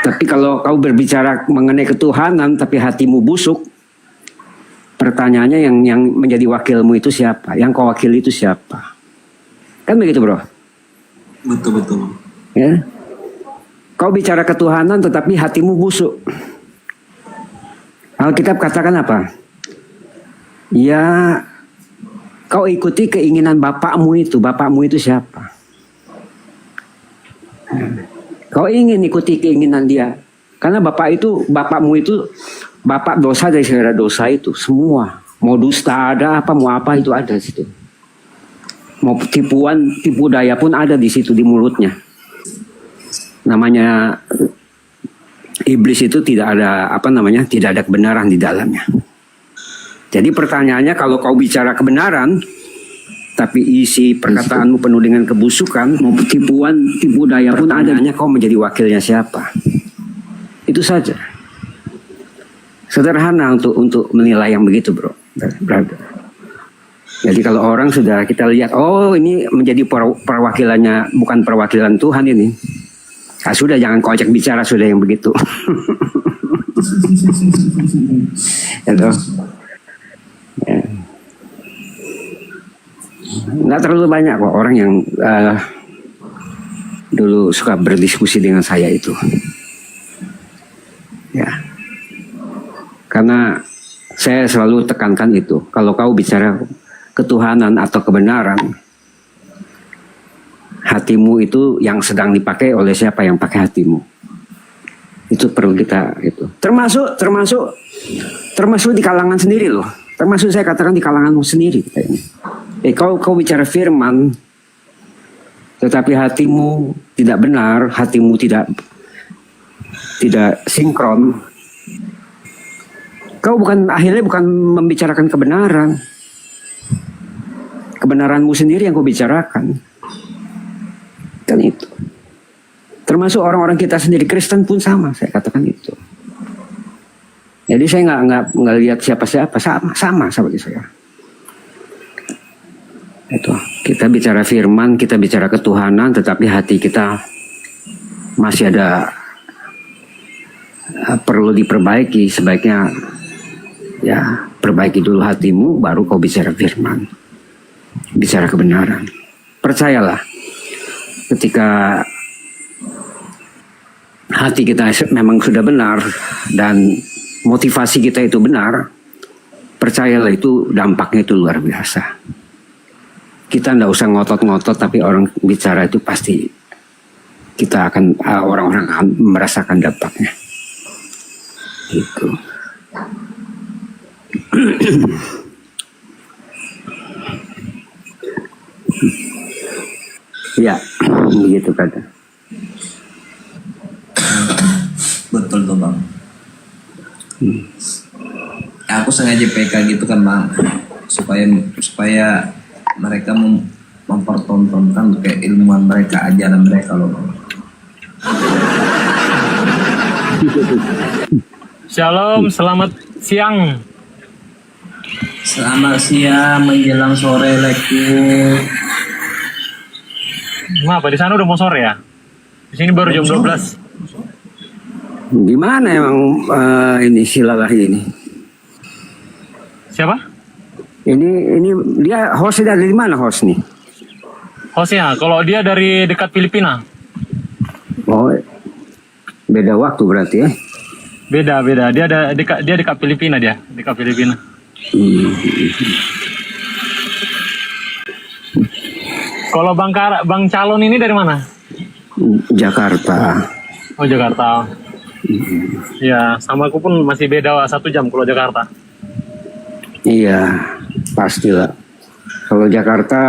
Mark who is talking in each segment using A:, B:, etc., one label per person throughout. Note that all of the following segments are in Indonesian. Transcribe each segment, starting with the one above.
A: Tapi kalau kau berbicara mengenai ketuhanan tapi hatimu busuk, pertanyaannya yang menjadi wakilmu itu siapa? Yang kau wakili itu siapa? Kan begitu, bro?
B: Betul.
A: Ya. Kau bicara ketuhanan tetapi hatimu busuk. Alkitab katakan apa? Ya, kau ikuti keinginan bapakmu itu. Bapakmu itu siapa? Kau ingin ikuti keinginan dia. Karena bapakmu itu bapak dosa dari segala dosa itu. Semua. Mau dusta ada apa, mau apa itu ada di situ. Mau tipu daya pun ada di situ di mulutnya. Namanya iblis itu tidak ada tidak ada kebenaran di dalamnya. Jadi pertanyaannya, kalau kau bicara kebenaran tapi isi perkataanmu penuh dengan kebusukan, mau tipu daya pun adanya, kau menjadi wakilnya siapa? Itu saja. Sederhana untuk menilai yang begitu, bro. Jadi kalau orang sudah kita lihat, oh ini menjadi perwakilannya, bukan perwakilan Tuhan ini. Nah, sudah, jangan kau ajak bicara sudah yang begitu. Itu. Ya. Nggak terlalu banyak kok orang yang dulu suka berdiskusi dengan saya itu. Ya. Karena saya selalu tekankan itu. Kalau kau bicara ketuhanan atau kebenaran, hatimu itu yang sedang dipakai oleh siapa yang pakai hatimu. Itu perlu kita itu. Termasuk di kalangan sendiri loh. Termasuk saya katakan di kalanganmu sendiri. Kau bicara firman, tetapi hatimu tidak benar, hatimu tidak sinkron. Kau akhirnya bukan membicarakan kebenaran. Kebenaranmu sendiri yang kau bicarakan. Kan itu. Termasuk orang-orang kita sendiri, Kristen pun sama, saya katakan itu. Jadi saya nggak lihat siapa-siapa, sama seperti saya. Itu, kita bicara firman, kita bicara ketuhanan, tetapi hati kita masih ada perlu diperbaiki. Sebaiknya ya perbaiki dulu hatimu, baru kau bicara firman, bicara kebenaran. Percayalah, ketika hati kita memang sudah benar dan motivasi kita itu benar, percayalah itu dampaknya itu luar biasa. Kita tidak usah ngotot-ngotot, tapi orang bicara itu pasti kita akan orang-orang akan merasakan dampaknya. Gitu. Ya, begitu kata.
B: Betul tuh bang. Aku sengaja PK gitu kan bang, supaya mereka mempertontonkan keilmuan mereka, ajaran mereka loh bang.
C: Shalom, selamat siang.
B: Selamat siang menjelang sore leku.
C: Kenapa di sana udah mau sore ya? Di sini baru jam 12.
A: Gimana emang ini Silalahi ini?
C: Siapa?
A: Ini dia hostnya dari mana host nih?
C: Hostnya, kalau dia dari dekat Filipina.
A: Oh, beda waktu berarti ya?
C: Beda. Dia dekat Filipina dekat Filipina. Kalau Bang Calon ini dari mana?
A: Jakarta.
C: Oh, Jakarta. Ya, sama aku pun masih beda 1 jam kalau Jakarta.
A: Iya, pastilah. Kalau Jakarta,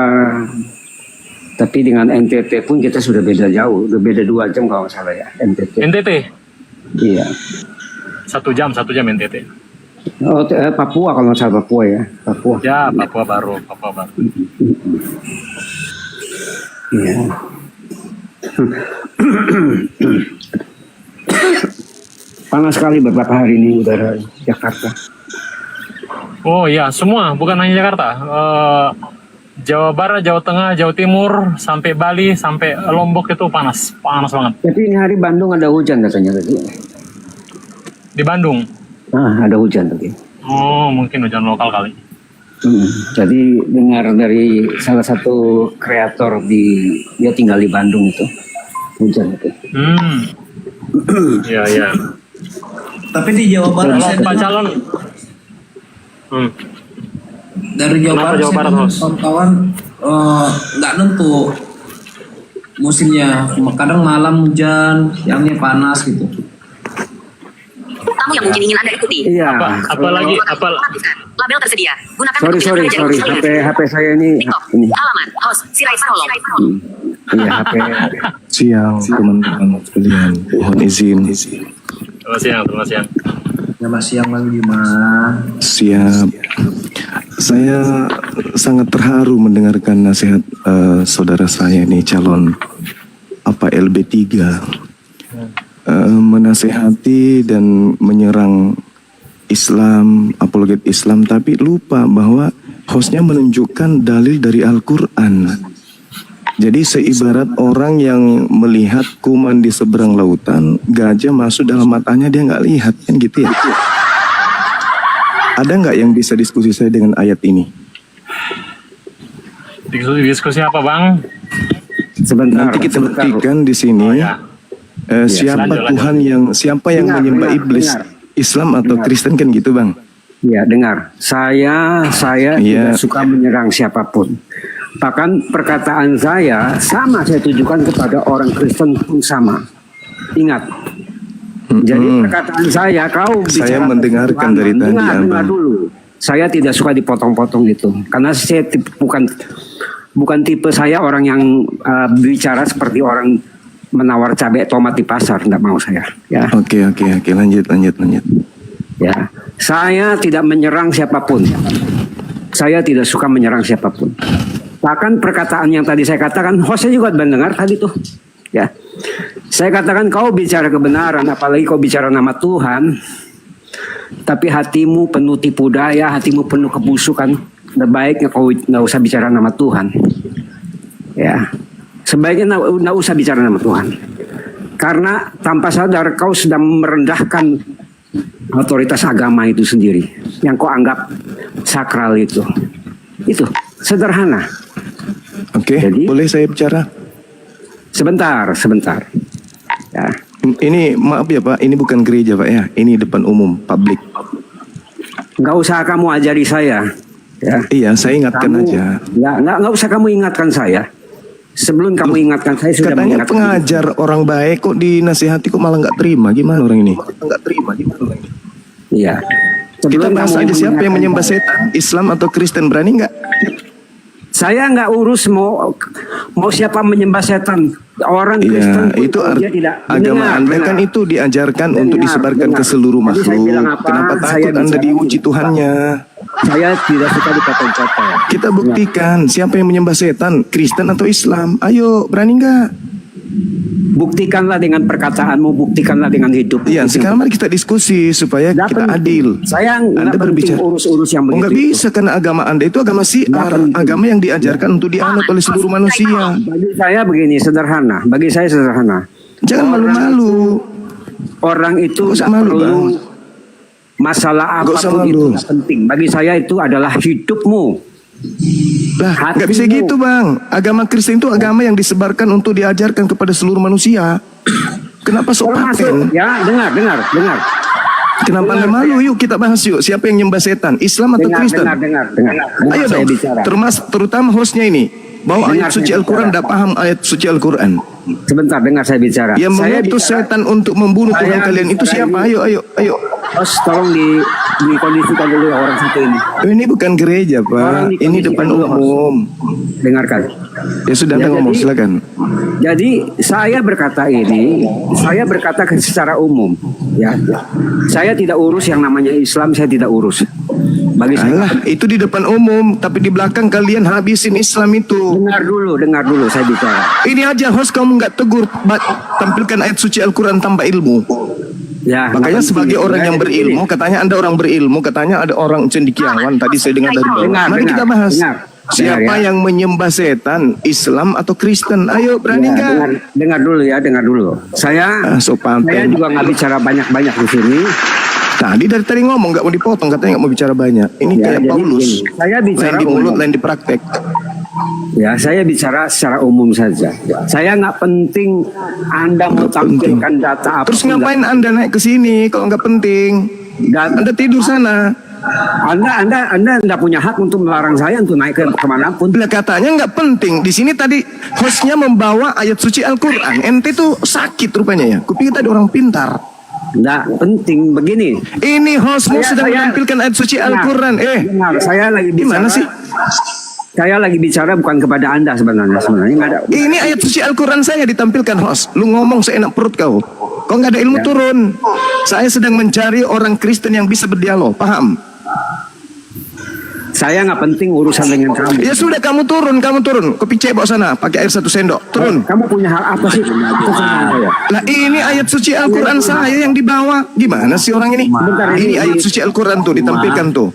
A: tapi dengan NTT pun kita sudah beda jauh, udah beda 2 jam kalau nggak salah ya, NTT.
C: NTT?
A: Iya.
C: 1 jam NTT.
A: Oh, Papua kalau nggak salah, Papua ya, Papua.
C: Ya, Papua baru.
A: Iya. Panas sekali beberapa hari ini udara Jakarta.
C: Oh iya, semua, bukan hanya Jakarta. Jawa Barat, Jawa Tengah, Jawa Timur, sampai Bali, sampai Lombok itu panas banget.
A: Tapi ini hari Bandung ada hujan katanya tadi.
C: Di Bandung.
A: Ada hujan tadi.
C: Oh, mungkin hujan lokal kali.
A: Jadi dengar dari salah satu kreator dia tinggal di Bandung itu hujan itu.
C: Iya.
B: Tapi di Jawa Barat
C: Kalau
B: saya
C: Pak
B: dengar
C: Calon,
B: dari Jawa
C: Kenapa
B: Barat
C: Jawa
B: saya
C: Barat,
B: dengar
C: Mas?
B: kawan-kawan nggak nentu musimnya. Kadang malam hujan, siangnya panas gitu.
D: Tamu yang mungkin ingin Anda ikuti.
A: Iya.
C: apalagi
D: Label tersedia. Gunakan
A: Sorry. HP saya ini.
D: TikTok. Alamat. Host. Sirai Sarolo.
A: Iya HP.
E: Siang teman-teman sekalian, mohon izin.
C: Selamat siang.
B: Selamat siang Bang Dimas.
E: Siap. Saya sangat terharu mendengarkan nasihat saudara saya ini calon LB3 menasehati dan menyerang Islam, apologet Islam, tapi lupa bahwa hostnya menunjukkan dalil dari Al-Quran. Jadi seibarat orang yang melihat kuman di seberang lautan, gajah masuk dalam matanya dia nggak lihat, kan gitu ya. Ada nggak yang bisa diskusi saya dengan ayat ini?
C: Diskusi apa, Bang?
A: Sebentar.
E: Nanti kita buktikan di sini siapa
C: lanjut.
E: Tuhan siapa yang menyembah iblis, Islam atau Kristen, kan gitu, Bang?
A: Ya, dengar. Saya
E: Iya.
A: tidak suka menyerang siapapun. Bahkan perkataan saya sama saya tujukan kepada orang Kristen pun sama. Ingat. Jadi perkataan saya, kau
E: Saya
A: bicara
E: mendengarkan
A: Tuhan,
E: dari tadi,
A: dengar
E: Abang.
A: dulu. Saya tidak suka dipotong-potong gitu. Karena saya bukan tipe saya orang yang bicara seperti orang menawar cabai tomat di pasar, tidak mau saya. Ya.
E: Oke, lanjut.
A: Ya, saya tidak menyerang siapapun. Saya tidak suka menyerang siapapun. Bahkan perkataan yang tadi saya katakan, hostnya juga mendengar tadi tuh. Ya, saya katakan kau bicara kebenaran, apalagi kau bicara nama Tuhan, tapi hatimu penuh tipu daya, hatimu penuh kebusukan. Baiknya kau nggak usah bicara nama Tuhan. Ya, sebaiknya nggak usah bicara nama Tuhan. Karena tanpa sadar kau sedang merendahkan otoritas agama itu sendiri yang kau anggap sakral itu sederhana.
E: Oke,
A: Jadi-
E: boleh saya bicara?
A: Sebentar ya.
E: Ini maaf ya Pak, ini bukan gereja Pak ya, ini depan umum, publik.
A: Nggak usah kamu ajari saya ya.
E: Iya, saya ingatkan aja.
A: Nggak usah kamu ingatkan saya. Sebelum kamu ingatkan saya sudah
E: Katanya
A: mengingatkan.
E: pengajar orang baik kok dinasihati kok malah nggak terima, gimana orang ini?
A: Iya.
E: Kita
A: Sebelum
E: bahas
A: kamu
E: aja siapa yang
A: mengingatkan
E: menyembah
A: saya.
E: setan, Islam atau Kristen, berani nggak?
A: Saya nggak urus mau siapa menyembah setan. Orang Kristen
E: Iya,
A: pun
E: itu
A: dia tidak
E: agama
A: dengar,
E: Anda
A: dengar.
E: kan itu diajarkan untuk
A: Dengar,
E: disebarkan ke
A: dengar.
E: seluruh
A: Tadi saya
E: makhluk.
A: bilang apa?
E: Kenapa
A: Saya
E: takut Anda
A: bicara
E: diuji
A: ini.
E: Tuhannya?
A: Saya tidak suka dipotong-potong.
E: Kita buktikan siapa yang menyembah setan, Kristen atau Islam. Ayo, berani nggak?
A: Buktikanlah dengan perkataanmu, buktikanlah dengan hidup.
E: Iya, sekarang mari kita diskusi supaya
A: Nggak
E: kita
A: penting.
E: adil.
A: Saya
E: Anda
A: nggak penting
E: berbicara.
A: urus-urus yang
E: Oh, nggak
A: begitu.
E: bisa karena agama Anda itu agama syiar,
A: penting.
E: agama yang diajarkan untuk dianut oleh seluruh manusia.
A: Bagi saya begini, sederhana. Bagi saya sederhana.
E: Jangan malu-malu.
A: Orang itu
E: Nggak usah
A: nggak
E: malu,
A: perlu
E: Bang.
A: masalah
E: Nggak usah
A: apapun itu
E: malu.
A: nggak penting. Bagi saya itu adalah hidupmu.
E: Lah, nggak bisa
A: Hatimu.
E: gitu Bang. Agama Kristen itu agama yang disebarkan untuk diajarkan kepada seluruh manusia. Kenapa sok
A: Termasuk,
E: paten?
A: ya dengar.
E: Kenapa Anda malu? Yuk kita bahas yuk. Siapa yang nyembah setan? Islam atau Kristen?
A: Dengar.
E: Ayo
A: Saya
E: dong.
A: bicara.
E: Terutama hostnya ini. Bahwa
A: Dengar
E: ayat suci
A: saya
E: Al-Quran
A: bicara.
E: tidak paham ayat suci Al-Quran.
A: Sebentar, dengar saya bicara.
E: Yang
A: Saya
E: mengutus
A: bicara-
E: setan untuk membunuh
A: Saya
E: Tuhan kalian itu
A: bicara
E: siapa?
A: ini.
E: Ayo.
A: Host, tolong dikondisikan dulu orang satu ini.
E: Ini bukan gereja
A: Orang
E: Pak. Ini depan
A: dikondisikan dulu, host.
E: umum.
A: Dengarkan.
E: Ya sudah Anda
A: Ya,
E: ngomong
A: jadi-
E: silakan.
A: Jadi saya berkata secara umum, ya. Saya tidak urus yang namanya Islam, saya tidak urus. Bagi saya,
E: Alah, itu di depan umum, tapi di belakang kalian habisin Islam itu.
A: dengar dulu saya bicara.
E: Ini aja host kamu nggak tegur, tampilkan ayat suci Al-Quran tanpa ilmu.
A: Ya,
E: Makanya
A: nggak
E: sebagai
A: penting.
E: orang yang
A: Jadi
E: berilmu,
A: gini,
E: katanya Anda orang berilmu, katanya ada orang cendekiawan. Tadi saya dengar dari bawah.
A: dengar,
E: Mari kita bahas.
A: dengar.
E: Siapa
A: ya.
E: yang menyembah setan, Islam atau Kristen? Ayo, berani
A: Ya,
E: nggak?
A: dengar dulu ya, dengar dulu. Saya
E: So
A: saya
E: paten.
A: juga nggak bicara banyak-banyak di sini.
E: Tadi ngomong nggak mau dipotong, katanya nggak mau bicara banyak. Ini
A: Ya,
E: kayak
A: jadi
E: Paulus.
A: gini, saya bicara
E: Lain di mulut,
A: umum.
E: lain di praktek.
A: Ya, saya bicara secara umum saja. Saya nggak penting Anda mau tampilkan data apa.
E: Terus ngapain Anda naik ke sini kalau nggak penting? Anda tidur sana.
A: Anda nggak punya hak untuk melarang saya untuk naik ke kemanapun.
E: Bila katanya nggak penting. Di sini tadi hostnya membawa ayat suci Al-Quran. Ente tuh sakit rupanya ya. Kupikir tadi orang pintar.
A: Nggak penting begini.
E: Ini hostmu
A: Saya-
E: sedang
A: saya-
E: menampilkan ayat suci
A: Dengar,
E: Al-Quran.
A: dengar, saya lagi bicara.
E: Gimana sih?
A: Saya lagi bicara bukan kepada Anda sebenarnya. Nggak ada.
E: Ini ayat suci Al-Quran saya ditampilkan host. Lu ngomong seenak perut kau. Kau nggak ada ilmu turun. Saya sedang mencari orang Kristen yang bisa berdialog. Paham?
A: Saya nggak penting urusan dengan kamu.
E: Ya sudah, kamu turun. Kopi cebok sana. Pakai air 1 sendok. Turun.
A: Kamu punya hak apa sih? Atas nama saya.
E: Lah ini ayat suci Al-Quran saya yang dibawa. Gimana sih orang ini?
A: Bentar,
E: Ini ayat suci Al-Quran tuh ditampilkan tuh.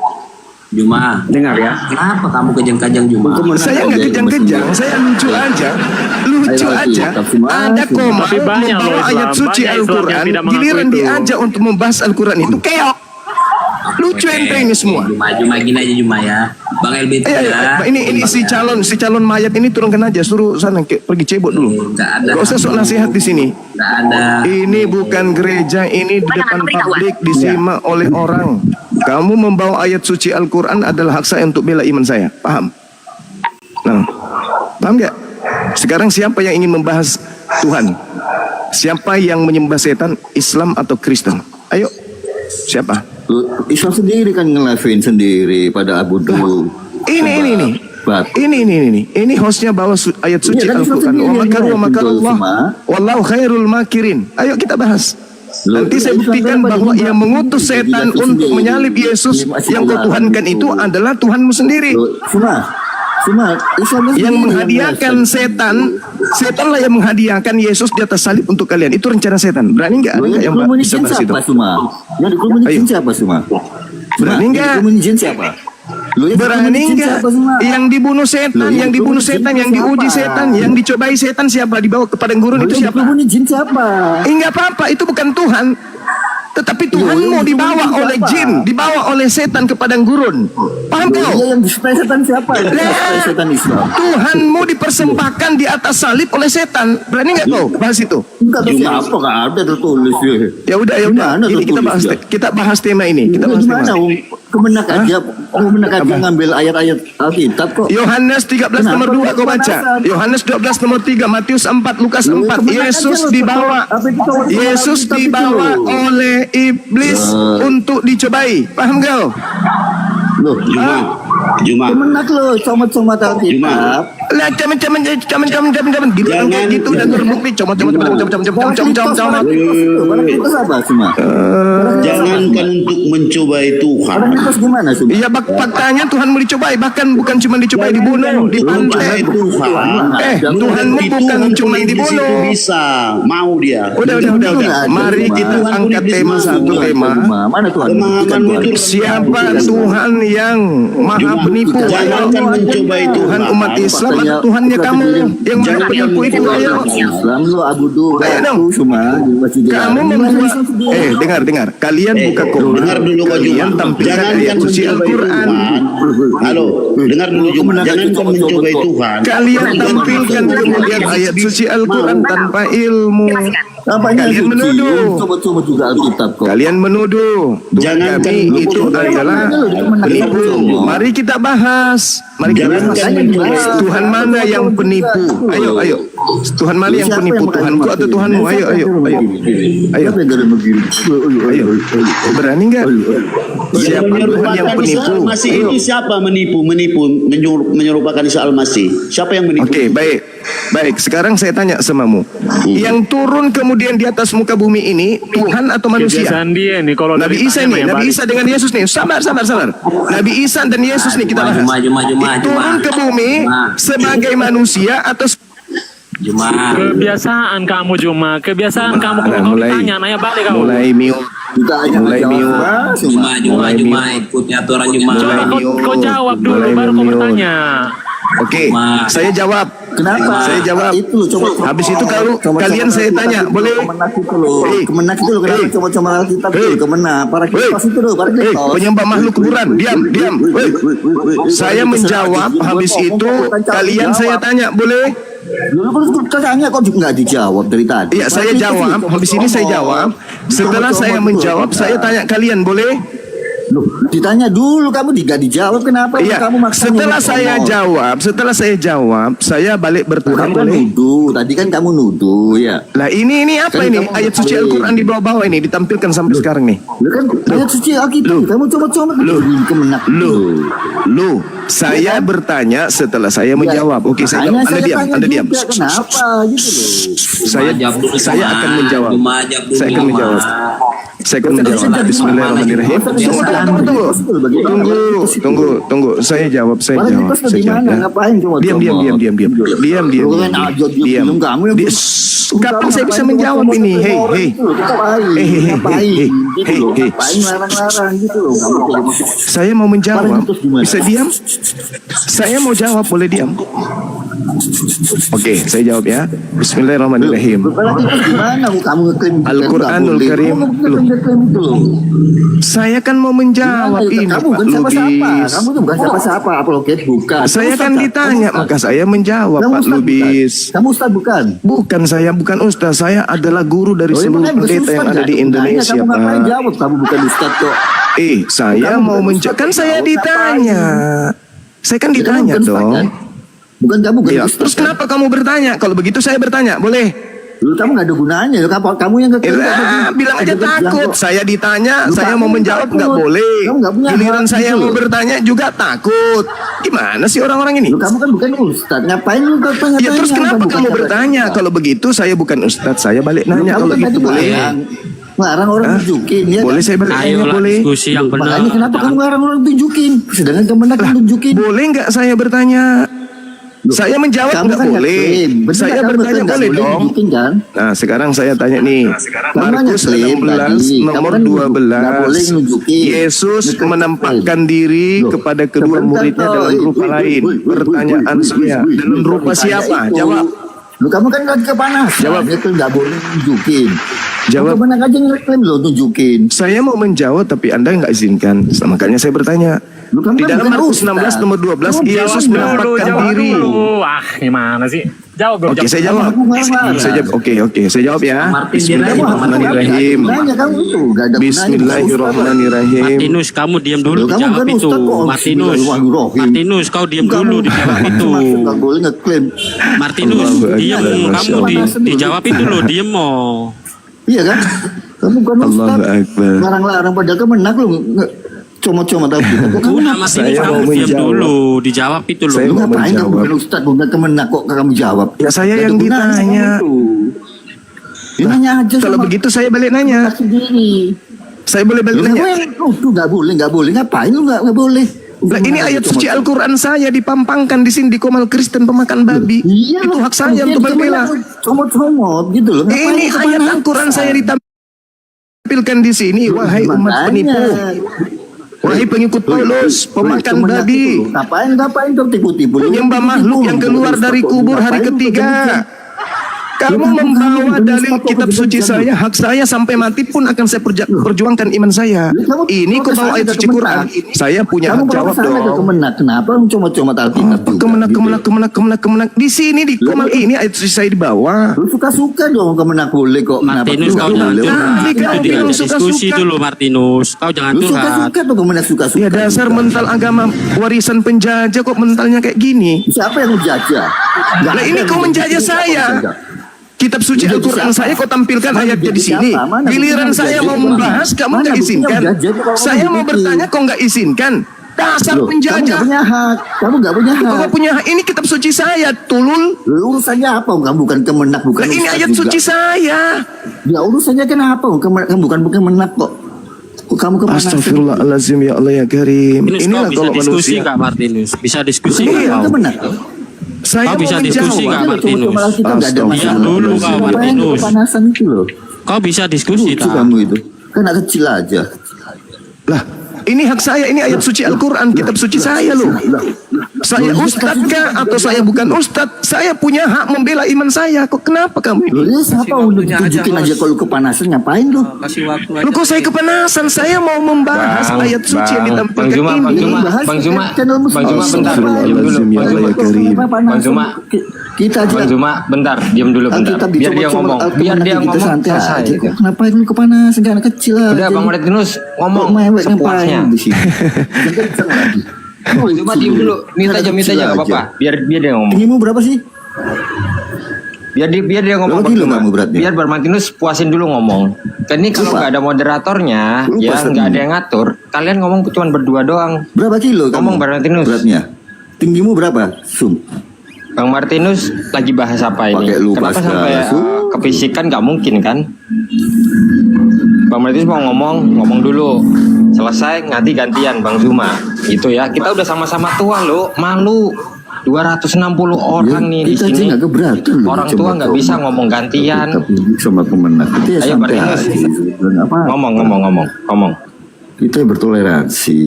B: Juma,
A: Dengar ya.
B: kenapa kamu kejang-kajang Juma?
E: Saya nggak kejang-kejang, saya lucu aja. Ada koma
C: Tapi banyak loh
E: membawa
C: Islam,
E: ayat suci
C: banyak Islam yang
E: Al-Quran,
C: tidak mengaku
E: giliran
C: itu.
E: diajak untuk membahas Al-Quran itu keok. Lucu ente ini semua.
B: Juma gini aja Juma ya. Bang LB
E: Ini si calon mayat ini turunkan aja, suruh sana pergi cebok dulu.
B: Nggak ada.
E: Gak usah sok nasihat di sini.
B: Nggak ada.
E: Ini bukan gereja, ini di depan publik disimak oleh orang. Kamu membawa ayat suci Al-Quran adalah hak saya untuk bela iman saya. Paham? Nah, paham gak? Sekarang siapa yang ingin membahas Tuhan? Siapa yang menyembah setan, Islam atau Kristen? Ayo, siapa?
F: Islam sendiri kan ngelakuin sendiri pada Abu Dhabi.
E: Ini. Ini hostnya bawa ayat suci
F: Iya, kan Islam
E: Al-Quran.
F: sendiri
E: Wa
F: yang
E: makaru wa
F: ngelakuin
E: makarullah.
F: semua.
E: Wallahu khairul makirin. Ayo kita bahas.
F: Loh,
E: Nanti saya
F: Islam
E: buktikan
F: berapa
E: bahwa
F: juga?
E: yang mengutus setan
F: Jadi
E: untuk
F: sendiri.
E: menyalib Yesus
F: Masih
E: yang kau
F: dilarang
E: tuhankan itu adalah Tuhanmu sendiri.
F: Cuma Islam
E: Yang menghadiahkan setan lah yang menghadiahkan Yesus di atas salib untuk kalian. Itu rencana setan. Berani nggak? Ada nggak yang bisa bahas itu?
F: siapa semua? Yang dikerumunin siapa semua?
E: Berani nggak?
F: Yang dikerumunin siapa? Lo yang
E: Berani
F: dikerumunin
E: nggak?
F: siapa semua?
E: Yang dibunuh setan,
F: Loh,
E: yang dibunuh setan, yang diuji
F: siapa?
E: setan, yang dicobai setan siapa? Dibawa ke padang gurun
F: Lo
E: itu
F: yang
E: siapa?
F: dikerumunin jin siapa?
E: Enggak apa-apa, itu bukan Tuhan. Tetapi Tuhanmu
F: yang
E: dibawa
F: dikerumunin
E: oleh
F: siapa?
E: jin, dibawa oleh setan ke padang gurun. Paham
F: Lo
E: kau?
F: yang display setan siapa? Display setan Islam.
E: Tuhanmu dipersembahkan di atas salib oleh setan. Berani nggak kau bahas itu?
F: Enggak tahu siapa, nggak ada tertulis ya.
E: Ya udah.
F: Gimana
E: Ini
F: tertulis ya?
E: kita bahas tema ini. Kita bahas
F: Gimana?
E: tema.
F: Kemenak aja ngambil ayat-ayat Alkitab kok.
E: Yohanes 13 nomor 2 kau baca. Yohanes 12 nomor 3, Matius 4, Lukas 4. Yesus dibawa oleh iblis untuk dicobai. Paham kau?
F: Loh,
G: Juma,
F: kemenak lo, comot-comot Alkitab.
E: Lah camen gitu kan kayak gitu dan terbukti comot.
F: Barang itu apa semua?
G: jangankan untuk mencobai Tuhan.
F: Barang itu gimana semua?
E: Iya faktanya Tuhanmu dicobai, bahkan bukan cuma dicobai, dibunuh,
G: Mencobai
E: dipantai.
G: Tuhan.
E: Tuhanmu
G: Itu
E: bukan
G: untuk
E: cuma
G: iblis itu
E: dibunuh.
G: bisa, mau dia.
E: Udah. Mari kita angkat tema satu tema.
F: Mana Tuhan?
G: Pemahamanmu itu
E: Siapa Tuhan yang maha penipu?
G: jangankan mencobai
E: Tuhan
G: Tuhan.
E: umat Islam atau Tuhannya kamu yang maha penipu itu? Ayo.
F: Islam lo Abu
E: Ayo dong.
F: semua
E: Kamu membuat dengar. Kalian buka koma.
G: Dengar dulu Kak Juma.
E: Kalian tampilkan
G: Jangankan
E: ayat suci
G: mencobai
E: Al-Quran.
G: Tuhan. Halo, dengar dulu Juma. Jangankan mencobai Tuhan.
E: Kalian tampilkan kemudian ayat suci Al-Quran tanpa ilmu.
F: Apanya
E: Kalian
F: suci?
E: menuduh.
F: Coba-coba juga Alkitab kok.
E: Kalian menuduh Tuhan
G: Jangankan
E: kami itu adalah penipu. Mari kita bahas. Mari kita bahas.
G: Jangankan mencobai
E: Tuhan mana yang penipu? Ayo. Tuhan mana yang penipu? Tuhanku atau Tuhanmu? Ayo.
F: Siapa yang gak begini?
E: Ayo. Berani nggak? Siapa Tuhan yang
G: menyerupakan Isa
E: penipu?
G: Al-Masih
E: Ayo.
G: itu siapa menyerupakan Isa Al-Masih? Siapa yang menipu?
E: Oke, baik. Sekarang saya tanya samamu. Yang turun kemudian di atas muka bumi ini Tuhan atau manusia?
C: Kebiasaan dia nih kalau
E: Nabi
C: dari
E: Isa
C: tanya
E: nih,
C: mah ya
E: Nabi
C: balik.
E: Isa dengan Yesus nih. Sabar. Nabi Isa dan Yesus nih kita bahas.
B: Juma.
E: Turun ke bumi sebagai manusia atau
B: Juma.
C: Kebiasaan kamu Juma, kebiasaan kamu kalau kau
E: mulai-
C: ditanya nanya balik kau.
E: mulai
F: Ditanya
E: Mulai
F: jawab,
E: mio.
F: Mas, cuma.
B: Juma ikutnya aturan Juma.
C: Coba kau jawab dulu,
E: Mulai
C: baru kau
E: meniup.
C: bertanya.
E: Oke, saya jawab.
F: Kenapa?
E: Saya jawab.
F: Itu loh, coba.
E: Habis itu kalau kalian saya tanya, boleh?
F: Kemenak itu loh.
E: Hei.
F: Kemenak itu loh. Kenapa
E: Hei.
F: coba Alkitab itu?
E: Hei.
F: Kemenak. Para kipas itu loh. Para kipas.
E: Penyembah makhluk kuburan, diam. Hei. Saya menjawab, habis itu kalian saya tanya, boleh?
F: Dulu kan tanya kok nggak dijawab dari tadi.
E: Iya, saya jawab. Habis ini saya jawab. Setelah saya menjawab, saya tanya kalian, boleh?
F: Loh, ditanya dulu kamu tidak dijawab kenapa?
E: Iya.
F: Kamu maksa
E: Setelah
F: ngomong.
E: saya jawab, saya balik bertanya,
F: Kamu kan
E: boleh?
F: nuduh. Tadi kan kamu nuduh ya.
E: Lah ini apa
F: Kan
E: ini?
F: kamu
E: Ayat suci
F: ngapain?
E: Al-Quran di bawah-bawah ini ditampilkan sampai sekarang nih.
F: Lu kan ayat suci Alkitab. Kamu coba-coba kemenak.
E: Lu, saya bertanya setelah saya menjawab. Oke, saya jawab. Anda diam, Anda diam.
F: Kenapa gitu loh?
E: Saya akan menjawab. Saya akan menjawab. Saya akan menjawab. Bismillahirrahmanirrahim. Tunggu. Saya jawab.
F: Para kipas tuh di mana? Ngapain coba?
E: Diam. Kapan saya bisa menjawab ini? Hei.
F: Ngapain larang-larang gitu loh?
E: Saya mau menjawab. Bisa diam? Saya mau jawab, boleh diam? Oke, saya jawab ya. Bismillahirrahmanirrahim.
F: Para kipas gimana? Kamu ngeklaim
E: Al-Quranul Karim. Saya kan mau menjawab ini,
F: kamu
E: Pak
F: bukan siapa-siapa.
E: Lubis.
F: Kamu tuh bukan siapa-siapa. Apologet bukan.
E: Saya
F: Kamu
E: kan
F: ustaz,
E: ditanya,
F: kamu
E: maka
F: ustaz.
E: saya menjawab,
F: Kamu
E: Pak
F: ustaz
E: Lubis.
F: bukan? Kamu ustaz bukan?
E: Bukan, saya bukan ustaz. Saya adalah guru dari
F: Oh, ya,
E: seluruh
F: makanya bukan
E: pendeta yang
F: ustaz,
E: ada
F: kan?
E: di Indonesia,
F: Kamu ngapain
E: Pak.
F: jawab? Kamu bukan ustaz kok.
E: Saya
F: Kamu
E: mau
F: bukan
E: menjawab.
F: ustaz,
E: Kan saya
F: kamu
E: ditanya. Saya kan
F: Ya, kamu
E: ditanya
F: bukan ustaz,
E: dong.
F: kan? Bukan kamu bukan
E: Ya,
F: ustaz,
E: terus
F: kan?
E: kenapa kamu bertanya? Kalau begitu saya bertanya, boleh?
F: Lu kamu nggak ada gunanya. Lu kamu yang ngeklaim.
E: Bilang aja takut. Saya ditanya, saya mau menjawab nggak boleh.
F: Kamu nggak punya
E: Giliran
F: hak
E: saya
F: gitu
E: mau
F: loh.
E: bertanya juga takut. Gimana sih orang-orang ini?
F: Lu kamu kan bukan ustaz. Ngapain lu tanya?
E: Ya terus kenapa kamu bertanya? Kalau begitu saya bukan ustadz, saya balik nanya. Kalau gitu boleh.
F: Ngarang orang tunjukin ya.
E: Boleh
F: kan?
E: saya balik tanya,
C: Ayolah
E: boleh?
C: diskusi yang benar.
F: Makanya kenapa kamu ngarang orang tunjukin? Sedangkan Kemenak yang tunjukin.
E: Boleh nggak saya bertanya? Saya menjawab
F: Kamu
E: nggak
F: kan
E: boleh.
F: ngeklaim. Bener
E: Saya
F: nggak? Kamu
E: bertanya
F: nggak
E: boleh dong.
F: tunjukin, kan?
E: Nah sekarang saya tanya nih.
F: Kamu
E: Markus
F: ngeklaim
E: 16
F: tadi.
E: nomor
F: Kamu kan nggak boleh
E: 12.
F: nunjukin.
E: Yesus
F: Ngeklaim.
E: menampakkan diri
F: Loh,
E: kepada kedua
F: sebentar,
E: muridnya
F: toh.
E: dalam rupa lain. Pertanyaan saya, dalam rupa siapa? Jawab.
F: Lu kamu kan lagi kepanasan.
E: Jawab.
F: Itu nggak boleh nunjukin.
E: Jawab.
F: Kemenak aja ngeklaim lo tunjukin.
E: Saya mau menjawab tapi Anda nggak izinkan. Makanya saya bertanya.
F: Lu kan
E: Di dalam
F: bukan
E: Markus
F: ustaz.
E: 16 nomor 12 Yesus menampakkan diri.
C: Gimana sih? Jawab dulu.
E: Oke, saya jawab. Saya jawab. Oke, saya jawab ya. Bismillahirrahmanirrahim.
F: Nanya kamu itu nggak ada gunanya.
E: Bismillahirrahmanirrahim.
H: Martinus, kamu diam dulu
F: Loh, kamu
H: dijawab
F: kan
H: itu.
F: ustaz kok.
H: Martinus,
F: Bismillahirrahmanirrahim.
H: Martinus, kau diam dulu dijawab itu.
F: Maksud nggak boleh ngeklaim.
H: Martinus,
E: Allahu
H: diam,
E: Akbar, Masya
H: kamu
E: Allah.
H: dijawab itu loh, diam mau.
F: Iya kan? Kamu kan
E: Allahu
F: ustaz.
E: Akbar.
F: Larang-larang padahal Kemenak lu cuma-cuma tahu kita. Kok kamu
H: Udah Martinus,
E: Saya
H: kamu
E: mau
H: diam
E: menjawab.
H: dulu, dijawab itu loh.
E: Saya
F: lu
E: mau
F: ngapain kamu
E: menjawab.
F: bukan ustaz bukan Kemenak kok kamu jawab?
E: Ya, saya
F: Nggak
E: yang
F: ada gunanya
E: ditanya.
F: kamu itu. Ya, nanya aja
E: Kalau
F: sama
E: begitu saya balik nanya.
F: sendiri.
E: Saya boleh balik
F: Lu
E: nanya.
F: tuh nggak boleh. Ngapain lu nggak boleh?
E: Lah ini ayat suci Al-Quran saya dipampangkan di sini di Komal Kristen pemakan babi.
F: Iya,
E: Itu hak saya untuk membela.
F: Comot-comot gitu loh. Ngapain
E: Ini
F: lu
E: ayat
F: kemana?
E: Al-Quran saya ditampilkan di sini. Wahai umat
F: Makanya.
E: penipu. Wahai pengikut Paulus, pemakan
F: Kemenak
E: babi.
F: itu loh. Ngapain tertipu-tipu? Lu
E: Penyembah
F: tipu-tipu
E: makhluk
F: lu,
E: yang
F: bukan
E: keluar
F: ustaz
E: dari
F: kok.
E: kubur hari
F: Ngapain lu
E: ketiga.
F: kejar-kejar?
E: Kamu
F: Lu
E: membawa
F: bukan
E: dalil
F: ustaz kok,
E: kitab
F: bukan
E: suci
F: ustaz.
E: saya, hak saya sampai mati pun akan saya perjuangkan iman saya.
F: Kamu
E: Ini kok bawa ayat
F: protes
E: suci
F: ke
E: Quran.
F: Kemenak.
E: Saya punya
F: Kamu
E: hak jawab
F: protes ke
E: dong.
F: Kemenak. Kenapa lu cuma-cuma Alkitab
E: Apa
F: juga,
E: kemenak. Di sini di Komal ini ayat suci saya di bawah.
F: Lu suka-suka dong Kemenak boleh kok. Kenapa
H: Martinus,
F: lu
H: kau
F: nggak
H: jangan
F: boleh?
H: curhat.
E: Nanti
H: Itu
E: kau
H: diajak
E: bilang
H: diskusi
E: suka-suka.
H: dulu Martinus. Kau jangan
F: Lu
H: curhat.
F: suka-suka tuh Kemenak suka-suka.
E: Ya dasar mental agama warisan penjajah kok mentalnya kayak gini.
F: Siapa yang menjajah? Nggak
E: Lah
F: ada
E: ini
F: yang
E: kau menjajah
F: menjajah.
E: saya. Kitab suci
F: Menjadi
E: Al-Quran
F: siapa?
E: saya kau tampilkan
F: Mana
E: ayatnya di
F: menjadi
E: sini.
F: siapa? Mana
E: Giliran
F: buktinya
E: saya
F: menjadi
E: mau
F: siapa?
E: membahas kamu
F: Mana
E: nggak
F: buktinya
E: izinkan.
F: menjadi siapa kalau
E: Saya
F: kamu
E: mau
F: begitu?
E: bertanya kau nggak izinkan. Dasar
F: Loh, kamu
E: penjajah.
F: nggak punya hak. Kamu nggak punya
E: Kau
F: hak.
E: nggak punya hak. Ini kitab suci saya, tulul.
F: Lu urusannya apa? Kamu bukan Kemenak, bukan
E: Lah ini
F: ustaz
E: ayat
F: juga.
E: suci saya.
F: Ya urusannya kenapa? Kamu bukan Kemenak kok. Kok kamu kemana?
E: Astagfirullahaladzim ya Allah ya Karim.
H: Martinus, kau
E: Inilah
H: bisa
E: kalau
H: diskusi
E: manusia.
H: nggak Martinus? Bisa diskusi
F: Kamu
H: nggak
F: bukan
H: kau?
F: Kemenak.
E: Saya
H: Kau bisa
E: mau
H: diskusi
E: menjawab.
H: nggak Martinus?
F: Cuma-cuma kita nggak ada
E: Astagfirullah.
F: masalah.
H: Diam dulu, kau,
F: Ngapain
H: Martinus.
F: kepanasan itu loh.
H: Kau bisa diskusi
F: Lucu
H: tak?
F: kamu itu. Kan anak kecil aja.
E: Lah, ini hak saya, ini ayat suci Al-Quran, kitab suci saya loh. Saya ustad kah atau saya bukan ustad? Saya punya hak membela iman saya. Kok kenapa kamu ini?
F: Lu ya siapa udah tunjukin aja kalau kepanasan ngapain lu?
H: Kasih waktu aja.
E: Lu kok saya kepanasan? Saya mau membahas ayat suci yang ditampilkan ini.
F: Bang Zuma,
I: bentar. Diam dulu.
E: Ya Allah ya Karim.
I: Bang Zuma,
F: Kita aja.
I: Bang Zuma, bentar, diam dulu
F: Kan
I: bentar.
F: kita
I: Biar dia ngomong, biar dia ngomong
F: santai
I: selesai.
F: aja.
I: Gitu.
F: Kok Kenapa lu kepanasan? Kan anak kecil aja.
I: Udah Bang Martinus ngomong sepuasnya.
F: di sini.
I: Bang Zuma diam dulu, minta aja nggak apa-apa. Biar dia ngomong.
F: Tinggimu berapa sih?
I: Biar dia ngomong.
F: Berapa kilo kamu beratnya?
I: Biar Bang Martinus puasin dulu ngomong. Kan ini kalau
F: Lupa.
I: nggak ada moderatornya,
F: Lupa,
I: ya
F: Ustaz.
I: nggak ada yang ngatur. Kalian ngomong cuma berdua doang.
F: Berapa kilo kamu?
I: Ngomong Bang Martinus.
F: Beratnya. Tinggimu berapa? Sum.
I: Bang Martinus lagi bahas apa ini?
F: Pakai lupa
I: Kenapa sampai
F: segala.
I: ke fisikan nggak mungkin kan? Bang Martinus mau ngomong dulu. Selesai nanti gantian Bang Zuma. Gitu ya. Kita udah sama-sama tua loh, malu. 260 orang nih di
F: kita aja
I: sini.
F: nggak keberatan loh,
I: Orang
F: coba
I: tua nggak
F: kau
I: bisa ngomong gantian.
F: Tapi sama kemenang. Kita ya
I: Ayo,
F: santai
I: Martinus.
F: aja. Apa?
I: Ngomong.
F: Kita bertoleransi.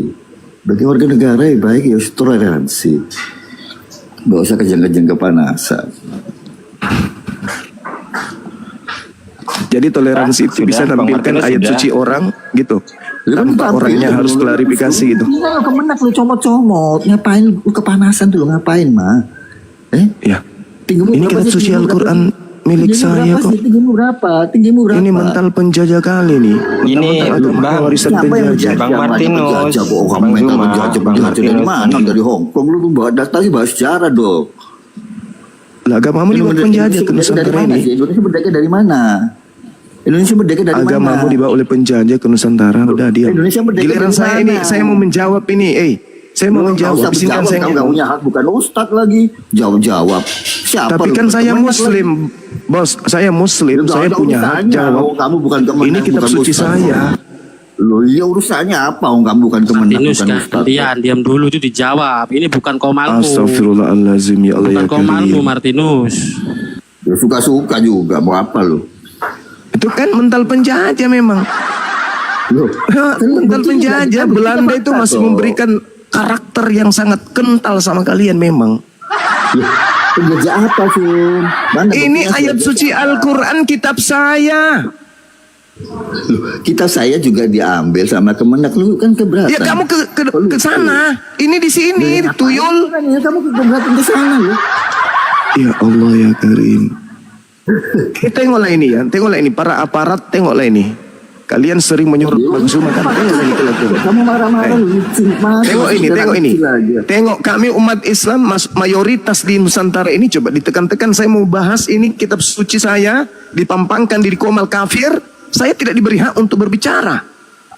F: Bagi warga negara yang baik ya harus toleransi. Gak usah kejang-kejang kepanasan.
E: Jadi toleransi itu
I: Sudah,
E: bisa
I: Bang
E: nampilkan
I: Martinus
E: ayat
I: sudah.
E: suci orang gitu. Tanpa
F: Lu
E: orangnya harus klarifikasi gitu.
F: Ini kan kemenak lu comot-comot. Ngapain lu kepanasan dulu? Ngapain mah?
E: Ya.
F: Tinggimu
E: Ini
F: berapa
E: kitab
F: sih?
E: suci
F: Tinggimu
E: Al-Quran
F: berapa?
E: milik
F: Tinggimu
E: saya
F: berapa
E: kok.
F: sih? Tinggimu berapa? Tinggimu berapa?
E: Ini mental penjajah kali nih.
I: Ini,
E: Agama
I: Bang,
E: warisan
F: Siapa yang
E: penjajah.
F: menjajah?
I: Bang Martinus,
F: Penjajah, kok kamu
I: Bang
F: mental
I: Zuma,
F: penjajah,
I: Bang
F: penjajah dari
I: Martinus.
F: mana? Dari Hong Kong lu tuh tadi bahas sejarah dong.
E: Lah agamamu dibawa penjajah ke Nusantara ini.
F: Indonesia merdeka dari mana? Indonesia merdeka dari mana?
E: Agamamu dibawa oleh penjajah ke Nusantara. Udah diam.
F: Indonesia merdeka
E: Giliran
F: dari
E: saya
F: mana?
E: ini, saya mau menjawab ini. Saya mau menjawab. Di sini kan saya
F: kamu nggak
E: ngomong.
F: punya hak, bukan ustad lagi. Jawab. Siapa?
E: Tapi
F: lu?
E: kan saya
F: Kemenak
E: Muslim, bos. Saya Muslim.
F: lagi.
E: Saya
F: Nggak ada
E: punya hak
F: urusannya.
E: jawab.
F: Kamu bukan kemenak,
E: Ini kitab
F: bukan
E: suci
F: ustad.
E: saya.
F: Loh, iya urusannya apa? Kamu bukan kemenak,
H: Martinus
F: bukan
H: kan
F: ustad.
H: diam dulu itu dijawab. Ini bukan komalmu.
E: Astagfirullahaladzim ya Allah
H: Bukan
E: ya
H: komalmu
E: Karim.
H: Martinus.
F: Ya, suka-suka juga. Mau apa lu?
E: Itu kan mental penjajah memang.
F: Loh,
E: Mental penjajah Belanda itu masih memberikan karakter yang sangat kental sama kalian memang.
F: penjajah apa sih? Mana
E: Ini
F: buktinya
E: ayat
F: penjajah?
E: suci Al-Quran kitab saya.
F: Loh, kita saya juga diambil sama kemenak. Lu kan keberatan.
E: Ya kamu ke sana. Ini di sini tuyul.
F: Ya, kamu keberatan ke sana loh.
E: Ya Allah ya Karim. Tengoklah ini ya, tengoklah ini para aparat, tengoklah ini. Kalian sering menyuruh Bang Zuma kan? Tengoklah ini, tengok.
F: Kamu marah-marah lu.
E: Tengok ini, tengok ini. Tengok kami umat Islam mayoritas di Nusantara ini coba ditekan-tekan. Saya mau bahas ini kitab suci saya dipampangkan di komal kafir. Saya tidak diberi hak untuk berbicara.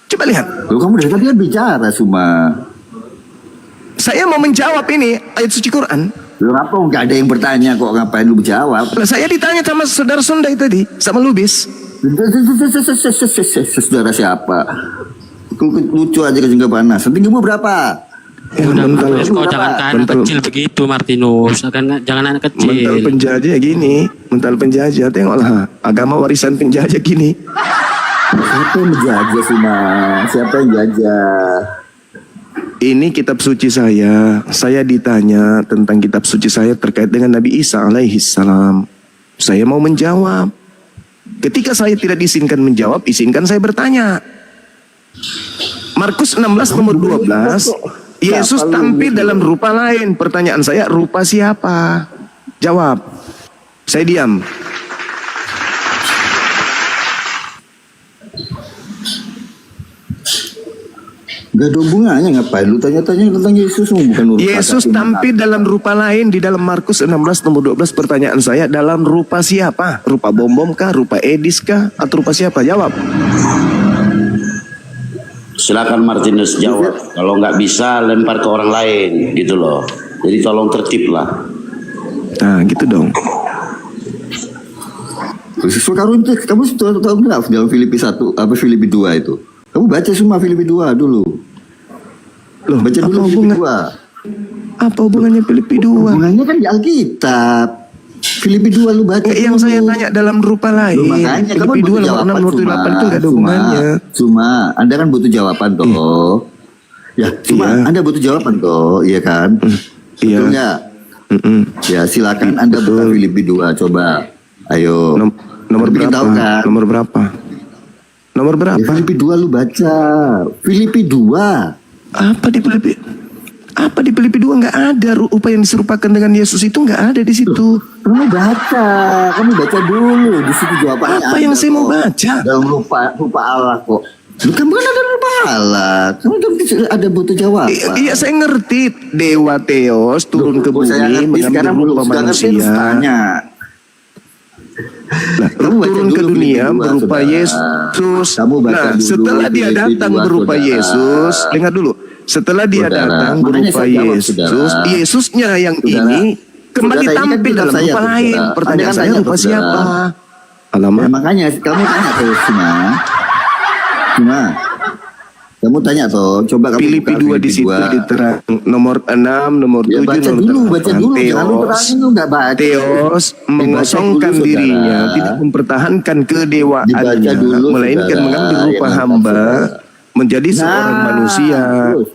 E: Coba lihat.
F: Loh, kamu dari tadi kan bicara cuma.
E: Saya mau menjawab ini ayat suci Quran.
F: Loh, apa nggak ada yang bertanya kok, ngapain lu jawab?
E: Lah saya ditanya sama saudara Sunda tadi, sama Lubis.
F: Saudara siapa? Lucu aja ke panas. Tinggimu berapa?
E: Ya,
H: Udah
E: mental,
H: Martinus, kau jangan ke anak
E: mental-
H: kecil begitu Martinus. Jangan anak
E: mental
H: kecil.
E: penjajah gini, mental penjajah. Tengoklah agama warisan penjajah gini.
F: Siapa yang menjajah sih, Mas? Siapa yang jajah?
E: Ini kitab suci saya. Saya ditanya tentang kitab suci saya terkait dengan Nabi Isa alaihi salam. Saya mau menjawab. Ketika saya tidak diizinkan menjawab, izinkan saya bertanya. Markus 16 nomor 12. Yesus tampil dalam rupa lain. Pertanyaan saya, rupa siapa? Jawab. Saya diam.
F: Gak ada hubungannya, ngapain lu tanya-tanya tentang Yesus? Bukan urusan
E: Yesus
F: kaki
E: tampil dalam rupa lain di dalam Markus 16 nomor 12. Pertanyaan saya, dalam rupa siapa? Rupa bom-bom kah? Rupa Edis kah? Atau rupa siapa? Jawab.
G: Silakan Martinus jawab. Kalau nggak bisa lempar ke orang lain gitu loh. Jadi tolong tertib lah.
E: Nah gitu dong.
F: Sekarang itu kamu tahu nggak dalam Filipi 1 apa Filipi 2 itu? Kamu baca semua Filipi 2 dulu.
E: Loh,
F: Baca
E: apa
F: dulu Filipi
E: hubungan?
F: 2.
E: Apa hubungannya Filipi 2?
F: Hubungannya kan di Alkitab. Filipi 2 lu baca.
E: Yang saya tanya dalam rupa lain.
F: Loh, makanya kamu
E: Filipi 2
F: butuh
E: nomor 6
F: jawaban
E: nomor 8 itu nggak ada hubungannya.
F: Cuma Anda kan butuh jawaban toh. Ya, cuma
E: Iya.
F: Anda butuh jawaban toh, iya kan?
E: Iya.
F: Betul nggak? Ya silakan Anda buka Filipi 2 coba. Ayo.
E: Nomor
F: Bikin
E: berapa?
F: tahu kan?
E: Nomor berapa? Nomor
F: Ya,
E: berapa?
F: Filipi 2 lu baca. Filipi 2.
E: Apa di Filipi? Apa di Filipi 2 nggak ada rupa yang diserupakan dengan Yesus itu nggak ada di situ.
F: Kamu baca dulu di situ jawabannya.
E: Apa
F: ada
E: yang saya mau
F: kok.
E: baca?
F: Dalam rupa Allah kok. Bukan ada rupa Allah. Kamu kan ada butuh jawaban.
E: Iya saya ngerti. Dewa Theos turun ke
F: Loh, saya
E: bumi
F: ngerti
E: mengambil
F: sekarang belum
E: rupa
F: sudah ngerti terus
E: manusia.
F: tanya.
E: Nah,
F: Kamu baca
E: turun ke
F: dulu
E: dunia
F: Filipi 2,
E: berupa
F: saudara.
E: Yesus.
F: Kamu baca
E: Nah,
F: dulu
E: setelah dia
F: Filipi
E: datang
F: 2,
E: berupa
F: saudara.
E: Yesus, dengar dulu. Setelah dia
F: Saudara,
E: datang
F: makanya
E: berupa
F: saya jawab,
E: Yesus,
F: saudara.
E: Yesusnya yang
F: Saudara,
E: ini kembali
F: saudara, ini kan
E: tampil
F: kitab
E: dalam
F: saya,
E: rupa
F: saudara.
E: lain.
F: Anda
E: Pertanyaan
F: kan
E: saya
F: tanya,
E: rupa
F: saudara.
E: siapa?
F: Ya,
E: Alamak.
F: makanya kamu tanya tuh cuma kamu tanya toh, coba kamu
E: Filipi
F: buka
E: 2 di situ
F: 2.
E: diterang nomor 6, nomor 7,
F: Ya baca
E: nomor
F: dulu,
E: 8.
F: baca dulu. Jangan lu terangin lu nggak baca.
E: Theos mengosongkan
F: dulu,
E: dirinya,
F: saudara.
E: tidak mempertahankan
F: Dibaca
E: kedewaannya,
F: dulu,
E: melainkan
F: saudara.
E: mengambil rupa
F: Ya, mantap,
E: hamba,
F: saudara.
E: menjadi seorang manusia.
F: Terus.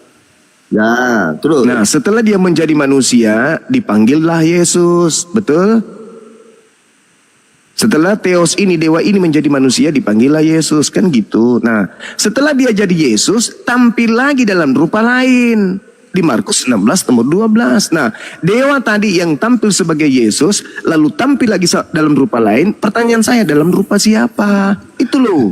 F: Ya, terus.
E: Nah, setelah dia menjadi manusia, dipanggillah Yesus, betul? Setelah Theos ini, dewa ini menjadi manusia, dipanggillah Yesus, kan gitu. Nah, setelah dia jadi Yesus, tampil lagi dalam rupa lain. Di Markus 16 nomor 12. Nah, dewa tadi yang tampil sebagai Yesus, lalu tampil lagi dalam rupa lain. Pertanyaan saya, dalam rupa siapa? Itu loh.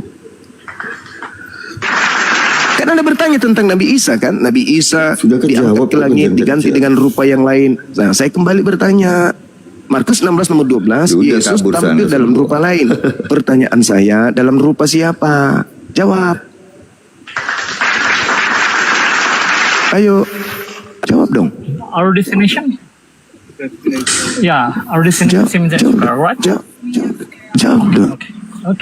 E: Kan Anda bertanya tentang Nabi Isa kan? Nabi Isa
F: Sudah
E: diangkat
F: kejawab,
E: ke langit,
F: Pak,
E: diganti
F: jangan
E: dengan rupa yang lain. Nah, saya kembali bertanya. Markus 16 nomor 12,
F: Ya udah,
E: Yesus
F: kabur
E: tampil
F: sana
E: dalam
F: semua.
E: rupa lain. Pertanyaan saya, dalam rupa siapa? Jawab. Ayo, jawab dong.
C: Our destination? Yeah, our destination
E: Jawab,
C: seems right.
E: jawab dong.
C: Okay.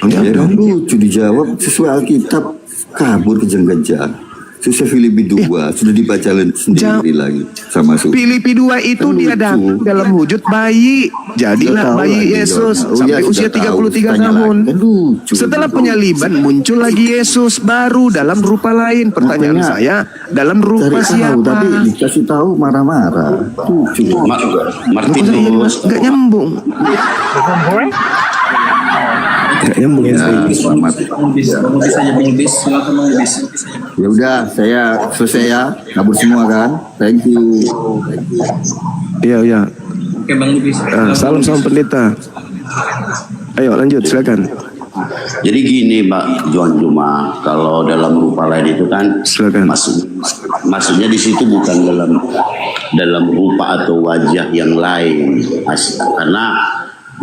E: Jawab
F: Ya
E: dong.
F: lucu dijawab sesuai Alkitab, kabur kejang-kejang. Susah Filipi 2 sudah dibaca sendiri lagi sama Su.
E: Filipi 2 itu
F: Kan
E: dia
F: lucu.
E: datang dalam wujud bayi. Jadilah
F: Sudah tahu
E: bayi
F: lagi
E: Yesus
F: jawabnya. Oh
E: sampai
F: iya,
E: usia
F: sudah tahu.
E: 33
F: Tanya
E: tahun.
F: lagi. Kan lucu.
E: Setelah penyaliban muncul lagi Yesus baru dalam rupa lain. Pertanyaan
F: Makanya,
E: saya, dalam rupa
F: cari tahu,
E: siapa?
F: tapi dikasih tahu marah-marah. Lucu.
G: Martinus,
E: Nggak nyambung.
C: From where?
E: Nggak nyambung ya.
F: Selamat. Ya udah, saya selesai ya. Kabur semua kan. Thank you.
E: Iya, iya. Salam sama pendeta. Ayo lanjut, silakan.
G: Jadi gini Pak Juan Juma, kalau dalam rupa lain itu kan
E: Silakan.
G: maksudnya di situ bukan dalam rupa atau wajah yang lain, karena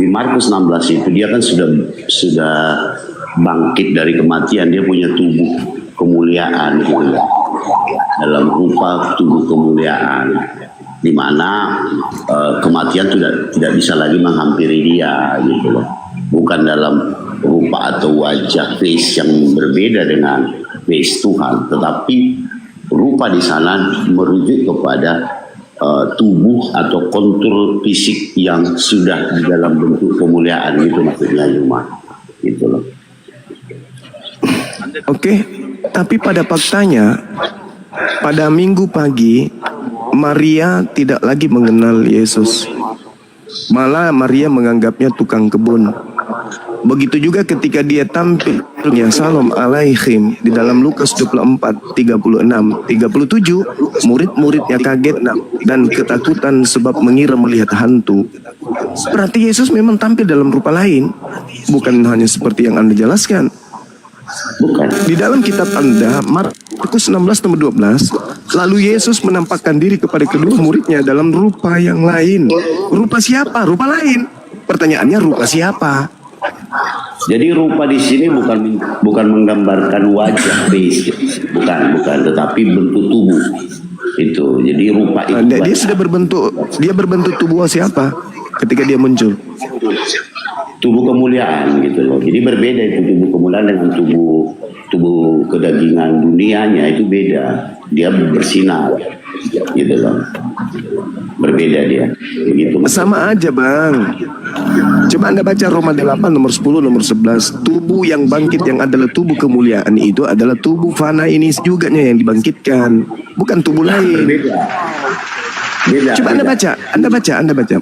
G: di Markus 16 itu dia kan sudah bangkit dari kematian, dia punya tubuh kemuliaan gitu ya. Dalam rupa tubuh kemuliaan, di mana kematian tidak bisa lagi menghampiri dia gitu loh. Bukan dalam rupa atau wajah face yang berbeda dengan face Tuhan, tetapi rupa di sana merujuk kepada tubuh atau kontur fisik yang sudah di dalam bentuk kemuliaan, itu maksudnya Juma gitu loh.
E: Oke, tapi pada faktanya pada minggu pagi Maria tidak lagi mengenal Yesus. Malah Maria menganggapnya tukang kebun. Begitu juga ketika dia tampil ya Salam alaihim di dalam Lukas 24, 36, 37, murid-muridnya kaget dan ketakutan sebab mengira melihat hantu. Berarti Yesus memang tampil dalam rupa lain, bukan hanya seperti yang Anda jelaskan. Di dalam kitab Anda, Markus 16 nomor 12, lalu Yesus menampakkan diri kepada kedua muridnya dalam rupa yang lain. Rupa siapa? Rupa lain. Pertanyaannya rupa siapa?
G: Jadi rupa di sini bukan menggambarkan wajah face, bukan, tetapi bentuk tubuh itu. Jadi rupa itu
E: Dia sudah berbentuk tubuh siapa ketika dia muncul?
G: tubuh kemuliaan gitu loh. Jadi berbeda itu tubuh kemuliaan dengan tubuh kedagingan dunianya, itu beda. Dia bersinar gitu loh. Berbeda dia. Begitu.
E: Sama aja bang. Coba Anda baca Roma 8 nomor 10 nomor 11. Tubuh yang bangkit yang adalah tubuh kemuliaan itu adalah tubuh fana ini juga yang dibangkitkan, bukan tubuh lain.
G: Berbeda. Beda.
E: Coba Anda baca.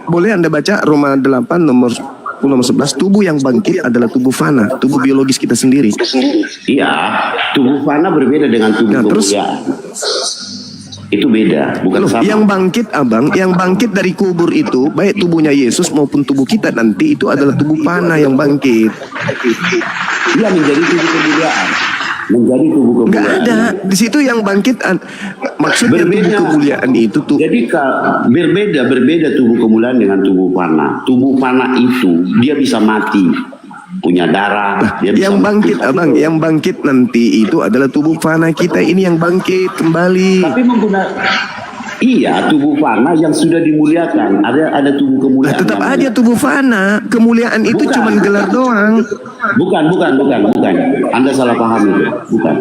E: Boleh Anda baca Roma 8 nomor 11. Tubuh yang bangkit adalah tubuh fana, tubuh biologis kita sendiri.
G: Iya, tubuh fana berbeda dengan tubuh kemuliaan. Itu beda, bukan sama.
E: Yang bangkit abang, yang bangkit dari kubur itu, baik tubuhnya Yesus maupun tubuh kita nanti, itu adalah tubuh fana yang bangkit.
G: Dia menjadi tubuh kemuliaan. Menjadi tubuh kemuliaan.
E: Enggak ada. Di situ yang bangkit maksudnya
G: Berbeda.
E: tubuh kemuliaan itu tuh.
G: Jadi berbeda tubuh kemuliaan dengan tubuh fana. Tubuh fana itu dia bisa mati, punya darah. Dia bisa
E: Yang bangkit
G: mati.
E: abang, yang bangkit nanti itu adalah tubuh fana kita ini yang bangkit kembali.
G: Tapi iya, tubuh fana yang sudah dimuliakan. Ada tubuh kemuliaan.
E: Tetap
G: namanya.
E: aja tubuh fana. Kemuliaan itu
G: Bukan.
E: cuma gelar doang.
G: Bukan. Anda salah paham itu. Bukan.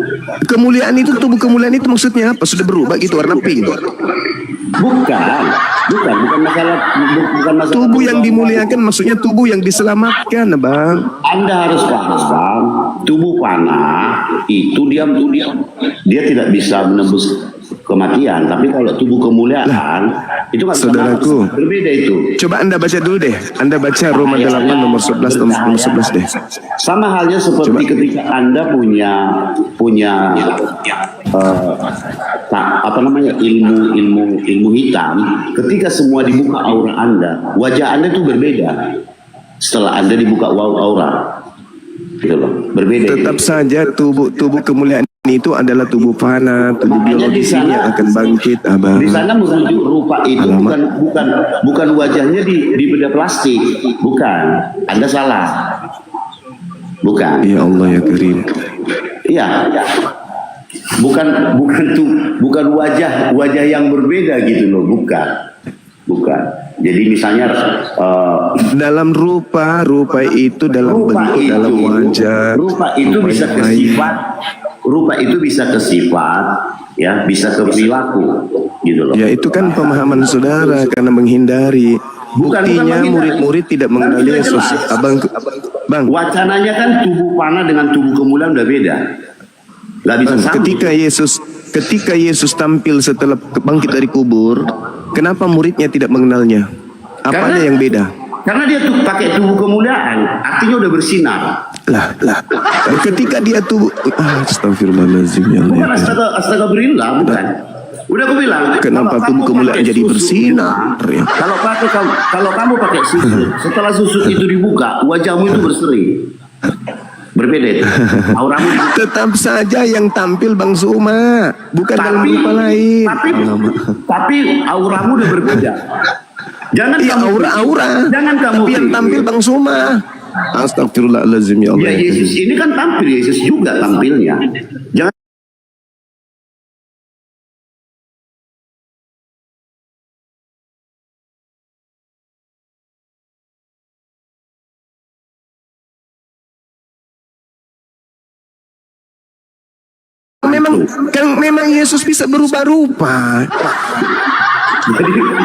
E: Kemuliaan itu, tubuh kemuliaan itu maksudnya apa? Sudah berubah gitu warna pink.
G: Bukan masalah. Bukan masalah.
E: Tubuh yang dimuliakan maksudnya tubuh yang diselamatkan, abang.
G: Anda harus paham, tubuh panah itu dia tidak bisa menembus kematian. Tapi kalau tubuh kemuliaan itu kan
E: Saudaraku,
G: berbeda itu.
E: Coba Anda baca dulu deh. Anda baca Roma 8 nomor 11 nomor 11 deh.
G: Sama halnya seperti ketika Anda punya ilmu hitam, ketika semua dibuka aura Anda, wajah Anda itu berbeda. Setelah Anda dibuka aura, gitu loh, berbeda.
E: Tetap saja tubuh kemuliaan itu adalah tubuh fana, tubuh
G: Makanya di
E: biologis
G: sana-
E: yang akan bangkit, abang.
G: Di sana menuju rupa itu bukan wajahnya di beda plastik, bukan. Anda salah, bukan.
E: Ya Allah ya Karim.
G: Iya, bukan wajah yang berbeda gitu loh, bukan. Jadi misalnya
E: Dalam rupa itu dalam bentuk, dalam wajah.
G: rupa itu bisa ke sifat, ya, bisa ke perilaku, gitu loh.
E: Ya itu kan pemahaman saudara karena menghindari. Buktinya
G: menghindari.
E: murid-murid tidak
G: Kan
E: mengenal
G: sudah
E: Yesus.
G: jelas.
E: Bang,
G: Wacananya kan tubuh panah dengan tubuh kemuliaan udah beda. Gak bisa sama.
E: ketika Yesus tampil setelah bangkit dari kubur, kenapa muridnya tidak mengenalnya? Apanya yang beda?
G: Karena dia tuh pakai tubuh kemuliaan, artinya udah bersinar.
E: Lah. Ketika dia tubuh, astagfirullahaladzim ya Allah.
G: Bukan astagfirullah, bukan. Udah aku bilang.
E: Kenapa
G: kalau
E: tubuh
G: kamu
E: kemuliaan
G: pakai
E: jadi
G: susu
E: bersinar,
G: itu,
E: ya?
G: Kalau kamu pakai susu, setelah susu itu dibuka, wajahmu itu berseri. Berbeda itu. Auramu
E: Tetap saja yang tampil Bang Suma, bukan dalam rupa lain.
G: tapi auramu udah berbeda. Jangan
E: Iya
G: kamu
E: aura.
G: Jangan kamu
E: Tapi yang tampil Bang Suma. Astagfirullahaladzim ya Allah.
G: Ya Yesus ini kan tampil, Yesus juga tampilnya. Jangan
E: Memang Yesus bisa berubah rupa.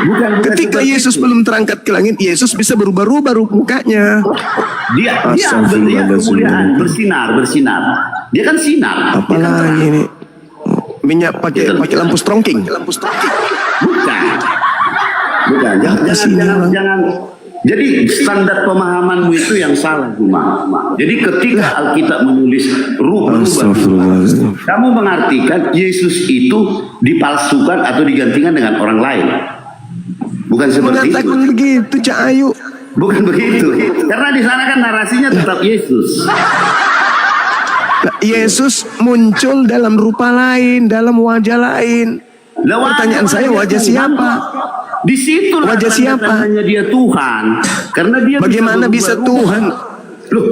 G: bukan
E: Ketika Yesus belum terangkat ke langit, Yesus bisa berubah-ubah mukanya.
G: dia
E: Astagfirullahaladzim.
G: kemuliaan bersinar. Dia kan sinar. Dia kan
E: Apalagi ini minyak pakai lampu strongking.
G: Bukan. Jangan. Jadi standar pemahamanmu itu yang salah, cuma. Jadi ketika Alkitab menulis rupa,
E: Astagfirullahaladzim.
G: kamu mengartikan Yesus itu dipalsukan atau digantikan dengan orang lain. Bukan seperti
E: Mengatakan
G: itu.
E: begitu Cak Ayu.
G: Bukan begitu. Karena di sana kan narasinya tetap Yesus.
E: Yesus muncul dalam rupa lain, dalam wajah lain. Pertanyaan saya, wajah siapa?
G: Di situ
E: Wajah siapa?
G: Dia Tuhan. Karena dia
E: Bagaimana bisa Tuhan?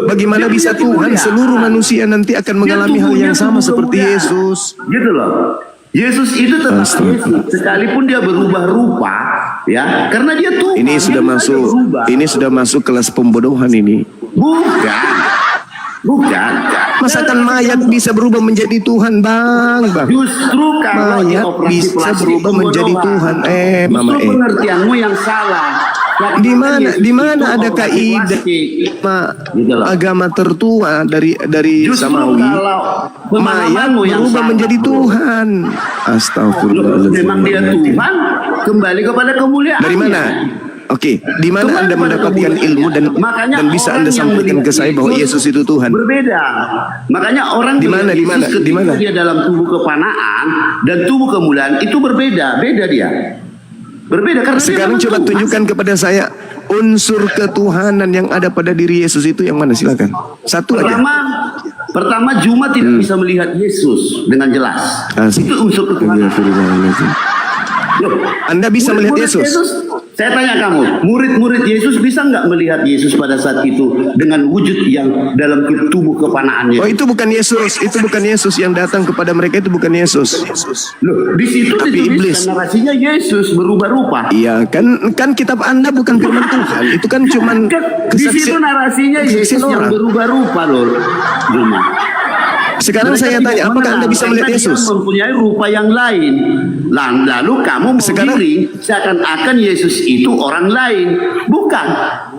E: Bagaimana bisa Tuhan? Seluruh manusia nanti akan mengalami hal yang sama seperti Yesus.
G: Gitu loh. Yesus itu tetap Yesus. Sekalipun dia berubah rupa, Ya, karena dia Tuhan.
E: Ini sudah
G: dia
E: masuk,
G: bisa berubah.
E: ini sudah masuk kelas pembodohan ini.
G: Bukan. Bukan.
E: Masakan mayat bisa berubah menjadi Tuhan, Bang.
G: Justru kalau
E: Mayat
G: dioperasi
E: bisa
G: plastik
E: berubah menjadi
G: pembodohan.
E: Tuhan. Mama
G: Justru pengertianmu yang salah.
E: Di mana
G: Yesus
E: di mana
G: itu
E: ada
G: operasi
E: kaidah
G: plastik. Gitu loh.
E: agama tertua dari
G: Justru
E: Samawi?
G: kalau
E: Mayat
G: pemahamanmu yang
E: berubah
G: salah,
E: menjadi
G: bro.
E: Tuhan.
G: Loh,
E: Astagfirullahaladzim.
G: memang dia Tuhan, kembali kepada kemuliaan.
E: Dari mana? Oke, di mana
G: Kembali
E: Anda
G: kepada
E: mendapatkan
G: kemuliaan.
E: ilmu dan
G: Makanya
E: bisa
G: orang
E: Anda
G: yang
E: sampaikan
G: melihat
E: ke saya bahwa Yesus itu Tuhan?
G: Berbeda. Makanya orang
E: Di mana,
G: melihat
E: di mana,
G: Yesus ketika
E: di mana?
G: dia dalam tubuh kepanaan dan tubuh kemuliaan itu berbeda, beda dia. Berbeda karena
E: Sekarang
G: dia
E: coba
G: memang Tuhan.
E: tunjukkan kepada saya unsur ketuhanan yang ada pada diri Yesus itu yang mana, silakan. Satu aja.
G: Pertama Juma tidak bisa melihat Yesus dengan jelas.
E: Asik.
G: Itu unsur ketuhanan.
E: Astagfirullahaladzim.
G: Loh,
E: Anda bisa melihat
G: murid-murid
E: Yesus?
G: Saya tanya kamu, murid-murid Yesus bisa nggak melihat Yesus pada saat itu dengan wujud yang dalam tubuh kepanaannya?
E: Oh, itu bukan Yesus, itu bukan Yesus yang datang kepada mereka, itu bukan Yesus.
G: Loh, di situ
E: Tapi
G: dituliskan
E: iblis.
G: narasinya Yesus berubah rupa.
E: Iya, kan kitab Anda bukan firman Tuhan, itu kan cuman
G: Di situ narasinya Yesus
E: kesaksian
G: yang
E: orang.
G: berubah rupa loh, Juma.
E: Sekarang
G: Mereka
E: saya
G: tidak
E: tanya, apakah Anda
G: menang
E: bisa
G: karena
E: melihat
G: dia
E: Yesus?
G: mempunyai rupa yang lain. Lalu kamu mau
E: Sekarang-
G: diri seakan-akan Yesus itu orang lain. Bukan.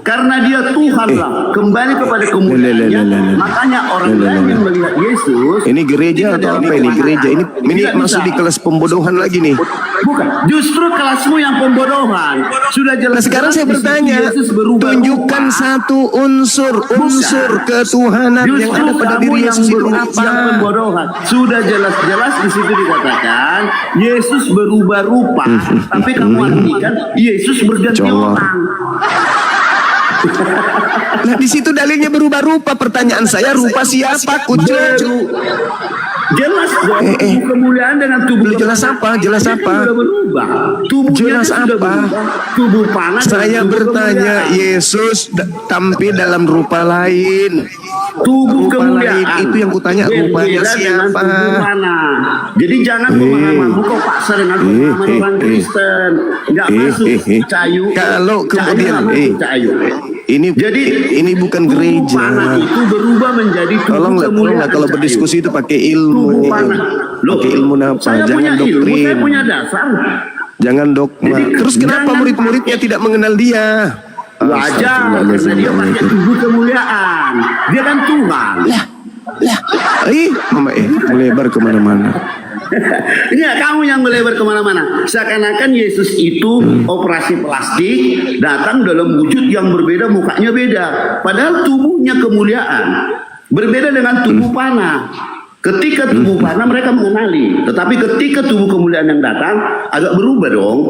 G: Karena dia Tuhan lah. Kembali kepada kemuliaannya.
E: Lelelelelele.
G: Makanya orang lain yang melihat Yesus.
E: Ini gereja
G: tidak
E: atau
G: dalam
E: apa ini?
G: kepanaan.
E: Gereja ini
G: Tidak
E: masuk
G: bisa.
E: di kelas pembodohan lagi nih.
G: Bukan. Justru kelasmu yang pembodohan. Sudah jelas.
E: Nah, sekarang saya
G: di situ
E: bertanya,
G: Yesus berubah
E: tunjukkan
G: rupa.
E: satu unsur ketuhanan yang
G: Justru
E: ada pada
G: kamu
E: diri Yesus itu
G: yang
E: apa?
G: pembodohan. Sudah jelas-jelas di situ dikatakan Yesus berubah rupa, tapi kamu artikan Yesus berganti
E: Color.
G: orang.
E: Nah, di situ dalilnya berubah rupa. Pertanyaan saya, rupa siapa? Kucu.
G: Jelas dong, tubuh kemuliaan dengan tubuh
E: Lu jelas
G: kemuliaan.
E: apa? Jelas
G: Dia kan
E: apa?
G: sudah berubah. Tubuhnya
E: Jelas
G: itu sudah
E: apa?
G: berubah. Tubuh panas.
E: Saya
G: dengan tubuh
E: bertanya,
G: kemuliaan.
E: Yesus tampil dalam rupa lain.
G: Tubuh
E: Rupa
G: kemuliaan
E: lain, itu yang kutanya,
G: berbeda
E: rupanya
G: dengan
E: siapa?
G: tubuh mana. Jadi jangan pemahamanmu kau paksa dengan pemahaman orang Kristen. Nggak masuk cayu.
E: Kalau kemudian,
G: nggak masuk cayu.
E: ini bukan
G: tubuh
E: gereja.
G: panah itu berubah menjadi tubuh
E: Tolonglah
G: kemuliaan
E: kalau
G: cayu.
E: berdiskusi itu pakai ilmu.
G: Tubuh panah. Loh,
E: Pakai ilmu apa?
G: saya
E: Jangan
G: punya ilmu,
E: doktrin.
G: saya punya dasar.
E: Jangan dogma.
G: Jadi,
E: Terus kenapa
G: jangan
E: murid-muridnya tidak mengenal dia?
G: Wajar, karena dia pakai tubuh kemuliaan. Dia kan Tuhan.
E: Mama melebar kemana-mana.
G: Iya, kamu yang melebar kemana-mana. Seakan-akan Yesus itu operasi plastik, datang dalam wujud yang berbeda, mukanya beda. Padahal tubuhnya kemuliaan. Berbeda dengan tubuh panah. Ketika tubuh panah mereka mengenali. Tetapi ketika tubuh kemuliaan yang datang, agak berubah dong.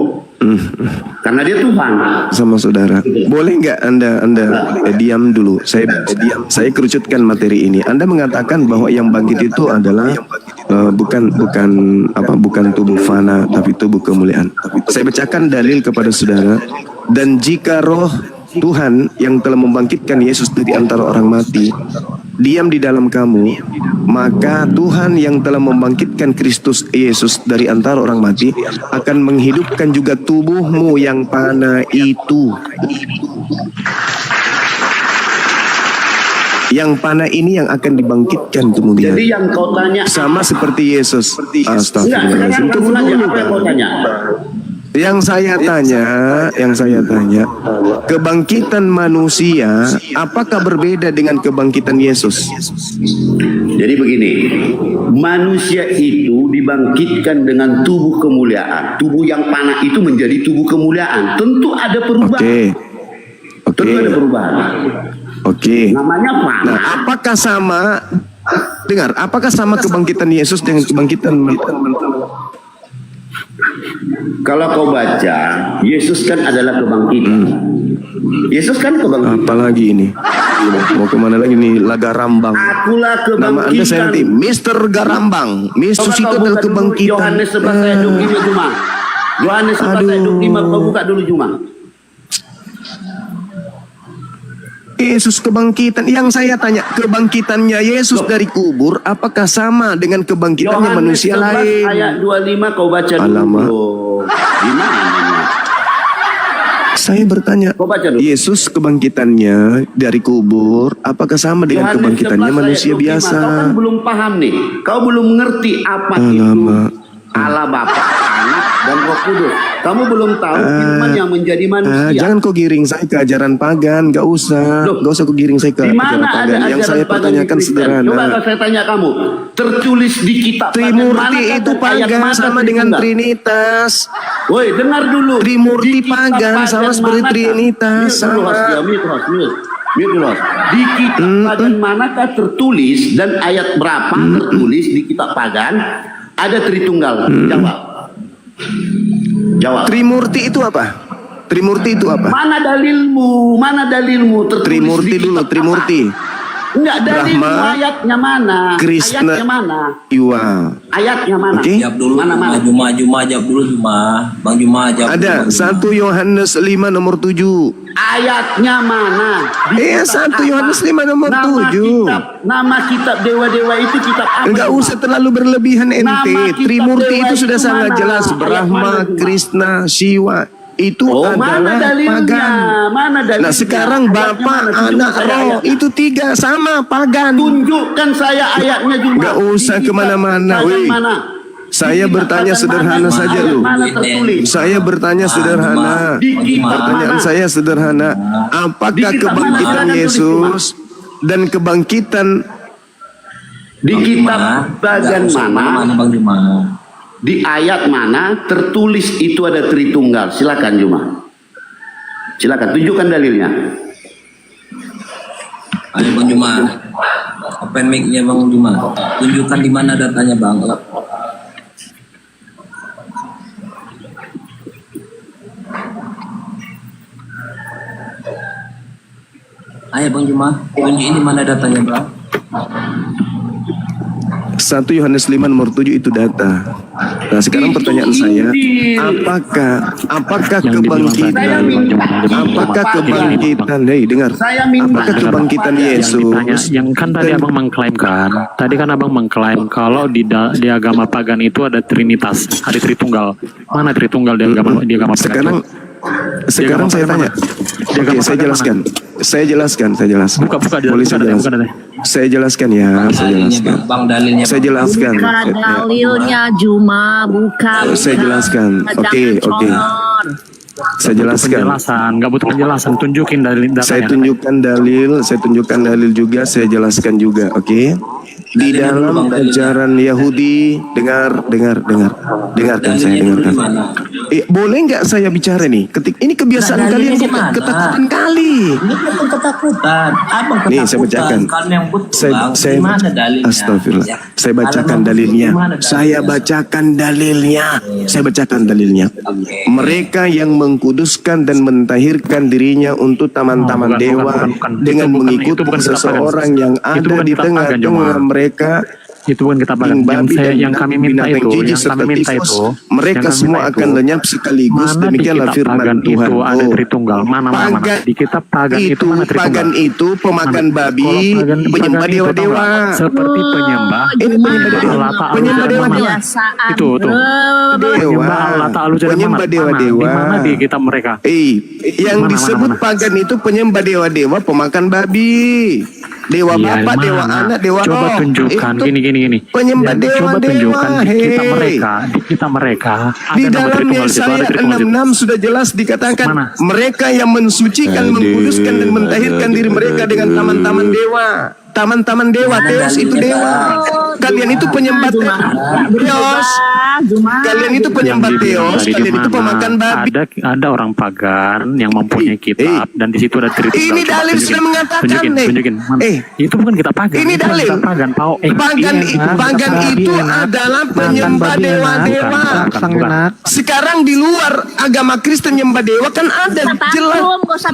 G: Karena dia Tuhan.
E: Sama saudara, boleh nggak Anda diam dulu? Saya kerucutkan materi ini. Anda mengatakan bahwa yang bangkit itu adalah bukan tubuh fana, tapi tubuh kemuliaan. Saya bacakan dalil kepada saudara. Dan jika roh Tuhan yang telah membangkitkan Yesus dari antara orang mati diam di dalam kamu, maka Tuhan yang telah membangkitkan Kristus Yesus dari antara orang mati akan menghidupkan juga tubuhmu yang panah itu. Yang panah ini yang akan dibangkitkan kemudian.
G: Jadi yang kau tanya,
E: Sama seperti Yesus.
G: enggak,
E: Astagfirullahaladzim.
G: sekarang kamu nanya apa yang kau tanya?
E: Yang saya tanya, kebangkitan manusia apakah berbeda dengan kebangkitan Yesus?
G: Jadi begini, manusia itu dibangkitkan dengan tubuh kemuliaan. Tubuh yang panah itu menjadi tubuh kemuliaan. Tentu ada perubahan. Tentu ada perubahan.
E: Oke.
G: Namanya panah.
E: Nah, apakah sama kebangkitan Yesus dengan kebangkitan
G: Kalau kau baca, Yesus kan adalah kebangkitan. Yesus kan kebangkitan.
E: apalagi ini? Mau kemana lagi nih? Laga Rambang.
G: Akulah
E: Nama Anda saya nanti
G: kebangkitan.
E: Mr. Garambang. Yesus
G: Coba
E: itu
G: kau
E: adalah
G: buka dulu
E: kebangkitan.
G: Yohanes 11 ayat 25 cuma. Yohanes 11 ayat 25 kau buka dulu cuma.
E: Yesus kebangkitan. Yang saya tanya, kebangkitannya Yesus dari kubur apakah sama dengan kebangkitannya
G: Yohanes
E: manusia
G: 11
E: lain?
G: ayat 25 kau baca dulu.
E: Alamak.
G: Gimana?
E: Saya bertanya,
G: Kau baca dulu.
E: Yesus kebangkitannya dari kubur, apakah sama dengan
G: Yohanes
E: kebangkitannya
G: 11
E: manusia
G: ayat 25.
E: biasa?
G: Kau kan belum paham nih. Kau belum mengerti apa
E: Alamak.
G: itu Allah Bapa, Anak, dan Roh Kudus. Kamu belum tahu firman yang menjadi manusia.
E: Jangan kau giring saya ke ajaran pagan, gak usah.
G: Loh,
E: Gak usah kau giring saya ke
G: Di
E: ajaran
G: mana ada
E: pagan. Yang
G: ajaran
E: saya
G: pagan
E: pertanyakan
G: di Kristen? Coba
E: sederhana.
G: kalau saya tanya kamu, tertulis di kitab pagan
E: Trimurti
G: manakah
E: itu
G: dan ayat
E: pagan
G: mana
E: sama dengan
G: Tritunggal?
E: Trinitas.
G: Woi, dengar dulu.
E: Trimurti
G: Di kitab
E: pagan sama seperti
G: manakah?
E: Trinitas,
G: Mute dulu,
E: sama.
G: host, ya, mute, host, mute. Mute dulu, host. Di kitab pagan manakah tertulis dan ayat berapa tertulis di kitab pagan ada Tritunggal? Jawab. Jawab.
E: Trimurti itu apa? Trimurti itu apa?
G: Mana dalilmu? Mana dalilmu tertulis
E: Trimurti
G: di
E: dulu,
G: kitab
E: Trimurti.
G: apa? Enggak, dalilmu
E: Brahma,
G: ayatnya mana?
E: Krishna,
G: Ayatnya mana?
E: Iwa.
G: Ayatnya mana?
E: Oke.
B: Jawab dulu.
G: Mana mana?
B: Juma jawab dulu Juma. Bang Juma jawab.
E: Ada
B: dulu, Bang Juma.
E: 1 Yohanes 5 nomor 7.
G: Ayatnya mana? Di kitab
E: 1
G: apa?
E: Yohanes 5 nomor 7.
G: Nama kitab dewa-dewa itu kitab apa?
E: Enggak
G: Juma?
E: usah terlalu berlebihan
G: Nama
E: ente.
G: kitab
E: Trimurti
G: dewa
E: itu sudah
G: itu
E: sangat
G: mana?
E: jelas.
G: Ayat
E: Brahma,
G: mana, Juma?
E: Krishna, Shiva. Itu
G: Oh, mana
E: adalah
G: dalilnya?
E: pagan.
G: Mana dalilnya?
E: Nah sekarang
G: Ayatnya
E: Bapa,
G: mana? Tunjukkan
E: Anak,
G: saya
E: Roh
G: ayatnya.
E: itu 3 sama pagan.
G: Tunjukkan saya ayatnya Juma.
E: Enggak usah
G: Di kitab
E: kemana-mana,
G: pagan
E: weh.
G: mana?
E: Saya
G: Di
E: bertanya
G: kitab
E: sederhana
G: pagan
E: saja,
G: ayat
E: lu.
G: Mana tertulis?
E: Saya bertanya sederhana.
G: Di kitab
E: Pertanyaan
G: mana?
E: saya sederhana.
G: Di
E: Apakah
G: kitab mana
E: kebangkitan
G: ada tulis,
E: Yesus dan kebangkitan
G: Di kitab bagian mana?
B: Mana Bang Juma?
G: Di ayat mana tertulis itu ada Tritunggal? Silakan Juma. Silakan tunjukkan dalilnya.
B: Ayo Bang Juma. Open mic-nya Bang Juma. Tunjukkan di mana datanya Bang. Ayo Bang Juma, tunjukin di mana datanya Bang.
E: 1 Yohanes 5 nomor 7 itu data. Nah sekarang pertanyaan saya, apakah kebangkitan, hei dengar,
G: Saya minta
E: apakah kebangkitan Yesus?
H: Yang kan tadi abang mengklaim kan, tadi kan abang mengklaim kalau di agama pagan itu ada Trinitas, ada Tritunggal. Mana Tritunggal di agama pagan?
E: Sekarang saya tanya. Oke, saya jelaskan. Saya jelaskan.
H: Buka
E: Boleh saya jelaskan? Saya jelaskan ya, saya jelaskan.
B: Bang dalilnya.
E: Saya jelaskan.
J: Buka dalilnya Juma, buka.
E: Saya jelaskan. Oke. Saya jelaskan.
H: Penjelasan, nggak butuh penjelasan, tunjukin dalil datanya.
E: Saya tunjukkan dalil juga, saya jelaskan juga, oke? Di dalam ajaran Yahudi, dengarkan saya dengarkan. Boleh nggak saya bicara nih? Ini kebiasaan kalian ketakutan kali.
B: Ini bukan ketakutan. Abang ketakutan.
E: Nih saya bacakan.
B: Kalian yang betul,
E: Saya
B: Bang. Di mana dalilnya?
E: Astagfirullah.
B: Ya.
E: Saya bacakan
B: Alamak,
E: dalilnya.
B: di mana
E: Saya bacakan dalilnya. Saya bacakan dalilnya. Mereka yang mengkuduskan dan mentahirkan dirinya untuk taman-taman
H: bukan,
E: dewa
H: bukan.
E: dengan
H: Itu bukan
E: mengikuti
H: kitab pagan.
E: seseorang yang
H: Itu
E: ada
H: bukan
E: di
H: kitab pagan,
E: tengah-tengah
H: Jemaah.
E: mereka.
H: Itu bukan kita pagan. Yang kami minta itu,
E: mereka semua akan lenyap sekaligus.
H: mana
E: Demikianlah
H: di kitab
E: firman
H: pagan
E: Tuhan.
H: itu ada Tritunggal. Mana
E: Pagan
H: di kitab pagan itu mana Tritunggal?
E: pagan itu pemakan babi, penyembah dewa-dewa.
H: Seperti penyembah.
E: Ini penyembah dewa. Penyembah dewa-dewa.
H: Itu tuh. Penyembah Allah Ta'ala jadi
E: Penyembah
H: mana?
E: dewa-dewa.
H: Di mana di kitab mereka?
E: Yang
H: Mana,
E: disebut
H: mana?
E: pagan itu penyembah dewa-dewa, pemakan babi. Dewa
H: Iya,
E: Bapa,
H: mana?
E: Dewa Anak, Dewa
H: Coba
E: Roh.
H: tunjukkan
E: Itu
H: gini.
E: penyembah
H: Ya, coba
E: dewa-dewa,
H: tunjukkan di kitab
E: hei.
H: mereka, ada
E: Di
H: nama
E: dalam
H: Tritunggal di situ, ada
E: Yesaya
H: Tritunggal di situ.
E: 66 sudah jelas dikatakan
H: Mana?
E: mereka yang mensucikan, mengkuduskan dan mentahirkan diri mereka dengan taman-taman dewa. Taman-taman dewa, Theos itu dewa. Kalian itu penyembah Theos. Kalian itu penyembah Theos,
H: Tadi
E: kalian
H: di
E: itu
H: mana?
E: pemakan babi.
H: Ada orang pagan yang mempunyai kitab dan di situ ada Tritunggal.
E: Ini
H: Coba
E: dalil
H: tunjukin.
E: sudah mengatakan, nih.
H: Tunjukin. Mana? Itu bukan kitab pagan.
E: Ini
H: itu bukan
E: dalil.
H: kitab pagan, Pau.
E: Pagan itu adalah penyembah dewa-dewa.
H: Bukan.
E: Sekarang di luar agama Kristen nyembah dewa kan ada jelas.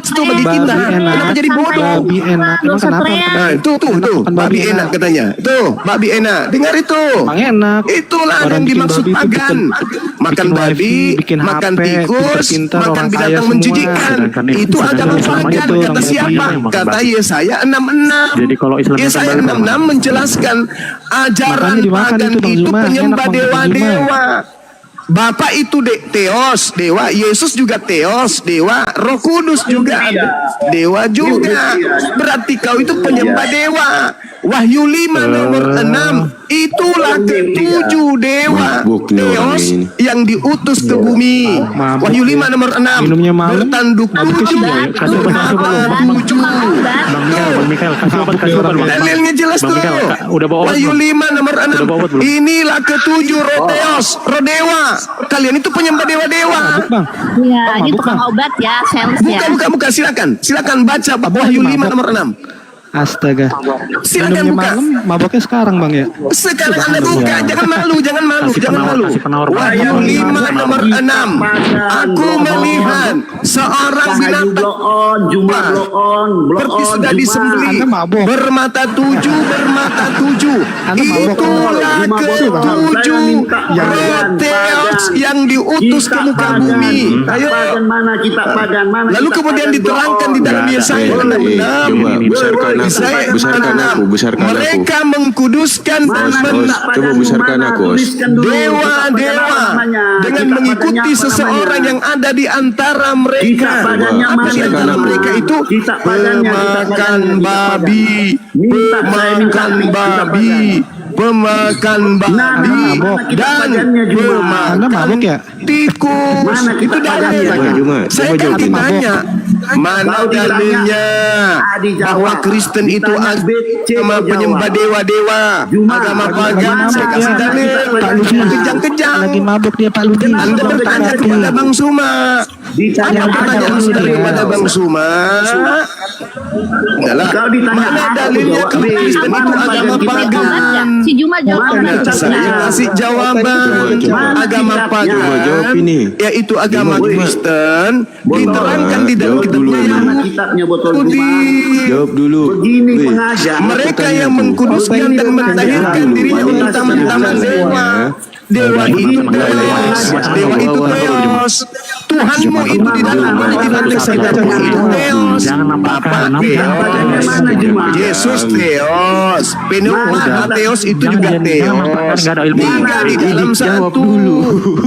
E: Itu bagi kita. Kenapa jadi bodoh? Nah, itu babi enak katanya. Tuh, babi enak. Dengar itu. Itulah yang dimaksud pagan. Makan babi, makan tikus, makan binatang menjijikan. Itu agama pagan. Kata siapa? Kata Yesaya 66.
H: Jadi kalau Islam
E: Yesaya 66 menjelaskan ajaran pagan itu penyembah dewa-dewa. Bapa itu Theos, dewa. Yesus juga Theos, dewa. Roh Kudus juga dewa juga. Berarti kau itu penyembah dewa. Wahyu 5 nomor 6, itulah ketujuh dewa Theos yang diutus ke bumi. Wahyu 5 nomor 6, bertanduk tujuh, bermata tujuh.
H: Bang Mikael, kasih obat.
E: Dalilnya jelas tuh.
H: Udah bawa obat
E: Wahyu
H: belum?
E: 5 nomor 6,
H: Udah bawa obat belum?
E: inilah ketujuh roh Theos, roh dewa. Kalian itu penyembah dewa-dewa.
J: Iya, ini tukang obat ya, sales ya.
E: Buka, silakan baca Wahyu 5 nomor 6.
K: Astaga.
E: Silakan buka.
K: Maboknya sekarang Bang ya.
E: Sekarang Anda buka, jangan malu.
H: Kasih penawar, Bang.
E: Wahyu 5 nomor 6. Aku melihat seorang binatang seperti sudah disembelih, bermata tujuh. Itulah ketujuh roh Theos yang diutus ke muka bumi. Ayo. Lalu kemudian diterangkan di dalam Yesaya 6. Mereka mengkuduskan dan
F: besarkan aku,
E: dewa-dewa dengan mengikuti seseorang yang ada di antara mereka. Apa di antara mereka itu? Pemakan babi, pemakan babi dan pemakan tikus. Itu dalilnya. Saya kan ditanya, mana dalilnya bahwa Kristen itu agama penyembah dewa-dewa, agama pagan? Saya kasih dalil. Kejang-kejang.
K: Lagi mabuk dia Pak Ludi.
E: Anda bertanya kepada Bang Suma. Apa pertanyaan saudara kepada Bang Suma? Adalah, mana dalilnya kalau Kristen itu agama pagan?
J: Si Juma jawab.
E: Saya kasih jawaban. Agama pagan, yaitu agama Kristen, diterangkan di dalam kitabnya Yahudi.
F: Jawab dulu.
E: Mereka yang mengkuduskan dan mentahirkan dirinya untuk taman-taman dewa. Dewa itu Theos. Tuhanmu itu di dalam itu Theos. Bapa Theos. Yesus Theos. Pneuma Theos itu juga Theos. Tiga di dalam satu.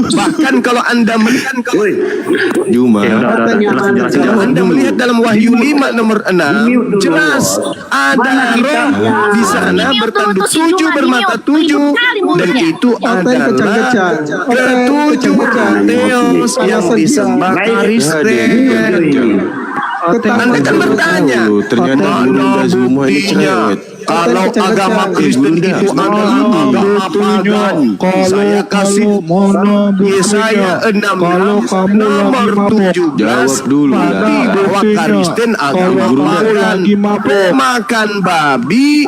E: Bahkan kalau Anda melihat Anda melihat dalam Wahyu 5 nomor 6, jelas ada roh di sana bertanduk tujuh, bermata tujuh, dan itu adalah ketujuh Theos yang disembah Kristen. Anda kan bertanya,
F: ternyata
E: mana buktinya kalau agama Kristen itu adalah agama pagan? Saya kasih Yesaya 6 nomor 17, bukti bahwa Kristen agama pagan, makan babi,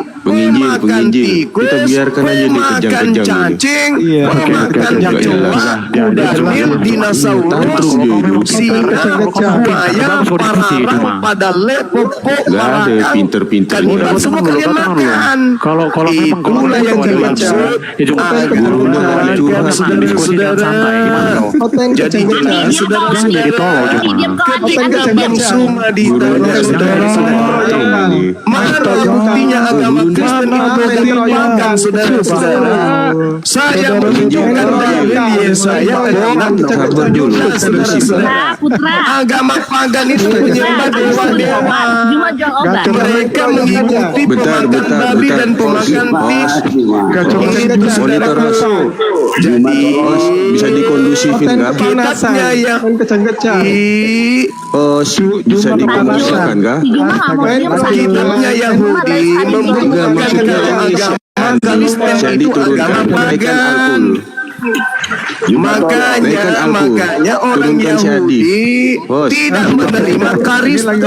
E: makan tikus, makan cacing, makan kecoa, kuda nil, dinosaurus, singa, buaya, pararang, pada lepopok,
F: ada pinter-pinter.
E: semua kalian makan.
H: Kalau memang
E: Itulah yang dimaksud
J: Jadi
E: ketika Bang Suma ditanya saudara-saudara, mana buktinya agama Kristen itu pagan, saudara-saudara? Saya menunjukkan dalil Yesaya 6 saudara-saudara. Agama pagan itu menyembah dewa-dewa. Mereka mengikuti pemakan babi dan pemakan tikus.
F: Monitor
E: Jadi
F: bisa dikondusifin nggak?
E: kitabnya yang
F: Bisa dikondusifkan nggak?
E: kitabnya Yahudi membuktikan kalau agama Kristen itu agama pagan. Makanya orang Yahudi tidak menerima Kristen.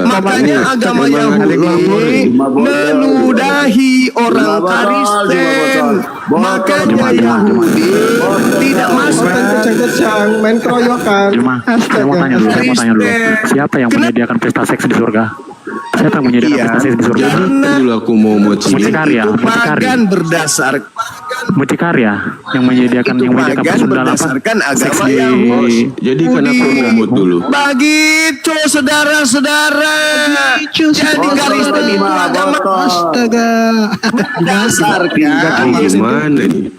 E: Makanya agama Yahudi meludahi orang Kristen. Makanya Yahudi tidak masuk
K: main keroyokan.
H: Saya mau tanya dulu. Siapa yang menyediakan pesta seks di surga? Siapa yang menyediakan pesta seks di surga?
F: Dulu aku mau
H: Mucikaria.
E: pagan berdasar
H: Mucikaria yang menyediakan persundalan
E: berdasarkan agama
F: di.
E: Yahudi.
F: Jadi kan aku ngomot dulu.
E: Begitu saudara-saudara. Jadi Kristen itu agama
K: Astaga.
E: berdasarkan
F: Gimana nih?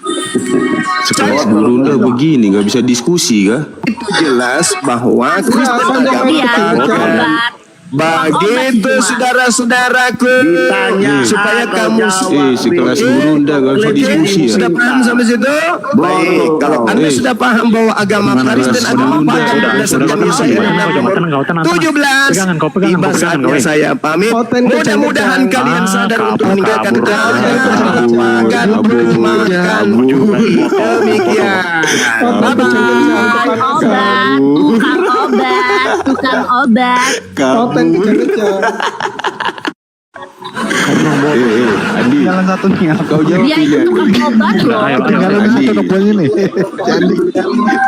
F: Sekelas guru udah begini, nggak bisa diskusi kah?
E: Itu jelas bahwa Kristen agama
J: Iya, obat.
E: begitu saudara-saudaraku, supaya kamu
F: sekelas guru udah nggak bisa diskusi ya.
E: sudah paham sampai situ? Baik, kalau Anda sudah paham bahwa agama Kristen agama pagan berdasarkan Yesaya 17, tiba saatnya saya pamit. Mudah-mudahan kalian sadar untuk meninggalkan pagan bermakan. Demikian.
J: Tukang obat, tukang obat.
K: Konten kejar-kejar.
F: Andi,
K: Jalan satunya.
F: kau jawab
J: Dia itu tukang obat loh.
K: Tinggalan satu kebun ini.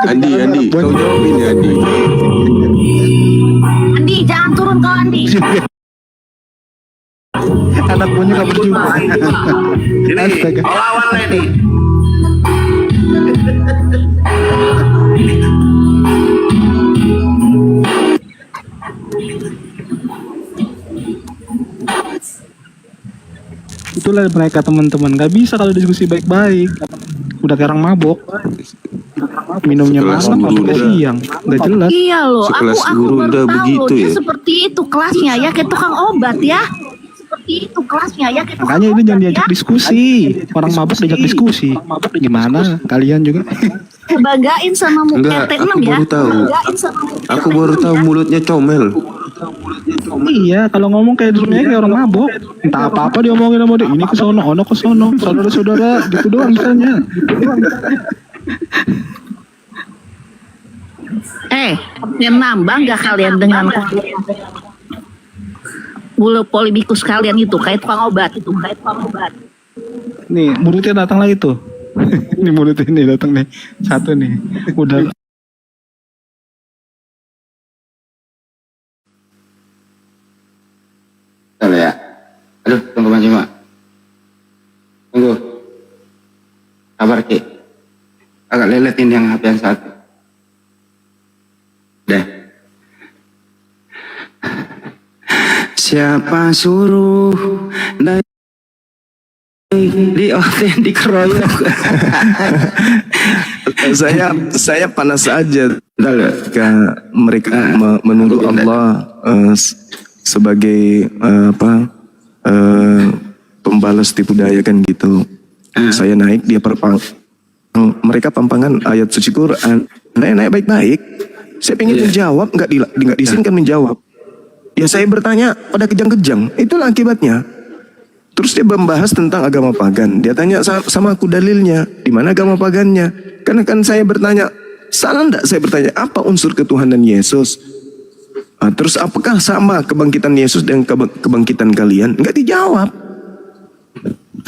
F: Andi, kau jawab ini Andi.
J: Andi, jangan turun kau Andi.
K: Anak bunyi gak berjumpa. Astaga. Itulah mereka teman-teman, nggak bisa kalau diskusi baik-baik. Udah kayak orang mabok, minumnya
F: Sekelas
K: malam
F: guru
K: atau
F: udah.
K: siang, nggak jelas.
J: Iya loh,
F: Sekelas
J: aku
F: guru
J: baru
F: udah
J: tahu
F: begitu
J: loh, dia
F: ya?
J: seperti itu kelasnya ya, kayak tukang obat ya. Seperti itu kelasnya ya, kayak tukang
K: Makanya ini jangan
J: obat
K: diajak
J: ya.
K: diskusi. Orang mabuk diajak diskusi. Gimana? Kalian juga?
J: Banggain sama muka
F: Enggak,
J: RT 6
F: aku
J: ya.
F: baru tahu.
J: Banggain sama muka
F: Aku
J: RT
F: baru
J: 6
F: tahu
J: ya.
F: mulutnya comel.
K: Iya, kalau ngomong kayak dunia kayak orang mabuk. Entah apa-apa diomongin sama dia. Ini ke sono, ono ke sono. Saudara-saudara, gitu doang misalnya.
J: Yang nambah nggak kalian dengan bulu polemikus kalian itu kayak tukang obat itu, kayak tukang obat.
K: Nih, muridnya datang lagi tuh. Ini murid ini datang nih. Satu nih. Udah
I: Halo ya. Aduh, tunggu Bang Cima. Tunggu. Kabar Ki. Agak leletin yang HP yang satu. Deh. Siapa suruh di oten dikeroyok?
E: saya panas saja ketika mereka menuduh Allah sebagai pembalas tipu daya kan gitu. Saya naik, dia mereka pampangan ayat suci Quran. Naik baik-baik. Saya ingin menjawab, nggak diizinkan menjawab. Ya saya bertanya pada kejang-kejang. Itulah akibatnya. Terus dia membahas tentang agama pagan. Dia tanya sama aku dalilnya, di mana agama pagannya? Karena kan saya bertanya, salah enggak saya bertanya apa unsur ketuhanan Yesus? Terus apakah sama kebangkitan Yesus dengan kebangkitan kalian? Enggak dijawab.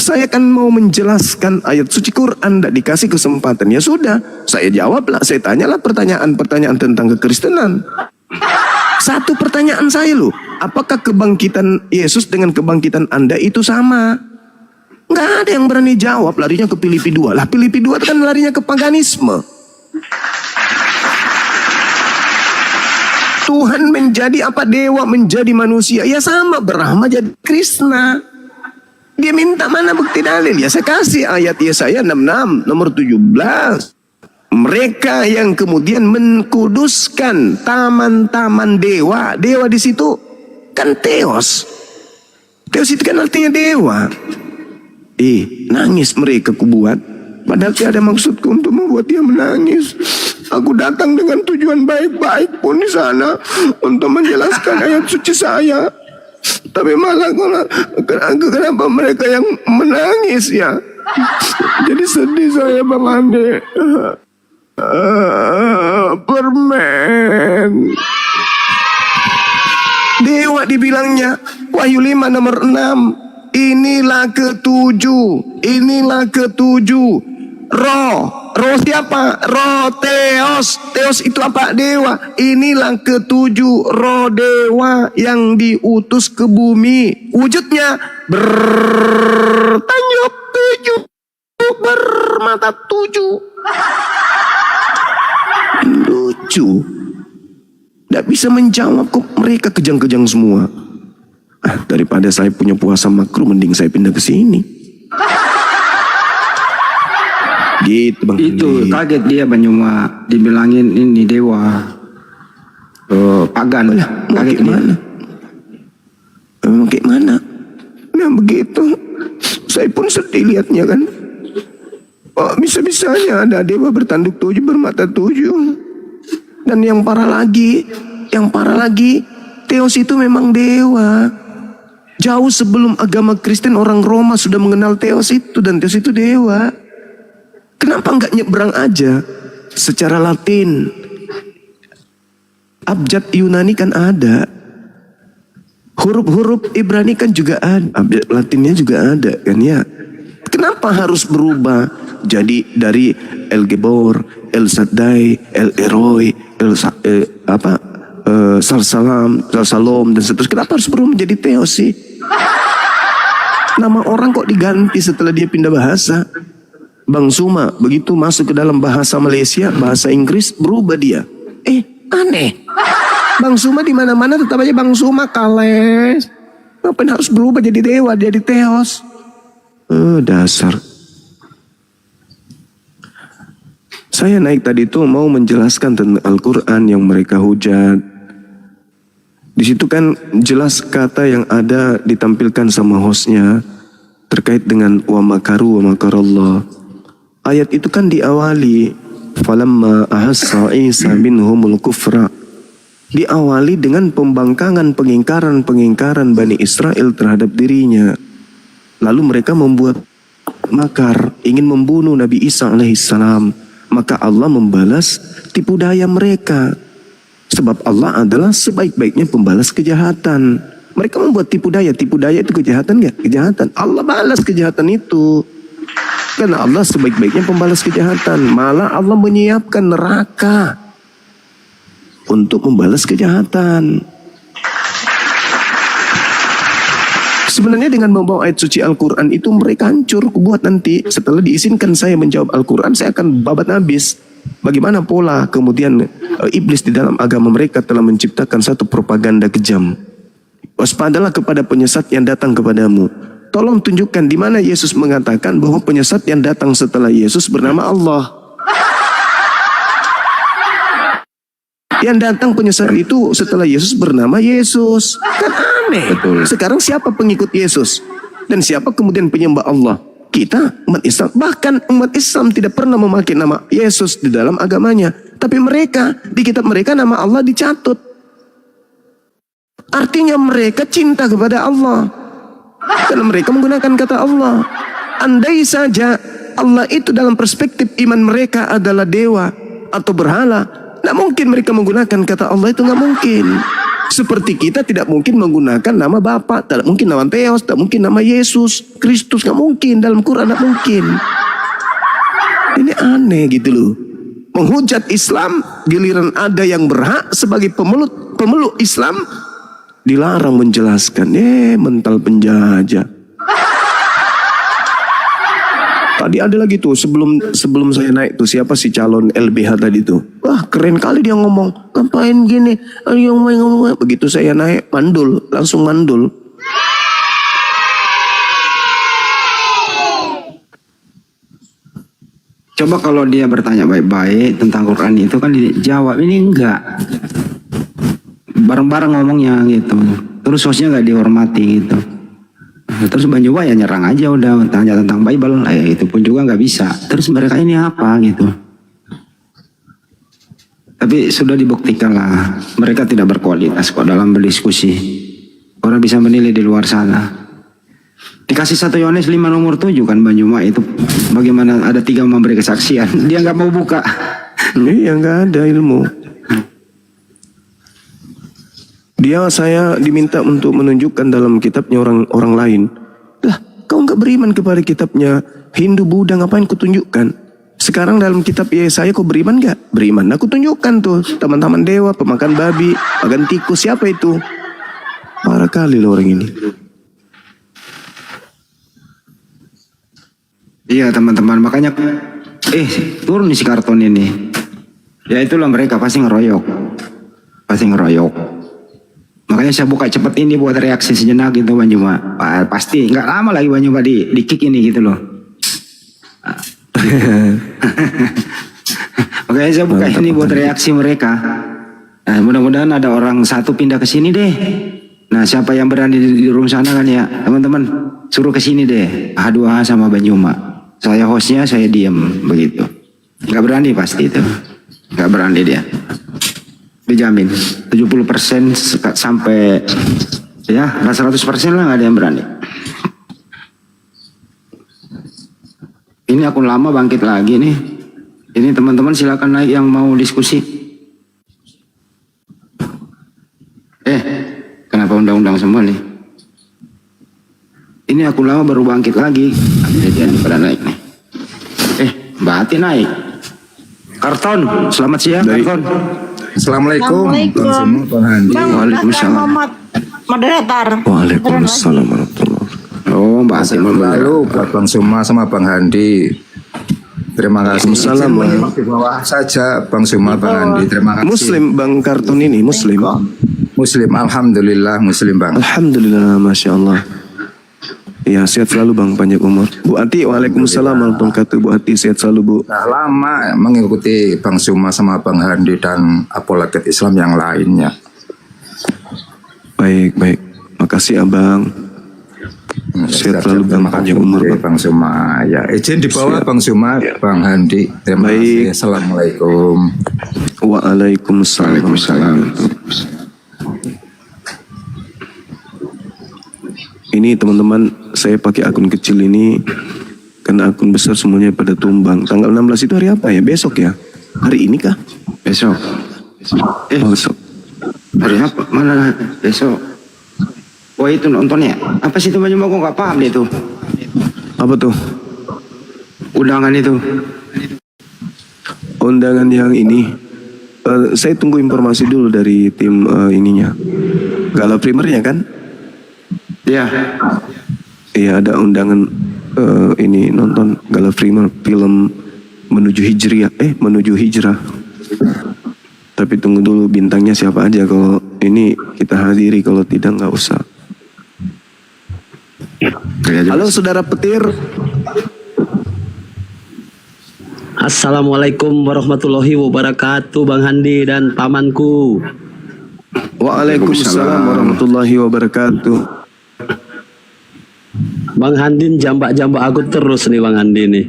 E: Saya kan mau menjelaskan ayat suci Quran, enggak dikasih kesempatan. Ya sudah, saya jawablah, saya tanyalah pertanyaan-pertanyaan tentang kekristenan. Satu pertanyaan saya loh, apakah kebangkitan Yesus dengan kebangkitan Anda itu sama? Nggak ada yang berani jawab, larinya ke Filipi 2. Lah Filipi 2 itu kan larinya ke paganisme. Tuhan menjadi apa? Dewa menjadi manusia. Ya sama, Brahma jadi Krishna. Dia minta mana bukti dalil? Ya saya kasih ayat Yesaya 66 nomor 17. Mereka yang kemudian mengkuduskan taman-taman dewa. Dewa di situ kan Theos. Theos itu kan artinya dewa. Nangis mereka kubuat. Padahal tidak ada maksudku untuk membuat dia menangis. Aku datang dengan tujuan baik-baik pun di sana untuk menjelaskan ayat suci saya. Tapi malah kenapa mereka yang menangis ya? Jadi sedih saya Bang Andi. Permen. Dewa dibilangnya Wahyu 5 nomor 6. Inilah ketujuh. Inilah ketujuh. Roh siapa? Roh Theos. Theos itu apa? Dewa. Inilah ketujuh roh dewa yang diutus ke bumi. Wujudnya bertanyuk tujuh, bermata tujuh. Lucu. Tidak bisa menjawab kok, mereka kejang-kejang semua. Daripada saya punya puasa makruh, mending saya pindah ke sini. Gitu Bang.
A: Itu
E: Andi.
A: kaget dia Banyuma dibilangin ini dewa pagan.
E: Mau
A: Kaget
E: kayak
A: dia.
E: mana? Memang kayak mana? Nah begitu. Saya pun sedih lihatnya kan. Oh, bisa-bisanya ada dewa bertanduk 7 bermata 7. Dan yang parah lagi, Theos itu memang dewa. Jauh sebelum agama Kristen, orang Roma sudah mengenal Theos itu, dan Theos itu dewa. Kenapa nggak nyebrang aja secara Latin? Abjad Yunani kan ada. Huruf-huruf Ibrani kan juga ada. Abjad Latinnya juga ada kan ya. Kenapa harus berubah jadi dari El Gebor, El Shaddai, El Eroi, Salsalom dan seterusnya. Kenapa harus berubah menjadi Theos sih? Nama orang kok diganti setelah dia pindah bahasa. Bang Suma begitu masuk ke dalam bahasa Malaysia, bahasa Inggris, berubah dia. Aneh. Bang Suma di mana-mana tetap aja Bang Suma Kales. Ngapain harus berubah jadi dewa, jadi Theos? Dasar. Saya naik tadi itu mau menjelaskan tentang Al-Quran yang mereka hujat. Di situ kan jelas kata yang ada ditampilkan sama hostnya terkait dengan wa makaru wa makarallah. Ayat itu kan diawali falamma ahassa Isa minhumul kufra. Diawali dengan pembangkangan pengingkaran Bani Israel terhadap dirinya. Lalu mereka membuat makar ingin membunuh Nabi Isa alaihissalam. Maka Allah membalas tipu daya mereka. Sebab Allah adalah sebaik-baiknya pembalas kejahatan. Mereka membuat tipu daya itu kejahatan gak? Kejahatan. Allah balas kejahatan itu. Karena Allah sebaik-baiknya pembalas kejahatan. Malah Allah menyiapkan neraka untuk membalas kejahatan. Sebenarnya dengan membawa ayat suci Al-Quran itu mereka hancur. Buat nanti setelah diizinkan saya menjawab Al-Quran, saya akan babat habis. Bagaimana pola kemudian iblis di dalam agama mereka telah menciptakan satu propaganda kejam. Waspadalah kepada penyesat yang datang kepadamu. Tolong tunjukkan di mana Yesus mengatakan bahwa penyesat yang datang setelah Yesus bernama Allah. Yang datang penyesat itu setelah Yesus bernama Yesus. Kan aneh. Betul. Sekarang siapa pengikut Yesus? Dan siapa kemudian penyembah Allah? Kita, umat Islam. Bahkan umat Islam tidak pernah memakai nama Yesus di dalam agamanya. Tapi mereka, di kitab mereka nama Allah dicatut. Artinya mereka cinta kepada Allah. Karena mereka menggunakan kata Allah. Andai saja Allah itu dalam perspektif iman mereka adalah dewa atau berhala, tidak mungkin mereka menggunakan kata Allah, itu nggak mungkin. Seperti kita tidak mungkin menggunakan nama Bapa, tidak mungkin nama Theos, tidak mungkin nama Yesus Kristus, nggak mungkin dalam Quran, tidak mungkin. Ini aneh gitu loh. Menghujat Islam, giliran ada yang berhak sebagai pemeluk Islam dilarang menjelaskan. Mental penjajah. Tadi ada lagi tuh sebelum saya naik tuh, siapa sih calon LBH tadi tuh? Wah keren kali dia ngomong, ngapain gini? Ayo ngomong. Begitu saya naik langsung mandul.
A: Coba kalau dia bertanya baik-baik tentang Quran itu kan dijawab, ini enggak. Bareng-bareng ngomongnya gitu. Terus hostnya nggak dihormati gitu. Terus Banyuma ya nyerang aja udah, tanya tentang Bible, itu pun juga nggak bisa. Terus mereka ini apa gitu. Tapi sudah dibuktikan lah, mereka tidak berkualitas kok dalam berdiskusi. Orang bisa menilai di luar sana. Dikasih 1 Yohanes 5 nomor 7 kan Banyuma itu, bagaimana ada 3 memberi kesaksian, dia nggak mau buka.
E: Iya nggak ada ilmu. Saya diminta untuk menunjukkan dalam kitabnya orang lain. Lah, kau nggak beriman kepada kitabnya Hindu, Buddha, ngapain ku tunjukkan? Sekarang dalam kitab Yesaya kau beriman nggak? Beriman. Aku tunjukkan tuh teman-teman dewa, pemakan babi, makan tikus, siapa itu? Parah kali loh orang ini.
A: Iya teman-teman, makanya turun isi karton ini. Ya itulah mereka pasti ngeroyok. Makanya saya buka cepet ini buat reaksi sejenak gitu Banyuma. Pasti nggak lama lagi Banyuma di kick ini gitu loh. Oke, saya buka ini buat reaksi mereka. Nah, mudah-mudahan ada orang satu pindah ke sini deh. Nah, siapa yang berani di room sana kan ya, teman-teman, suruh ke sini deh. H2H sama Banyuma. Saya hostnya, saya diam begitu. Nggak berani pasti itu. Nggak berani dia. Dijamin 70% sampai ya 100% lah nggak ada yang berani. Ini akun lama bangkit lagi nih. Ini teman-teman silakan naik yang mau diskusi. Kenapa undang-undang semua nih? Ini akun lama baru bangkit lagi. Jadi pada naik nih. Mbak Ati naik. Karton, selamat siang Karton.
L: Assalamualaikum. Bang semua, Bang Handi.
A: Waalaikumsalam.
J: Moderator.
E: Waalaikumsalam warahmatullahi.
A: Oh, Mbak Ati
L: Lalu buat Bang Suma sama Bang Handi. Terima kasih.
E: Waalaikumsalam.
L: Di bawah saja Bang Suma, Bang Handi. Terima kasih.
E: Muslim Bang Kartun ini Muslim.
L: Muslim, alhamdulillah Muslim Bang.
E: Alhamdulillah, masya Allah. Ya, sehat selalu Bang, panjang umur. Bu Ati, waalaikumsalam warahmatullahi wabarakatuh. Bu Ati, sehat selalu Bu.
L: Nah, lama mengikuti Bang Suma sama Bang Handi dan apologet Islam yang lainnya.
E: Baik, baik. Makasih Abang. Sehat selalu Bang, panjang umur
L: Bang Suma. Ya, izin di bawah
E: Siap.
L: Bang Suma, Bang Handi. Terima kasih. Assalamualaikum.
E: Waalaikumsalam. Ini teman-teman, saya pakai akun kecil ini karena akun besar semuanya pada tumbang. Tanggal 16 itu hari apa ya? Besok ya? Hari ini kah?
A: Besok.
E: Besok.
A: Hari apa? Mana besok? Oh itu nontonnya. Apa sih itu Banyuma? Kok nggak paham deh itu.
E: Apa tuh?
A: Undangan itu.
E: Undangan yang ini. Saya tunggu informasi dulu dari tim ininya. Gala primernya kan?
A: Ya.
E: Iya, ada undangan ini nonton gala primer film menuju hijrah. Tapi tunggu dulu bintangnya siapa aja. Kalau ini kita hadiri, kalau tidak nggak usah. Halo saudara petir.
M: Assalamualaikum warahmatullahi wabarakatuh Bang Handi dan pamanku.
E: Waalaikumsalam warahmatullahi wabarakatuh.
M: Bang Handi jambak-jambak aku terus nih Bang Handi nih.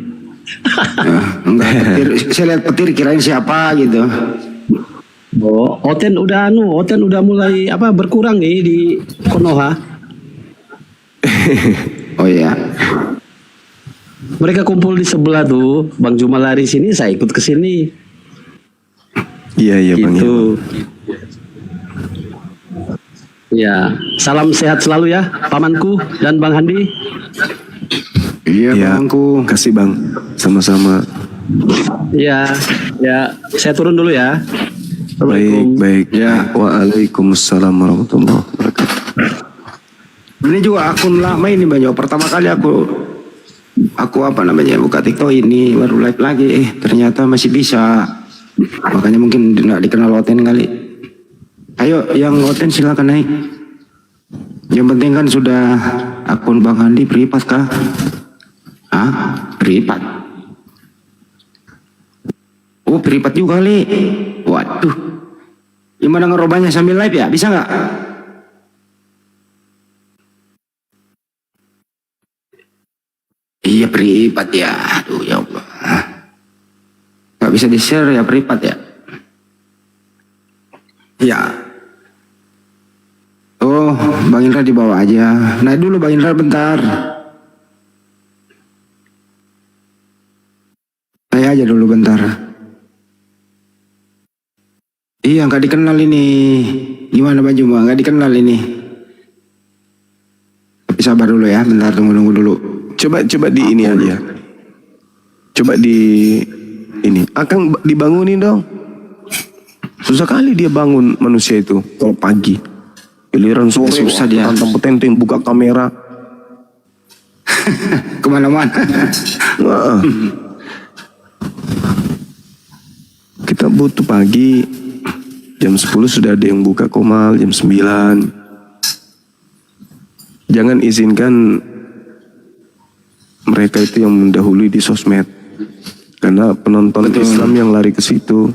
A: Enggak, petir. Saya lihat petir kirain siapa gitu.
M: Oh, Oten udah mulai berkurang nih di Konoha.
A: Oh iya.
M: Mereka kumpul di sebelah tuh, Bang Juma lari sini, saya ikut ke sini.
E: Iya Bang.
M: Gitu. Ya, salam sehat selalu ya, pamanku dan Bang Handi.
A: Iya, Bangku.
E: Kasih Bang, sama-sama.
M: Ya, saya turun dulu ya.
E: Baik. Ya, waalaikumsalam warahmatullahi wabarakatuh.
A: Ini juga akun lama ini Banyak. Pertama kali aku buka TikTok ini baru live lagi. Ternyata masih bisa. Makanya mungkin nggak dikenal Oten kali. Ayo yang Oten silakan naik. Yang penting kan sudah akun Bang Handi privat kah? Privat. Oh privat juga kali. Waduh. Gimana ngerobahnya sambil live ya? Bisa nggak? Iya privat ya. Aduh ya Allah. Nggak bisa di share ya privat ya. Ya. Oh, Bang Indra dibawa aja. Naik dulu Bang Indra bentar. Saya aja dulu bentar. Iya, nggak dikenal ini. Gimana Bang Juma? Nggak dikenal ini. Tapi sabar dulu ya, bentar tunggu dulu.
E: Coba di ini aja. Coba di ini. Akang dibangunin dong. Susah kali dia bangun manusia itu kalau pagi. Giliran sore
A: susah dia.
E: Tantang buka kamera.
A: Kemana-mana.
E: Wah. Kita butuh pagi. Jam 10 sudah ada yang buka Komal, jam 9. Jangan izinkan mereka itu yang mendahului di sosmed. Karena penonton Islam yang lari ke situ.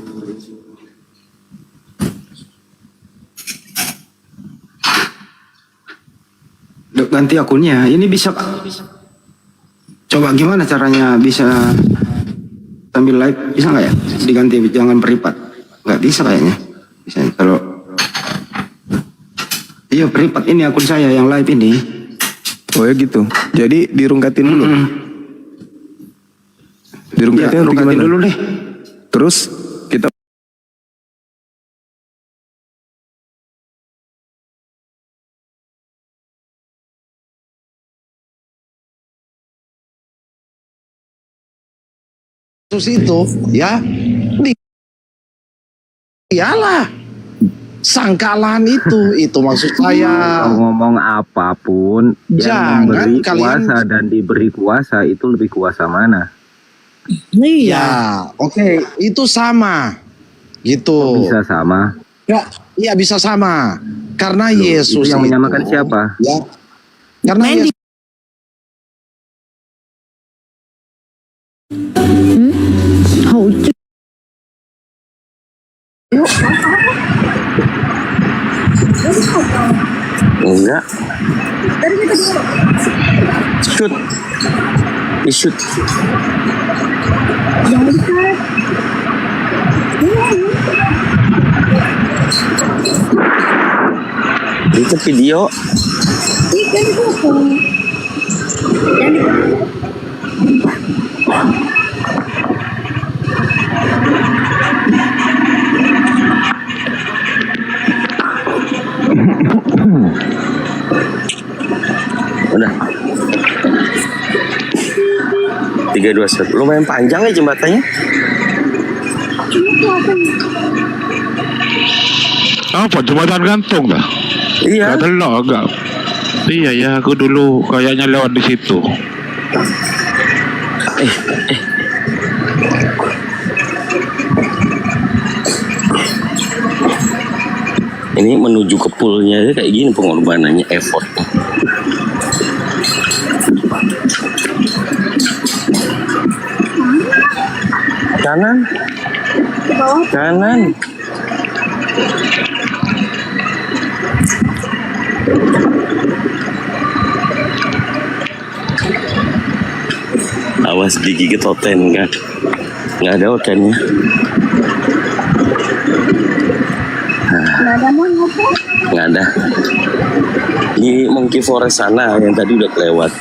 A: Ganti akunnya. Ini bisa coba gimana caranya bisa sambil live, bisa nggak ya? Diganti jangan privat. Nggak bisa kayaknya. Bisa kalau iya privat, ini akun saya yang live ini.
E: Oh ya gitu. Jadi dirungkatin dulu. Dirungkatin,
A: Ya, rungkatin dulu deh.
E: Terus kita
N: itu ya iyalah sangkalan itu maksud saya.
O: Ngomong apapun
N: Jangan
O: yang memberi
N: kalian-
O: kuasa dan diberi kuasa itu lebih kuasa mana?
N: Iya, oke, itu sama gitu.
O: Bisa sama.
N: Ya, iya bisa sama karena
O: Loh,
N: Yesus
O: itu yang menyamakan siapa?
N: Ya, karena Yesus
O: Enggak. Shoot. Shoot. Itu video. Udah. 321. Lumayan panjang ya jembatannya.
P: Apa jembatan gantung dah?
O: Iya.
P: Gak ada agak. Iya ya, aku dulu kayaknya lewat di situ.
O: Ini menuju ke poolnya aja kayak gini pengorbanannya, effort. Kanan. Kanan. Awas digigit oten kan? Nggak ada otennya. Nggak ada. Di Monkey Forest sana yang tadi udah kelewat.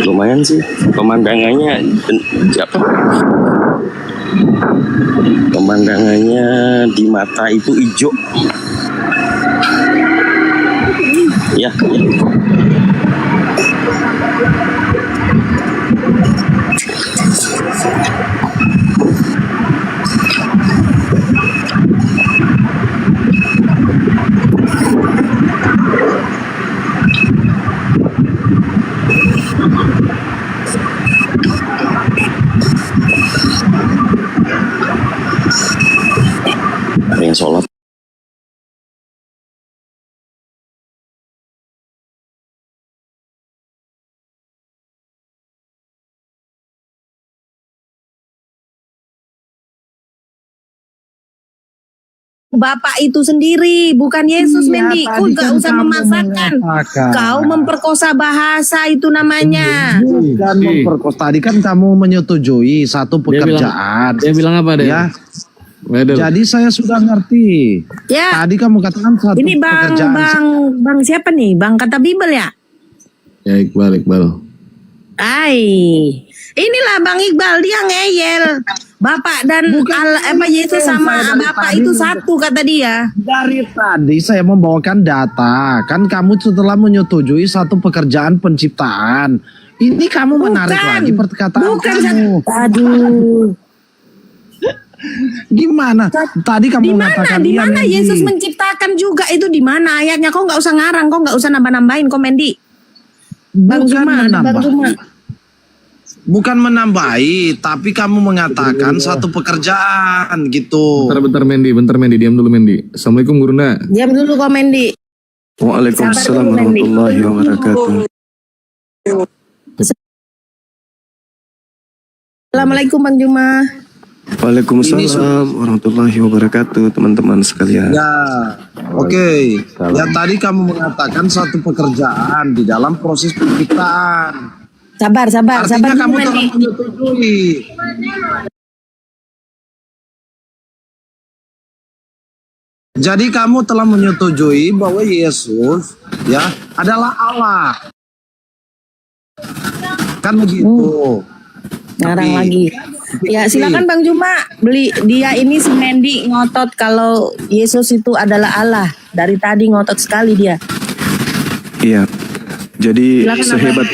O: Lumayan sih pemandangannya. Pemandangannya di mata itu hijau. Ya, ya. Ada yang sholat.
J: Bapak itu sendiri, bukan Yesus,
K: Iya,
J: Mendi.
K: tadi
J: Kau gak
K: kan
J: usah
K: kamu
J: memaksakan.
K: mengatakan.
J: Kau memperkosa bahasa itu namanya.
N: bukan memperkosa. Tadi kan kamu menyetujui satu pekerjaan.
M: Dia bilang apa deh?
N: Ya.
M: Waduh.
N: Jadi saya sudah ngerti.
J: Ya.
N: Tadi kamu katakan satu
J: Ini
N: pekerjaan.
J: bang siapa nih? Bang kata Bibel ya?
M: Ya Iqbal.
J: Inilah Bang Iqbal, dia ngeyel. Bapak dan Yesus sama Bapak itu satu kata dia.
N: Dari tadi saya membawakan data. Kan kamu setelah menyetujui satu pekerjaan penciptaan. Ini kamu menarik lagi perkataan
J: Bukan
N: kamu.
J: Aduh.
N: Gimana? Tadi kamu mengatakan
J: Di
N: iya,
J: mana
N: Mendi.
J: Yesus menciptakan juga itu di mana ayatnya? Kau nggak usah ngarang, kau nggak usah nambah-nambahin, kau Mendi. Bang
N: Bukan
J: Zuma,
N: menambah.
J: Bang Zuma.
N: bukan menambahi, tapi kamu mengatakan satu pekerjaan gitu.
L: Bentar Mendy, diam dulu Mendy. Assalamualaikum Gurunda.
J: Diam dulu kok Mendy.
E: Waalaikumsalam warahmatullahi wabarakatuh.
J: Assalamualaikum Bang Juma.
E: Waalaikumsalam warahmatullahi wabarakatuh, teman-teman sekalian.
N: Ya, oke. Ya tadi kamu mengatakan satu pekerjaan di dalam proses penciptaan.
J: Sabar
N: Artinya kamu
J: dulu,
N: telah
J: Mendy.
N: menyetujui. Jadi kamu telah menyetujui bahwa Yesus ya adalah Allah. Kan begitu.
J: Ngarang lagi. Ya silakan Bang Juma. Dia ini si Mendy ngotot kalau Yesus itu adalah Allah. Dari tadi ngotot sekali dia.
E: Iya. Jadi
J: Silakan,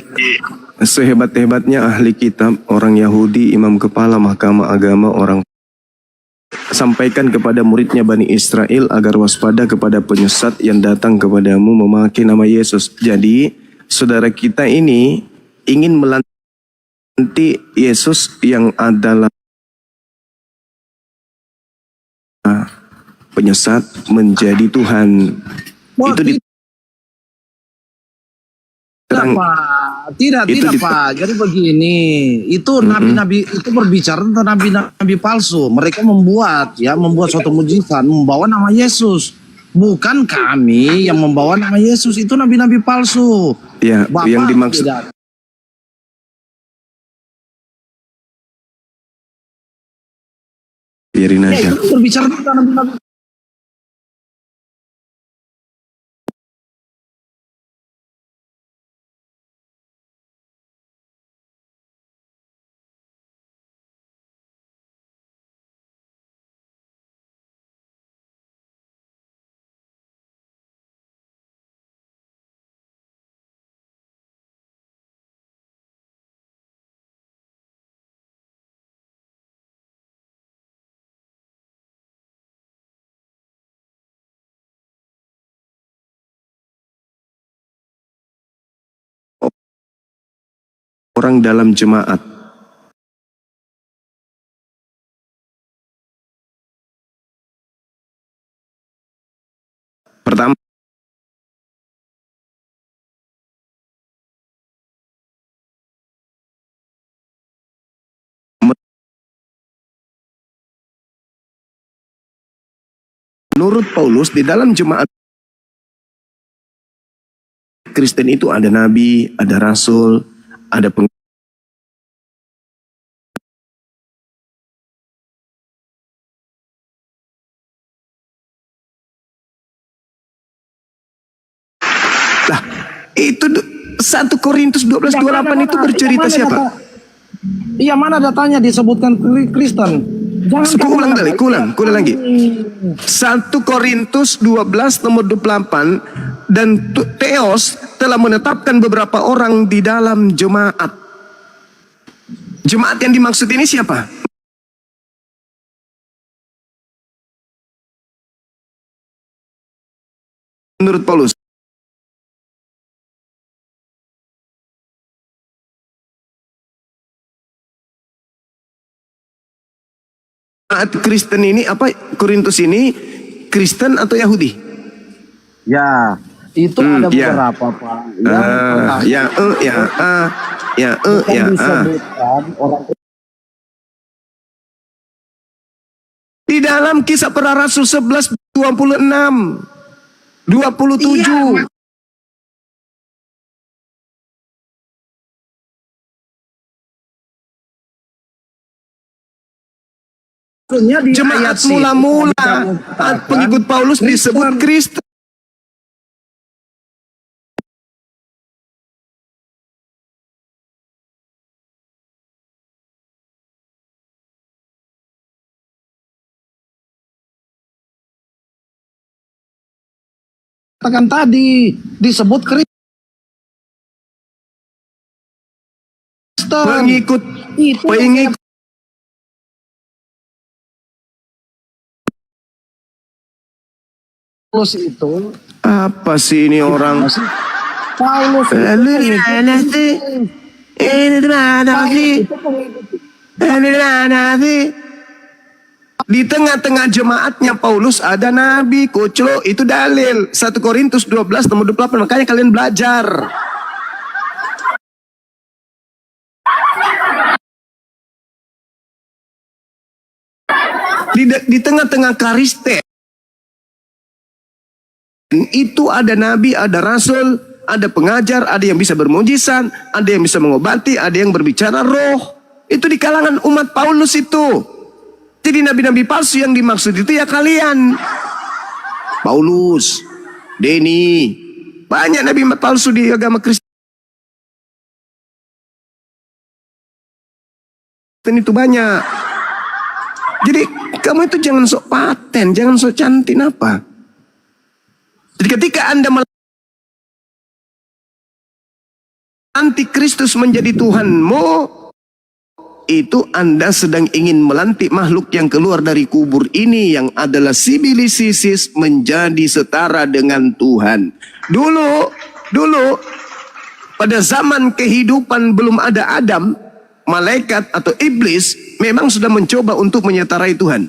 E: sehebat-hebatnya ahli kitab, orang Yahudi, imam kepala mahkamah agama, orang sampaikan kepada muridnya Bani Israel agar waspada kepada penyesat yang datang kepadamu memakai nama Yesus. Jadi saudara kita ini ingin melantik Yesus yang adalah penyesat menjadi Tuhan. Itu
N: Tidak Pak. Jadi begini, itu nabi-nabi itu berbicara tentang nabi-nabi palsu. Mereka membuat suatu mujizat, membawa nama Yesus. Bukan kami yang membawa nama Yesus, itu nabi-nabi palsu.
E: Ya,
N: Bapak
E: yang dimaksud
N: tidak.
E: biarin
N: Ya,
E: aja.
N: itu berbicara tentang nabi-nabi.
E: Orang dalam jemaat. Pertama, menurut Paulus di dalam jemaat Kristen itu ada nabi, ada rasul, ada Lah, itu 1 Korintus 12:28 itu bercerita siapa?
N: Iya, mana datanya disebutkan Kristen?
E: Ulang lagi. 1 Korintus 12 nomor 28, dan Theos telah menetapkan beberapa orang di dalam jemaat. Jemaat yang dimaksud ini siapa? Menurut Paulus. Jemaat Kristen ini apa? Korintus ini Kristen atau Yahudi?
N: Ya, itu ada beberapa Pak.
E: Di dalam Kisah Para Rasul 11:26, 27. Jemaat mula-mula pengikut Paulus disebut Kristen.
N: Katakan tadi disebut Kristen.
E: Pengikut
N: Paulus itu
E: apa sih ini orang?
N: Paulus
E: Ini di mana sih? Ini di mana sih? Di tengah-tengah jemaatnya Paulus ada nabi, koclo, itu dalil. 1 Korintus 12 nomor 28, makanya kalian belajar. Di tengah-tengah Kristen itu ada nabi, ada rasul, ada pengajar, ada yang bisa bermujizat, ada yang bisa mengobati, ada yang berbicara roh. Itu di kalangan umat Paulus itu. Jadi nabi-nabi palsu yang dimaksud itu ya kalian. Paulus, Denny, banyak nabi palsu di agama Kristen itu banyak. Jadi kamu itu jangan sok paten, jangan sok cantik apa. Jadi ketika Anda antikristus menjadi Tuhanmu, itu Anda sedang ingin melantik makhluk yang keluar dari kubur ini yang adalah sibilisis menjadi setara dengan Tuhan. Dulu pada zaman kehidupan belum ada Adam, malaikat atau iblis memang sudah mencoba untuk menyetarai Tuhan.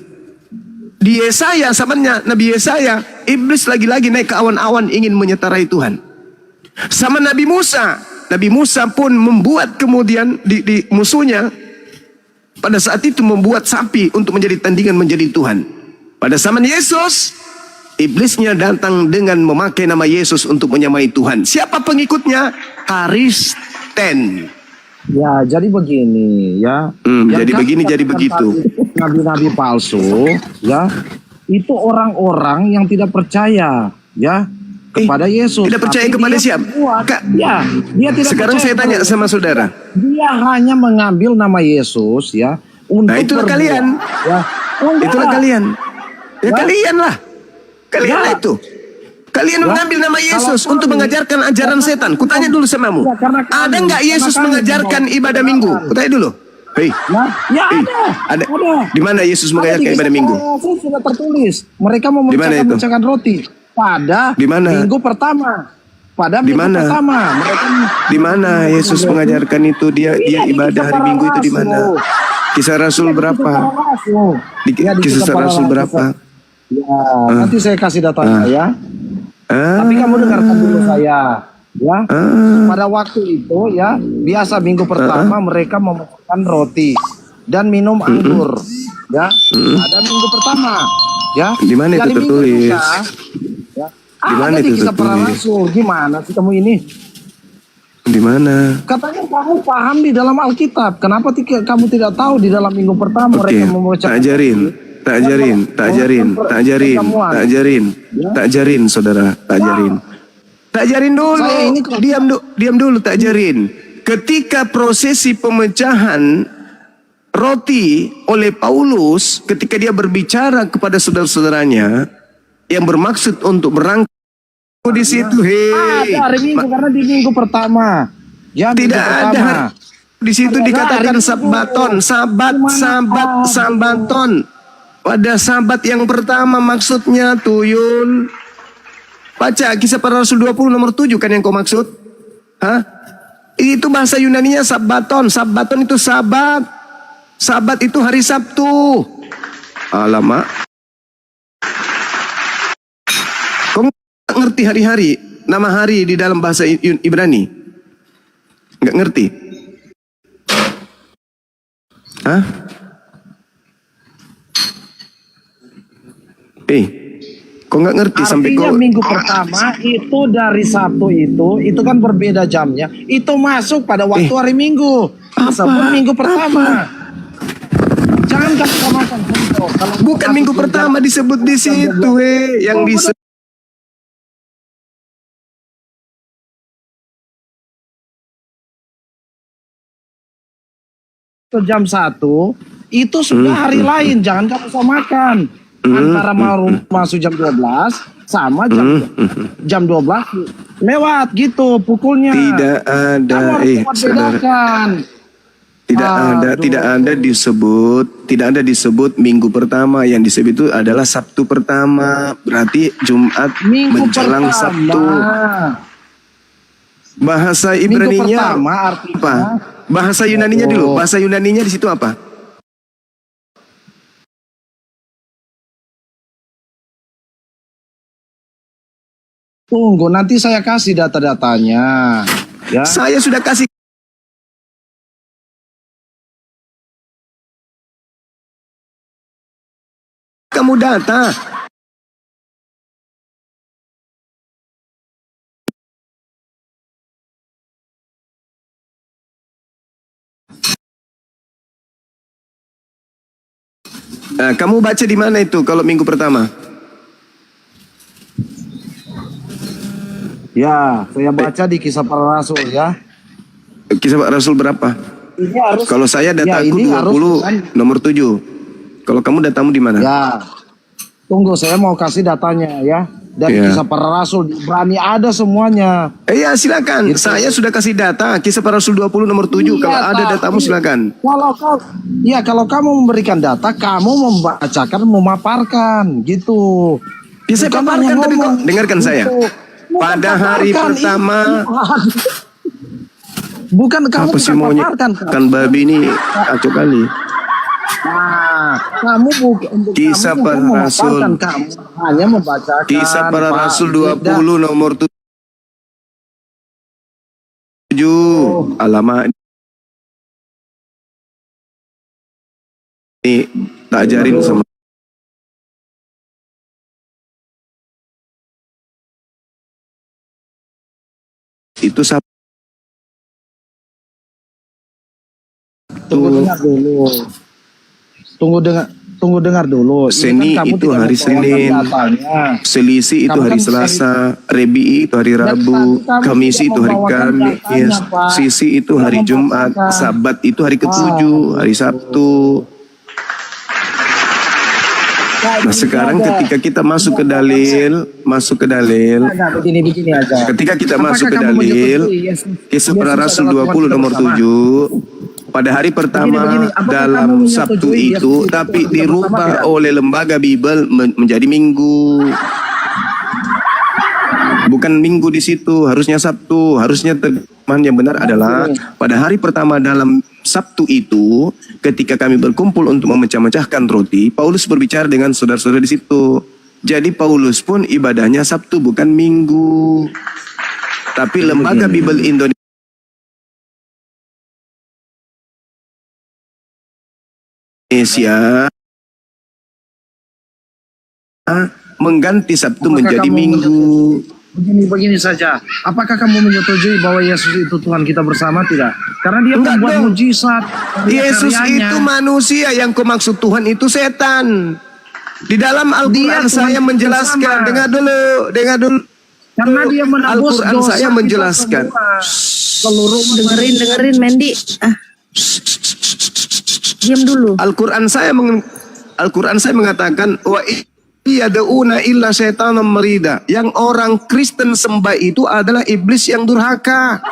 E: Di Yesaya, zamannya Nabi Yesaya, iblis lagi-lagi naik ke awan-awan ingin menyetarai Tuhan. Sama Nabi Musa pun membuat kemudian di musuhnya pada saat itu membuat sapi untuk menjadi tandingan menjadi Tuhan. Pada zaman Yesus, iblisnya datang dengan memakai nama Yesus untuk menyamai Tuhan. Siapa pengikutnya? Kristen.
N: Ya, jadi begini ya.
E: Jadi begini, jadi begitu.
N: Nabi-nabi palsu, ya, itu orang-orang yang tidak percaya, ya, kepada Yesus.
E: Tidak percaya kepada siapa?
N: Ya, dia tidak.
E: Sekarang saya tanya sama saudara.
N: Dia hanya mengambil nama Yesus, ya, untuk
E: itulah kalian.
N: Ya,
E: itulah kalian. Ya, kalian lah. Kalian lah itu. Kalian mengambil nama Yesus untuk mengajarkan ajaran setan. Kutanya dulu samamu. Ada nggak Yesus mengajarkan ibadah minggu? Kutanya dulu. Hei, ada. Di mana Yesus mengajarkan ibadah minggu?
N: Sudah tertulis. Mereka memecahkan roti pada minggu pertama. Pada minggu pertama.
E: Di mana Yesus mengajarkan itu? Dia ibadah hari Minggu itu di mana? Kisah Rasul berapa? Kisah Rasul berapa?
N: Ya, nanti saya kasih datanya ya. Tapi kamu dengarkan dulu saya. Ya, pada waktu itu ya, biasa minggu pertama mereka memecahkan roti dan minum anggur. Ya, pada minggu pertama. Ya,
E: di mana itu tertulis?
N: Di mana itu tertulis? Gimana sih kamu ini?
E: Di mana?
N: Katanya kamu paham di dalam Alkitab. Kenapa kamu tidak tahu di dalam minggu pertama mereka memecahkan?
E: Tak ajarin, saudara, tak ajarin dulu. Diam dulu, tak ajarin. Ketika prosesi pemecahan roti oleh Paulus, ketika dia berbicara kepada saudara-saudaranya yang bermaksud untuk berangkat di situ,
N: ada hari Minggu karena di minggu pertama. Ya,
E: tidak ada. Di situ dikatakan sabaton. Pada sabat yang pertama maksudnya tuyul. Baca Kisah Para Rasul 20 nomor 7 kan yang kau maksud? Hah? Itu bahasa Yunaninya sabaton. Sabaton itu sabat. Sabat itu hari Sabtu. Alamak. Kau nggak ngerti hari-hari? Nama hari di dalam bahasa Ibrani? Nggak ngerti? Hah? Kok nggak ngerti sampai kok?
N: Minggu pertama itu dari Sabtu itu kan berbeda jamnya. Itu masuk pada waktu hari Minggu. Sebut minggu pertama. Jangan kamu samakan.
E: Bukan minggu pertama disebut di situ, yang disebut.
N: Jam 1 itu sudah hari lain. Jangan kamu samakan. Antara masuk jam 12 sama jam 12 lewat gitu pukulnya.
E: Tidak ada saudara. Tidak ada disebut minggu pertama. Yang disebut itu adalah Sabtu pertama. Berarti Jumat menjelang Sabtu. Bahasa
N: Minggu
E: Ibraninya
N: pertama artinya
E: apa? Bahasa Yunaninya dulu. Bahasa Yunaninya di situ apa?
N: Tunggu, nanti saya kasih data-datanya. Ya.
E: Saya sudah kasih. Kamu data. Nah, kamu baca di mana itu kalau minggu pertama?
N: Ya, saya baca di Kisah Para Rasul ya.
E: Kisah Para Rasul berapa?
N: Ini harus.
E: Kalau saya dataku
N: ini
E: 20
N: harus,
E: nomor 7. Kalau kamu datamu di mana?
N: Ya. Tunggu, saya mau kasih datanya ya. Dari
E: Ya.
N: Kisah Para Rasul, di Ibrani ada semuanya.
E: Iya, silakan. Saya sudah kasih data Kisah Para Rasul 20 nomor 7.
N: Iya,
E: Kalau ada datamu silakan.
N: Kalau kamu memberikan data, kamu membacakan, memaparkan gitu.
E: Ya, saya
N: Bukan
E: paparkan,
N: hanya
E: tapi kok
N: ngomong.
E: dengarkan saya.
N: Gitu.
E: Pada hari
N: Paparkan,
E: pertama.
N: Bukan kamu
E: Apa sih
N: bukan
E: maunya?
N: paparkan.
E: Kan babi ini kacau kali.
N: Nah, kamu bukan
E: Kisah
N: kamu
E: Para
N: bukan
E: Rasul.
N: memaparkan, kamu hanya membacakan.
E: Kisah Para
N: Pak.
E: Rasul
N: Beda.
E: 20 nomor 7. Alamak. Ini tak ajarin sama. Itu satu.
N: Tunggu dengar dulu. Tunggu dengar dulu. Ini
E: Seni
N: kan kamu
E: itu
N: tidak
E: hari
N: membawakan
E: Senin,
N: datanya.
E: Selisih itu
N: Kamu
E: hari
N: kan
E: Selasa, Rebi'i itu hari Rabu,
N: kamu
E: Kamis
N: tidak
E: itu hari
N: membawakan
E: Kamis,
N: datanya, Pak.
E: Sisi itu hari Jumat, Sabat itu hari ke-7, hari Sabtu. Nah sekarang ketika kita masuk ke dalil,
N: Begini aja.
E: ketika kita
N: Apakah
E: masuk ke
N: kamu
E: dalil,
N: menyetujui Yesus
E: Kisah Para
N: adalah
E: Rasul
N: Tuhan
E: 20
N: kita
E: nomor
N: bersama?
E: 7, pada hari pertama
N: Apakah
E: dalam
N: kamu
E: Sabtu
N: menyetujui
E: itu,
N: Yesus
E: tapi
N: Tuhan kita bersama
E: dirubah
N: tidak?
E: oleh lembaga Bible menjadi Minggu. Bukan Minggu di situ, harusnya Sabtu. Harusnya terjemahan yang benar adalah pada hari pertama dalam Sabtu itu, ketika kami berkumpul untuk memecah-mecahkan roti, Paulus berbicara dengan saudara-saudara di situ. Jadi Paulus pun ibadahnya Sabtu bukan Minggu. Tapi lembaga Bible Indonesia mengganti Sabtu menjadi Minggu.
N: Begini saja. Apakah kamu menyetujui bahwa Yesus itu Tuhan kita bersama tidak? Karena dia
E: Enggak
N: membuat
E: dong.
N: mujizat.
E: Yesus
N: karya-karyanya.
E: itu manusia, yang kau maksud Tuhan itu setan. Di dalam Al-Quran
N: Dia Tuhan
E: saya
N: kita
E: menjelaskan.
N: bersama.
E: Dengar dulu.
N: Karena dia menebus
E: Al-Quran
N: dosa
E: saya
N: kita
E: menjelaskan.
N: semua. Seluruh
J: Dengerin Mendy. Diam dulu.
E: Al-Quran saya mengatakan wa yad'una illa syaitanam marida. Yang orang Kristen sembah itu adalah iblis yang durhaka.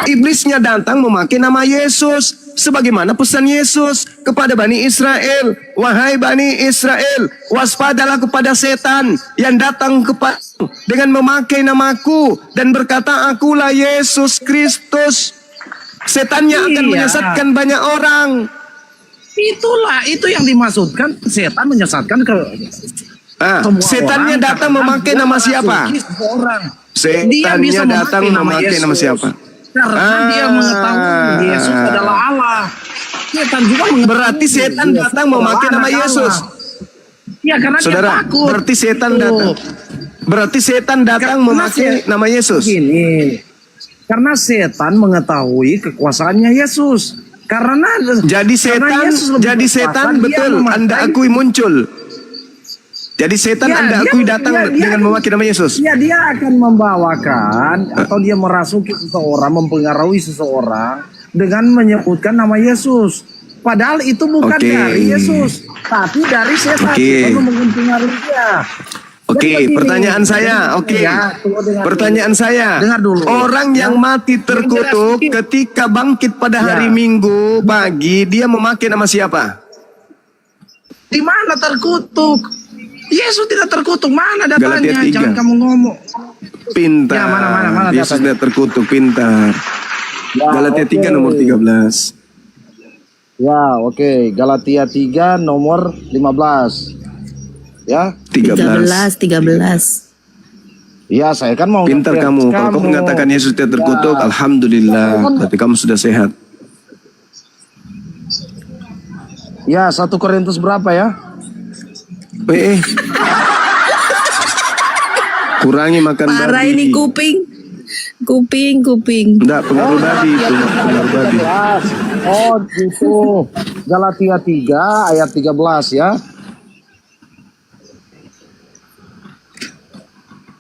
E: Iblisnya datang memakai nama Yesus, sebagaimana pesan Yesus kepada Bani Israel. Wahai Bani Israel, waspadalah kepada setan yang datang kepada dengan memakai namaku dan berkata, akulah Yesus Kristus. Setannya akan menyesatkan banyak orang.
N: Itulah, itu yang dimaksudkan setan menyesatkan ke semua
E: setannya
N: orang,
E: datang
N: karena
E: memakai
N: dia
E: nama siapa?
N: memasuki semua orang. Dia
E: Setannya
N: bisa
E: datang memakai nama
N: Yesus.
E: siapa?
N: Karena dia mengetahui Yesus adalah Allah. Setan juga mengetahui
E: Berarti setan
N: Yesus
E: datang
N: adalah
E: memakai nama
N: anak
E: Yesus.
N: Allah. Ya karena
E: Saudara,
N: dia takut.
E: berarti setan
N: Tuh.
E: datang. Berarti setan datang
N: Karena
E: memakai nama Yesus.
N: Gini, karena setan mengetahui kekuasaannya Yesus. Karena
E: Jadi setan betul Anda akui muncul. Jadi setan Anda akui datang dengan memakai nama Yesus.
N: Ya, dia akan membawakan atau dia merasuki seseorang, mempengaruhi seseorang dengan menyebutkan nama Yesus. Padahal itu bukan dari Yesus, tapi dari setan. Setan mempengaruhi dia.
E: Pertanyaan saya. Pertanyaan saya.
N: Dengar dulu.
E: Orang yang mati terkutuk ketika bangkit pada hari Minggu pagi, dia memakai nama siapa?
N: Di mana terkutuk? Yesus tidak terkutuk. Mana datanya?
E: Galatia 3.
N: Jangan kamu ngomong.
E: Pintar.
N: Ya, mana
E: Yesus
N: datanya?
E: tidak terkutuk, pintar.
N: Ya,
E: Galatia 3
N: oke.
E: nomor 13.
N: Ya, oke. Galatia 3 nomor 15. Ya,
J: 13.
N: ya saya kan mau
E: Pintar
N: nge-fair
E: kamu. Kalau kamu mengatakan Yesus tidak terkutuk,
N: Ya.
E: alhamdulillah. Berarti kamu sudah sehat.
N: Ya, 1 Korintus berapa ya?
E: Kurangi makan
J: Parah
E: babi.
J: ini kuping.
E: Enggak, pengaruh babi itu. Pengaruh babi.
N: Oh gitu. Galatia 3 ayat 13 ya.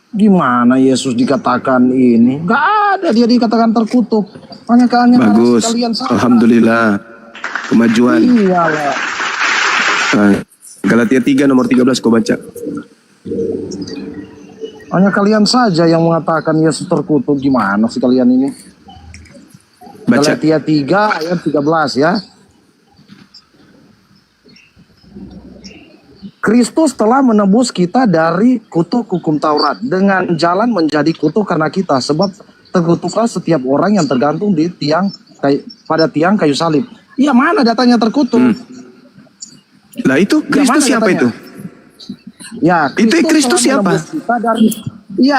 N: Gimana Yesus dikatakan ini? Gak ada dia dikatakan terkutuk. Hanya
E: Bagus.
N: kalian salah.
E: Alhamdulillah. Kemajuan.
N: Iyalah.
E: Nah, Galatia 3 nomor 13 kau baca.
N: Hanya kalian saja yang mengatakan Yesus terkutuk. Gimana sih kalian ini?
E: Baca.
N: Galatia 3 ayat 13 ya. Kristus telah menebus kita dari kutuk hukum Taurat dengan jalan menjadi kutuk karena kita, sebab terkutuklah setiap orang yang tergantung di pada tiang kayu salib. Iya, mana datanya terkutuk?
E: Lah itu Kristus siapa
N: datanya?
E: itu?
N: Ya,
E: Itu Kristus
N: telah
E: siapa?
N: menebus kita dari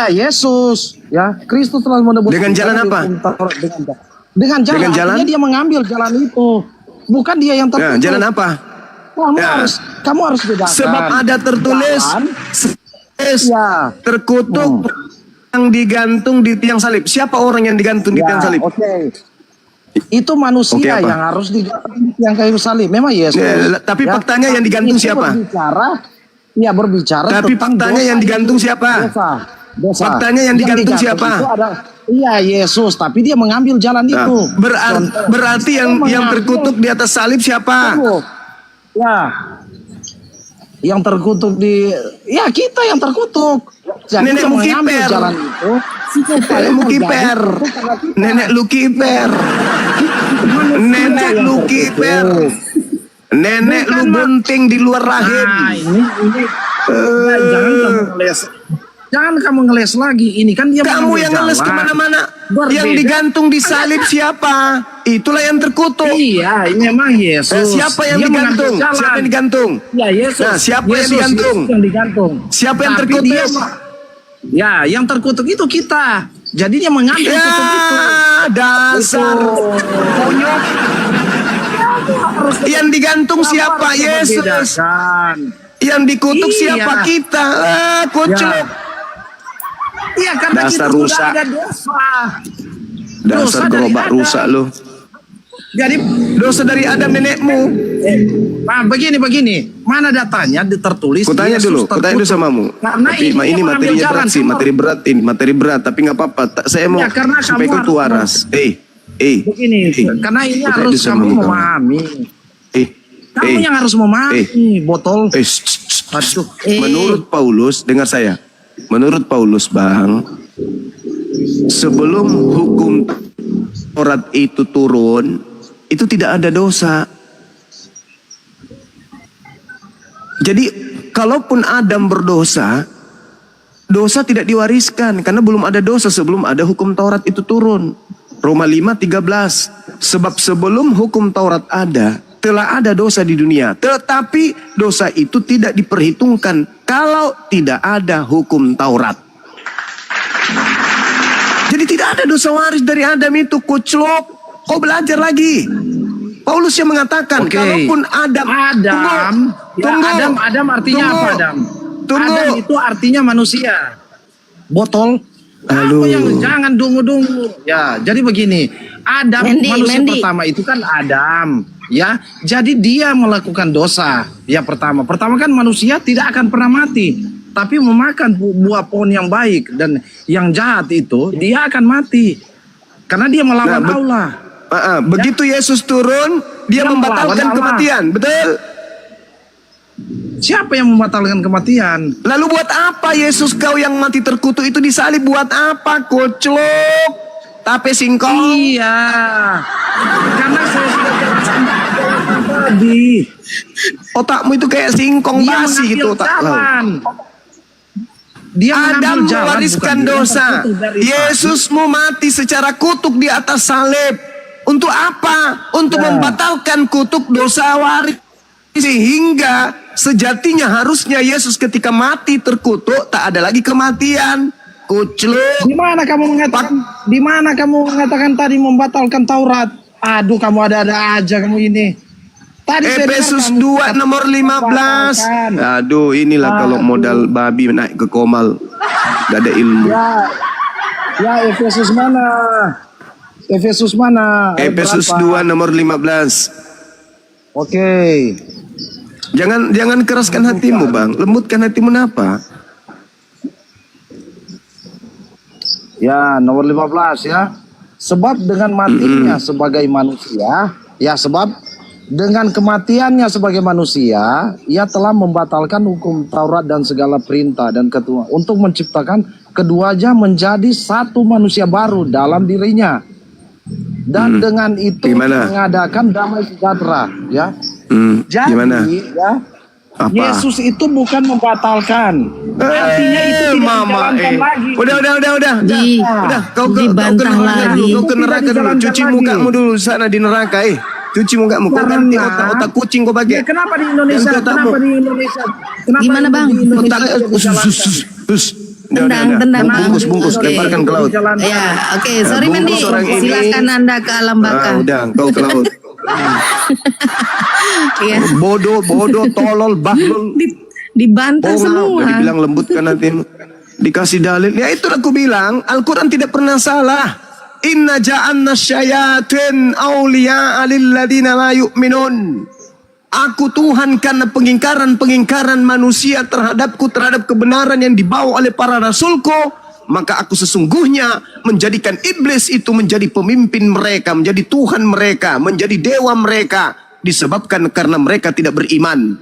N: Yesus. Ya, Kristus telah menebus
E: Dengan
N: kita
E: jalan
N: dari
E: apa?
N: hukum Taurat. Dengan jalan.
E: Dengan jalan?
N: Artinya dia mengambil jalan itu. Bukan dia yang terkutuk.
E: Jalan apa?
N: Kamu harus bedakan.
E: Sebab ada tertulis terkutuk yang digantung di tiang salib. Siapa orang yang digantung di tiang salib?
N: Oke. Itu manusia
E: Oke, apa?
N: yang harus digantung di tiang kayu salib. Memang Yesus.
E: Tapi faktanya yang digantung
N: Itu
E: siapa?
N: Berbicara
E: Tapi
N: tentang
E: faktanya
N: dosa
E: yang digantung
N: itu.
E: siapa?
N: Dosa.
E: Faktanya yang digantung siapa?
N: Itu iya, Yesus, tapi dia mengambil jalan
E: Nah,
N: itu.
E: berarti yang terkutuk di atas salib siapa?
N: Ya. Yang terkutuk kita yang terkutuk. Jadi
E: Nenek
N: dia mengambil
E: Mukiper.
N: jalan itu.
E: Nenek Mukiper. Nenek Lukiper. Nenek Lukiper. Nenek lu bunting di luar rahim.
N: Jangan kamu ngeles lagi. Ini kan dia
E: Kamu
N: mengambil
E: yang ngeles
N: jalan.
E: kemana-mana.
N: Berbeda.
E: Yang digantung di salib siapa? Itulah yang terkutuk.
N: Iya, ini memang Yesus.
E: Siapa yang
N: Dia
E: digantung?
N: mengambil jalan.
E: Siapa yang digantung?
N: Ya, Yesus.
E: Nah, siapa yang
N: Yesus,
E: digantung?
N: Yesus yang digantung.
E: Siapa yang
N: Tapi
E: terkutuk?
N: Ya, yang terkutuk itu kita. Jadi dia mengambil kutuk itu.
E: Dasar konyol. Yang digantung siapa? Yesus. Yang dikutuk
N: Iya.
E: siapa? Kita. Kucluk.
N: Iya, karena
E: Dasar
N: kita
E: rusak.
N: sudah ada dosa.
E: Dasar
N: Dosa dari
E: gerobak
N: Adam.
E: rusak lu.
N: Jadi
E: Dosa dari Adam nenekmu.
N: Nah, begini. Mana datanya tertulis?
E: Kutanya
N: Yesus
E: dulu
N: terkutuk.
E: samamu.
N: Karena
E: Tapi
N: ini
E: ini
N: dia
E: materinya
N: mengambil
E: berat
N: jalan.
E: sih, materi berat, tapi nggak apa-apa. Saya mau
N: Ya, karena
E: supaya
N: kamu
E: kau tuh
N: harus-
E: waras.
N: Begini, karena ini
E: Kutanya
N: harus
E: dulu sama
N: kamu
E: kamu.
N: memahami. Kamu yang harus memahami, botol. Aduh.
E: Menurut Paulus, dengar saya. Menurut Paulus, Bang, sebelum hukum Taurat itu turun, itu tidak ada dosa. Jadi, kalaupun Adam berdosa, dosa tidak diwariskan karena belum ada dosa sebelum ada hukum Taurat itu turun. Roma 5:13. Sebab sebelum hukum Taurat ada, telah ada dosa di dunia. Tetapi dosa itu tidak diperhitungkan kalau tidak ada hukum Taurat. Jadi tidak ada dosa waris dari Adam itu, kuclok. Kau belajar lagi. Paulus yang mengatakan, kalaupun Adam.
N: Adam artinya apa, Adam? Adam itu artinya manusia. Botol. Apa yang jangan dungu-dungu. Ya, jadi begini. Adam manusia pertama itu kan Adam. Ya, jadi dia melakukan dosa. Ya, pertama kan manusia tidak akan pernah mati, tapi memakan buah pohon yang baik dan yang jahat itu dia akan mati karena dia melawan Allah.
E: Begitu Yesus turun, dia membatalkan kematian, betul?
N: Siapa yang membatalkan kematian?
E: Lalu buat apa Yesus kau yang mati terkutuk itu disalib? Buat apa, kucluk? Tape singkong?
N: Iya. Karena saya sudah jelaskan tadi.
E: Otakmu itu kayak singkong basi gitu otak.
N: Dia
Q: Adam
N: mengambil jalan,
Q: mewariskan
N: bukan dia
Q: dosa.
N: terkutuk dari
Q: Yesusmu mati secara kutuk di atas salib. Untuk apa? Untuk membatalkan kutuk dosa waris. Sehingga sejatinya harusnya Yesus ketika mati terkutuk tak ada lagi kematian. Kucluk.
N: Di mana kamu mengatakan tadi membatalkan Taurat? Aduh, kamu ada-ada aja kamu ini. Tadi saya
Q: Efesus
N: dengar
Q: 2
N: kamu
Q: nomor 15. Aduh, inilah kalau modal babi naik ke komal. Gak ada ilmu.
N: Ya, Efesus mana? Efesus mana?
Q: Efesus 2 nomor 15.
N: Oke.
Q: Jangan keraskan hatimu, Bang. Lembutkan hatimu kenapa?
N: Ya, nomor 15 ya. Sebab dengan matinya sebagai manusia, ya sebab dengan kematiannya sebagai manusia, ia telah membatalkan hukum Taurat dan segala perintah dan ketua untuk menciptakan keduanya menjadi satu manusia baru dalam dirinya. Dan dengan itu mengadakan damai sejahtera, ya. Jadi, ya,
Q: Apa?
N: Yesus itu bukan membatalkan. Artinya itu tidak dijalankan lagi.
Q: Udah. Kau ke neraka dulu. Cuci mukamu dulu sana di neraka. Cuci mukamu. Kau ganti otak kucing kau pakai.
N: Kenapa di Indonesia? Kenapa di Indonesia?
J: Gimana Bang? Tendang.
Q: Bungkus, lemparkan ke laut.
J: Ya, oke. Sorry Mendi. Silakan Anda ke alam baka.
Q: Udah, kau ke laut.
J: Ya.
Q: Bodoh, tolol, bahlul.
J: Dibantah semua.
Q: Udah dibilang lembutkan hatimu. Dikasih dalil. Ya itu aku bilang, Al-Quran tidak pernah salah. Inna ja'anna syayatin awliya'a lilladina la yu'minun. Aku Tuhan karena pengingkaran manusia terhadapku, terhadap kebenaran yang dibawa oleh para rasulku. Maka aku sesungguhnya menjadikan iblis itu menjadi pemimpin mereka, menjadi Tuhan mereka, menjadi dewa mereka. Disebabkan karena mereka tidak beriman.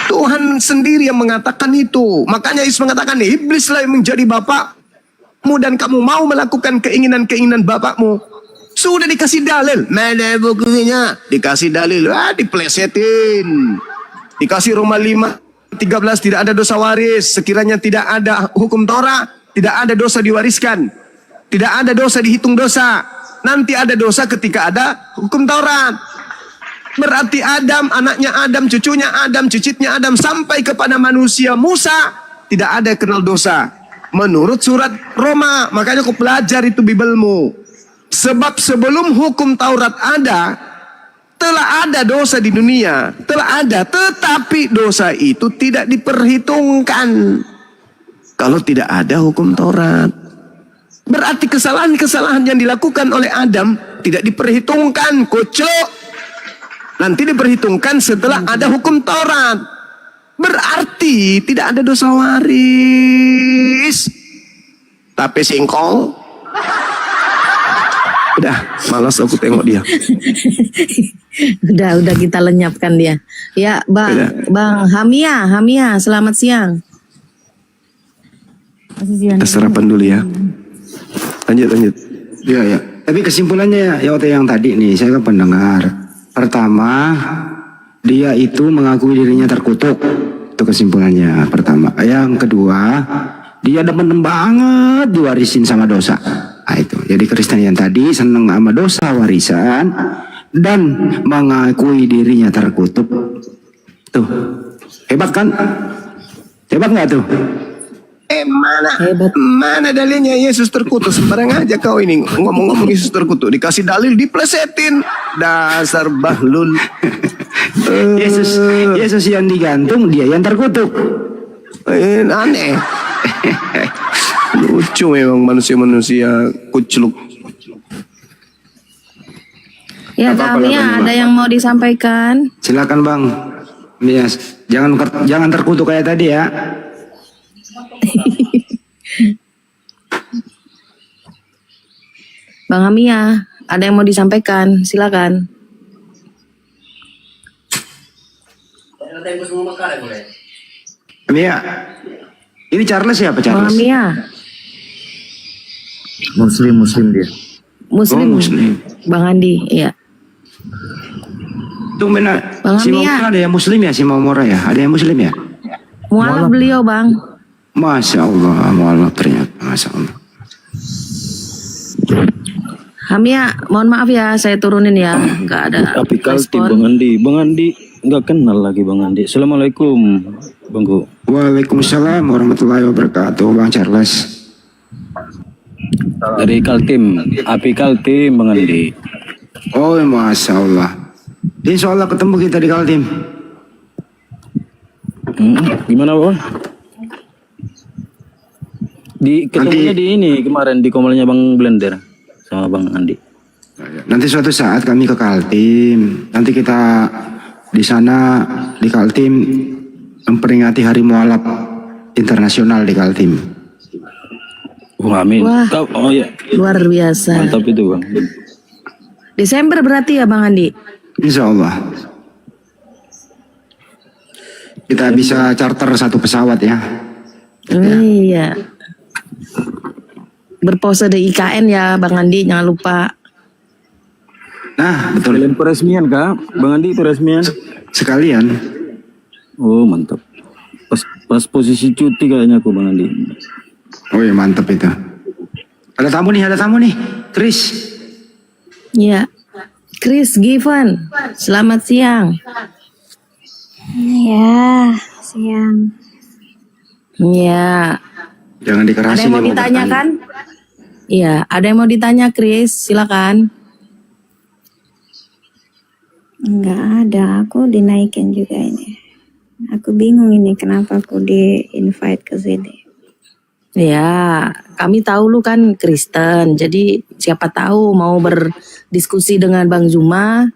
Q: Tuhan sendiri yang mengatakan itu. Makanya Yesus mengatakan, iblislah yang menjadi bapakmu dan kamu mau melakukan keinginan-keinginan bapakmu. Sudah dikasih dalil. Mana bukunya? Dikasih dalil. Diplesetin. Dikasih Roma 5:13 tidak ada dosa waris. Sekiranya tidak ada hukum Torah, tidak ada dosa diwariskan. Tidak ada dosa dihitung dosa. Nanti ada dosa ketika ada hukum Taurat. Berarti Adam, anaknya Adam, cucunya Adam, cicitnya Adam, sampai kepada manusia Musa, tidak ada kenal dosa. Menurut surat Roma, makanya kau belajar itu Bibelmu. Sebab sebelum hukum Taurat ada, telah ada dosa di dunia. Telah ada, tetapi dosa itu tidak diperhitungkan. Kalau tidak ada hukum Taurat. Berarti kesalahan-kesalahan yang dilakukan oleh Adam tidak diperhitungkan, kocok. Nanti diperhitungkan setelah ada hukum Taurat. Berarti tidak ada dosa waris. Tapi singkong. Udah, malas aku tengok dia.
J: udah kita lenyapkan dia. Ya, Bang Hamia, selamat siang.
Q: Kita sarapan dulu ya. Lanjut.
A: Ya. Tapi kesimpulannya ya yang tadi nih, saya kan pendengar. Pertama, dia itu mengakui dirinya terkutuk. Itu kesimpulannya pertama. Yang kedua, dia demen banget diwarisin sama dosa. Nah itu. Jadi Kristen yang tadi seneng sama dosa warisan dan mengakui dirinya terkutuk. Tuh. Hebat kan? Hebat nggak tuh?
Q: Mana dalilnya Yesus terkutuk? Sembarang aja kau ini ngomong-ngomong Yesus terkutuk. Dikasih dalil diplesetin. Dasar bahlul.
A: Yesus yang digantung, dia yang terkutuk.
Q: Aneh. Lucu memang manusia-manusia kucluk.
J: Ya Kak Mia, ada yang mau disampaikan?
A: Silakan Bang. Mia, jangan terkutuk kayak tadi ya.
J: Bang Hamia, ada yang mau disampaikan? Silakan.
A: Mia, ini Charles siapa Charles?
J: Bang Hamia.
F: Muslim dia.
J: Muslim. Bang Andi, iya.
A: Tuh benar.
J: Bang
A: Si
J: Hamia.
A: Momora ada yang Muslim ya, si Momora ya? Ada yang Muslim ya?
J: Mualaf beliau bang.
A: Masya Allah, mualaf ternyata, Masya Allah.
J: Hamia, mohon maaf ya, saya turunin ya, nggak ada
R: Tapi kalti
J: respon.
R: Bang Andi nggak kenal lagi Bang Andi. Assalamualaikum Bangku.
A: Waalaikumsalam warahmatullahi wabarakatuh, Bang Charles.
R: Dari Kaltim, Api Kaltim Bang Andi.
A: Oh, Masya Allah. Insya Allah ketemu kita di Kaltim.
R: Gimana Bang? Ketemunya di ini kemarin di komelnya Bang Blender sama Bang Andi.
A: Nanti suatu saat kami ke Kaltim. Nanti kita di sana di Kaltim memperingati Hari Mualaf Internasional di Kaltim.
R: Amin.
J: Wah,
R: Oh ya,
J: luar biasa.
R: mantap itu Bang.
J: Desember berarti ya Bang Andi?
A: Insya Allah. Kita bisa charter satu pesawat ya.
J: Iya. Berpose di IKN ya Bang Andi, jangan lupa.
A: Nah, betul.
R: Kalian peresmian Kak? Bang Andi peresmian?
A: Sekalian.
R: Oh mantap. Pas posisi cuti kayaknya aku Bang Andi.
A: Oh iya, mantap itu. Ada tamu nih, Chris.
J: Iya. Chris Given, selamat siang.
S: Ya, siang.
J: Iya.
A: Jangan
J: Ada
A: dikerasin.
J: yang mau ditanyakan? Iya, ada yang mau ditanya Chris, silakan.
S: Enggak ada, aku dinaikin juga ini. Aku bingung ini kenapa aku di-invite ke sini.
J: Ya, kami tahu lu kan Kristen, jadi siapa tahu mau berdiskusi dengan Bang Zuma.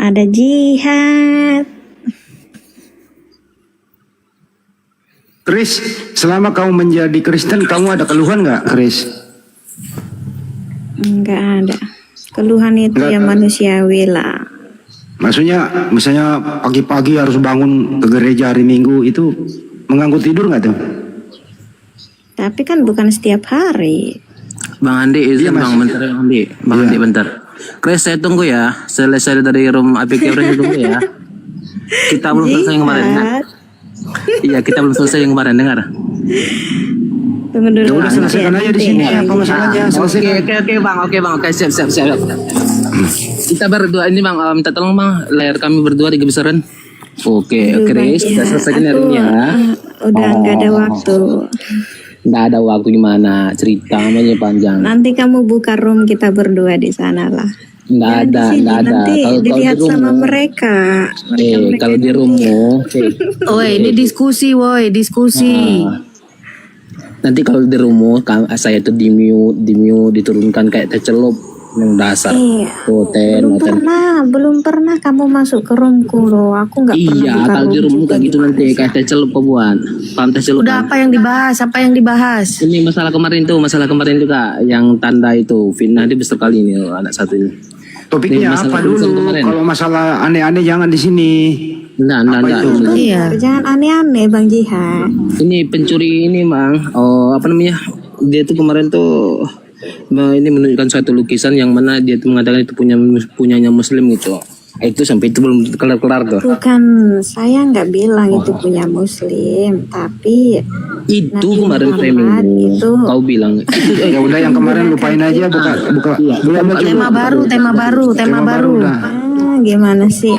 S: Ada jihad.
A: Chris, selama kamu menjadi Kristen, kamu ada keluhan nggak, Chris?
S: Enggak ada. Keluhan itu
A: Enggak.
S: ya manusiawi lah.
A: Maksudnya, misalnya pagi-pagi harus bangun ke gereja hari Minggu, itu mengganggu tidur nggak tuh?
S: Tapi kan bukan setiap hari.
T: Bang Andi, izin Bang, bentar Bang Andi. Bang Andi bentar. Chris, saya tunggu ya. Selesai dari room APK saya tunggu ya. Kita belum selesai yang kemarin. Dengar? Iya, kita belum selesai yang kemarin, dengar.
S: Tunggu dulu.
A: Ya udah, selesaikan aja di sini. Apa masalahnya? Selesaikan.
T: Oke bang, oke siap. Kita berdua ini Bang, minta tolong Bang, layar kami berdua digebesaran. Oke, Chris, kita selesaikan hari ini ya.
S: Udah nggak ada waktu.
T: Nggak ada waktu gimana, cerita namanya panjang.
S: Nanti kamu buka room kita berdua di sana lah.
T: Nggak ada.
S: Nanti
T: Kalau
S: dilihat
T: di
S: sama
T: rumah,
S: mereka.
T: kalau di rumah,
J: Woi, ini diskusi, diskusi.
T: nanti kalau di rumah, saya tuh di mute, diturunkan kayak tercelup yang dasar.
S: Iya. Belum pernah kamu masuk ke roomku loh. Aku nggak pernah
T: Iya,
S: buka
T: kalau di
S: room
T: rumah
S: juga
T: kayak gitu nanti kayak tercelup kebuan. Paham tercelup?
J: Udah apa yang dibahas? Ini
T: masalah kemarin juga yang tanda itu Fitnah dia besar kali ini anak satu ini.
A: Topiknya
T: Ini masalah
A: apa dulu?
T: tulisan kemarin.
A: Kalau masalah aneh-aneh jangan di sini.
T: Enggak.
S: Iya. Jangan aneh-aneh Bang Jihad.
T: Ini pencuri ini Bang. Oh, apa namanya? Dia tuh kemarin tuh ini menunjukkan suatu lukisan yang mana dia tuh mengatakan itu punyanya Muslim gitu. Itu sampai itu belum kelar tuh.
S: Bukan, saya nggak bilang itu punya Muslim, tapi
T: Itu
S: Nabi
T: kemarin
S: Muhammad
T: framing
S: itu
T: kau bilang.
A: Ya udah yang kemarin lupain aja, buka.
J: Tema baru.
S: Gimana sih?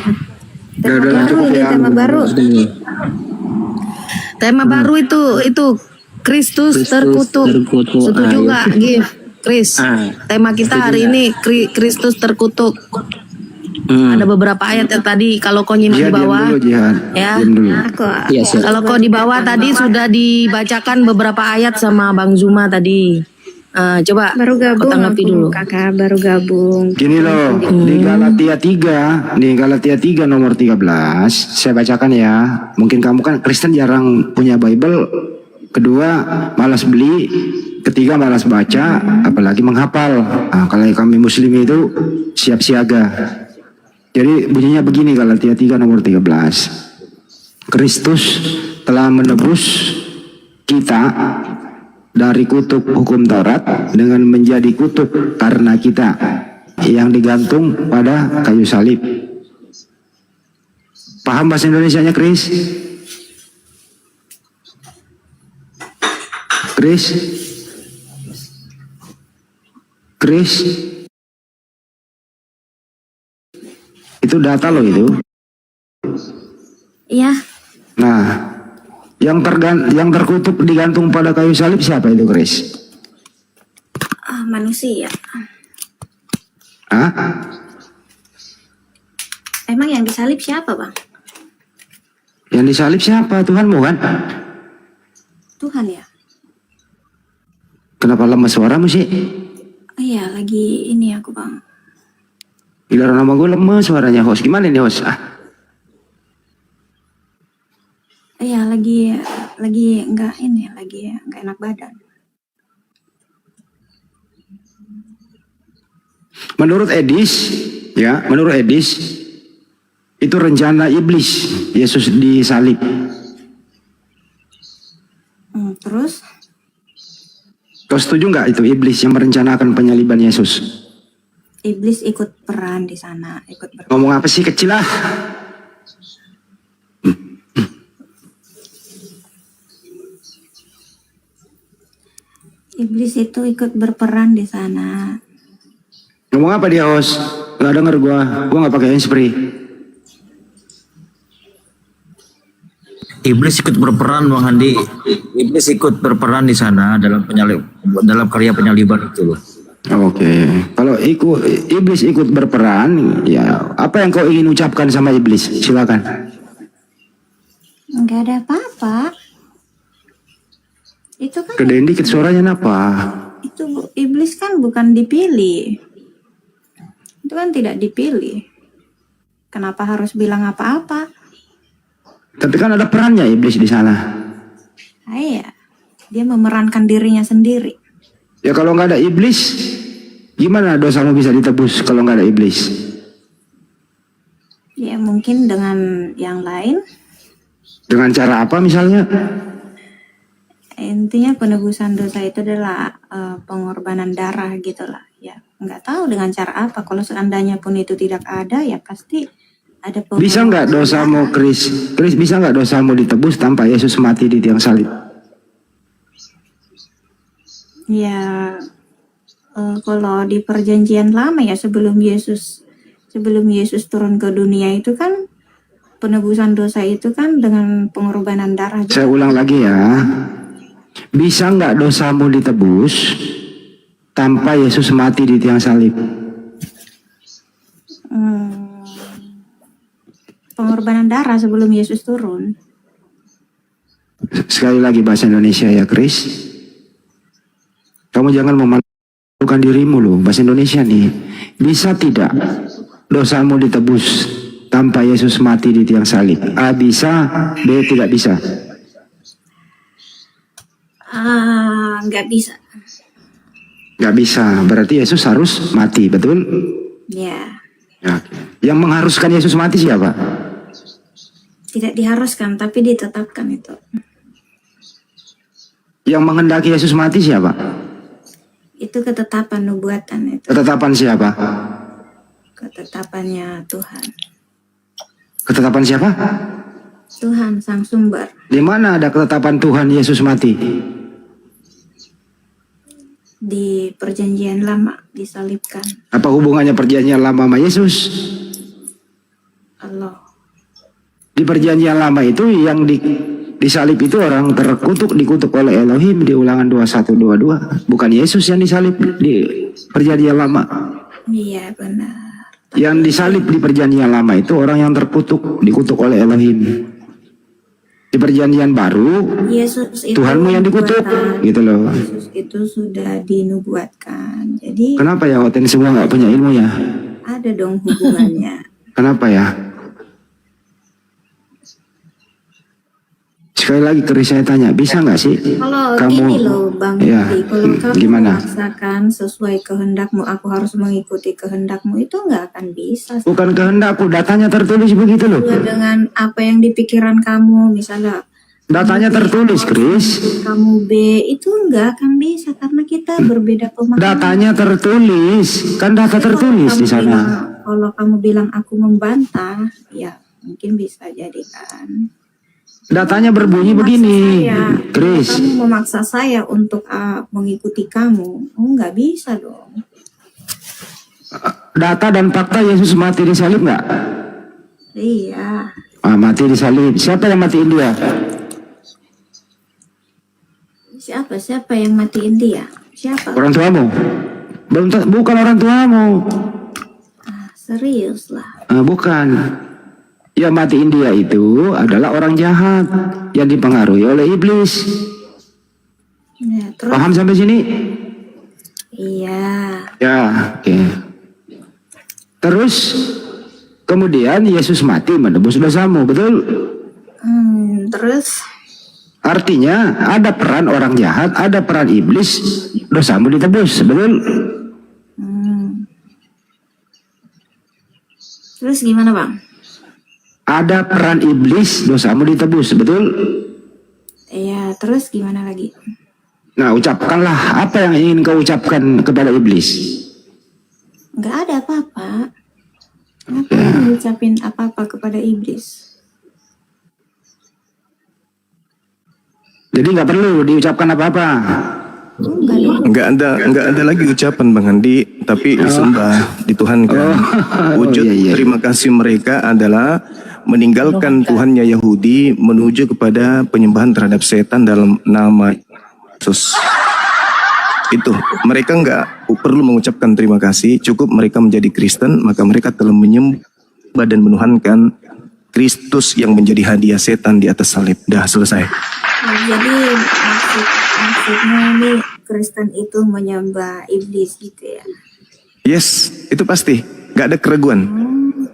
S: Tema baru.
J: Tema baru itu Kristus terkutuk. Setuju nggak, Gif? Chris, tema kita hari ini Kristus terkutuk. Ada beberapa ayat yang tadi kalau kau nyimak di bawah, ya. Kalau kau di bawah tadi sudah dibacakan beberapa ayat sama Bang Zuma tadi. Coba
S: baru gabung
J: kau tanggapi dulu.
S: Kakak baru gabung.
A: Gini loh, di Galatia 3 nomor 13, saya bacakan ya. Mungkin kamu kan Kristen jarang punya Bible. Kedua, malas beli. Ketiga, malas baca, apalagi menghafal. Kalau kami Muslim itu siap siaga. Jadi bunyinya begini, Galatia 3 nomor 13. Kristus telah menebus kita dari kutuk hukum Taurat dengan menjadi kutuk karena kita yang digantung pada kayu salib. Paham bahasa Indonesianya, Chris? Chris? Chris? Itu data loh itu.
S: Iya.
A: Nah, yang terkutuk digantung pada kayu salib siapa itu, Chris?
S: Manusia.
A: Hah?
S: Emang yang disalib siapa, Bang?
A: Yang disalib siapa? Tuhanmu kan?
S: Tuhan ya?
A: Kenapa lemes suaramu sih?
S: Iya, lagi ini aku, Bang.
A: Gila, nama gue lemes suaranya, host. Gimana nih, host?
S: Iya, lagi enggak ini, lagi enggak enak badan.
A: Menurut Edis, itu rencana iblis Yesus disalib.
S: Terus?
A: Kau setuju nggak itu iblis yang merencanakan penyaliban Yesus?
S: Iblis ikut peran di sana,
A: Ngomong apa sih, kecil lah?
S: Iblis itu ikut berperan di sana.
A: Ngomong apa dia, host? Nggak denger gua nggak pakai handsfree.
B: Iblis ikut berperan, Bang Handi. Iblis ikut berperan di sana dalam karya penyaliban itu loh.
A: Oke. Kalau iblis ikut berperan, ya apa yang kau ingin ucapkan sama iblis? Silakan.
S: Enggak ada apa-apa. Itu kan
A: Gedein dikit suaranya apa?
S: itu iblis kan bukan dipilih. Itu kan tidak dipilih. Kenapa harus bilang apa-apa?
A: Tapi kan ada perannya iblis di sana.
S: Iya, dia memerankan dirinya sendiri.
A: Ya kalau nggak ada iblis, gimana dosamu bisa ditebus kalau nggak ada iblis?
S: Ya mungkin dengan yang lain.
A: Dengan cara apa misalnya?
S: Intinya penebusan dosa itu adalah pengorbanan darah gitulah. Ya nggak tahu dengan cara apa. Kalau seandainya pun itu tidak ada, ya pasti ada pengorbanan.
A: Bisa nggak dosamu, Chris bisa nggak dosamu ditebus tanpa Yesus mati di tiang salib?
S: Ya kalau di perjanjian lama ya sebelum Yesus turun ke dunia itu kan penebusan dosa itu kan dengan pengorbanan darah juga.
A: Saya ulang lagi ya. Bisa nggak dosamu ditebus tanpa Yesus mati di tiang salib?
S: Pengorbanan darah sebelum Yesus turun.
A: Sekali lagi bahasa Indonesia ya, Chris. Kamu jangan memalukan dirimu loh, bahasa Indonesia nih. Bisa tidak dosamu ditebus tanpa Yesus mati di tiang salib? A bisa, B tidak bisa.
S: Nggak bisa.
A: Nggak bisa, berarti Yesus harus mati, betul?
S: Ya.
A: Ya. Yang mengharuskan Yesus mati siapa?
S: Tidak diharuskan, tapi ditetapkan itu.
A: Yang menghendaki Yesus mati siapa?
S: Itu ketetapan nubuatan itu.
A: Ketetapan siapa?
S: Ketetapannya Tuhan.
A: Ketetapan siapa?
S: Tuhan sang sumber.
A: Di mana ada ketetapan Tuhan Yesus mati?
S: Di perjanjian lama disalibkan.
A: Apa hubungannya perjanjian lama sama Yesus?
S: Allah.
A: Di perjanjian lama itu yang disalib itu orang terkutuk, dikutuk oleh Elohim di Ulangan 21:22. Bukan Yesus yang disalib di perjanjian lama.
S: Iya benar.
A: Yang disalib di perjanjian lama itu orang yang terkutuk, dikutuk oleh Elohim. Di perjanjian baru,
S: Yesus itu
A: Tuhanmu yang dikutuk, gitu loh.
S: Yesus itu sudah dinubuatkan. Jadi
A: Kenapa ya hoten semua nggak punya ilmu ya?
S: ada dong hubungannya.
A: Kenapa ya? Sekali lagi Chris saya tanya, bisa nggak sih
S: Kalau
A: kamu?
S: gini loh Bang
A: Ya,
S: Budi, kalau kamu
A: gimana?
S: memaksakan sesuai kehendakmu, aku harus mengikuti kehendakmu, itu nggak akan bisa.
A: Bukan kehendakku, datanya tertulis begitu loh.
S: Sesuai dengan apa yang di pikiran kamu, misalnya
A: Datanya tertulis, Chris.
S: kamu B, itu nggak akan bisa karena kita berbeda pemahaman.
A: Datanya tertulis, kan data tertulis di sana.
S: Kalau kamu bilang aku membantah, ya Mungkin bisa jadi kan.
A: Datanya berbunyi begini, Chris.
S: Kamu memaksa saya untuk mengikuti kamu. Oh, nggak bisa dong.
A: Data dan fakta Yesus mati di salib nggak?
S: Iya.
A: Mati di salib. Siapa yang matiin dia?
S: Siapa yang matiin dia? Siapa?
A: Orang tuamu? Bukan orang tuamu.
S: Serius lah.
A: Bukan. Yang matiin dia itu adalah orang jahat yang dipengaruhi oleh iblis.
S: Ya, terus?
A: Paham sampai sini?
S: Iya.
A: Ya, oke. Terus kemudian Yesus mati menebus dosamu, betul?
S: Terus?
A: Artinya ada peran orang jahat, ada peran iblis, dosamu ditebus, betul?
S: Terus gimana, Bang?
A: Ada peran iblis, dosamu ditebus, betul?
S: Iya, terus gimana lagi?
A: Nah, ucapkanlah apa yang ingin kau ucapkan kepada iblis.
S: Nggak ada apa-apa. Ngapain ngucapin apa-apa kepada iblis?
A: Jadi nggak perlu diucapkan apa-apa.
E: Nggak ada lagi ucapan Bang Andi, tapi disembah, dituhankan. Wujud terima kasih mereka adalah meninggalkan Tuhannya Yahudi menuju kepada penyembahan terhadap setan dalam nama Yesus. Itu mereka nggak perlu mengucapkan terima kasih, cukup mereka menjadi Kristen, maka mereka telah menyembah dan menuhankan Kristus yang menjadi hadiah setan di atas salib. Dah selesai.
S: Jadi maksudnya ini Kristen itu menyembah iblis gitu ya?
E: Yes, itu pasti, nggak ada keraguan.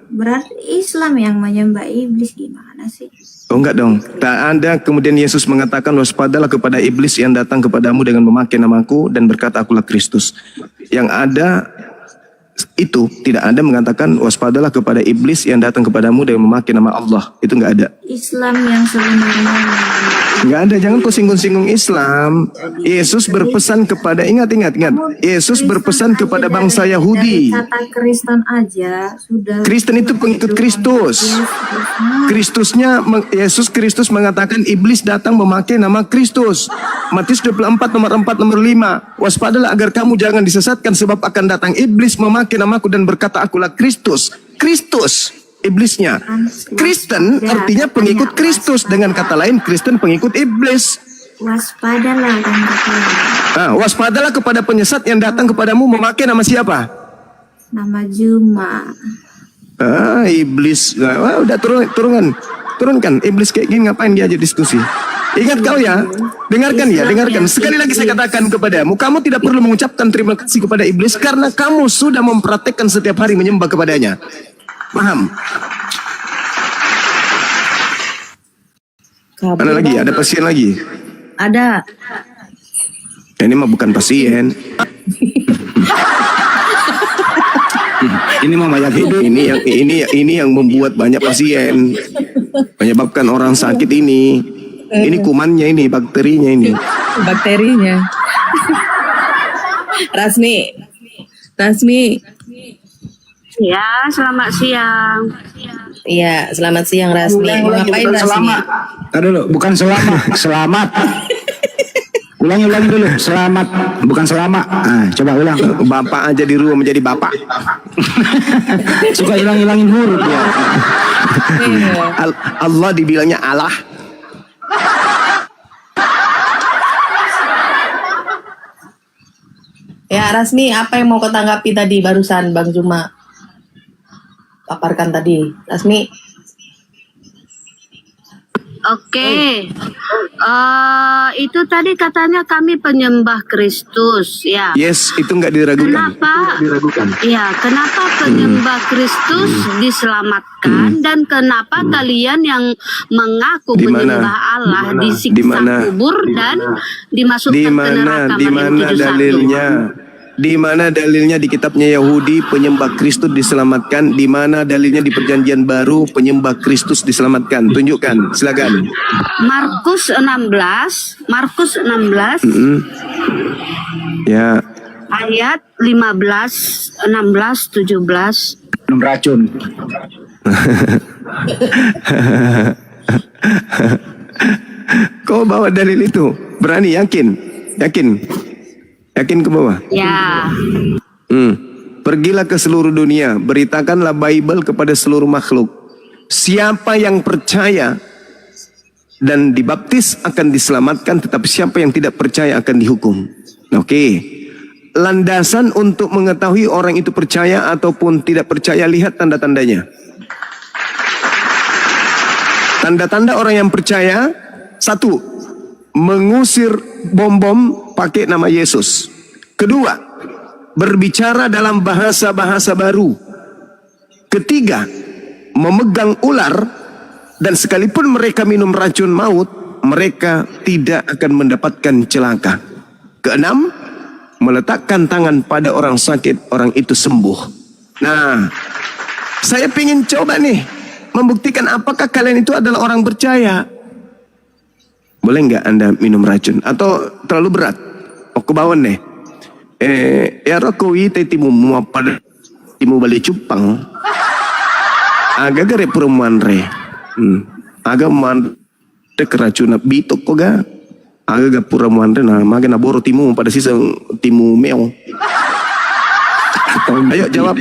S: Berarti Islam yang menyembah iblis gimana sih?
E: Oh enggak dong, tak ada. Kemudian Yesus mengatakan, waspadalah kepada iblis yang datang kepadamu dengan memakai namaku dan berkata akulah Kristus. Yang ada itu tidak ada mengatakan waspadalah kepada iblis yang datang kepadamu dengan memakai nama Allah. Itu nggak ada.
S: Islam yang sebenarnya
E: Nggak ada, jangan kau singgung-singgung Islam. Yesus berpesan kepada, ingat. Yesus berpesan kepada bangsa Yahudi.
S: Kata Kristen aja sudah.
E: Kristen itu pengikut Kristus. Yesus Kristus mengatakan iblis datang memakai nama Kristus. Matius 24 nomor 4 nomor 5. Waspadalah agar kamu jangan disesatkan sebab akan datang iblis memakai namaku dan berkata akulah Kristus. Kristus iblisnya. Kristen artinya pengikut Kristus. Dengan kata lain, Kristen pengikut iblis.
S: Waspadalah dan
E: waspadalah kepada penyesat yang datang kepadamu memakai nama siapa?
S: Nama Juma.
E: Iblis. Udah turunkan. Iblis kayak gini ngapain dia aja diskusi? Ingat kau ya, dengarkan. Sekali lagi saya katakan kepadamu, kamu tidak perlu mengucapkan terima kasih kepada iblis karena kamu sudah mempraktekkan setiap hari menyembah kepadanya. Paham? Ada lagi? Ada pasien lagi?
J: Ada.
E: Ini mah bukan pasien. Ini mah mayat hidup. Ini yang membuat banyak pasien, menyebabkan orang sakit ini. Ini kumannya ini, bakterinya ini.
J: Bakterinya. Rasmi.
U: Ya, selamat siang.
J: Iya, selamat siang Rasmi. Ngapain Rasmi?
A: Dulu, bukan selamat. Ulangi dulu, selamat, bukan selama. Coba ulang.
E: Bapak aja di rumah menjadi bapak.
A: Suka hilangin huruf ya.
E: Allah dibilangnya Allah.
J: Ya Rasmi, apa yang mau kau tanggapi tadi barusan Bang Juma paparkan tadi, Rasmi?
U: Oke. Itu tadi katanya kami penyembah Kristus, ya.
E: Yes, itu nggak diragukan.
U: Kenapa penyembah Kristus diselamatkan dan kenapa kalian yang mengaku menyembah Allah disiksa kubur dan dimasukkan ke neraka?
E: Di mana dalilnya? Di mana dalilnya di kitabnya Yahudi penyembah Kristus diselamatkan? Di mana dalilnya di Perjanjian Baru penyembah Kristus diselamatkan? Tunjukkan, silakan.
U: Markus 16.
E: Ya.
U: Ayat 15, 16, 17.
A: Minum racun.
Q: Kau bawa dalil itu? Berani, yakin? Yakin ke bawah?
U: Ya.
Q: Pergilah ke seluruh dunia, beritakanlah Bible kepada seluruh makhluk. Siapa yang percaya dan dibaptis akan diselamatkan, tetapi siapa yang tidak percaya akan dihukum. Oke. Landasan untuk mengetahui orang itu percaya ataupun tidak percaya, lihat tanda-tandanya. Tanda-tanda orang yang percaya, 1, mengusir bom-bom pakai nama Yesus. Kedua, berbicara dalam bahasa-bahasa baru. Ketiga, memegang ular, dan sekalipun mereka minum racun maut, mereka tidak akan mendapatkan celaka. Keenam, meletakkan tangan pada orang sakit, orang itu sembuh. Nah, saya ingin coba nih membuktikan apakah kalian itu adalah orang percaya. Boleh nggak Anda minum racun? Atau terlalu berat? Aku bawa nih. Era kowi te timu mua pada timu balik cupang. Agak gare perumahan re. Agak man te keracuna bitok kok ga. Agak perumahan re nah maga naboro timu pada sisa timu meo. Ayo jawab.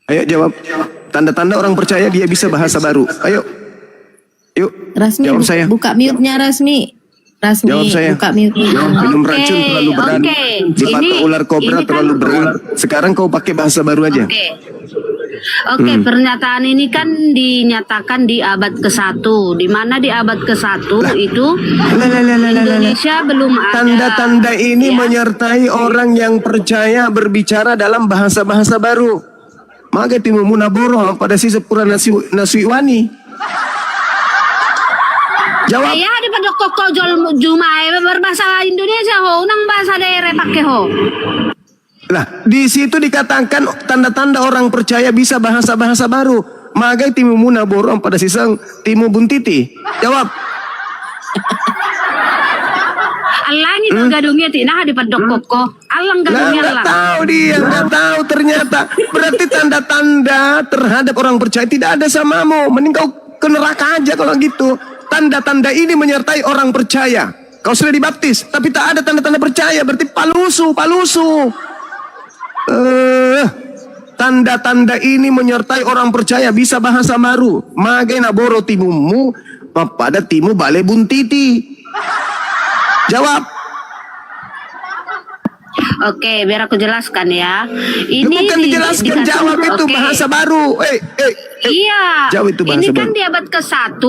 Q: Ayo jawab. Tanda-tanda orang percaya dia bisa bahasa baru. Ayo. Yuk.
J: Rasmi,
Q: jawab saya.
J: buka mute-nya Rasmi.
Q: Jawab saya.
J: Buka mute-nya.
Q: Minum racun terlalu berat. Dipatok ular kobra terlalu berat. Sekarang kau pakai bahasa baru aja.
U: Oke, pernyataan ini kan dinyatakan di abad ke-1, di mana di abad ke-1 itu Indonesia belum ada.
Q: Tanda-tanda ini menyertai orang yang percaya berbicara dalam bahasa-bahasa baru. Maka timu munaboro pada sisa pura nasiwani. Jawab.
U: Ya di pada koko jumai berbahasa Indonesia ho, nang bahasa daerah pakai ho.
Q: Lah, di situ dikatakan tanda-tanda orang percaya bisa bahasa-bahasa baru. Maka timu munaboro pada sisa timu buntiti. Jawab.
U: Alang itu gadungnya tina di pada koko. Alang gadungnya lah.
Q: Nggak tahu dia, nggak tahu ternyata. Berarti tanda-tanda terhadap orang percaya tidak ada samamu. Mending kau ke neraka aja kalau gitu. Tanda-tanda ini menyertai orang percaya. Kau sudah dibaptis, tapi tak ada tanda-tanda percaya. Berarti palusu. Tanda-tanda ini menyertai orang percaya bisa bahasa baru. Magai naboro timumu pada timu bale buntiti. Jawab.
U: Oke, biar aku jelaskan ya. Ini
Q: bukan dijelaskan, jawab itu bahasa baru.
U: Iya.
Q: Jawab itu bahasa
U: ini kan
Q: baru.
U: di abad ke-1.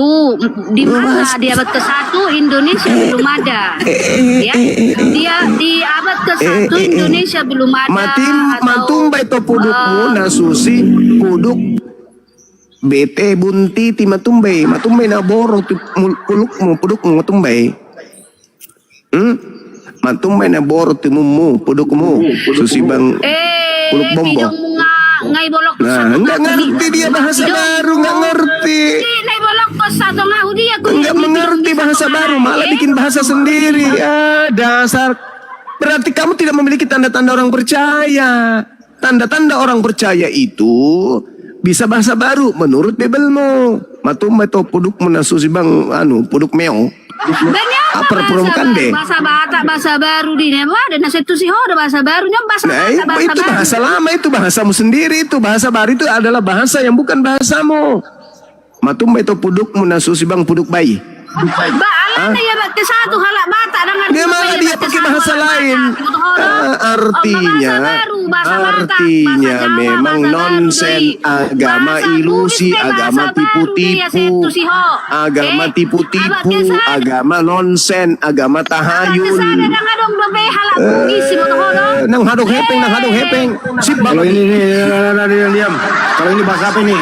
U: Di mana di abad ke-1 Indonesia belum ada. Ya. Dia di abad ke-1 Indonesia belum ada.
Q: Matumbai to pudukmu nasusi puduk bete bunti ti matumbai na boro tu pudukmu matumbai. Matumbai na boro ti mumu pudukmu susi bang puluk bombo.
U: Ngai bolok
Q: Nah, nggak ngerti dia bahasa baru, nggak ngerti.
U: Ngai bolok kos satu ngahu dia.
Q: Nggak mengerti bahasa baru, malah bikin bahasa sendiri. Dasar. Berarti kamu tidak memiliki tanda-tanda orang percaya. Tanda-tanda orang percaya itu bisa bahasa baru menurut Bibelmu. Matum beto puduk menasusi bang puduk meo. Apa perumkan deh?
U: Bahasa baru di nema dan nasitu sih ada bahasa barunya bahasa
Q: itu bahasa lama, itu bahasamu sendiri. Itu bahasa baru itu adalah bahasa yang bukan bahasamu. Matum beto puduk menasusi bang puduk bayi.
U: Ya baca satu halak bata dengan
Q: dia malah dia pakai bahasa lain. Artinya memang nonsen, agama ilusi, agama tipu-tipu, agama tipu-tipu, agama nonsen, agama tahayul. Nang hadung hepeng. Sip,
R: kalau ini diam. Kalau ini bahasa apa ini?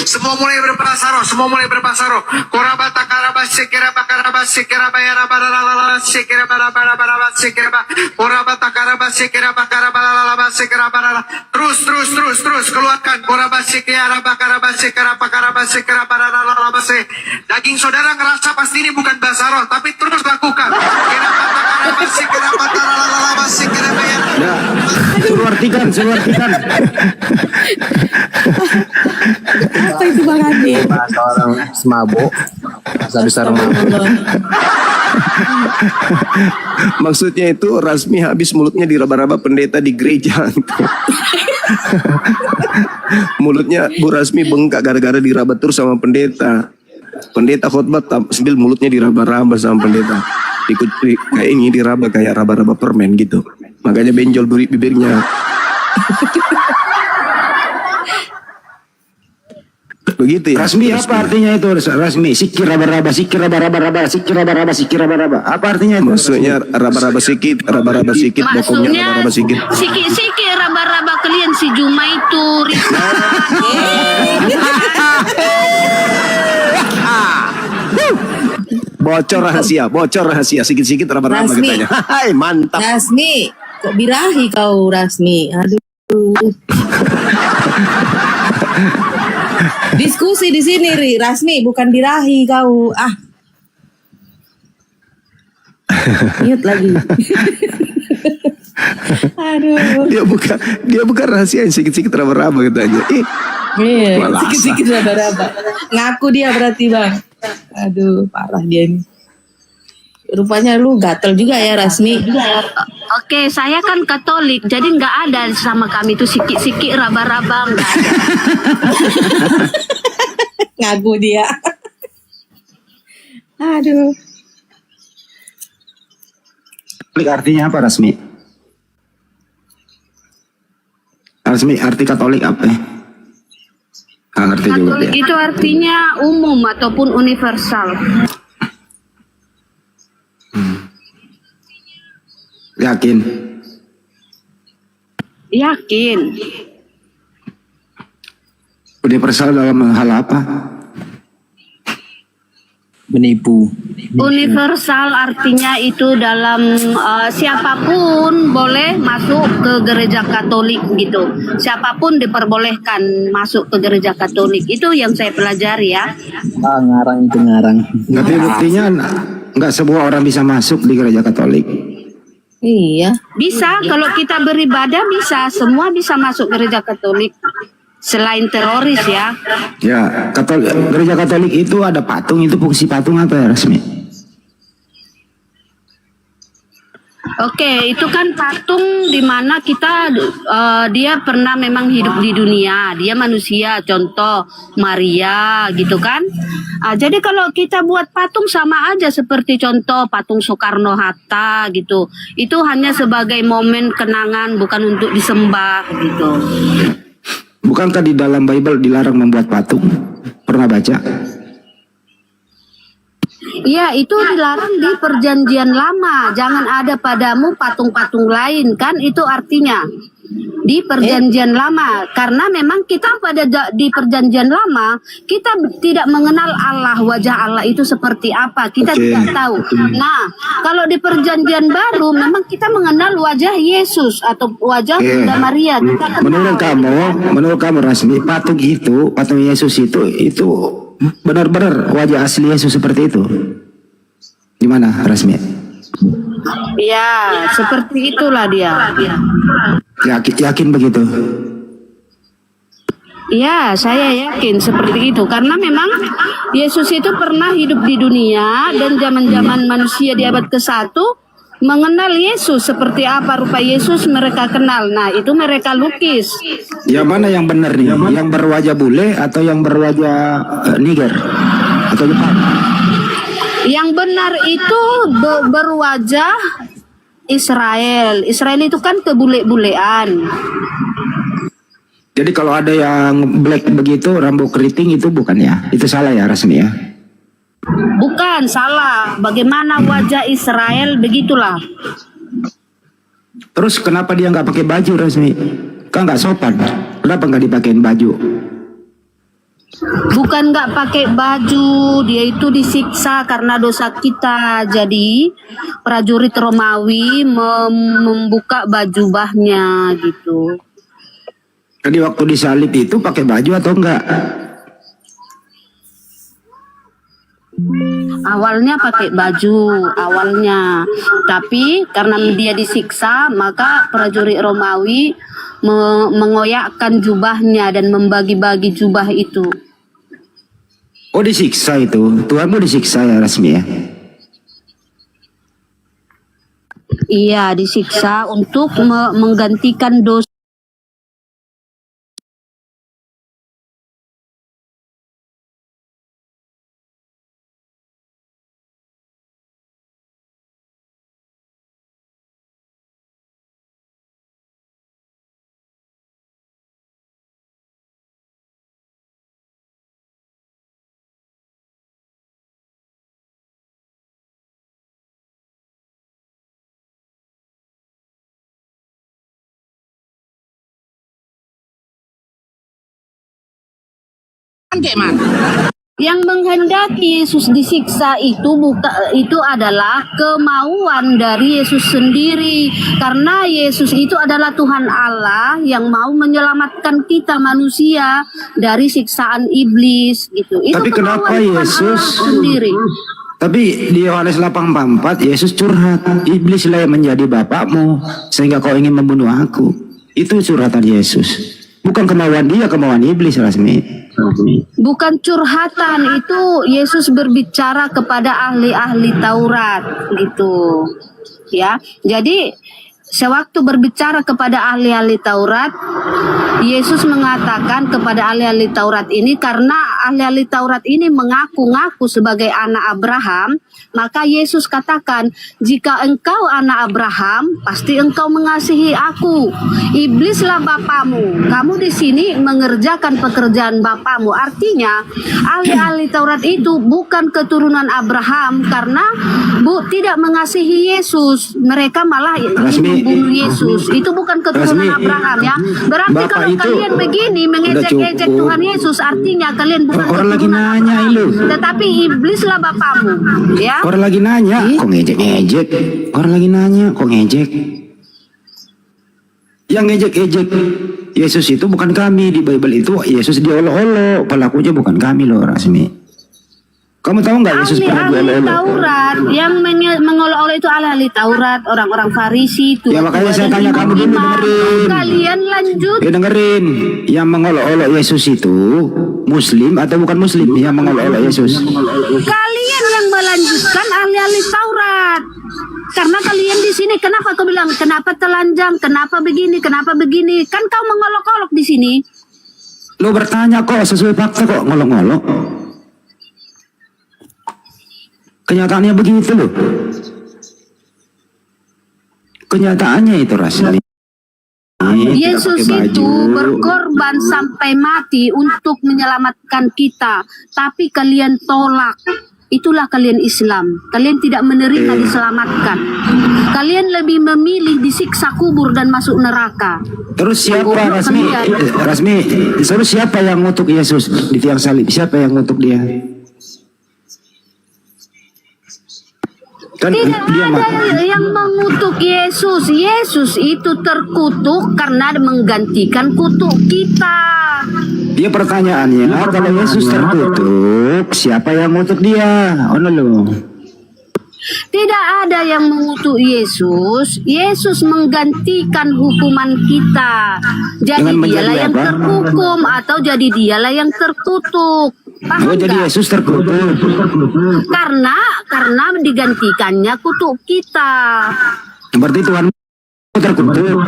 D: Semua mulai berpasaro, semua mulai berpasaro. Korabata karabasi kiraba karabasi kiraba ya rabarala sikira bara sikira. Korabata karabasi kiraba karabala sikira. Terus keluarkan korabasi kiraba karabasi kiraba karabasi kiraba lalabase. Daging saudara ngerasa pasti ini bukan bahasa roh, tapi terus lakukan. Kiraba karabasi kiraba lalabase kiraba ya.
B: Suruh artikan.
J: Apa itu Bang Andi?
R: Bahasa orang semabuk, bahasa besar mabuk.
Q: Maksudnya itu Rasmi habis mulutnya diraba-raba pendeta di gereja. Mulutnya Bu Rasmi bengkak gara-gara diraba terus sama pendeta. Pendeta khotbah sambil mulutnya diraba-raba sama pendeta. Ikut kayak ini diraba kayak raba-raba permen gitu. Makanya benjol bibirnya. Begitu ya.
B: Rasmi apa artinya itu? Rasmi sikir raba-raba. Apa artinya itu?
Q: Maksudnya raba-raba sikit, bokongnya
U: Maksudnya
Q: raba-raba sikit.
U: sikit raba-raba kalian si Juma itu Risa.
Q: Bocor rahasia, sikit-sikit raba-raba
J: Rasmi.
Q: katanya. Hai, mantap.
J: Rasmi, kok birahi kau Rasmi? Aduh. Diskusi di sini Ri, Rasmi bukan birahi kau. Mute lagi. Aduh.
Q: Dia bukan rahasia, sikit-sikit raba-raba katanya.
J: Iya,
Q: malah
J: sikit-sikit raba-raba. Ngaku dia berarti Bang. Aduh, parah dia ini. Rupanya lu gatel juga ya Rasmi.
U: Oke, saya kan Katolik, jadi nggak ada sama kami itu sikit-sikit raba-raba nggak ada.
J: Ngaku dia. Aduh.
B: Katolik artinya apa Rasmi? Rasmi arti Katolik apa? Nggak ngerti juga
U: Katolik
B: dia.
U: itu artinya umum ataupun universal.
B: Yakin?
U: Yakin.
B: Universal dalam hal apa?
R: Menipu.
U: Universal artinya itu dalam siapapun boleh masuk ke gereja Katolik gitu. Siapapun diperbolehkan masuk ke gereja Katolik. Itu yang saya pelajari ya.
R: Ngarang itu ngarang.
B: Tapi buktinya nggak semua orang bisa masuk di gereja Katolik.
J: Iya.
U: Bisa, kalau kita beribadah bisa, semua bisa masuk gereja Katolik. Selain teroris ya.
B: Ya, gereja Katolik itu ada patung, itu fungsi patung apa ya Rasmi?
U: Oke, itu kan patung di mana kita dia pernah memang hidup di dunia, dia manusia, contoh Maria gitu kan. Jadi kalau kita buat patung sama aja seperti contoh patung Soekarno-Hatta gitu. Itu hanya sebagai momen kenangan, bukan untuk disembah gitu.
B: Bukankah di dalam Bible dilarang membuat patung? Pernah baca?
U: Iya, itu dilarang di perjanjian lama. Jangan ada padamu patung-patung lain, kan itu artinya di perjanjian lama. Karena memang kita di perjanjian lama kita tidak mengenal Allah, wajah Allah itu seperti apa, kita tidak tahu. Nah, kalau di perjanjian baru memang kita mengenal wajah Yesus atau wajah Bunda Maria. Kita kenal.
B: Menurut kamu Rasmi, patung Yesus itu benar-benar wajah asli Yesus seperti itu? Gimana Rasmi?
U: Ya, seperti itulah dia.
B: Yakin begitu?
U: Ya, saya yakin seperti itu. Karena memang Yesus itu pernah hidup di dunia dan zaman-zaman manusia di abad ke-1 mengenal Yesus. Seperti apa rupa Yesus mereka kenal. Nah, itu mereka lukis.
B: Yang mana yang benar nih? Yang berwajah bule atau yang berwajah Niger? Atau Jepang?
U: Yang benar itu berwajah Israel. Israel itu kan kebule-bulean.
B: Jadi kalau ada yang black begitu, rambut keriting itu bukan ya? Itu salah ya Rasmi ya?
U: Bukan, salah. Bagaimana wajah Israel begitulah.
B: Terus kenapa dia nggak pakai baju Rasmi? Kan nggak sopan. Kenapa nggak dipakein baju?
U: Bukan nggak pakai baju, dia itu disiksa karena dosa kita. Jadi prajurit Romawi membuka baju bahnya gitu.
B: Jadi waktu disalib itu pakai baju atau enggak?
U: Awalnya pakai baju, awalnya. Tapi karena dia disiksa, maka prajurit Romawi mengoyakkan jubahnya dan membagi-bagi jubah itu.
B: Oh, disiksa itu. Tuhanmu disiksa ya, Rasmi ya?
U: Iya, disiksa untuk menggantikan dosa. Yang menghendaki Yesus disiksa itu adalah kemauan dari Yesus sendiri, karena Yesus itu adalah Tuhan Allah yang mau menyelamatkan kita manusia dari siksaan iblis gitu. Itu
B: Tapi kenapa
U: kemauan Tuhan
B: Yesus
U: Allah sendiri.
B: Tapi di Yohanes 8:4 Yesus curhat, iblislah yang menjadi bapakmu sehingga kau ingin membunuh aku. Itu curhatan Yesus. Bukan kemauan dia, kemauan iblis, Rasmi.
U: Bukan curhatan, itu Yesus berbicara kepada ahli-ahli Taurat gitu. Ya. Jadi sewaktu berbicara kepada ahli-ahli Taurat, Yesus mengatakan kepada ahli-ahli Taurat ini, karena ahli-ahli Taurat ini mengaku-ngaku sebagai anak Abraham, maka Yesus katakan, jika engkau anak Abraham, pasti engkau mengasihi aku. Iblislah bapamu. Kamu di sini mengerjakan pekerjaan bapamu. Artinya, ahli-ahli Taurat itu bukan keturunan Abraham karena tidak mengasihi Yesus. Mereka malah membunuh Yesus. Itu bukan keturunan Abraham ya. Berarti
B: Bapak
U: kalau
B: itu
U: kalian begini mengejek-ejek Tuhan Yesus, artinya kalian bukan
B: orang lagi
U: keturunan
B: nanya
U: Abraham,
B: lu.
U: tetapi iblislah bapamu. Ya.
B: Orang lagi nanya, kok ngejek-ngejek? Orang lagi nanya, kok ngejek? Yang ngejek-ngejek Yesus itu bukan kami. Di Bible itu Yesus diolok-olok. Pelakunya bukan kami loh, Rasmi. Kamu tahu nggak Yesus pernah
U: Ahli
B: diolok-olok?
U: Taurat yang mengolok-olok itu ahli Taurat, orang-orang Farisi itu.
B: Ya makanya saya tanya kamu dulu, dengerin.
U: Kalian lanjut.
B: Ya dengerin, yang mengolok-olok Yesus itu Muslim atau bukan Muslim yang mengolok-olok Yesus?
U: Kalian yang melanjutkan ahli-ahli Taurat. Karena kalian di sini, kenapa kau bilang kenapa telanjang, kenapa begini, kan kau mengolok-olok di sini.
B: Lo bertanya kok sesuai fakta kok ngolok-ngolok. Kenyataannya begitu loh. Kenyataannya itu rasanya.
U: Yesus itu berkorban sampai mati untuk menyelamatkan kita, tapi kalian tolak. Itulah kalian Islam. Kalian tidak menerima diselamatkan. Kalian lebih memilih disiksa kubur dan masuk neraka.
B: Terus siapa Rasmi? Terus siapa yang ngutuk Yesus di tiang salib? Siapa yang ngutuk dia? Kan
U: Tidak ada yang mengutuk Yesus. Yesus itu terkutuk karena menggantikan kutuk kita.
B: Dia pertanyaannya, kalau Yesus terkutuk, siapa yang ngutuk dia? Ono lo.
U: Tidak ada yang mengutuk Yesus. Yesus menggantikan hukuman kita. Jadi dialah yang terhukum atau jadi dialah yang terkutuk. Paham
B: jadi
U: gak?
B: Yesus terkutuk.
U: Karena digantikannya kutuk kita.
B: Berarti Tuhan terkutuk.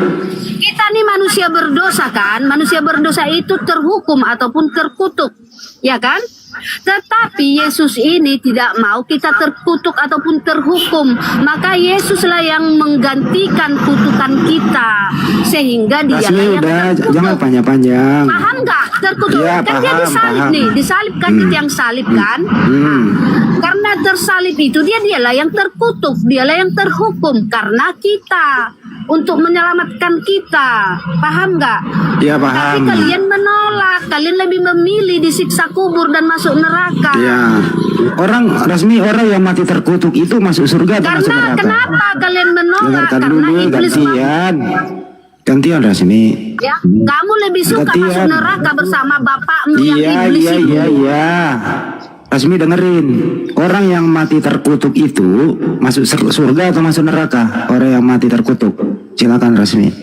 U: Kita nih manusia berdosa kan? Manusia berdosa itu terhukum ataupun terkutuk. Ya kan? Tetapi Yesus ini tidak mau kita terkutuk ataupun terhukum. Maka Yesuslah yang menggantikan kutukan kita. Sehingga dialah yang terkutuk.
B: Jangan panjang-panjang.
U: Paham nggak? Terkutuk.
B: Ya,
U: Kan dia
B: paham,
U: disalib
B: paham.
U: nih. Disalib kan di tiang salib kan? Karena tersalib itu dialah yang terkutuk. Dialah yang terhukum. Karena kita untuk menyelamatkan kita. Paham nggak?
B: Ya
U: Tapi
B: paham.
U: kalian menolak, kalian lebih memilih disiksa kubur dan masuk neraka.
B: Ya, orang resmi orang yang mati terkutuk itu masuk surga atau masuk
U: Karena
B: neraka?
U: kenapa kalian menolak?
B: Dengarkan
U: Karena
B: dulu,
U: iblis
B: gantian resmi.
U: ya, kamu lebih suka
B: Gantian.
U: masuk neraka bersama bapakmu yang iblis itu.
B: Iya. Resmi dengerin, orang yang mati terkutuk itu masuk surga atau masuk neraka? Orang yang mati terkutuk, silakan resmi.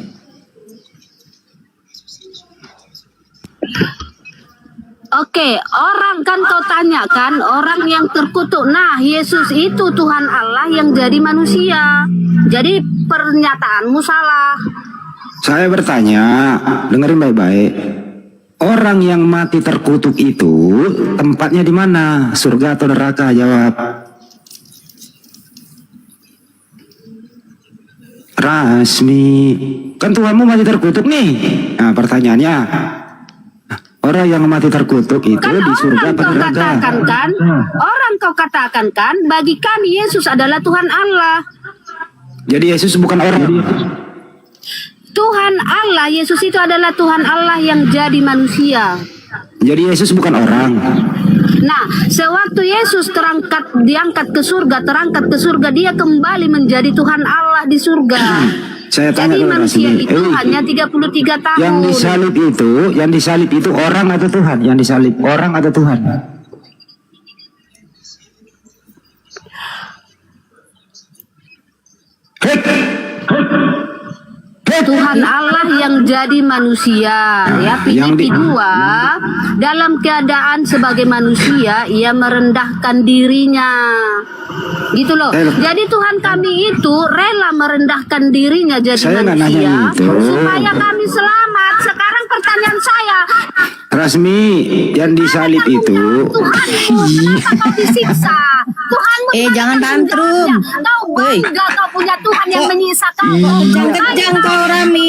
U: Oke, orang kan kau tanyakan orang yang terkutuk. Nah, Yesus itu Tuhan Allah yang jadi manusia. Jadi pernyataanmu salah.
B: Saya bertanya, dengerin baik-baik. Orang yang mati terkutuk itu tempatnya di mana? Surga atau neraka? Jawab. Rasmi. Kan Tuhanmu mati terkutuk nih. Nah, pertanyaannya, orang yang mati terkutuk itu
U: Kan
B: di surga
U: orang
B: atau
U: kau
B: neraka?
U: katakan kan, orang kau katakan kan, bagi kami Yesus adalah Tuhan Allah.
B: Jadi Yesus bukan orang.
U: Tuhan Allah, Yesus itu adalah Tuhan Allah yang jadi manusia.
B: Jadi Yesus bukan orang.
U: Nah, sewaktu Yesus diangkat ke surga, dia kembali menjadi Tuhan Allah di surga.
B: Saya tanya
U: Jadi
B: dulu
U: manusia
B: Rasmi.
U: itu hanya 33 tahun.
B: Yang disalib itu orang atau Tuhan? Yang disalib orang atau Tuhan?
U: Tuhan Allah yang jadi manusia, ya. Kedua, dalam keadaan sebagai manusia, ia merendahkan dirinya, gitu loh. Jadi Tuhan kami itu rela merendahkan dirinya jadi
B: Saya nggak
U: manusia
B: nanya itu.
U: supaya kami selamat. Sekarang pertanyaan saya,
B: Rasmi, yang disalib itu
U: kau disiksa? Tuhanmu
J: jangan tantrum.
U: Kau bangga kau punya Tuhan yang menyiksa kau.
J: Kejang-kejang kau Rasmi.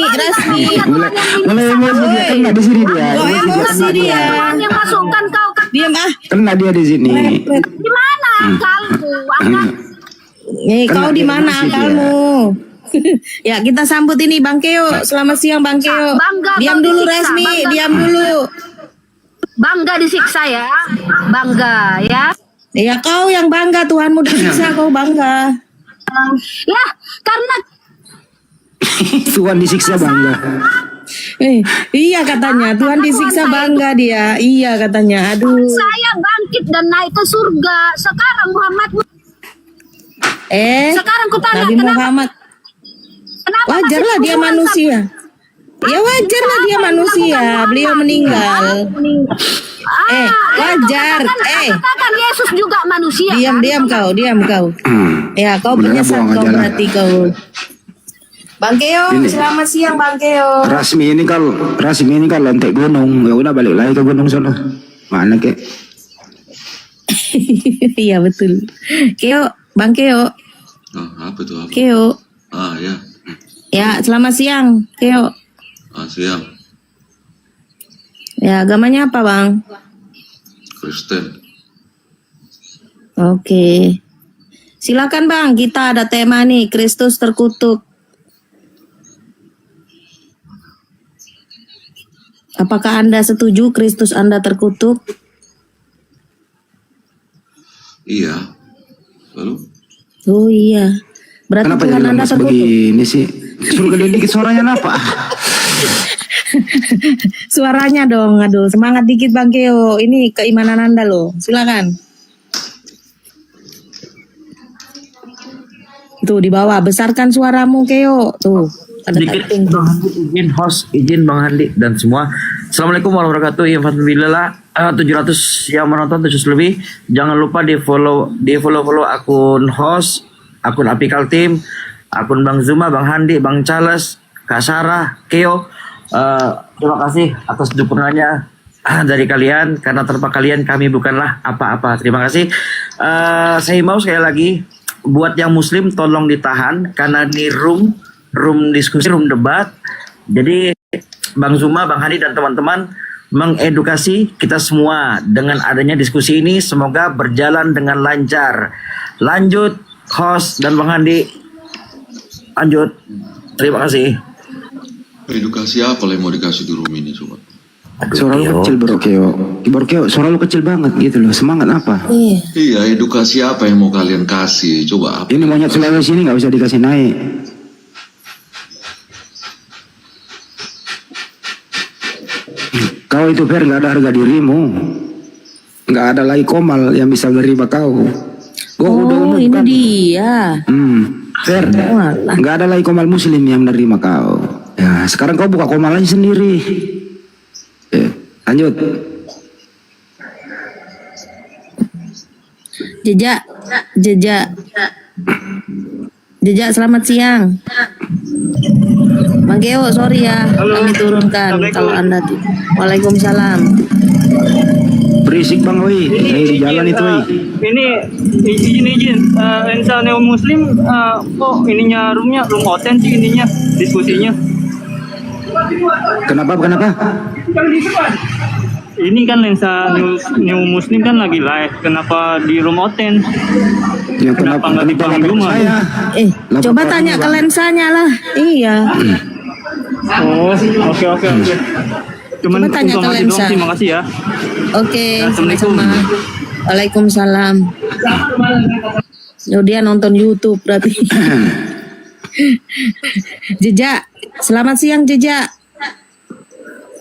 B: mulai kena di sini dia.
J: Emosi dia.
U: Tuhan yang masukkan kau ke
J: Diam ah.
B: Kena dia di sini.
U: di mana akalmu?
J: Kau di mana akalmu? Ya, kita sambut ini Bang Keo. Selamat siang Bang Keo.
U: Bangga
J: Diam
U: kau
J: dulu
U: disiksa,
J: Rasmi,
U: bangga.
J: diam dulu.
U: Bangga disiksa ya. Bangga ya.
J: Ya kau yang bangga, Tuhanmu disiksa, kau bangga.
U: Ya, karena
B: Tuhan disiksa bangga.
J: Iya katanya, Tuhan disiksa bangga dia. Iya katanya, aduh.
U: saya bangkit dan naik ke surga. Sekarang Muhammad sekarang kutanya
J: Nabi Muhammad. Wajarlah dia manusia. Ya wajarlah dia manusia. Beliau meninggal. Wajar.
U: Katakan Yesus juga manusia.
J: Diam kau. Ya kau penyesat kau berarti kau. Bang Keo, selamat siang Bang Keo.
B: Rasmi ini kalau lontek gunung, ya udah balik lagi ke gunung sana. Mana kek?
J: Iya betul. Keo, Bang Keo.
C: Apa tuh? Apa?
J: Keo.
C: Ya.
J: Ya, selamat siang, Keo.
C: Siang.
J: Ya, agamanya apa, Bang?
C: Kristen.
J: Oke. Silakan, Bang. Kita ada tema nih, Kristus terkutuk. Apakah Anda setuju Kristus Anda terkutuk?
C: Iya. Lalu?
J: Oh iya. Berarti
B: Kenapa
J: Tuhan
B: jadi
J: Anda
B: lemas
J: terkutuk.
B: begini sih? Suruh gedein dikit suaranya apa?
J: Suaranya dong, aduh semangat dikit Bang Keo. Ini keimanan Anda loh. Silakan. Tuh di bawah, besarkan suaramu Keo. Tuh. Ada
V: Sedikit
J: typing.
V: izin host, izin Bang Handi dan semua. Assalamualaikum warahmatullahi wabarakatuh. Ya Alhamdulillah 700 yang menonton 700 lebih. Jangan lupa di follow akun host, akun Apical Team, akun Bang Zuma, Bang Handi, Bang Charles, Kak Sarah, Keo. Terima kasih atas dukungannya dari kalian, karena tanpa kalian kami bukanlah apa-apa. Terima kasih. Saya mau sekali lagi buat yang muslim tolong ditahan karena di room diskusi, room debat. Jadi Bang Zuma, Bang Handi dan teman-teman mengedukasi kita semua dengan adanya diskusi ini, semoga berjalan dengan lancar. Lanjut host dan Bang Handi. Lanjut. Terima kasih.
C: Edukasi apa yang mau dikasih di room ini coba?
B: Suara lu kecil Borkeo, suara lu kecil banget gitu loh. Semangat apa?
C: Iya, edukasi apa yang mau kalian kasih? Coba apa?
B: Ini monyet Sulawesi ini nggak bisa dikasih naik. Kau itu Fer, nggak ada harga dirimu. Nggak ada lagi Komal yang bisa menerima kau. Gua udah
J: Oh, ini
B: umumkan.
J: dia.
B: Fer, nggak ada lagi Komal Muslim yang menerima kau. Ya, sekarang kau buka Komal aja sendiri. Lanjut.
J: Jejak, selamat siang. Bang Geo, sorry ya, kami turunkan kalau Anda tuh. Waalaikumsalam.
B: Berisik Bang Wei, di jalan itu Wei.
G: Ini izin lensa neo muslim kok ininya room oten sih ininya diskusinya.
B: Kenapa?
G: Ini kan lensa neo muslim kan lagi live. Kenapa di room oten?
B: Ya,
G: kenapa nggak di Bang Juma?
J: Coba tanya ke lensanya lah. Iya.
G: Oh, oke. Cuman
J: Coba tanya ke
G: informasi
J: lensa.
G: doang sih, makasih ya.
J: Oke,
G: Assalamualaikum.
J: sama-sama. Waalaikumsalam. Oh, dia nonton YouTube berarti. Jejak, selamat siang Jejak.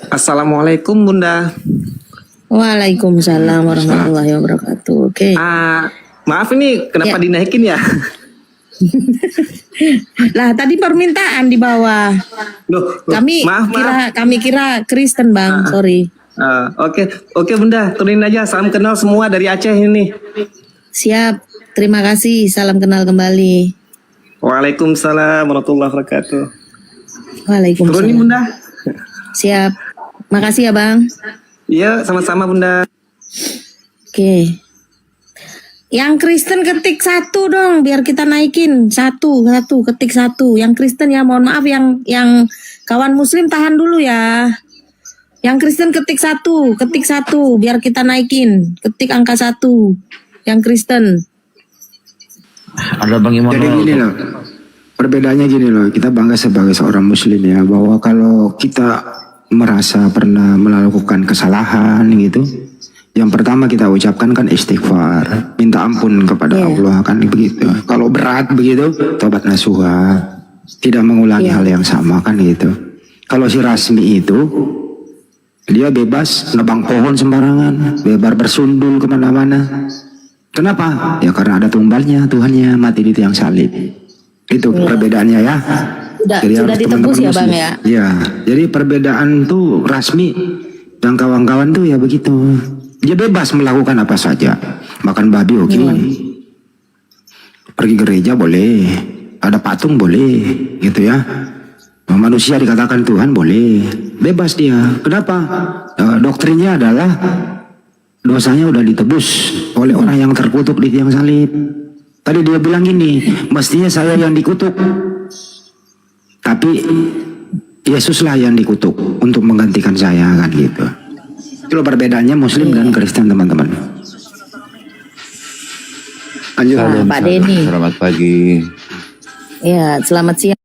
H: Assalamualaikum Bunda.
J: Waalaikumsalam warahmatullahi wabarakatuh. Oke.
H: Maaf ini kenapa dinaikin ya?
J: Lah tadi permintaan di bawah. Kami kira Kristen Bang, sorry.
H: Oke Bunda, turunin aja. Salam kenal semua dari Aceh ini.
J: Siap, terima kasih. Salam kenal kembali.
H: Waalaikumsalam warahmatullahi wabarakatuh.
J: Waalaikumsalam.
H: Turunin Bunda.
J: Siap. Makasih ya Bang.
H: Iya, sama-sama Bunda.
J: Oke. Yang Kristen ketik 1 dong, biar kita naikin. Satu, ketik 1. Yang Kristen ya, mohon maaf yang kawan Muslim tahan dulu ya. Yang Kristen ketik 1, biar kita naikin. Ketik angka 1. Yang Kristen.
V: Ada Bang Iman.
B: Jadi gini loh, perbedaannya gini loh, kita bangga sebagai seorang Muslim ya, bahwa kalau kita merasa pernah melakukan kesalahan gitu, yang pertama kita ucapkan kan istighfar, minta ampun kepada Allah kan begitu. Kalau berat begitu, tobat nasuha, tidak mengulangi hal yang sama kan gitu. Kalau si Rasmi itu dia bebas nebang pohon sembarangan, bebas bersundul kemana-mana. Kenapa? Ya karena ada tumbalnya, Tuhannya mati di tiang salib. Itu perbedaannya ya.
J: Sudah ditebus ya Bang ya?
B: Ya, jadi perbedaan tuh Rasmi dan kawan-kawan tuh ya begitu. Dia bebas melakukan apa saja. Makan babi oke. Pergi gereja boleh. Ada patung boleh, gitu ya. Manusia dikatakan Tuhan boleh. Bebas dia. Kenapa? Doktrinnya adalah dosanya udah ditebus oleh orang yang terkutuk di tiang salib. Tadi dia bilang gini, mestinya saya yang dikutuk, tapi Yesuslah yang dikutuk untuk menggantikan saya kan gitu. Itu perbedaannya Muslim dan Kristen teman-teman. Lanjut.
J: Pak Denny.
W: Selamat pagi.
J: Ya, selamat siang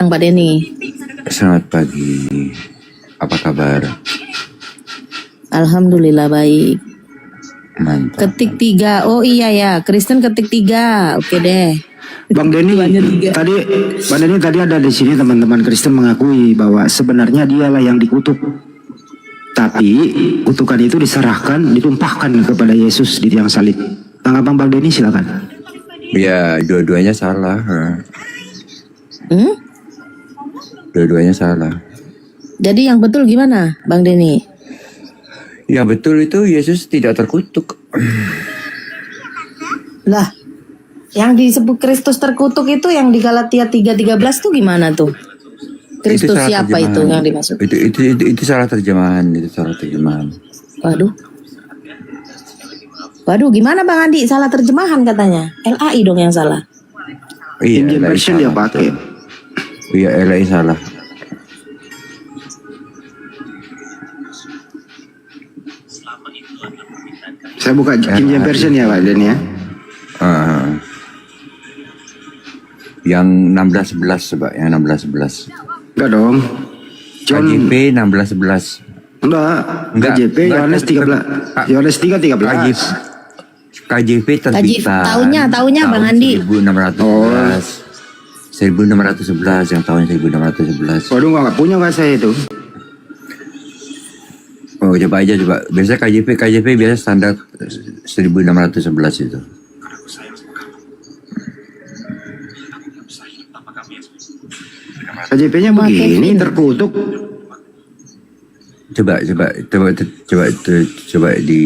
J: Pak Denny.
W: Selamat pagi. Apa kabar?
J: Alhamdulillah baik.
W: Mantap.
J: Ketik 3. Oh iya ya, Kristen ketik 3. Oke deh.
B: Bang Denny tadi ada di sini teman-teman Kristen mengakui bahwa sebenarnya dialah yang dikutuk. Tapi kutukan itu diserahkan, ditumpahkan kepada Yesus di tiang salib. Tanggapan Bang Denny silakan.
W: Ya, dua-duanya salah. Dua-duanya salah.
J: Jadi yang betul gimana, Bang Denny?
W: Yang betul itu Yesus tidak terkutuk.
J: Lah, yang disebut Kristus terkutuk itu yang di Galatia 3:13 tuh gimana tuh? Kristus siapa
W: terjemahan.
J: itu yang dimaksud?
W: Itu salah terjemahan, itu salah terjemahan.
J: Waduh, gimana Bang Andi? Salah terjemahan katanya. LAI dong yang salah.
W: Iya,
B: Indian version dia pakai.
W: Iya, LAI salah.
B: Saya buka King James version ya Pak Den ya.
W: Yang 16-11 coba, yang 16-11.
B: Enggak dong.
W: KJP 16-11.
B: Enggak. KJP Yohanes 13. Yohanes 3:13.
W: KJP terbitan.
J: Tahunnya Bang Andi.
W: 1611. 1611, yang tahun 1611.
B: Waduh, nggak punya nggak saya itu.
W: Oh, coba aja coba. Biasanya KJP biasa standar 1611 itu.
B: KJP-nya begini terkutuk.
W: Coba di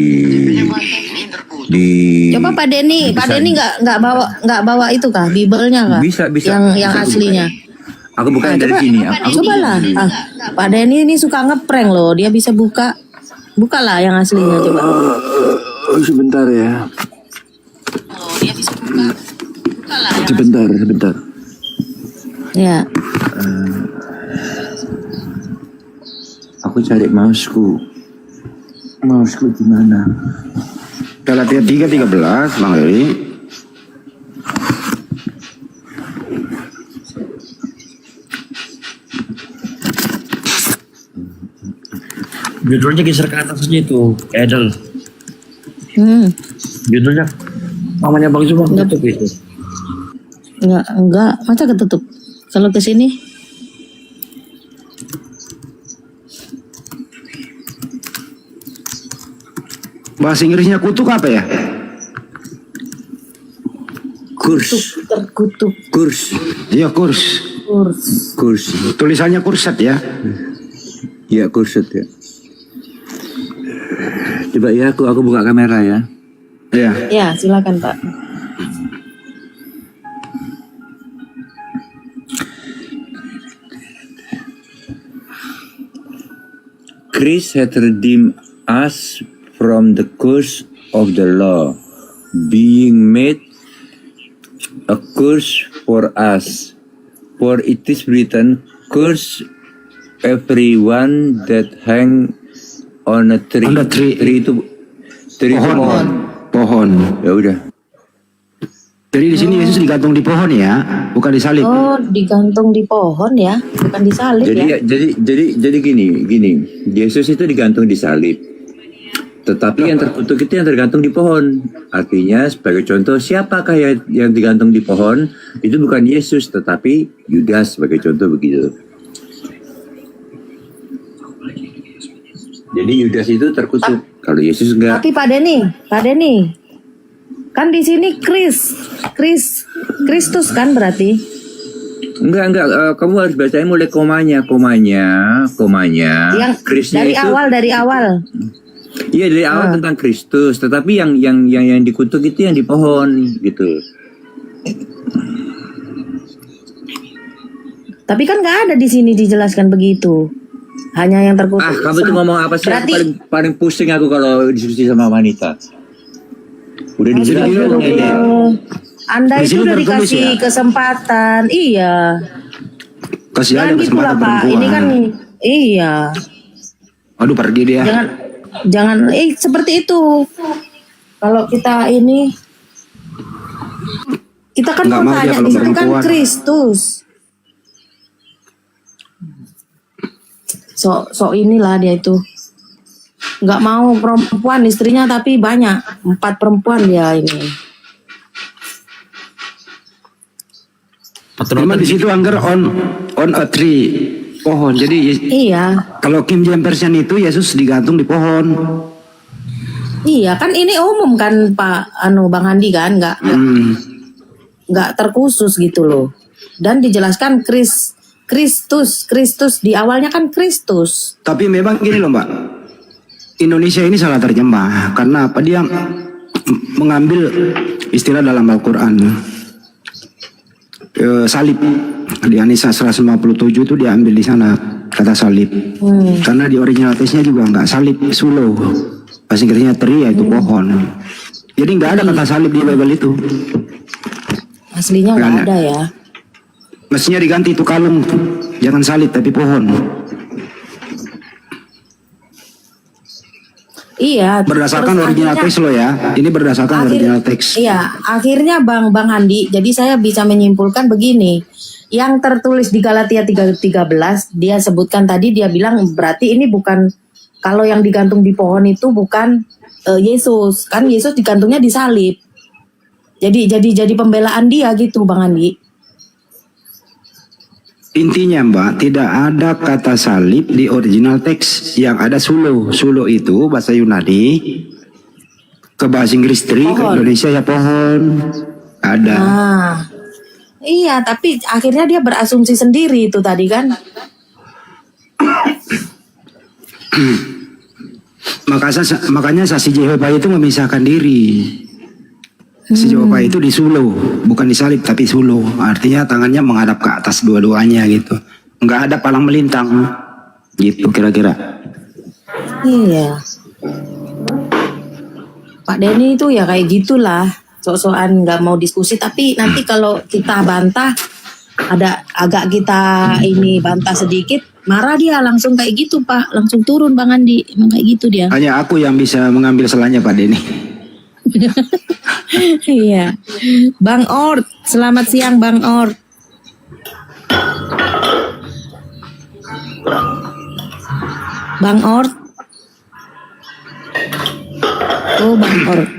J: Coba Pak Denny nggak bawa itu kah Bibelnya kah?
W: Bisa.
J: Yang aslinya.
W: Aku bukan dari sini.
J: Cobalah. Pak Denny ini suka ngeprank loh. Dia bisa bukalah yang aslinya coba.
E: Sebentar ya.
J: Dia bisa buka.
E: Sebentar.
J: Ya.
W: Aku cari mouseku. Mouseku di mana?
B: Galatia 3:13, Bang Heri.
V: Judulnya geser ke atas aja itu, Edel. Judulnya mamanya Bang Zuma tutup itu.
J: Enggak, masa ketutup? Kalau ke sini
B: bahasa Inggrisnya kutuk apa ya?
J: terkutuk.
W: Kurs.
B: Iya, kurs. Tulisannya kurset ya.
W: Iya, kurset ya. Coba ya, aku buka kamera ya.
B: Iya.
J: Ya, silakan Pak.
W: Christ hath redeemed us from the curse of the law, being made a curse for us. For it is written, curse everyone that hang on a tree.
B: On the tree.
W: Tree itu
B: Pohon.
W: Ya udah.
B: Jadi di sini Yesus digantung di pohon ya, bukan disalib.
J: Oh, digantung di pohon ya, bukan disalib ya.
W: Jadi gini. Yesus itu digantung di salib. Tetapi yang terkutuk itu yang tergantung di pohon. Artinya sebagai contoh, siapakah yang digantung di pohon? Itu bukan Yesus, tetapi Yudas sebagai contoh begitu. Jadi Yudas itu terkutuk. Kalau Yesus enggak.
J: Tapi Pak Denny, kan di sini Kristus kan berarti?
W: Enggak. Kamu harus bacain mulai komanya.
J: Yang dari awal.
W: Iya, dari awal tentang Kristus. Tetapi yang dikutuk itu yang di pohon gitu.
J: Tapi kan nggak ada di sini dijelaskan begitu. Hanya yang terkutuk.
W: Kamu tuh ngomong apa sih?
J: Berarti,
W: Aku paling pusing aku kalau diskusi sama wanita. Udah dijelasin.
J: Anda itu udah dikasih kesempatan, iya.
B: Kasih aja kesempatan
J: Pak. Ini kan, iya.
B: Aduh, pergi dia.
J: Jangan seperti itu. Kalau kita ini, kita kan mau tanya di situ kan Kristus. So inilah dia itu. Nggak mau perempuan istrinya tapi banyak 4 perempuan dia ini.
B: Memang di situ anggar on a tree, pohon. Jadi
J: iya. Kalau
B: King James Version itu Yesus digantung di pohon.
J: Iya kan ini umum kan Pak Bang Handi kan nggak terkhusus gitu loh. Dan dijelaskan Kristus di awalnya kan Kristus.
B: Tapi memang gini loh Mbak, Indonesia ini salah terjemah karena apa, dia mengambil istilah dalam Al-Quran salib di An-Nisa 157 itu diambil di sana kata salib karena di original teksnya juga nggak salib, sulo, bahasa Inggrisnya tree yaitu pohon. Jadi nggak ada kata salib di Bible itu.
J: Aslinya nggak ada ya.
B: Mestinya diganti itu kalung, jangan salib tapi pohon.
J: Iya.
B: Berdasarkan
J: terus
B: original
J: akhirnya-
B: teks lo ya. Ini berdasarkan original teks.
J: Iya, akhirnya Bang Handi, jadi saya bisa menyimpulkan begini. Yang tertulis di Galatia 3:13, dia sebutkan tadi, dia bilang berarti ini bukan, kalau yang digantung di pohon itu bukan Yesus, kan Yesus digantungnya di salib. Jadi pembelaan dia gitu Bang Handi.
B: Intinya Mbak, tidak ada kata salib di original teks. Yang ada sulo. Sulo itu bahasa Yunani, ke bahasa Inggris tree, ke Indonesia ya pohon. Ada.
J: Nah, iya, tapi akhirnya dia berasumsi sendiri itu tadi kan.
B: Makanya saksi Yehova itu memisahkan diri. Si Yehova itu di sulo, bukan disalib tapi sulo. Artinya tangannya menghadap ke atas dua-duanya gitu. Enggak ada palang melintang. Gitu kira-kira.
J: Iya. Pak Denny itu ya kayak gitulah. Sok-sokan nggak mau diskusi, tapi nanti kalau kita bantah, ada agak kita ini bantah sedikit, marah dia langsung kayak gitu Pak, langsung turun Bang Andi, emang kayak gitu dia.
B: Hanya aku yang bisa mengambil salahnya Pak Denny.
J: Iya. Bang Ort, selamat siang Bang Ort. Bang Ort. Oh Bang Ort.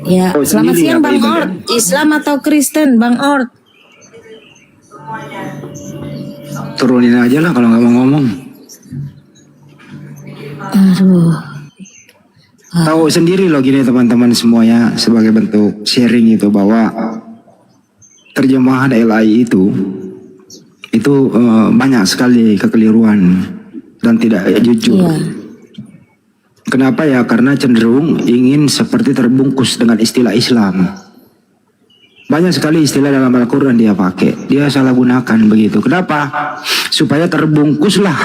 J: Ya,
B: Oh,
J: selamat
B: sendiri
J: siang
B: ya,
J: Bang
B: Pak Ibu?
J: Ort. Islam atau Kristen Bang Ort?
B: Turunin aja lah kalau nggak mau ngomong.
J: Aduh.
B: Tahu sendiri loh gini teman-teman semuanya, sebagai bentuk sharing itu bahwa terjemahan LAI itu banyak sekali kekeliruan dan tidak jujur. Kenapa ya? Karena cenderung ingin seperti terbungkus dengan istilah Islam. Banyak sekali istilah dalam Al-Quran dia pakai, dia salah gunakan begitu. Kenapa? Supaya terbungkuslah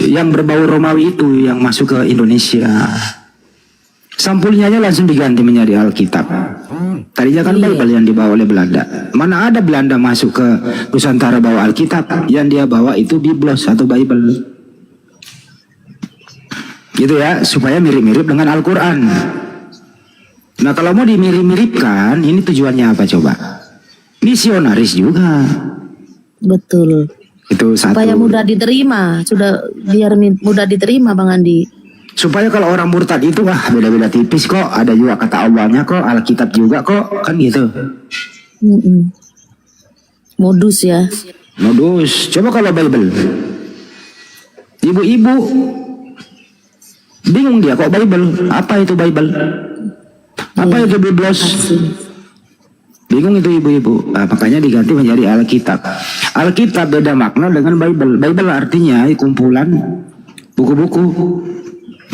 B: yang berbau Romawi itu yang masuk ke Indonesia. Sampulnya aja langsung diganti menjadi Alkitab. Tadinya kan Bible yang dibawa oleh Belanda. Mana ada Belanda masuk ke Nusantara bawa Alkitab? Yang dia bawa itu Biblos atau Bible. Gitu ya, supaya mirip-mirip dengan Al-Quran. Nah kalau mau dimirip-miripkan, ini tujuannya apa coba? Misionaris juga.
J: Betul.
B: Itu satu.
J: Supaya mudah diterima, biar mudah diterima Bang Andi.
B: Supaya kalau orang murtad itu wah beda-beda tipis kok, ada juga kata Allahnya kok, Alkitab juga kok, kan gitu.
J: Modus ya.
B: Modus. Coba kalau Bible, ibu-ibu bingung dia kok Bible, apa itu Bible, apa itu Biblos, bingung itu ibu-ibu. Nah, makanya diganti menjadi Alkitab. Alkitab beda makna dengan Bible. Bible artinya kumpulan buku-buku,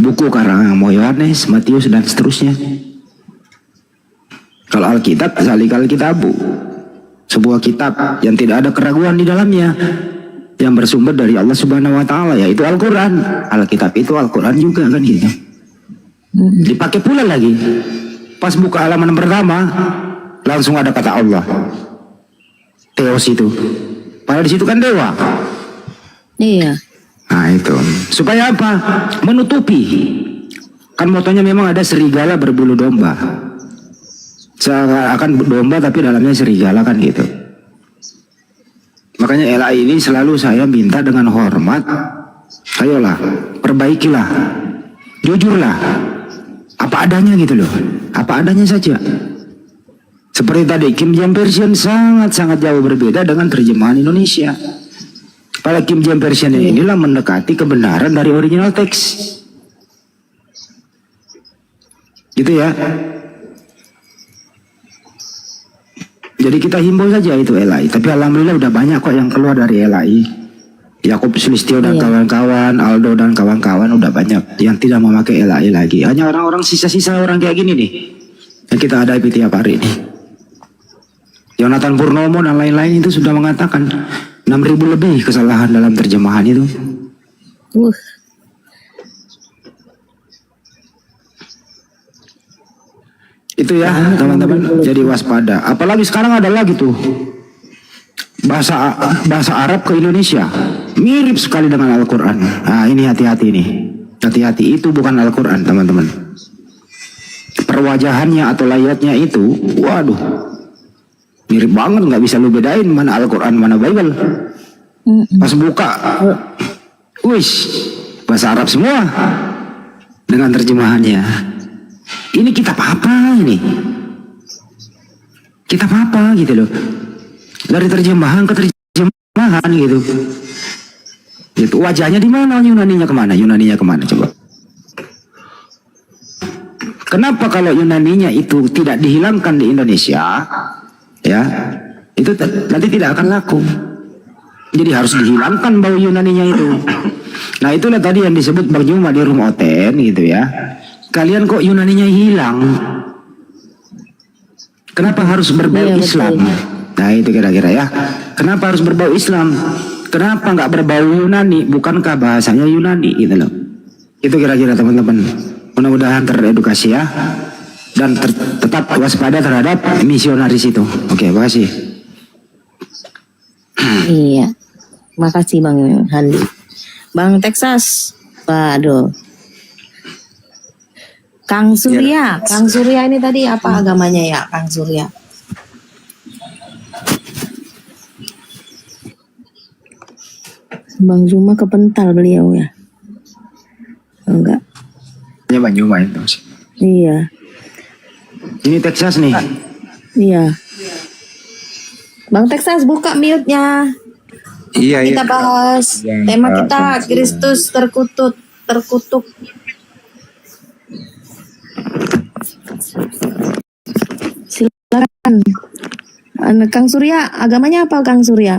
B: buku karangan Yohanes, Matius dan seterusnya. Kalau Alkitab Zalikal Kitabu, sebuah kitab yang tidak ada keraguan di dalamnya, yang bersumber dari Allah Subhanahu wa taala, yaitu Al-Qur'an. Alkitab itu Al-Qur'an juga kan gitu. Dipakai pula lagi. Pas buka halaman pertama langsung ada kata Allah. Theos itu. Padahal di situ kan dewa.
J: Iya.
B: Nah itu. Supaya apa? Menutupi. Kan motonya memang ada serigala berbulu domba. Seakan domba tapi dalamnya serigala kan gitu. Makanya LAI ini selalu saya minta dengan hormat, ayolah, perbaikilah, jujurlah, apa adanya gitu loh, apa adanya saja. Seperti tadi, King James Version sangat-sangat jauh berbeda dengan terjemahan Indonesia. Pada King James Version inilah mendekati kebenaran dari original teks. Gitu ya. Jadi kita himbau saja itu LAI. Tapi alhamdulillah udah banyak kok yang keluar dari LAI. Yakub Sulistyo dan kawan-kawan, Aldo dan kawan-kawan udah banyak yang tidak memakai LAI lagi. Hanya orang-orang sisa-sisa orang kayak gini nih yang kita hadapi tiap hari nih. Yonatan Purnomo dan lain-lain itu sudah mengatakan 6.000 lebih kesalahan dalam terjemahan itu. Itu ya teman-teman, jadi waspada. Apalagi sekarang ada lagi tuh bahasa Arab ke Indonesia. Mirip sekali dengan Al-Quran. Nah ini hati-hati nih. Hati-hati, itu bukan Al-Quran teman-teman. Perwajahannya atau layatnya itu, waduh, mirip banget, nggak bisa lu bedain mana Al-Quran mana Bible. Pas buka, wish, bahasa Arab semua dengan terjemahannya. Ini kitab apa ini? Kitab apa gitu loh? Dari terjemahan ke terjemahan gitu. Gitu. Wajahnya di mana? Yunaninya kemana? Yunaninya kemana coba? Kenapa kalau Yunaninya itu tidak dihilangkan di Indonesia, ya, itu nanti tidak akan laku. Jadi harus dihilangkan bau Yunaninya itu. Nah itulah tadi yang disebut Bang Juma di Room Oten gitu ya. Kalian kok Yunaninya hilang? Kenapa harus berbau Islam? Nah itu kira-kira ya. Kenapa harus berbau Islam? Kenapa nggak berbau Yunani? Bukankah bahasanya Yunani gitu loh? Itu kira-kira teman-teman. Mudah-mudahan teredukasi ya. Dan tetap waspada terhadap misionaris itu. Oke, makasih.
J: Iya. Makasih Bang Handi. Bang Texas. Waduh. Kang Surya. Kang Surya ini tadi apa agamanya ya, Kang Surya? Bang Juma kepental beliau ya? Enggak.
B: Ya Bang Juma itu.
J: Iya.
B: Ini Texas nih.
J: Iya. Bang Texas buka mute-nya.
L: Iya,
J: Kita bahas tema kita Kristus terkutuk. Silakan. Kang Surya, agamanya apa Kang Surya?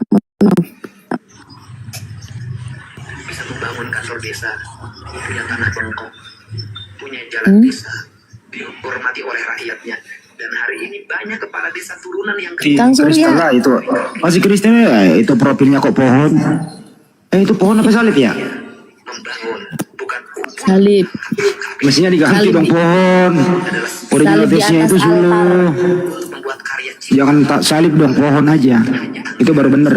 I: Bisa membangun kantor desa, punya tanah bengkok, punya jalan desa, dihormati oleh rakyatnya. Dan hari ini banyak kepala desa turunan yang
B: Kang Surya lah itu. Masih Kristen ya, itu profilnya kok pohon. Itu pohon apa salib ya?
J: Salib.
B: Mestinya diganti dong pohon. Originalitasnya itu suluh. Jangan tak salib dong, pohon aja. Itu baru bener.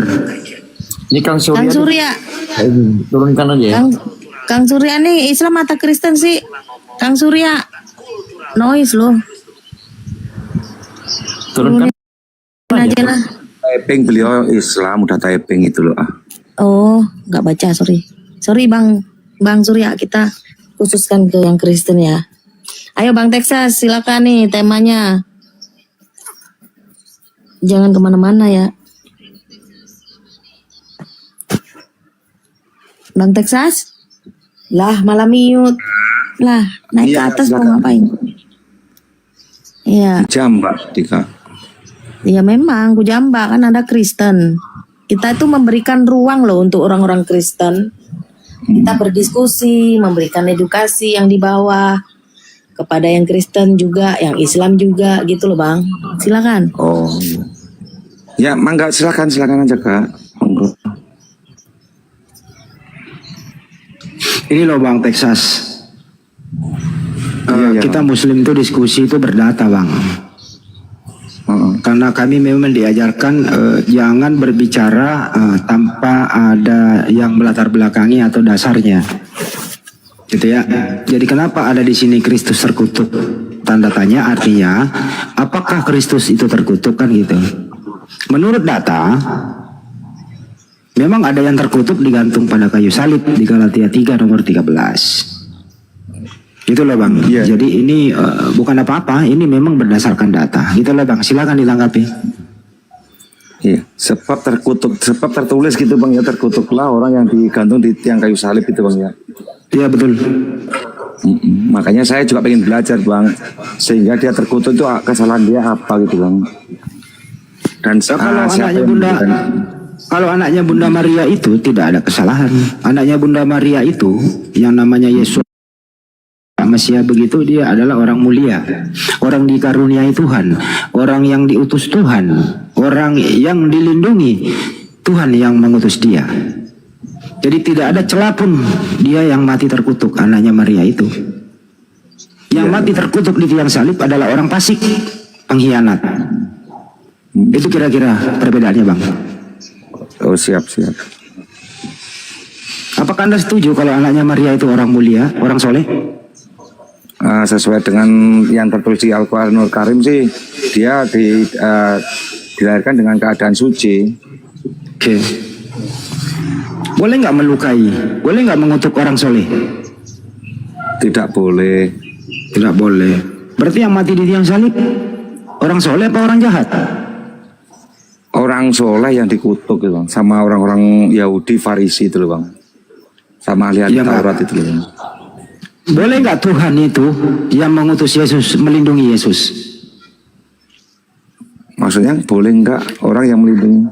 V: Ini Kang Surya.
J: Kang Surya.
V: Turunkan aja ya.
J: Kang Surya nih Islam atau Kristen sih? Kang Surya. Noise loh.
V: Turunkan
J: aja lah.
L: Typing beliau Islam udah typing itu loh.
J: Oh, nggak baca, sorry. Sorry Bang Surya, kita khususkan ke yang Kristen ya. Ayo Bang Texas, silakan nih temanya. Jangan kemana-mana ya. Bang Texas? Lah, malah mute. Lah, naik ke atas mau ngapain? Iya.
L: Jambak, Dika.
J: Ya memang, Kujamba kan ada Kristen. Kita itu memberikan ruang loh untuk orang-orang Kristen. Kita berdiskusi, memberikan edukasi yang di bawah kepada yang Kristen juga, yang Islam juga, gitu loh Bang. Silakan.
L: Oh, ya mangga silakan aja Kak. Monggo.
B: Ini loh Bang Texas.
L: Iya.
B: Kita Muslim itu diskusi itu berdata Bang. Karena kami memang diajarkan jangan berbicara tanpa ada yang melatar belakangi atau dasarnya, gitu ya. Jadi kenapa ada di sini Kristus terkutuk? Tanda tanya, artinya apakah Kristus itu terkutuk kan gitu? Menurut data, memang ada yang terkutuk digantung pada kayu salib di Galatia 3 nomor 13. Itu loh Bang. Jadi ini bukan apa-apa, ini memang berdasarkan data. Gitu loh Bang, silakan ditanggapi.
L: Iya, sebab tertulis gitu Bang ya, terkutuklah orang yang digantung di tiang kayu salib itu Bang ya.
B: Iya betul.
L: Makanya saya juga pengen belajar Bang, sehingga dia terkutuk itu kesalahan dia apa gitu Bang. Dan
B: kalau anaknya Bunda Maria itu tidak ada kesalahan. Anaknya Bunda Maria itu yang namanya Yesus Mesias begitu, dia adalah orang mulia, orang dikaruniai Tuhan, orang yang diutus Tuhan, orang yang dilindungi Tuhan yang mengutus dia. Jadi tidak ada celah pun dia yang mati terkutuk, anaknya Maria itu. Yang mati terkutuk di tiang salib adalah orang fasik, pengkhianat. Itu kira-kira perbedaannya Bang.
L: Oh siap.
B: Apakah Anda setuju kalau anaknya Maria itu orang mulia, orang soleh?
L: Sesuai dengan yang tertulis di Al-Quranul Karim sih, dia dilahirkan dengan keadaan suci.
B: Oke. Boleh nggak melukai? Boleh nggak mengutuk orang soleh?
L: Tidak boleh.
B: Tidak boleh. Berarti yang mati di tiang salib orang soleh apa orang jahat?
L: Orang soleh yang dikutuk gitu, Bang. Sama orang-orang Yahudi Farisi itu loh, Bang. Sama ahli Taurat itu loh, Bang.
B: Boleh nggak Tuhan itu yang mengutus Yesus melindungi Yesus?
L: Maksudnya boleh nggak orang yang melindungi?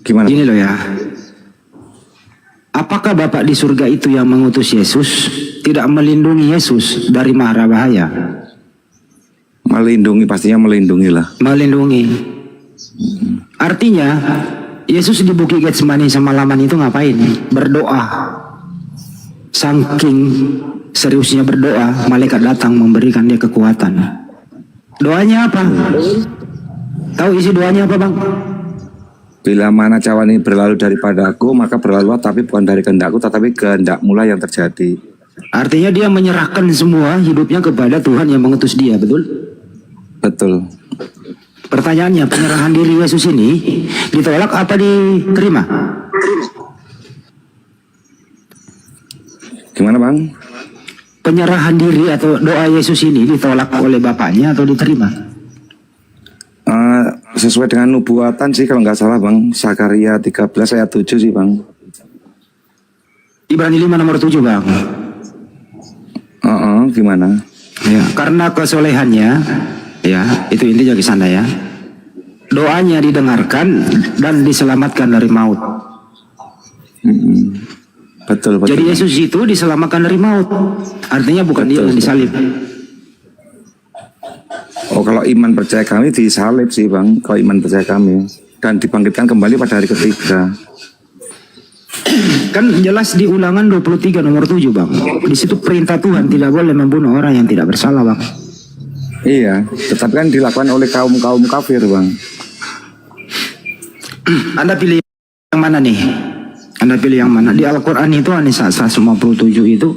L: Gimana?
B: Gini loh ya. Apakah Bapak di surga itu yang mengutus Yesus tidak melindungi Yesus dari mara bahaya?
L: Melindungi, pastinya melindungi lah.
B: Melindungi. Artinya Yesus di Bukit Getsemani semalaman itu ngapain? Berdoa. Saking seriusnya berdoa, malaikat datang memberikan dia kekuatan. Doanya apa? Tahu isi doanya apa, Bang?
L: Bila mana cawan ini berlalu daripada aku, maka berlalulah, tapi bukan dari kehendakku, tetapi kehendakmu lah yang terjadi.
B: Artinya dia menyerahkan semua hidupnya kepada Tuhan yang mengutus dia, betul?
L: Betul.
B: Pertanyaannya, penyerahan diri Yesus ini ditolak apa diterima?
L: Gimana, Bang?
B: Penyerahan diri atau doa Yesus ini ditolak oleh Bapaknya atau diterima?
L: Sesuai dengan nubuatan sih kalau nggak salah, Bang. Zakaria 13 ayat 7 sih, Bang.
B: Ibrani 5 nomor 7, Bang.
L: Gimana?
B: Ya, karena kesolehannya, ya, itu intinya di sana ya. Doanya didengarkan dan diselamatkan dari maut.
L: Betul.
B: Jadi Yesus itu diselamatkan dari maut. Artinya bukan dia yang disalib.
L: Oh, kalau iman percaya kami disalib sih, Bang. Kalau iman percaya kami dan dibangkitkan kembali pada hari ketiga.
B: Kan jelas di Ulangan 23 nomor 7, Bang. Di situ perintah Tuhan tidak boleh membunuh orang yang tidak bersalah, Bang.
L: Iya, tetapi kan dilakukan oleh kaum kafir, Bang.
B: Anda pilih yang mana nih? Anda pilih yang mana? Di Al-Quran itu An-Nisa 157 itu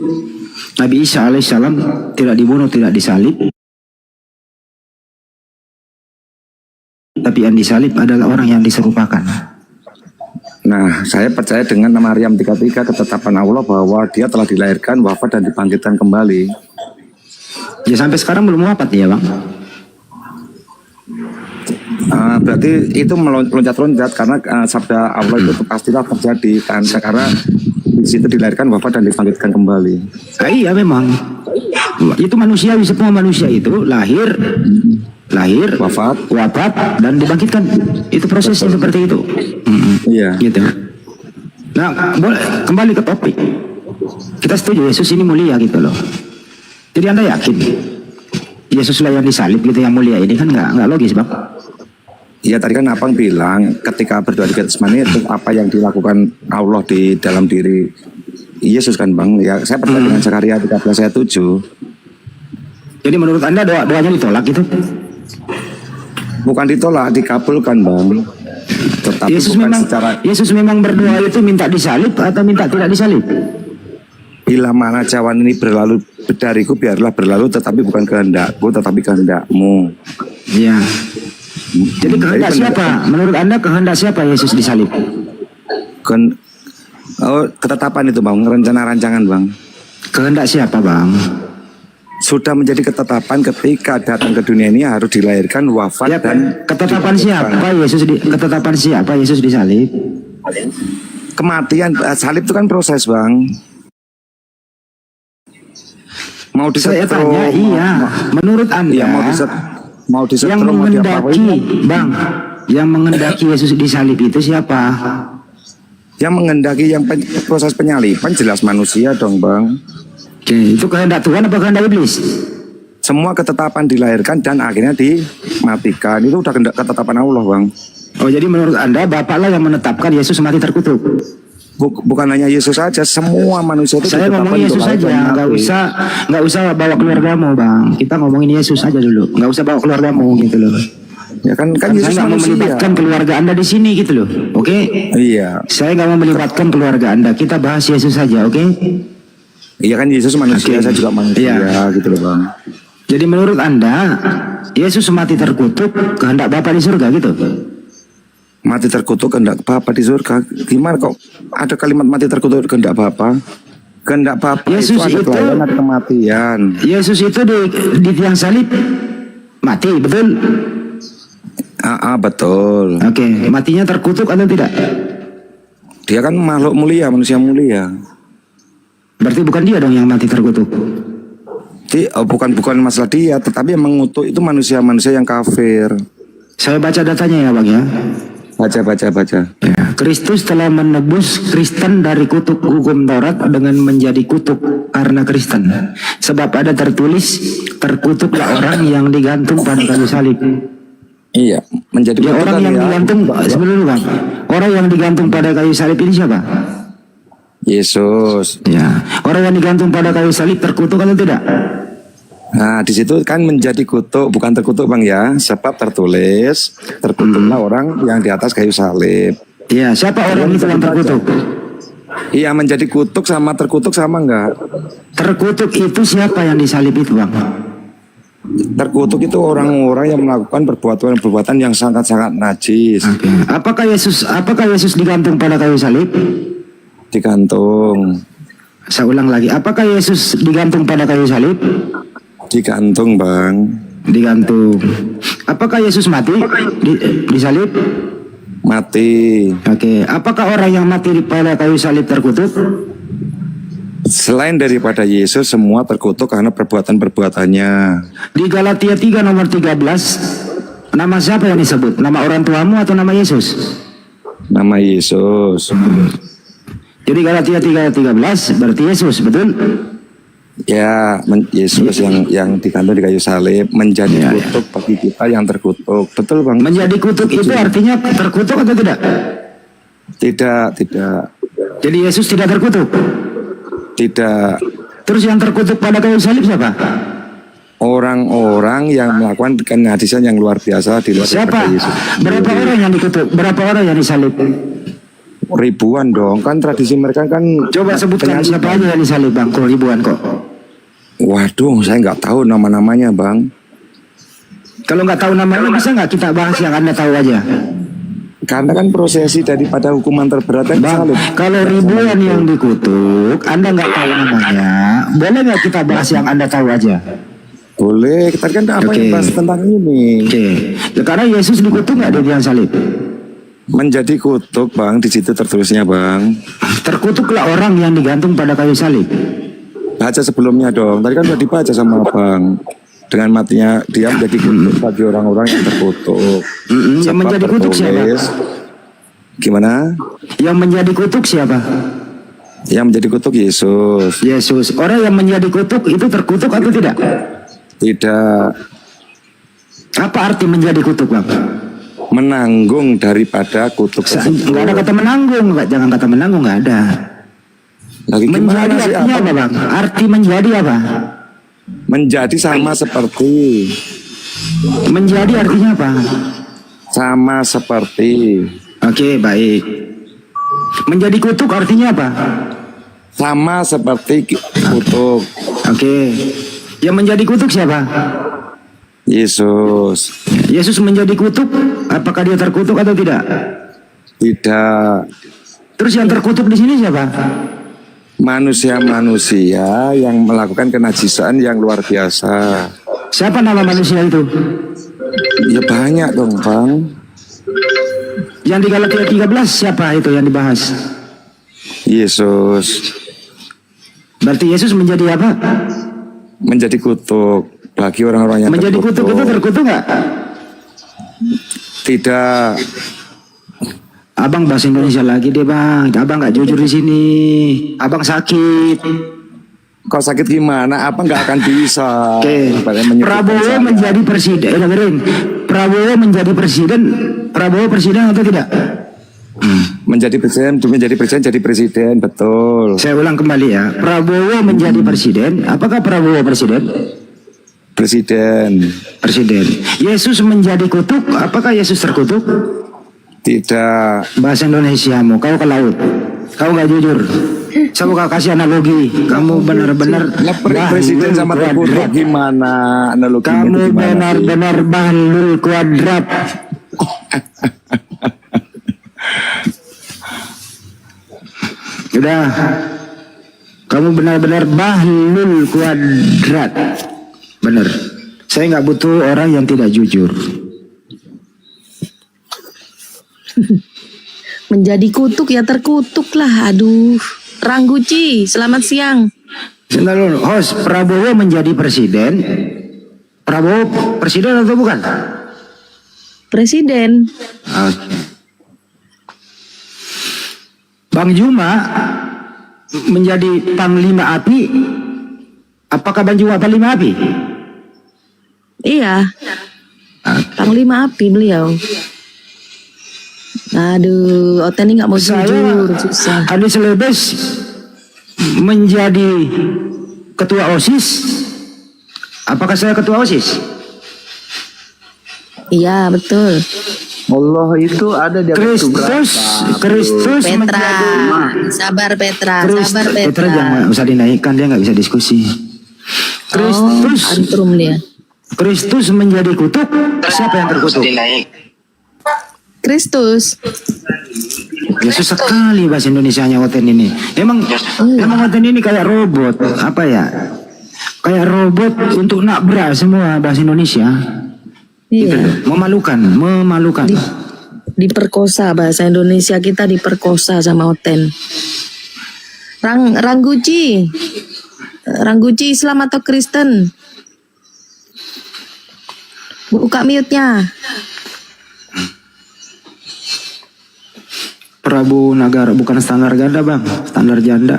B: Nabi Isa alaihissalam tidak dibunuh, tidak disalib. Tapi yang disalib adalah orang yang diserupakan.
L: Nah, saya percaya dengan Maryam 33 ketetapan Allah bahwa dia telah dilahirkan, wafat dan dibangkitkan kembali.
B: Ya sampai sekarang belum wafat ya, Bang?
L: Berarti itu meloncat-loncat karena sabda Allah itu pastilah terjadi kan, karena di situ dilahirkan, wafat dan dibangkitkan kembali.
B: Iya memang. Itu manusia, semua manusia itu lahir, wafat dan dibangkitkan. Itu prosesnya seperti itu.
L: Iya.
B: Gitu. Nah, boleh kembali ke topik. Kita setuju Yesus ini mulia gitu loh. Jadi Anda yakin Yesus lah yang disalib gitu yang mulia ini kan nggak logis, Bang?
L: Iya, tadi kan Abang bilang ketika berdoa di Getsemani itu apa yang dilakukan Allah di dalam diri Yesus kan, Bang. Ya, saya percaya dengan Zakaria 13 ayat 7.
B: Jadi menurut Anda doanya ditolak gitu?
L: Bukan ditolak, dikabulkan, Bang. Tetapi
B: Yesus memang berdoa itu minta disalib atau minta tidak disalib?
L: Bila mana cawan ini berlalu dariku, biarlah berlalu, tetapi bukan kehendakku, tetapi kehendakmu.
B: Iya. Jadi kehendak siapa? Menurut Anda kehendak siapa Yesus disalib?
L: Ketetapan itu, Bang, rencana rancangan, Bang.
B: Kehendak siapa, Bang?
L: Sudah menjadi ketetapan ketika datang ke dunia ini harus dilahirkan, wafat, dan
B: ketetapan siapa Yesus disalib?
L: Kematian, salib itu kan proses, Bang. Mau disetrum,
B: menurut Anda yang menghendaki Yesus disalib itu siapa?
L: Yang menghendaki yang proses penyaliban jelas manusia dong, Bang.
B: Oke, itu kehendak Tuhan apa kehendak iblis?
L: Semua ketetapan dilahirkan dan akhirnya dimatikan. Itu udah ketetapan Allah, Bang.
B: Oh, jadi menurut Anda Bapak lah yang menetapkan Yesus mati terkutuk?
L: Bukan hanya Yesus saja, semua manusia itu.
B: Saya ngomongin Yesus saja, nggak usah bawa keluargamu, Bang. Kita ngomongin Yesus saja dulu, nggak usah bawa keluargamu gitu loh.
L: Ya kan
B: Saya
L: Yesus
B: nggak mau
L: manusia.
B: melibatkan keluarga Anda di sini gitu loh. Oke?
L: Iya.
B: Saya nggak mau melibatkan keluarga Anda. Kita bahas Yesus saja, oke?
L: Iya kan Yesus manusia,
B: Oke.
L: saya juga manusia gitu loh Bang.
B: Jadi menurut Anda, Yesus mati terkutuk kehendak Bapa di surga gitu?
L: Mati terkutuk kehendak Bapa di surga. Gimana kok ada kalimat mati terkutuk kehendak Bapa? Kehendak Bapa
B: Yesus
L: itu ada
B: itu-
L: kelahiran, ada kematian.
B: Yesus itu di tiang salib mati, betul?
L: Betul.
B: Oke, matinya terkutuk atau tidak?
L: Dia kan makhluk mulia, manusia mulia.
B: Berarti bukan dia dong yang mati terkutuk.
L: Bukan masalah dia, tetapi yang mengutuk itu manusia-manusia yang kafir.
B: Saya baca datanya ya Bang ya.
L: Baca.
B: Ya, Kristus telah menebus Kristen dari kutuk hukum Taurat dengan menjadi kutuk karena Kristen. Sebab ada tertulis, terkutuklah orang yang digantung pada kayu salib.
L: Iya, menjadi
B: Ya, orang
L: kutukan
B: yang
L: ya.
B: digantung, sebenarnya Bang, orang yang digantung pada kayu salib ini siapa?
L: Yesus.
B: Ya, orang yang digantung pada kayu salib terkutuk atau tidak?
L: Nah, di situ kan menjadi kutuk, bukan terkutuk Bang ya. Sebab tertulis, terkutuklah orang yang di atas kayu salib.
B: Iya, siapa orang itu yang terkutuk?
L: Iya, menjadi kutuk sama terkutuk sama enggak?
B: Terkutuk itu siapa yang disalib itu Bang?
L: Terkutuk itu orang-orang yang melakukan perbuatan-perbuatan yang sangat-sangat najis.
B: Apakah Yesus digantung pada kayu salib?
L: Digantung.
B: Saya ulang lagi, apakah Yesus digantung pada kayu salib?
L: Digantung Bang.
B: Digantung. Apakah Yesus mati disalib?
L: Mati.
B: Oke, apakah orang yang mati pada kayu salib terkutuk?
L: Selain daripada Yesus, semua terkutuk karena perbuatan-perbuatannya.
B: Di Galatia 3 nomor 13, nama siapa yang disebut? Nama orang tuamu atau nama Yesus?
L: Nama Yesus.
B: Jadi Galatia 3:13 berarti Yesus, betul?
L: Ya, Yesus yang digantung di kayu salib menjadi kutuk bagi kita yang terkutuk. Betul Bang.
B: Menjadi kutuk itu artinya terkutuk atau tidak?
L: Tidak.
B: Jadi Yesus tidak terkutuk?
L: Tidak.
B: Terus yang terkutuk pada kayu salib siapa?
L: Orang-orang yang melakukan kenadisan yang luar biasa di luar
B: Siapa?
L: daripada Yesus.
B: Berapa orang yang dikutuk? Berapa orang yang disalib?
L: Ribuan dong, kan tradisi mereka kan.
B: Coba sebutkan siapa aja yang disalib Bang, kalau ribuan kok.
L: Waduh, saya nggak tahu nama-namanya Bang.
B: Kalau nggak tahu namanya bisa nggak kita bahas yang Anda tahu aja?
L: Karena kan prosesi daripada hukuman terberat kan salib.
B: Kalau ribuan yang dikutuk, Anda nggak tahu namanya, boleh nggak kita bahas yang Anda tahu aja?
L: Boleh, kita kan apa yang bahas tentang ini.
B: Oke. Karena Yesus dikutuk nggak di tiang salib?
L: Menjadi kutuk Bang, di situ tertulisnya Bang.
B: Terkutuklah orang yang digantung pada kayu salib.
L: Baca sebelumnya dong. Tadi kan sudah dibaca sama Bang. Dengan matinya dia menjadi kutuk bagi orang-orang yang terkutuk.
B: Yang menjadi kutuk siapa?
L: Gimana?
B: Yang menjadi kutuk siapa?
L: Yang menjadi kutuk Yesus.
B: Yesus. Orang yang menjadi kutuk itu terkutuk atau tidak?
L: Tidak.
B: Apa arti menjadi kutuk Bang?
L: Menanggung daripada kutuk tersebut.
B: Nggak ada kata menanggung, jangan kata menanggung, nggak ada.
L: Lagi gimana
B: Menjadi
L: sih,
B: artinya apa Bang? Arti menjadi apa?
L: Menjadi sama seperti.
B: Menjadi artinya apa?
L: Sama seperti.
B: Oke, baik. Menjadi kutuk artinya apa?
L: Sama seperti kutuk.
B: Oke. Yang menjadi kutuk siapa?
L: Yesus.
B: Yesus menjadi kutuk, apakah dia terkutuk atau tidak?
L: Tidak.
B: Terus yang terkutuk di sini siapa?
L: Manusia-manusia yang melakukan kenajisan yang luar biasa.
B: Siapa nama manusia itu?
L: Ya banyak dong Bang.
B: Yang di Galatia 13 siapa itu yang dibahas?
L: Yesus.
B: Berarti Yesus menjadi apa?
L: Menjadi kutuk bagi orang-orang yang
B: menjadi kutuk itu terkutuk nggak?
L: Tidak.
B: Abang bahasa Indonesia lagi deh Bang. Abang nggak jujur di sini. Abang sakit.
L: Kok sakit gimana? Apa nggak akan bisa?
B: Oke. Prabowo menjadi presiden. Dengerin. Prabowo menjadi presiden. Prabowo presiden atau tidak?
L: Menjadi presiden, jadi presiden, betul.
B: Saya ulang kembali ya. Prabowo menjadi presiden. Apakah Prabowo presiden?
L: Presiden.
B: Yesus menjadi kutuk, apakah Yesus terkutuk?
L: Tidak.
B: Bahasa Indonesiamu, kau ke laut, kau nggak jujur. Saya mau kasih analogi, kamu benar-benar
L: Presiden sama terkutuk gimana? Analogi
B: kamu benar-benar bahlul kuadrat. Udah, kamu benar-benar bahlul kuadrat. Benar. Saya nggak butuh orang yang tidak jujur.
J: Menjadi kutuk ya terkutuk lah. Aduh. Rangguci, selamat siang.
B: Sebentar dulu, host, Prabowo menjadi presiden. Prabowo presiden atau bukan?
J: Presiden.
B: Oke. Bang Juma menjadi Panglima API. Apakah Bang Juma Panglima API?
J: Iya. Panglima API beliau. Aduh, Oten ini nggak mau jujur, susah.
B: Adi Selebes menjadi ketua OSIS. Apakah saya ketua OSIS?
J: Iya, betul.
H: Allah itu ada di
B: Kristus
J: Petra, sabar Petra, sabar Petra.
B: Petra jangan usah dinaikkan, dia nggak bisa diskusi. Kristus,
J: antrum dia.
B: Kristus menjadi kutuk, siapa yang terkutuk?
J: Kristus.
B: Yesus sekali bahasa Indonesianya Oten ini. Emang Oten ini kayak robot, apa ya? Kayak robot untuk nabrak semua bahasa Indonesia.
J: Iya.
B: Gitu. Memalukan.
J: Diperkosa bahasa Indonesia kita, diperkosa sama Oten. Rangguci Islam atau Kristen? Buka mute-nya.
B: Prabu Nagara bukan standar ganda bang, standar janda.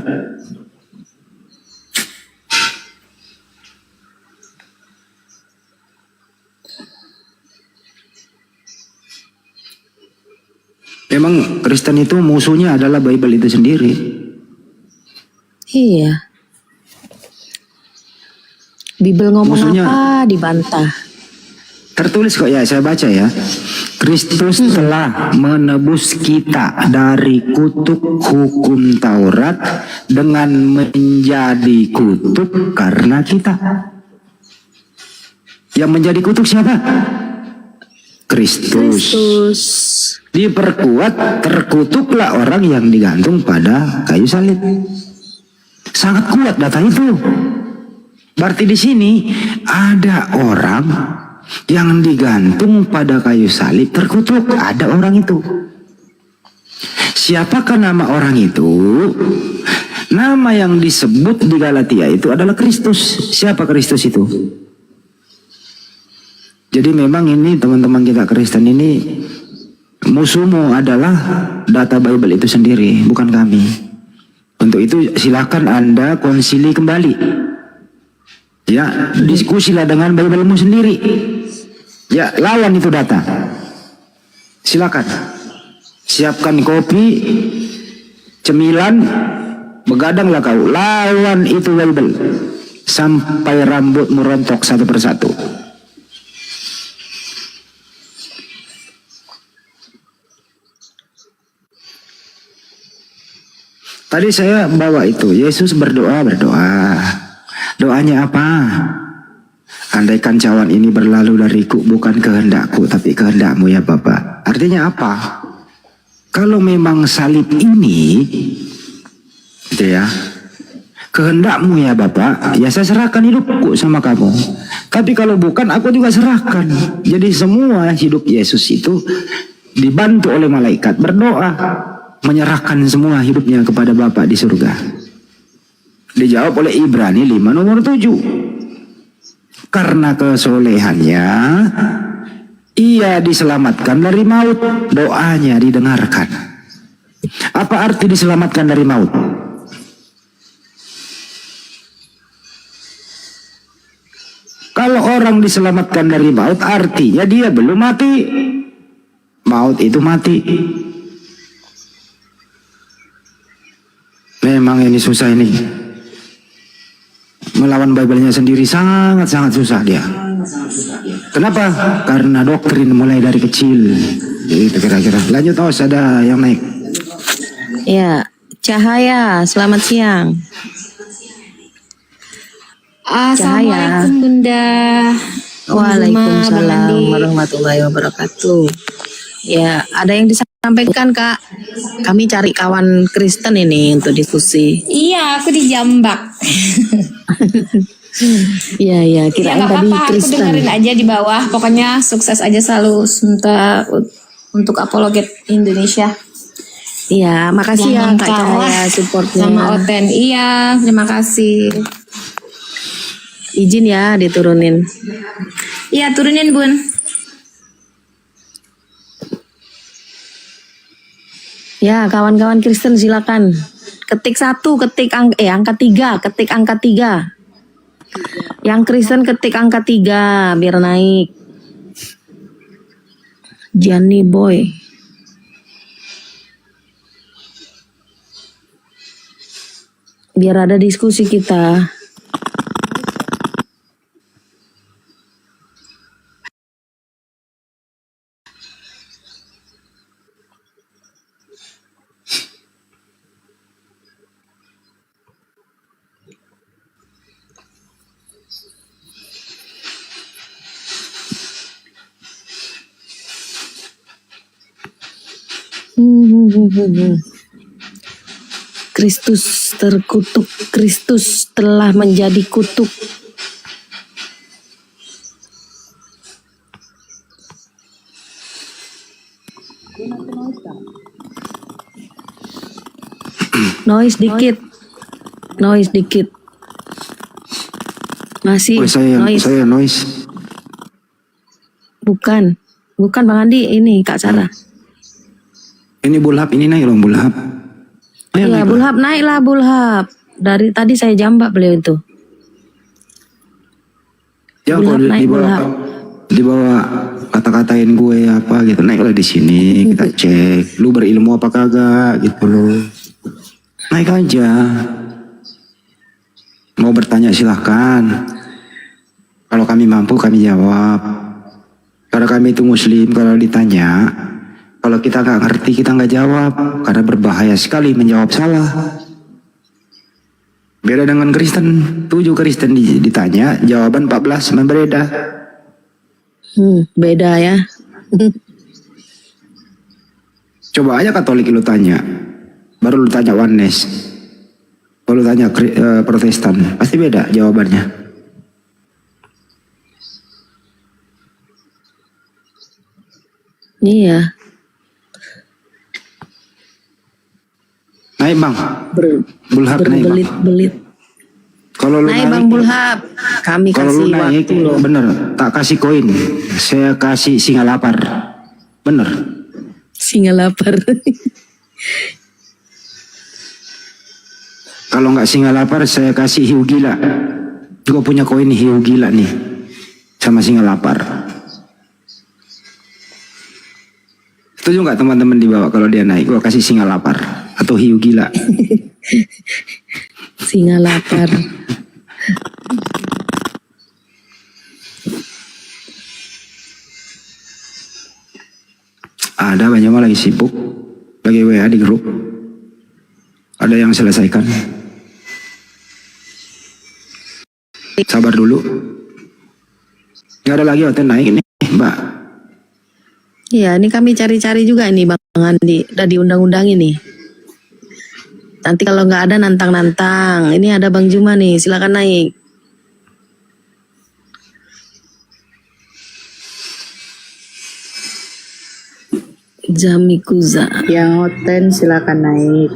B: Memang Kristen itu musuhnya adalah Bible itu sendiri.
J: Iya. Bible ngomong
B: Musuhnya
J: apa dibantah.
B: Tertulis kok ya, saya baca ya. Kristus telah menebus kita dari kutuk hukum Taurat dengan menjadi kutuk karena kita. Yang menjadi kutuk siapa? Kristus. Diperkuat, terkutuklah orang yang digantung pada kayu salib. Sangat kuat data itu. Berarti di sini ada orang yang digantung pada kayu salib terkutuk. Ada orang itu. Siapakah nama orang itu? Nama yang disebut di Galatia itu adalah Kristus. Siapa Kristus itu? Jadi memang ini teman-teman kita Kristen ini, musuhmu adalah data Bible itu sendiri, bukan kami. Untuk itu silakan Anda konsili kembali. Ya, diskusilah dengan Bible-mu sendiri. Ya, lawan itu data. Silakan. Siapkan kopi, cemilan, begadanglah kau. Lawan itu Bible. Sampai rambutmu rontok satu persatu. Tadi saya bawa itu, Yesus berdoa. Doanya apa? Andaikan cawan ini berlalu dariku, bukan kehendakku, tapi kehendakmu ya Bapa. Artinya apa? Kalau memang salib ini, gitu ya, kehendakmu ya Bapa, ya saya serahkan hidupku sama kamu. Tapi kalau bukan, aku juga serahkan. Jadi semua hidup Yesus itu dibantu oleh malaikat berdoa, menyerahkan semua hidupnya kepada Bapa di surga. Dijawab oleh Ibrani 5 nomor 7. Karena kesolehannya ia diselamatkan dari maut, doanya didengarkan. Apa arti diselamatkan dari maut? Kalau orang diselamatkan dari maut, artinya dia belum mati. Maut itu mati. Memang ini susah ini. melawan Bible-nya sendiri sangat-sangat susah dia. Kenapa? Karena doktrin mulai dari kecil. Itu kira-kira. Lanjut, ada yang naik.
J: Ya, Cahaya, selamat siang.
K: Assalamualaikum Bunda.
J: Waalaikumsalam warahmatullahi wabarakatuh. Ya, ada yang disampaikan Kak? Kami cari kawan Kristen ini untuk diskusi.
K: Iya, aku di Jambak.
J: Iya,
K: Ya
J: kirain
K: nggak
J: tadi
K: apa-apa, aku
J: Kristen.
K: dengerin aja di bawah. Pokoknya sukses aja selalu untuk Apologet Indonesia.
J: Iya, makasih
K: Jangan
J: ya Kak
K: kalah
J: Cahaya supportnya.
K: sama Oten. Iya, terima kasih.
J: Izin ya diturunin.
K: Iya, turunin Bun.
J: Ya, kawan-kawan Kristen silakan. Ketik 1, angka 3, ketik angka 3. Yang Kristen ketik angka 3 biar naik. Gianni Boy. Biar ada diskusi kita. Kristus terkutuk, Kristus telah menjadi kutuk. Noise dikit. Masih
B: Saya noise.
J: Bukan Bang Andi, ini Kak Sarah.
B: Ini Bulhab, ini naik loh Bulhab.
J: Iya, Bulhab naiklah Bulhab. Dari tadi saya jambak beliau itu.
B: Ya
J: Bulhab
B: kalau
J: naik,
B: dibawa kata-katain gue apa gitu, naiklah di sini kita cek. Lu berilmu apa kagak gitu loh. Naik aja. Mau bertanya silahkan. Kalau kami mampu kami jawab. Karena kami itu muslim, kalau ditanya, kalau kita nggak ngerti kita nggak jawab, karena berbahaya sekali menjawab salah. Beda dengan Kristen, 7 Kristen ditanya, jawaban 14 berbeda.
J: Beda ya.
B: Coba aja Katolik lu tanya, baru lu tanya Oneness, baru lu tanya Protestan, pasti beda jawabannya.
J: Iya.
B: Naik Bang, Bulhab naik Bang.
J: Berbelit-belit.
B: Kalau lu
J: Naik Bang Bulhab, kami
B: kalau
J: kasih
B: lu naik,
J: waktu loh.
B: bener, tak kasih koin, saya kasih singa lapar, bener.
J: Singa lapar.
B: Kalau nggak singa lapar, saya kasih hiu gila. Gue punya koin hiu gila nih, sama singa lapar. Setuju nggak teman-teman di bawah kalau dia naik? Gue kasih singa lapar atau hiu gila.
J: Singa lapar.
B: Ada banyak mah lagi sibuk, lagi WA di grup. Ada yang selesaikan. Sabar dulu. Nggak ada lagi hotel naik ini, Mbak.
J: Iya, ini kami cari-cari juga ini Bang Andi, udah diundang-undang ini. Nanti kalau nggak ada nantang-nantang, ini ada Bang Juma nih, silakan naik. Jamikuza.
O: Yang hoten silakan naik.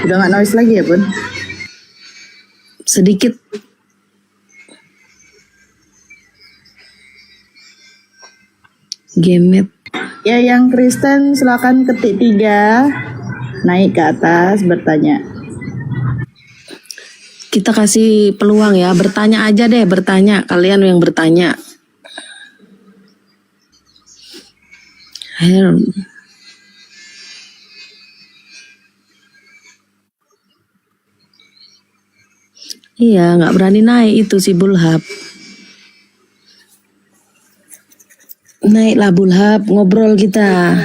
O: Udah nggak noise lagi ya Bun?
J: Sedikit. Gemet.
O: Ya yang Kristen silakan ketik 3, naik ke atas bertanya.
J: Kita kasih peluang ya, bertanya aja deh, bertanya. Kalian yang bertanya. Iya, nggak berani naik itu si Bulhab. Naiklah Bulhab, ngobrol kita.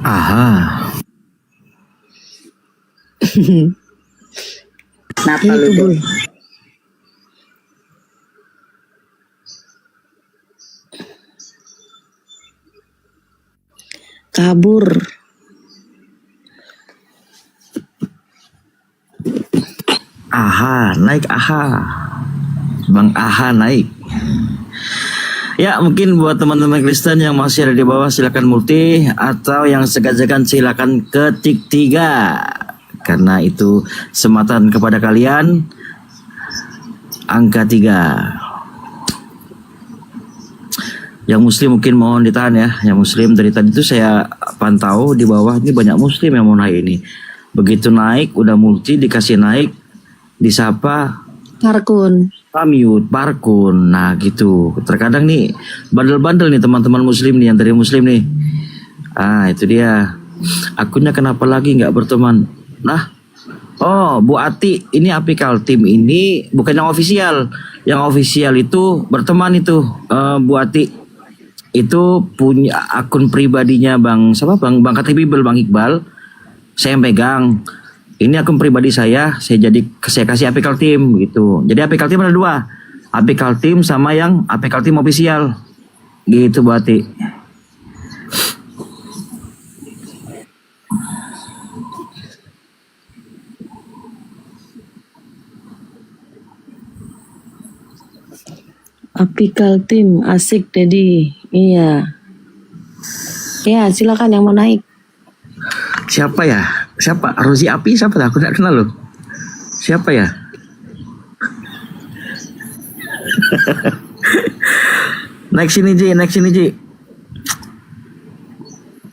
V: Aha.
O: Kenapa
J: Itu
O: lu?
J: Bul. Kabur.
V: Aha, naik Aha. Bang Aha naik. Ya, mungkin buat teman-teman Kristen yang masih ada di bawah silakan multi, atau yang segan-segan silakan ketik 3. Karena itu sematan kepada kalian. Angka 3. Yang muslim mungkin mohon ditahan ya. Yang muslim dari tadi itu saya pantau di bawah ini banyak muslim yang mau naik ini. Begitu naik udah multi dikasih naik, disapa
J: Parkun.
V: mute, parkun. Nah gitu. Terkadang nih bandel-bandel nih teman-teman muslim nih yang dari muslim nih. Ah itu dia. Akunnya kenapa lagi nggak berteman? Nah, oh Bu Ati, ini apical team ini bukan yang official. Yang official itu berteman itu Bu Ati. Itu punya akun pribadinya Bang siapa Bang Katibibel Bang Iqbal. Saya yang pegang. Ini akun pribadi saya kasih apical team gitu. Jadi apical team ada 2. Apical team sama yang apical team official. Gitu Bu Ati.
J: Apical team asik Dedi. Iya. Ya silakan yang mau naik.
V: Siapa ya? Siapa? Rozi Api siapa? Aku tidak kenal loh. Siapa ya? Naik sini Ji.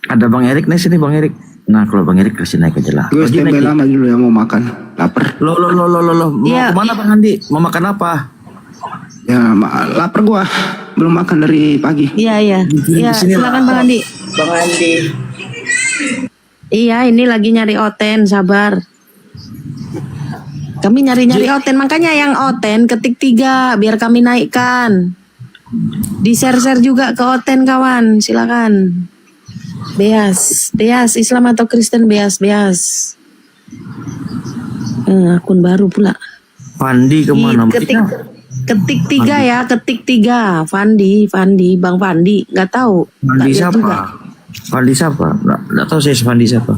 V: Ada Bang Erik naik sini Bang Erik. Nah kalau Bang Erik kasih naik aja lah.
B: Gue standby lama dulu ya mau makan. Lapar.
V: Lo. Mau
J: Iya.
V: kemana Bang Andi? Mau makan apa?
B: Ya lapar gua. Belum makan dari pagi.
J: Iya. Iya silakan Bang Andi.
V: Bang Andi.
J: Iya ini lagi nyari oten, sabar. Kami nyari oten, makanya yang oten ketik 3 biar kami naikkan. Di share juga ke oten kawan, silakan. Beas Islam atau Kristen Beas. Akun baru pula.
V: Pandi kemana?
J: Ketik 3 ya, ketik 3. Fandi, Bang Fandi, nggak tahu.
V: Fandi
J: Nggak lihat
V: siapa?
J: juga.
V: Fandi siapa? Nggak tahu saya Fandi siapa.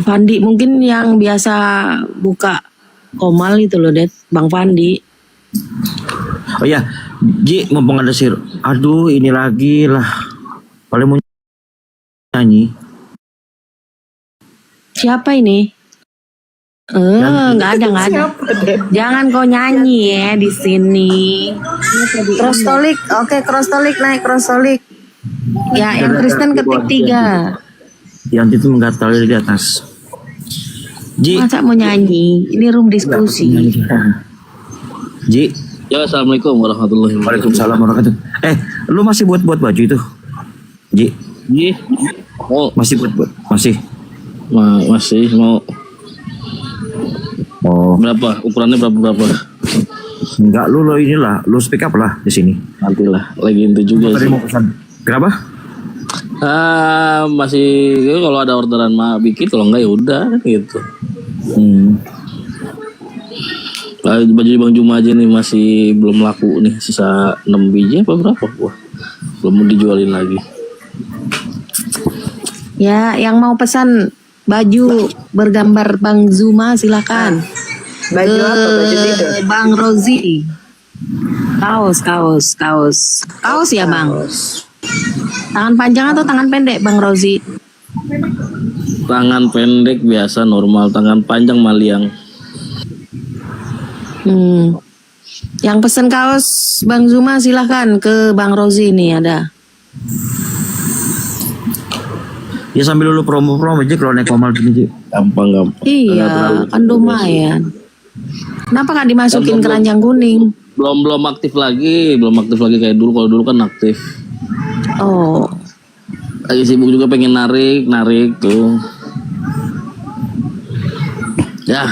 J: Fandi mungkin yang biasa buka komal itu loh, Det. Bang Fandi.
V: Oh ya, Ji, mumpung ada sir. Aduh, ini lagi lah. Paling mau nyanyi.
J: Siapa ini? Nggak ada. Jangan kau nyanyi ya di sini. Krostolik, oke krostolik naik krostolik. Ya, yang Kristen ketik 3.
V: Yang itu menggatal di atas. Ji.
J: Masa mau nyanyi? Ini room diskusi.
V: Ji.
R: Ya, assalamualaikum warahmatullahi wabarakatuh.
V: Waalaikumsalam warahmatullahi wabarakatuh. Lu masih buat baju itu? Ji.
R: Oh,
V: masih buat. Masih.
R: Masih mau.
V: Oh.
R: Berapa? Ukurannya berapa?
V: Enggak, lu inilah, lu speak up lah di sini.
R: Nantilah, lagi itu juga
V: Tadi
R: sih.
V: mau pesan. Kenapa?
R: Masih kalau ada orderan mah bikin, kalau enggak ya udah gitu. Baju Bang Juma aja nih masih belum laku nih, sisa 6 biji apa berapa? Wah, belum mau dijualin lagi.
J: Ya, yang mau pesan baju bergambar Bang Zuma silakan.
O: Baju apa? Baju tidur?
J: Bang Rozi. Kaos ya Bang. Tangan panjang atau tangan pendek Bang Rozi?
R: Tangan pendek biasa normal, tangan panjang maliang.
J: Yang pesen kaos Bang Zuma silahkan ke Bang Rozi nih ada.
V: Ya sambil dulu promo-promo aja kalau naik komal gini, Ji.
R: Gampang.
J: Iya, kan lumayan. Kenapa nggak dimasukin keranjang kuning?
R: Belum aktif lagi kayak dulu. Kalau dulu kan aktif.
J: Oh.
R: Lagi sibuk juga pengen narik tuh. Ya.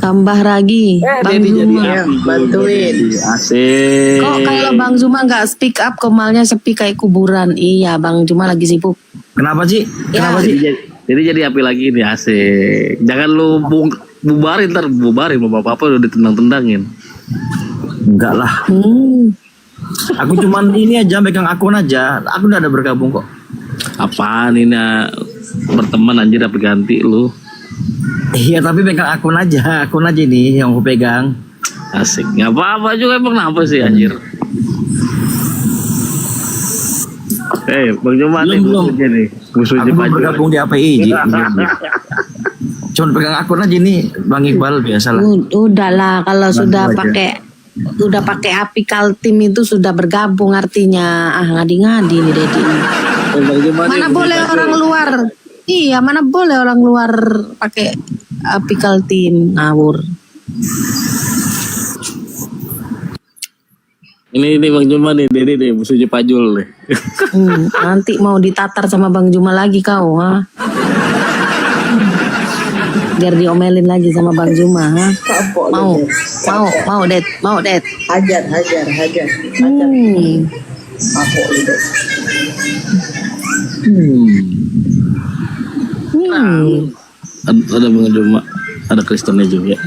J: Tambah lagi, Bang Zuma.
O: Bantuin.
R: Asik.
J: Kok kalau Bang Zuma nggak speak up, Komalnya sepi kayak kuburan. Iya, Bang Zuma lagi sibuk.
V: Kenapa sih? Kenapa sih?
R: Jadi api lagi nih, asik. Jangan lu bubarin, ntar bubarin bapak-bapak udah ditendang-tendangin.
V: Enggak lah. Aku cuman ini aja megang akun aja. Aku udah ada bergabung kok.
R: Apaan ini berteman anjir apa ganti lu?
V: Iya tapi pegang akun aja ini yang aku pegang.
R: Asik, nggak apa-apa juga emang kenapa sih anjir? Bang Juma nih musuhnya nih, musuhnya
V: Aku
R: Pak Jo.
V: bergabung di API. Cuman pegang akun aja ini Bang Iqbal biasalah.
J: Udahlah kalau sudah pakai apical team itu sudah bergabung artinya. Ngadi-ngadi nih Dedi. Mana boleh orang luar? Iya, mana boleh orang luar pakai apical team, ngawur.
R: Ini Bang Juma nih, Dedi deh, musuhnya Pak Jul nih.
J: Nanti mau ditatar sama Bang Juma lagi kau, ha? Biar diomelin lagi sama Bang Juma, ha? Mau, Det.
O: Hajar.
R: Ada Bang Juma, ada Kristennya juga.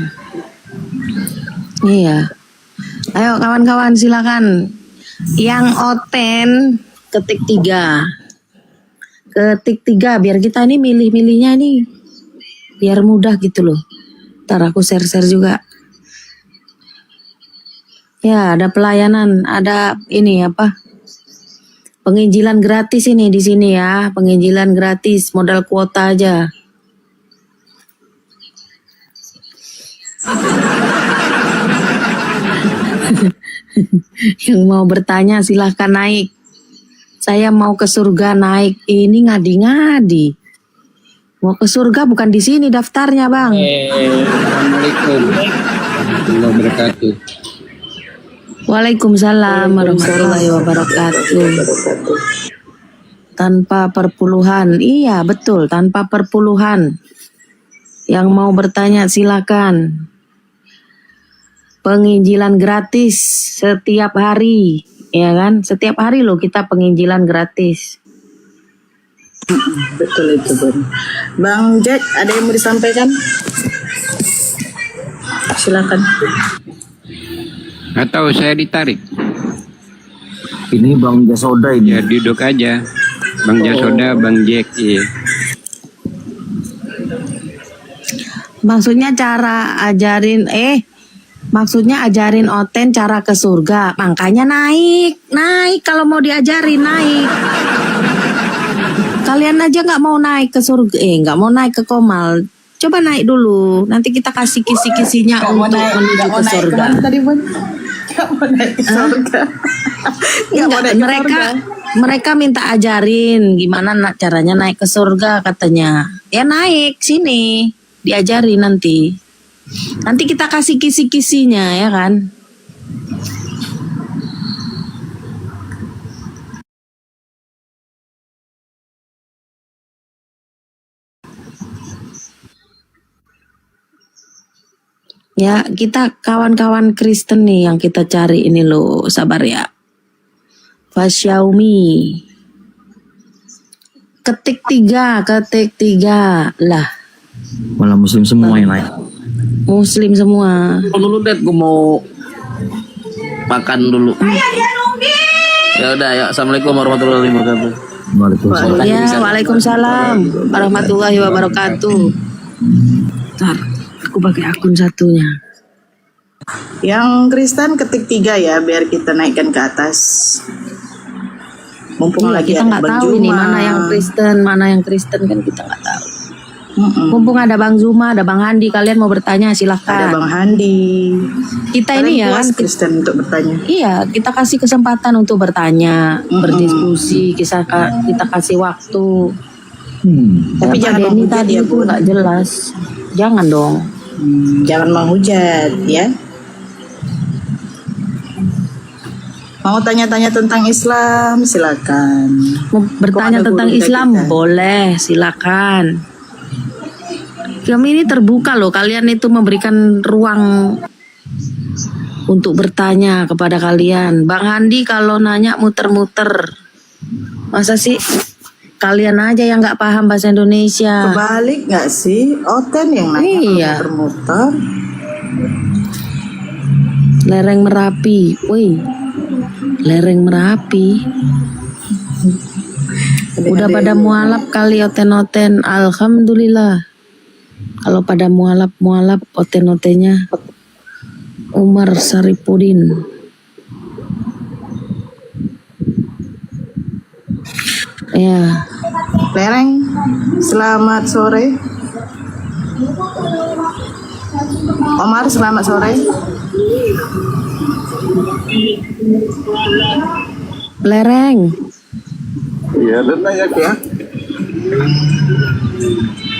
J: Iya. Ayo kawan-kawan silakan. Yang oten ketik 3. Ketik 3 biar kita ini milih-milihnya nih. Biar mudah gitu loh. Ntar aku share-share juga. Ya, ada pelayanan, ada ini apa? Penginjilan gratis ini di sini ya, penginjilan gratis, modal kuota aja. Yang mau bertanya silahkan naik. Saya mau ke surga naik. Ini ngadi-ngadi. Mau ke surga bukan di sini daftarnya, Bang.
A: Assalamualaikum warahmatullahi wabarakatuh.
J: Waalaikumsalam warahmatullahi wabarakatuh. Tanpa perpuluhan. Iya, betul, tanpa perpuluhan. Yang mau bertanya silakan. Penginjilan gratis setiap hari, ya kan? Setiap hari loh kita penginjilan gratis.
O: Betul itu, Bang Jack, ada yang mau disampaikan? Silakan.
A: Atau saya ditarik?
V: Ini Bang Jasoda ini.
A: Ya duduk aja. Bang Jasoda, Bang Jack. Iya.
J: Maksudnya maksudnya ajarin Oten cara ke surga. Makanya naik kalau mau diajarin naik. Kalian aja nggak mau naik ke surga, nggak mau naik ke Komal. Coba naik dulu, nanti kita kasih kisi-kisinya untuk menuju ke surga. Mereka minta ajarin gimana caranya naik ke surga katanya. Ya naik sini, diajarin nanti. Nanti kita kasih kisi-kisinya ya kan. Ya, kita kawan-kawan Kristen nih yang kita cari ini loh, sabar ya. Fasyaumi. Ketik 3 lah.
V: Malah muslim semua yang naik.
J: Muslim semua.
R: Dulu Det, gue mau makan dulu. Ya udah, ya. Assalamualaikum warahmatullahi wabarakatuh.
J: Waalaikumsalam warahmatullahi wabarakatuh. Ntar, aku pakai akun satunya.
O: Yang Kristen ketik 3 ya, biar kita naikkan ke atas. Mumpung lagi
J: kita nggak tahu ini mana yang Kristen kan kita nggak tahu. Mumpung ada Bang Zuma, ada Bang Handi, kalian mau bertanya silahkan.
O: Ada Bang Handi.
J: Kita ini ya kan
O: Kristen untuk bertanya.
J: Iya, kita kasih kesempatan untuk bertanya, berdiskusi, kita kasih waktu.
O: Tapi jangan
J: Denny
O: menghujat
J: tadi
O: ya,
J: itu nggak jelas. Jangan dong.
O: Jangan menghujat ya. Mau tanya-tanya tentang Islam, silakan.
J: Mau bertanya tentang Islam boleh, silakan. Kami ini terbuka loh, kalian itu memberikan ruang untuk bertanya kepada kalian. Bang Handi kalau nanya muter-muter, masa sih kalian aja yang nggak paham bahasa Indonesia?
O: Kebalik nggak sih? Oten yang nanya
J: Iya.
O: muter-muter.
J: Lereng Merapi, woi, lereng Merapi. Udah pada mualaf kali oten-oten, alhamdulillah. Kalau pada mualaf oten-otennya Umar Saripudin. Ya.
O: Lereng, selamat sore. Omar, selamat sore.
J: Lereng.
F: Iya, dan nanya ya.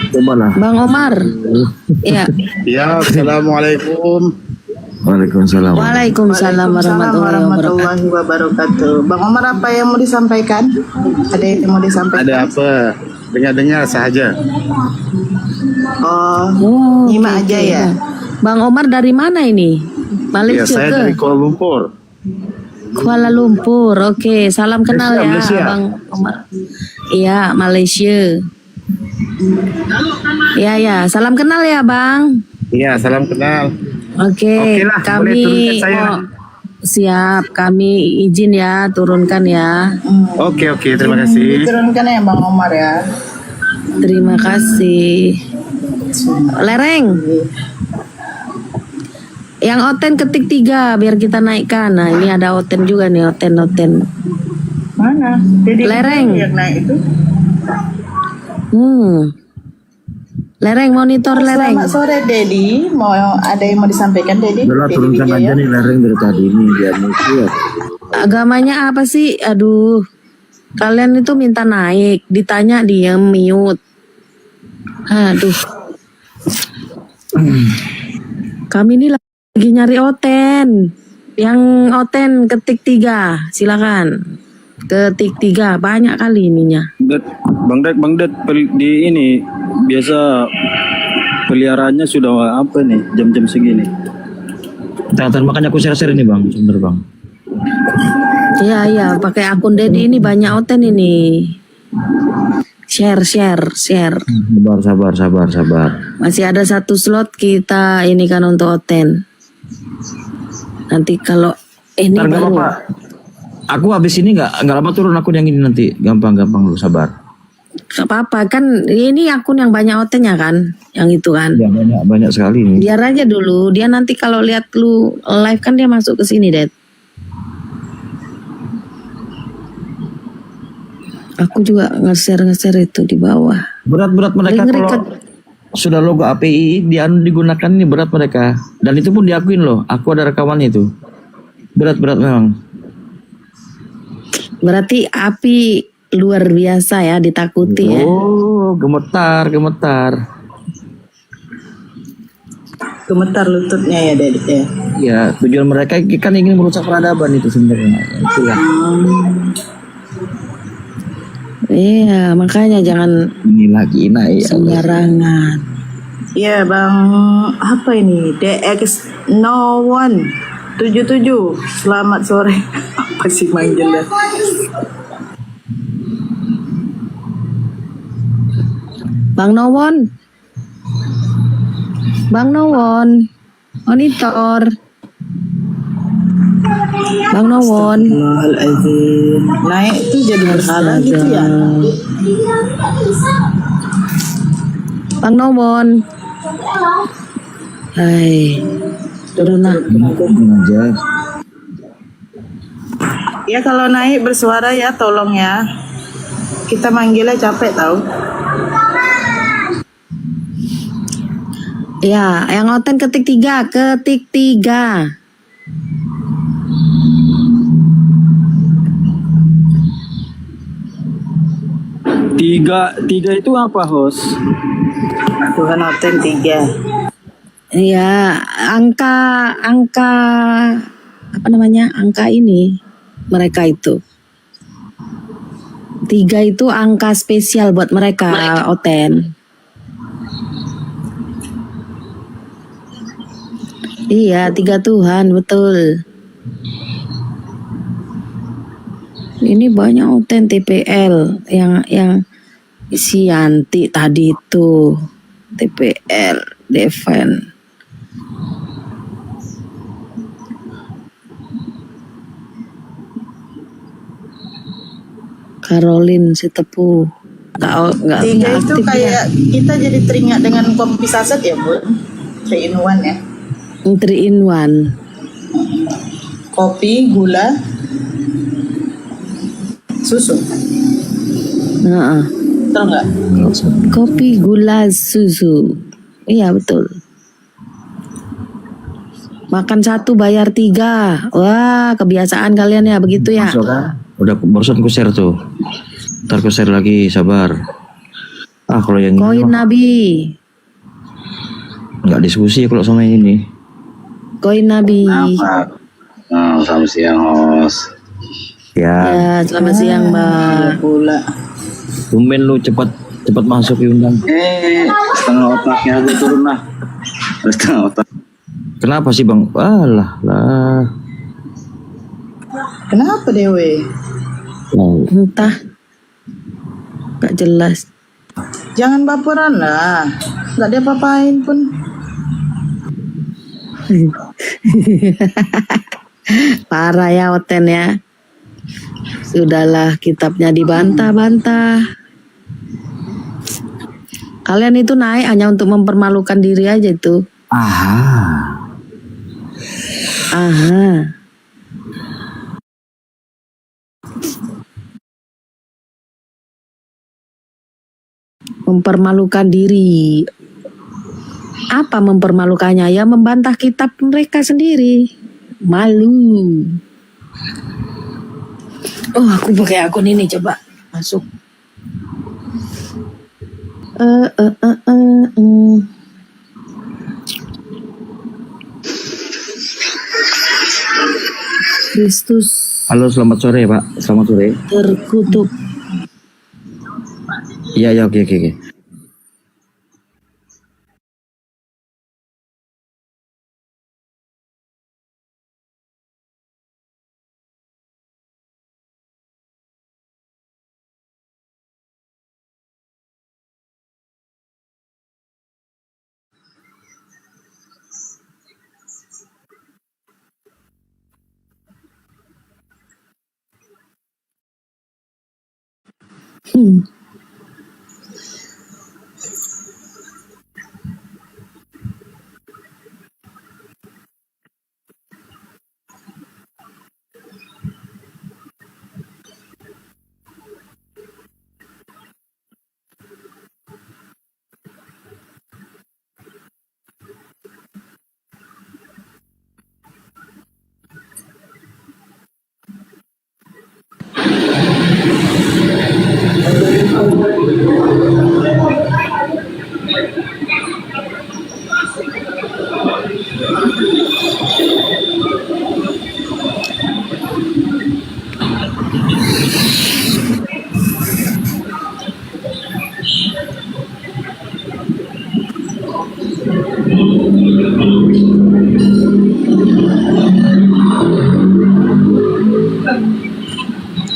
L: Coba lah.
J: Bang Omar. Ya.
F: Ya, assalamualaikum.
L: Waalaikumsalam.
J: Waalaikumsalam warahmatullahi
O: wabarakatuh. Bang Omar, apa yang mau disampaikan? Ada yang mau disampaikan?
F: Ada apa? Dengar-dengar saja.
O: Oh, nyimak aja ya.
J: Bang Omar dari mana ini?
F: Ya,
J: Malaysia
F: saya
J: ke?
F: dari Kuala Lumpur.
J: Kuala Lumpur. Oke, salam kenal
F: Malaysia,
J: ya,
F: Malaysia.
J: Bang Omar. Iya, Malaysia. Ya, salam kenal ya, Bang.
F: Iya, salam kenal.
J: Oke,
F: Oke lah, boleh
J: kami
F: turunkan saya.
J: siap, kami izin ya, turunkan ya.
F: Oke, terima kasih.
O: Diturunkan ya Bang Omar ya.
J: Terima kasih. Lereng. Yang oten ketik 3 biar kita naikkan. Nah, ini ada oten juga nih, oten.
O: Mana? Dedi
J: Lereng.
O: yang naik itu.
J: Lereng, monitor lereng.
O: Selamat sore Dedi. Mau ada yang mau disampaikan Dedi?
L: Udah
O: Dedi
L: turunkan
O: Wijaya.
L: aja nih lereng dari tadi ini biar muncul.
J: Agamanya apa sih? Aduh. Kalian itu minta naik, ditanya dia mute. Aduh. Kami ini lagi nyari oten. Yang oten ketik 3, silakan. Ketik 3, banyak kali ininya.
R: Bang Det, di ini biasa peliharaannya sudah apa nih jam-jam segini?
V: Makanya aku share-share ini bang, sebentar bang.
J: Iya, pakai akun Dedi ini banyak oten ini. Share.
V: Sabar.
J: Masih ada 1 slot kita ini kan untuk oten. Nanti kalau ini
V: Ntar nggak
J: baru.
V: apa-apa. Aku habis ini nggak lama turun akun yang ini nanti. Gampang lu sabar.
J: Gak apa-apa kan ini akun yang banyak otennya kan, yang itu kan.
V: Ya banyak sekali nih.
J: Biar aja dulu, dia nanti kalau lihat lu live kan dia masuk ke sini, Det. Aku juga nge-share itu di bawah.
V: Berat mereka kalau sudah logo API digunakan ini berat mereka. Dan itu pun diakuin loh. Aku ada rekaman itu. Berat memang.
J: Berarti api luar biasa ya, ditakuti ya.
V: Oh, gemetar.
O: Gemetar lututnya ya Dedi ya.
V: Ya, tujuan mereka kan ingin merusak peradaban itu sebenarnya. Itulah.
J: Iya, makanya jangan
V: ini lagi naik
J: sembarangan.
O: Iya Bang, apa ini? DX0177. Selamat sore. Apa sih manggilnya?
J: Bang Nowon, monitor. Bang Nowon.
O: Naik tuh jadi berhala gitu ya.
J: Bang Nowon. Hai. Turun lah.
O: Ya kalau naik bersuara ya tolong ya. Kita manggilnya capek tahu.
J: Ya, yang oten ketik 3.
R: Tiga itu apa, host?
O: Tuhan oten 3.
J: Iya, angka apa namanya? Angka ini. mereka itu. 3 itu angka spesial buat mereka. Oten. Iya, 3 Tuhan, betul. Ini banyak Oten TPL yang si Yanti tadi itu TPL Deven. Caroline si Tepu. Nggak
O: 3 itu
J: aktif
O: kayak
J: ya.
O: kita jadi teringat dengan kopi saset ya, Bu. 3 in 1 ya.
J: 3 in 1.
O: Kopi, gula, susu.
J: Heeh.
O: Betul nggak?
J: Kopi, gula, susu. Iya betul. Makan 1 bayar 3. Wah, kebiasaan kalian ya begitu ya.
V: Masuk kan? Udah barusan ku share tuh. Ntar ku share lagi, sabar. Kalau yang
J: Koin
V: ini
J: Nabi.
V: nggak diskusi kalau sama yang ini.
J: Koin Nabi.
V: Selamat siang, host. Ya.
J: Ya, selamat siang, Mbak.
O: Gula.
V: Tumben lu cepat masuk diundang.
W: Setengah otaknya aku turun lah. Setengah otak.
V: Kenapa sih Bang? Lah.
O: Kenapa Dewe?
J: Entah. Gak jelas.
O: Jangan baperan lah. Gak dia apa-apain pun.
J: Parah ya Oten ya. Sudahlah, kitabnya dibantah-bantah. Kalian itu naik hanya untuk mempermalukan diri aja itu. Aha. Mempermalukan diri. Apa mempermalukannya? Ya membantah kitab mereka sendiri. Malu. Oh, aku pakai akun ini, coba masuk. Kristus.
V: Halo, selamat sore Pak. Selamat sore.
J: Terkutuk.
V: Iya, oke.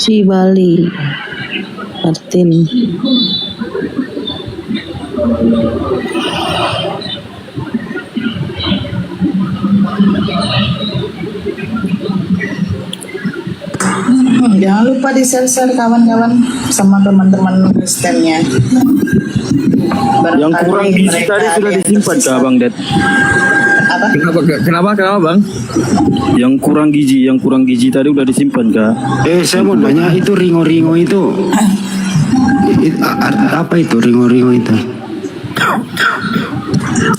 J: Cibali Martin.
O: Jangan lupa di-share kawan-kawan sama teman-teman Kristennya.
V: Yang kurang gizi tadi sudah disimpan kah Bang Det?
O: Apa?
V: Kenapa Bang? Yang kurang gizi tadi udah disimpan kah?
B: Saya mau nanya, itu ringo-ringo itu apa itu ringo-ringo itu?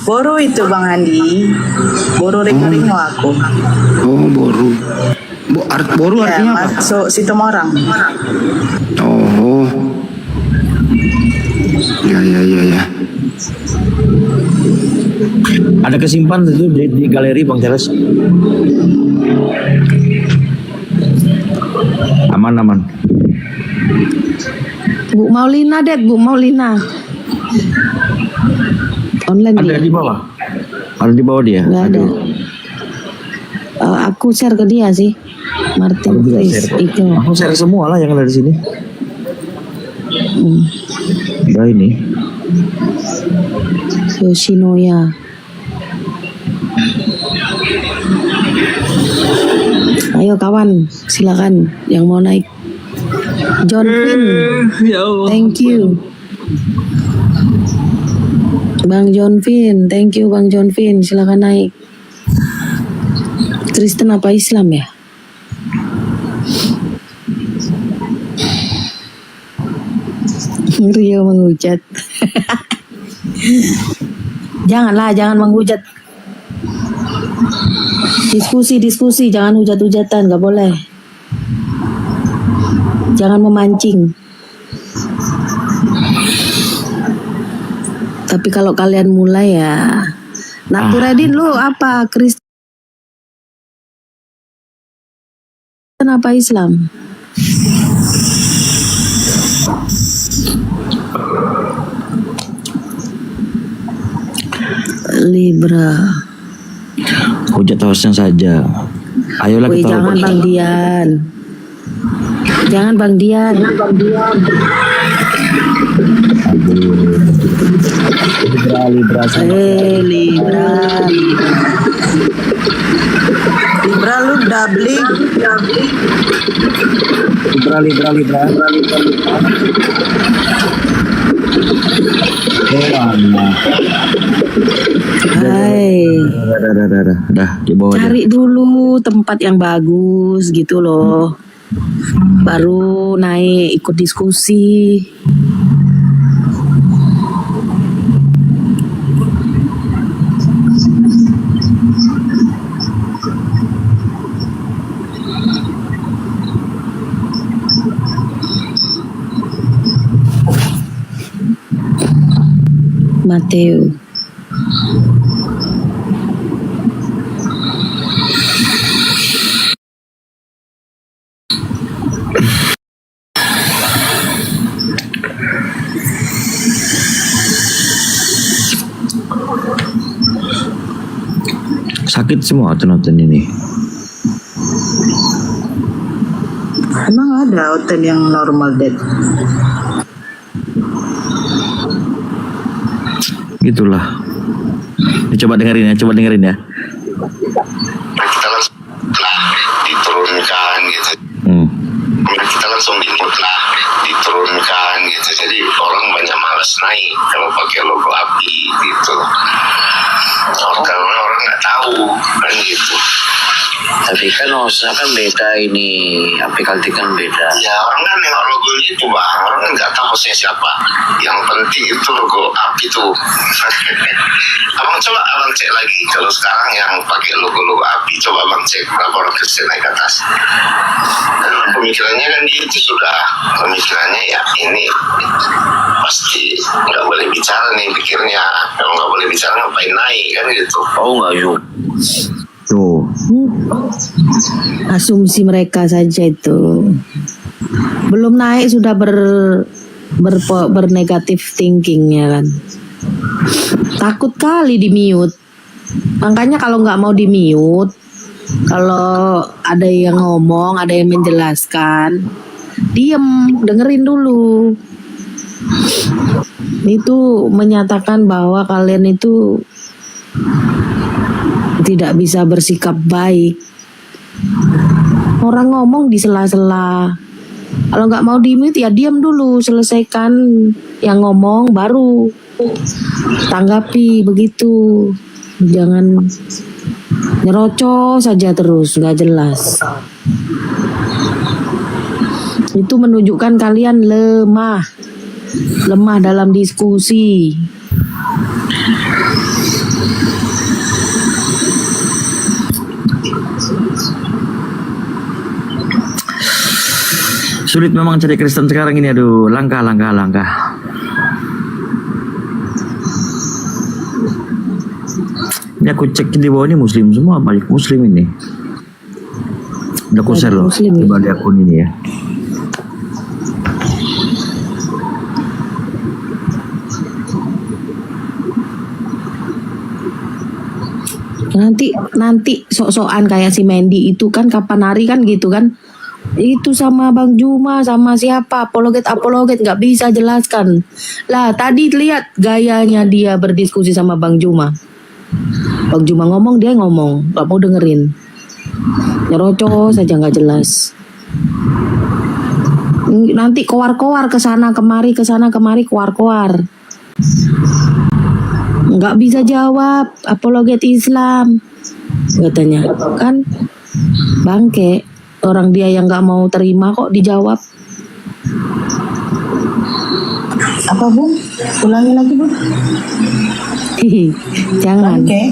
O: Boru itu Bang Andi. Boru ringo-ringo aku.
B: Oh, boru. Boru
O: Ya,
B: artinya apa?
O: masuk situ orang.
B: Oh. Ya.
V: Ada kesimpan itu di galeri Bang Charles. Aman.
J: Bu Maulina, Dek, Bu Maulina. Online
V: Ada
J: dia.
V: di bawah. Ada di bawah dia.
J: Nggak ada. Aku share ke dia sih. Martin Chris itu.
V: Aku share semua lah yang ada di sini. Udah ini.
J: Yoshinoya. Ayo kawan, silakan yang mau naik. John Finn, thank you. Bang John Finn, thank you Bang John Finn, silakan naik. Kristen apa Islam ya? Rio menghujat. Jangan menghujat. Diskusi, jangan hujat-hujatan, nggak boleh. Jangan memancing. Tapi kalau kalian mulai ya, Naturedin lu apa? Kristen apa Islam? Libra.
V: Hujat hostnya saja. Ayolah
J: Woi,
V: kita.
J: jangan Bang Dian. Jangan Bang Dian.
V: Libra.
O: Libra lu doubling.
V: Libra.
J: Hai.
V: Dah di bawah.
J: Cari dulu tempat yang bagus gitu loh. Baru naik ikut diskusi. Mateo.
V: Sakit semua oten ini.
O: Emang ada oten yang normal dead?
V: Gitulah. Coba dengerin ya.
I: Kita langsung diturunkan gitu. Kita langsung diturunkan gitu. Jadi orang banyak malas naik kalau pakai logo api gitu. Karena orang nggak tahu kan gitu. Tapi kan hostnya kan beda ini, api kalti kan beda. Ya orang kan nengok logonya itu bang, orang kan nggak tahu hostnya siapa. Yang penting itu logo api itu. Abang coba abang cek lagi kalau sekarang yang pakai logo api, coba abang cek berapa orang Kristen naik ke atas. Dan pemikirannya kan dia itu sudah pemikirannya ya ini pasti nggak boleh bicara nih pikirnya. Kalau nggak boleh bicara ngapain naik kan gitu. Oh nggak yuk.
V: Tuh.
J: Asumsi mereka saja itu. Belum naik sudah bernegatif thinking ya kan. Takut kali di mute. Makanya kalau nggak mau di mute, kalau ada yang ngomong, ada yang menjelaskan, diem, dengerin dulu. Itu menyatakan bahwa kalian itu tidak bisa bersikap baik. Orang ngomong di sela-sela. Kalau nggak mau di mute ya diam dulu, selesaikan yang ngomong baru tanggapi begitu. Jangan nyerocos saja terus, nggak jelas. Itu menunjukkan kalian lemah dalam diskusi.
V: Sulit memang cari Kristen sekarang ini, aduh, langkah. Ini aku cek di bawah ini muslim semua, banyak muslim ini. Udah aku share loh. Coba di akun ini ya.
J: Nanti sok-sokan kayak si Mandy itu kan kapan hari kan gitu kan, itu sama Bang Juma sama siapa apologet nggak bisa jelaskan lah. Tadi lihat gayanya dia berdiskusi sama Bang Juma ngomong, dia ngomong nggak mau dengerin, nyerocos saja nggak jelas. Nanti koar-koar kesana kemari koar-koar, nggak bisa jawab apologet Islam katanya kan, bangke orang dia yang nggak mau terima kok dijawab. Apa Bung? Ulangi lagi Bung. Jangan.
O: Oke.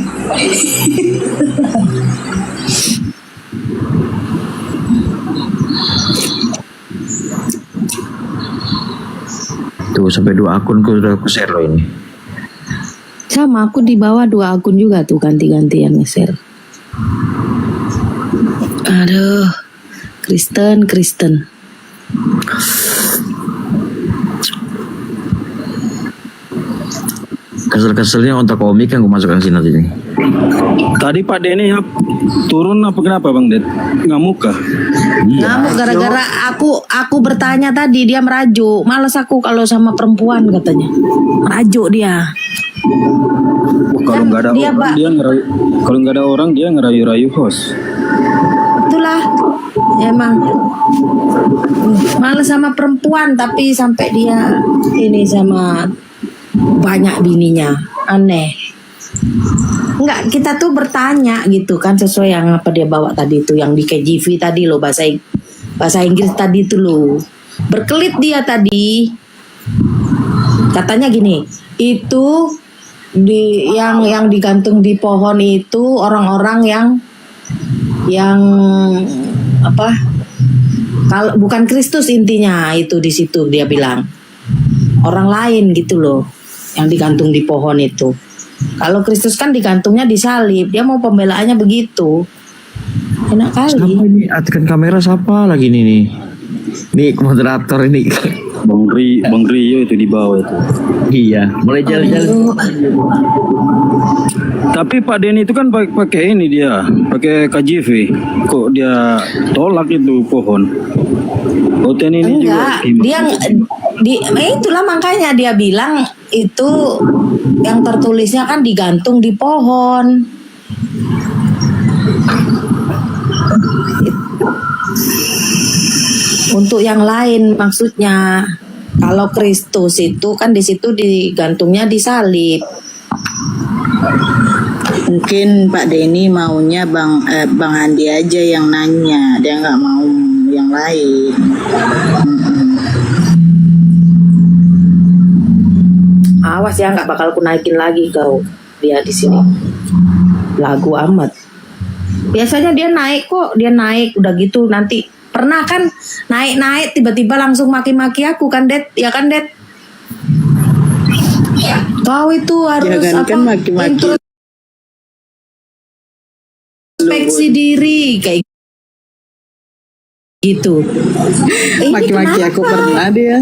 V: Tuh sampai 2 akun udah aku share loh ini.
J: Sama aku di bawah 2 akun juga tuh ganti-gantian nge-share. Aduh, Kristen.
V: Kesel-keselnya untuk komik yang gue masukkan sini nanti nih.
R: Tadi Pak Denny turun apa kenapa Bang Det? Ngamuk kah?
J: Ngamuk gara-gara aku bertanya tadi, dia merajuk. Males aku kalau sama perempuan katanya. Merajuk dia.
R: Kalau nggak ada orang dia ngerayu, kalau nggak ada orang dia ngerayu-rayu host.
J: Itulah emang males sama perempuan, tapi sampai dia ini sama banyak bininya, aneh. Enggak, kita tuh bertanya gitu kan sesuai yang apa dia bawa tadi itu, yang di KJV tadi loh, bahasa Inggris tadi itu loh. Berkelit dia tadi. Katanya gini, itu yang digantung di pohon itu orang-orang yang apa? Kalau bukan Kristus intinya itu di situ dia bilang. Orang lain gitu loh yang digantung di pohon itu. Kalau Kristus kan digantungnya di salib. Dia mau pembelaannya begitu. Enak kali.
V: Siapa ini? Atikan kamera siapa lagi nih? Nih moderator ini.
R: Bang Rio itu di bawah itu.
V: Iya, mulai jalan-jalan.
R: Tapi Pak Denny itu kan pakai ini dia, pakai KJV. Kok dia tolak itu pohon? Oten ini
J: enggak,
R: juga.
J: Itulah makanya dia bilang itu yang tertulisnya kan digantung di pohon. Untuk yang lain maksudnya. Kalau Kristus itu kan di situ digantungnya di salib.
O: Mungkin Pak Denny maunya Bang Andi aja yang nanya, dia nggak mau yang lain.
J: Awas ya, nggak bakal ku naikin lagi kau dia di sini. Lagu amat. Biasanya dia naik kok, udah gitu nanti. Pernah kan naik tiba-tiba langsung maki-maki aku kan Det, ya kan Det? Kau itu harus
O: ya kan maki-maki.
J: Introspeksi diri kayak gitu.
O: Maki-maki aku pernah dia.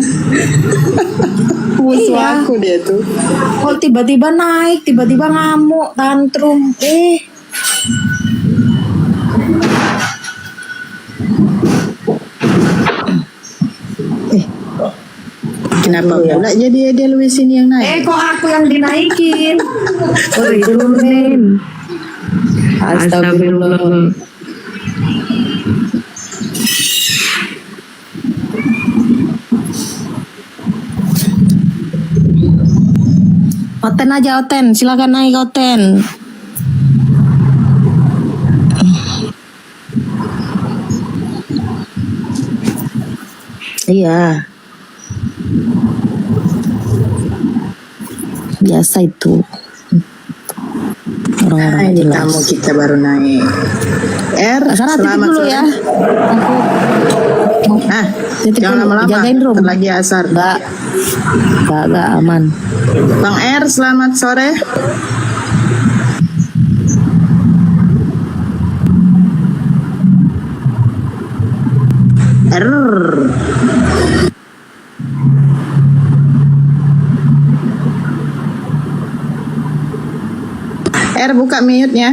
O: Musuh aku dia tuh.
J: Kok tiba-tiba naik, tiba-tiba ngamuk, tantrum.
O: Kenapa pula jadi dia Luis ini yang naik?
J: Kok aku yang dinaikin? Turunin. Astagfirullah. Oten aja Oten, silakan naik Oten. Iya. Biasa itu. Orang-orang
O: ini
J: jelas.
O: tamu kita baru naik. Selamat
J: dulu
O: sore.
J: Ya.
O: Jangan lama-lama.
J: Jagain room.
O: Lagi asar.
J: Enggak aman.
O: Bang selamat sore. Buka mute-nya.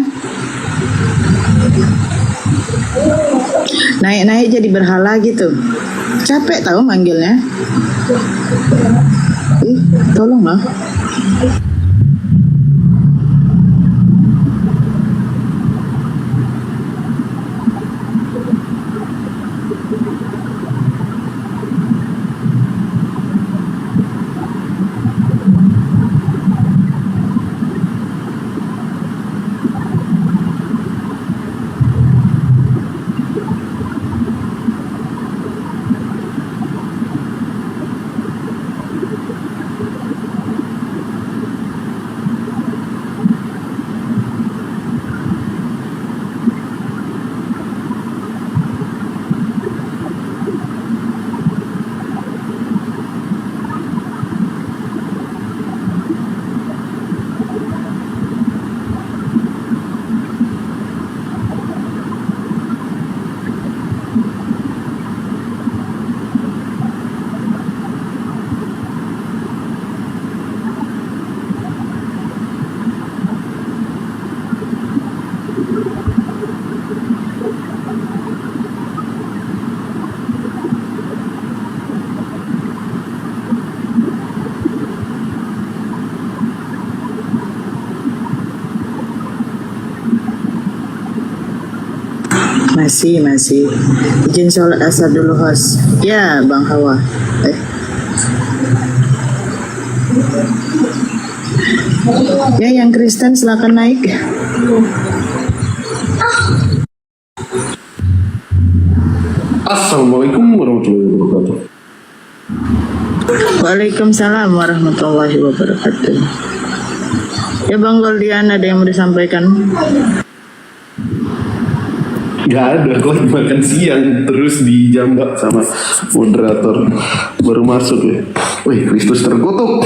O: Naik-naik jadi berhala gitu. Capek tahu manggilnya. Tolonglah. Masih. Izin sholat asar dulu, host. Ya, Bang Hawa. Ya, yang Kristen silakan naik.
M: Assalamualaikum warahmatullahi wabarakatuh.
O: Waalaikumsalam warahmatullahi wabarakatuh. Ya, Bang Goldian, ada yang mau disampaikan?
M: Gak ada, aku lagi makan siang terus dijambak sama moderator. Baru masuk ya. Wih, Kristus terkutuk.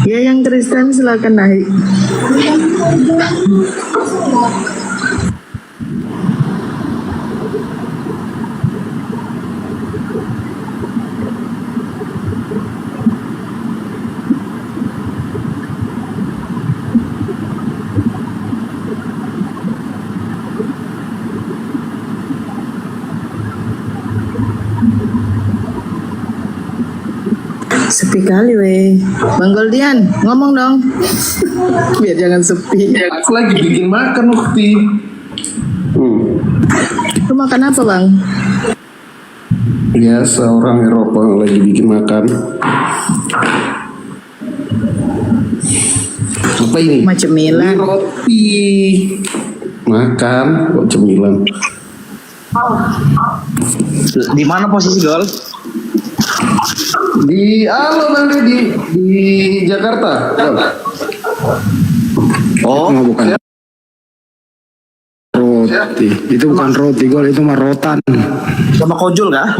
O: Ya, yang Kristen silakan naik. Sepi kali weh. Bang Goldian, ngomong dong. Biar jangan sepi.
M: Aku lagi bikin makan Ukti.
O: Lu makan apa, Bang?
M: Biasa orang Eropa yang lagi bikin makan. Apa ini?
O: Macam cemilan.
M: Ini roti. Makan kok cemilan.
V: Di mana posisi Gol?
M: Di nanti di Jakarta.
B: Oh, bukan roti. Itu bukan roti, Gol, itu mah rotan.
V: Sama kojol kah?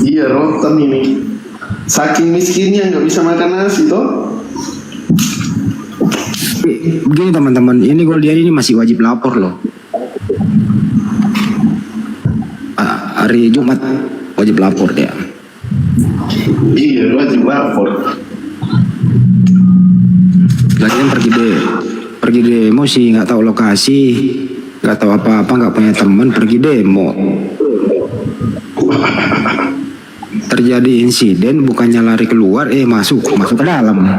M: Iya, rotan ini. Saking miskinnya nggak bisa makan nasi toh.
B: Begini teman-teman, ini Goldian ini masih wajib lapor loh. Hari Jumat wajib lapor dia.
M: Iya, wajib lapor.
B: Lagian pergi demo sih, nggak tahu lokasi, nggak tahu apa-apa, nggak punya teman, pergi demo. Terjadi insiden, bukannya lari keluar, masuk ke dalam.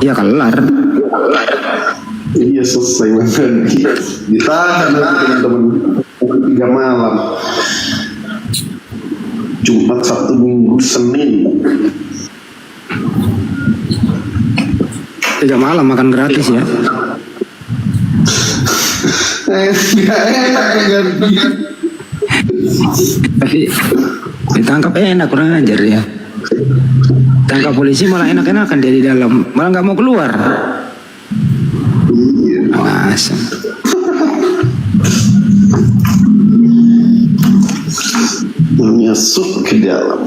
B: Ya kelar.
M: Iya, selesai makan. Ditahan nanti teman-teman. 3 malam. Jumat, Sabtu, Minggu, Senin.
B: 3 malam makan gratis ya.
M: Nggak enak kan.
B: Ditangkap enak, kurang ajar ya. Tangkap polisi malah enak-enakan dia di dalam, malah nggak mau keluar. Masa.
M: Masuk ke dalam.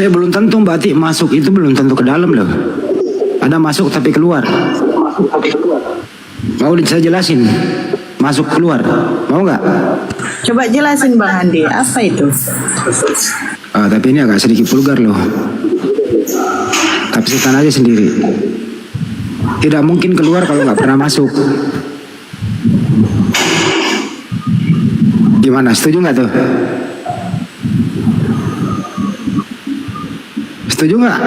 B: Belum tentu Mbak Ati masuk itu belum tentu ke dalam loh. Ada masuk tapi keluar. Mau saya jelasin? Masuk keluar, mau nggak?
O: Coba jelasin Bang Andi, apa itu?
B: Tapi ini agak sedikit vulgar loh. Tafsirkan aja sendiri. Tidak mungkin keluar kalau nggak pernah masuk. Gimana? Setuju nggak tuh? Setuju nggak?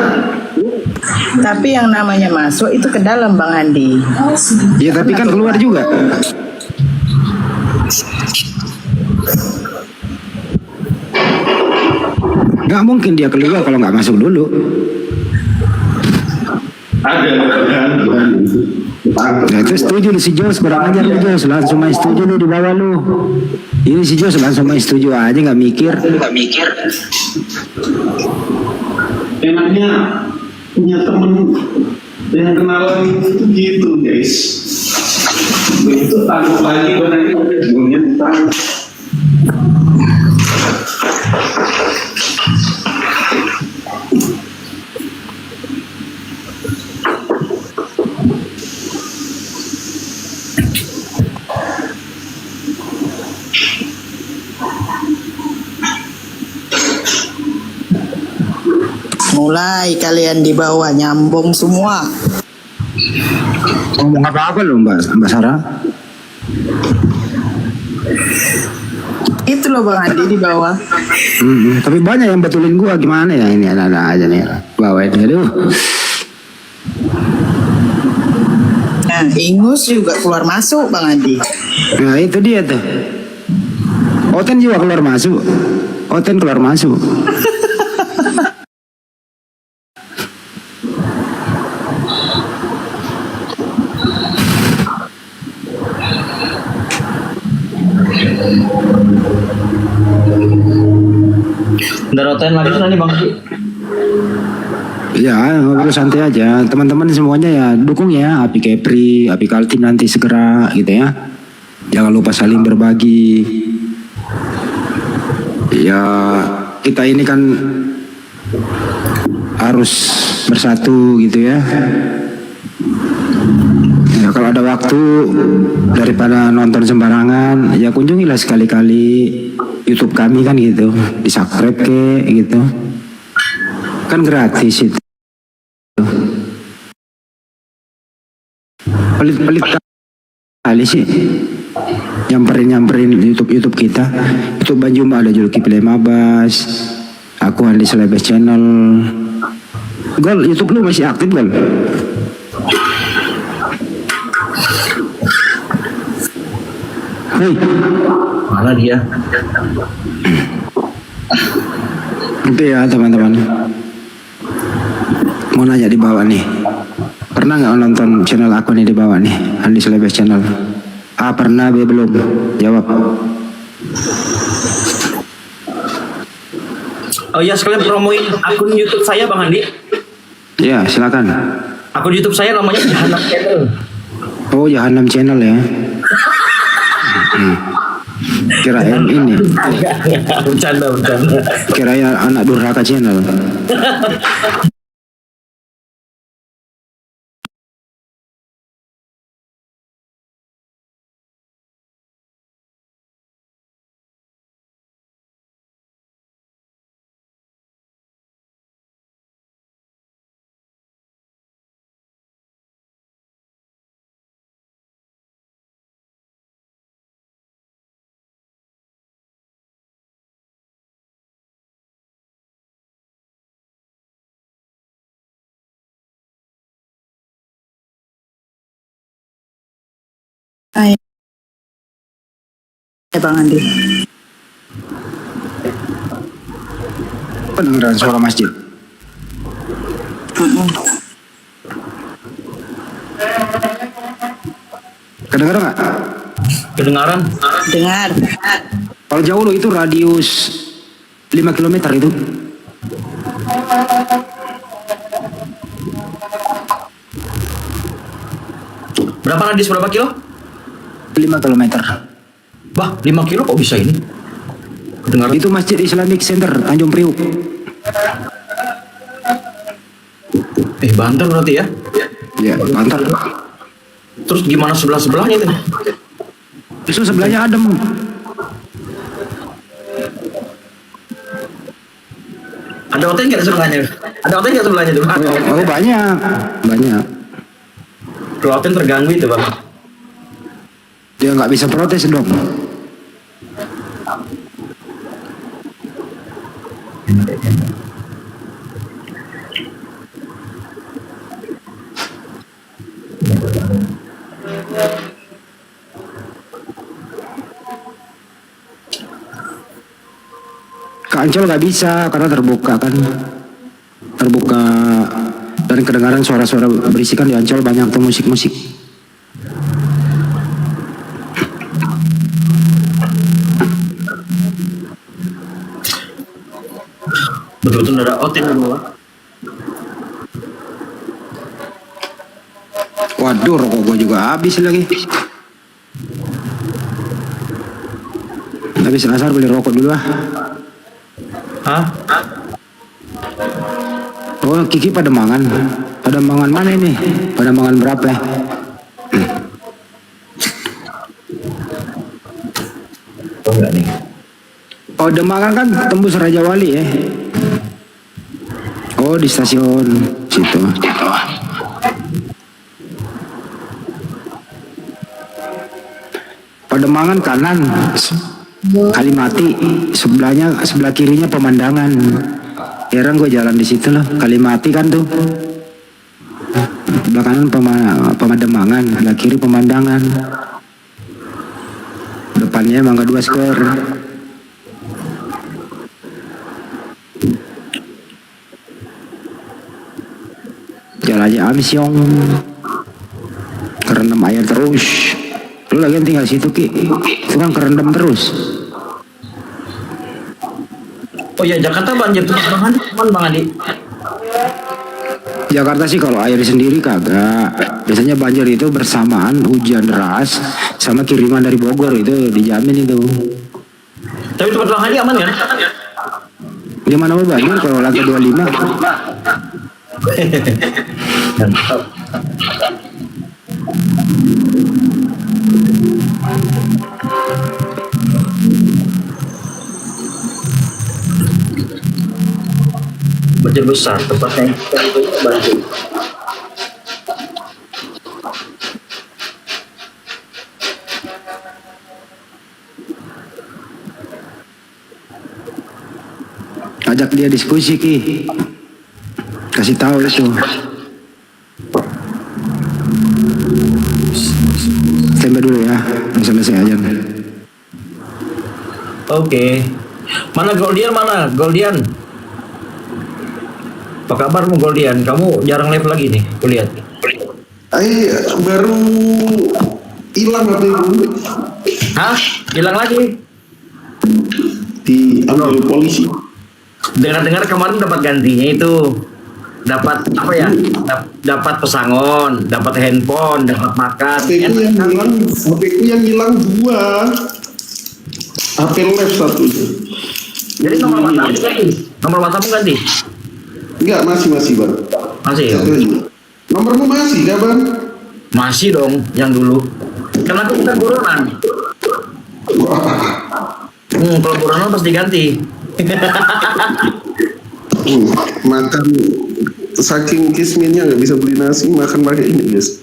O: Tapi yang namanya masuk itu ke dalam Bang Andi.
B: Ya tapi kan keluar juga. Nggak mungkin dia keluar kalau nggak masuk dulu. Nah, itu setuju si Jos, kurang ajar lu Jos, langsung main setuju lu di bawah lu. Ini si Jos langsung main setuju aja, nggak mikir.
M: Enaknya punya temen yang kenalan itu gitu guys. Begitu tangkap lagi nanti punya ditangkap.
O: Mulai kalian di bawah nyambung semua.
B: Ngomong apa-apa lo Mbak Sarah?
O: Itu loh Bang Andi di bawah.
B: Tapi banyak yang betulin gua, gimana ya ini ada aja nih bawah ini. Aduh.
O: Nah, ingus juga keluar masuk Bang Andi.
B: Nah itu dia tuh. Oten juga keluar masuk. Oten keluar masuk.
V: Daroten lagi nih Bang.
B: Ya, ngobrol santai aja. Teman-teman semuanya ya dukung ya Api Kepri, Api Kaltim nanti segera gitu ya. Jangan lupa saling berbagi. Ya, kita ini kan harus bersatu gitu ya. Ya kalau ada waktu daripada nonton sembarangan, ya kunjungilah sekali-kali YouTube kami kan gitu, di subscribe ke gitu, kan gratis itu. Pelit-pelit kali sih, nyamperin YouTube kita. Itu Banjuma ada Julkifli Mabas, aku Andi Selebes channel. Gol, YouTube lu masih aktif Gol? Hei,
V: mana dia?
B: Itu ya teman-teman. Mau nanya di bawah nih. Pernah nggak nonton channel aku nih di bawah nih, Andi Selebes channel? A pernah, B belum? Jawab.
V: Oh ya, sekalian promoin akun YouTube saya Bang Andi.
B: Ya silakan.
V: Akun YouTube saya namanya Jahanam Channel.
B: Oh Jahanam Channel ya. Kirain ini.
V: Bercanda.
B: Kirain anak durhaka channel.
O: Ya Bang Andi.
B: Pendengaran suara masjid. Kedengaran nggak?
V: Kedengaran?
O: Dengar.
B: Kalau jauh loh itu radius 5 km itu.
V: Berapa radius berapa kilo?
B: 5 km.
V: Bah, 5 kilo kok bisa ini? Kedengaran.
B: Itu Masjid Islamic Center Tanjung Priuk.
V: Banter berarti ya?
B: Ya, Banter.
V: Terus gimana sebelah-sebelahnya itu?
B: Itu sebelahnya adem.
V: Ada hotel nggak sebelahnya? Ada hotel nggak sebelahnya tuh?
B: Oh, banyak.
V: Kalau hotel terganggu itu bang.
B: Dia nggak bisa protes dong. Ke Ancol nggak bisa karena terbuka kan, terbuka dan kedengaran suara-suara berisikan di Ancol banyak tuh musik-musik.
V: Betul-betul ada hotel dulu.
B: Waduh, rokok gua juga habis lagi. Habis asar beli rokok dulu ah.
V: Hah?
B: Oh, Kiki Pademangan. Pademangan mana ini? Pademangan berapa ya?
V: Oh enggak nih.
B: Oh, Demangan kan tembus Raja Wali ya. Oh, di stasiun situ. Pademangan kanan, Kalimati sebelah kirinya pemandangan. Heran gue jalan di situ loh, Kalimati kan tuh. Sebelah kanan Pademangan, sebelah kiri pemandangan. Depannya Mangga 2 Square. Jalannya Amsyong, kerendam air terus. Lu lagi tinggal situ Ki, itu kan kerendam terus.
V: Oh ya Jakarta banjir terus Bang Andi, cuman Bang Andi.
B: Jakarta sih kalau air sendiri kagak. Biasanya banjir itu bersamaan hujan deras sama kiriman dari Bogor, itu dijamin itu.
V: Tapi tempat Bang Andi aman kan?
B: Gimana mau banjir kalau lantai 25?
V: Mantap. Banjir besar tempatnya banjir.
B: Ajak dia diskusi Ki, kasih tahu itu. Standby dulu ya, selesai aja.
V: Oke. Mana Goldian mana? Goldian. Apa kabarmu Goldian? Kamu jarang live lagi nih, kulihat.
M: Baru hilang apa itu?
V: Hah? Hilang lagi?
M: Diambil polisi.
V: Dengar-dengar kemarin dapat gantinya itu. Dapat apa ya? Dapat pesangon, dapat handphone, dapat makan.
M: HP-ku yang hilang 2. HP lab 1.
V: Jadi nomor WhatsApp ganti? Nomor WhatsApp ganti?
M: Enggak, masih Bang.
V: Masih ya?
M: Nomormu masih gak Bang?
V: Masih dong, yang dulu. Karena aku bukan buronan. Kalau buronan pasti ganti.
M: Makan saking kisminnya nggak bisa beli nasi, makan pakai ini guys.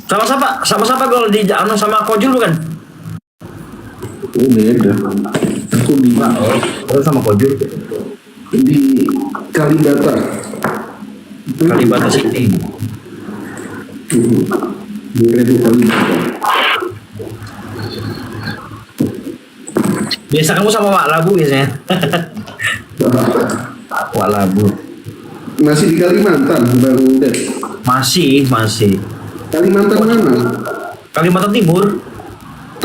V: Sama siapa Gol di sama Kojul bukan?
M: Oh beda. Aku di
V: sama Kojul
M: di Kalibata.
V: Kalibata City.
M: Di Kalibata.
V: Biasa kamu sama Wak Labu biasanya. Wak Labu.
M: Masih di Kalimantan, Bang Ded?
V: Masih.
M: Kalimantan mana?
V: Kalimantan Timur.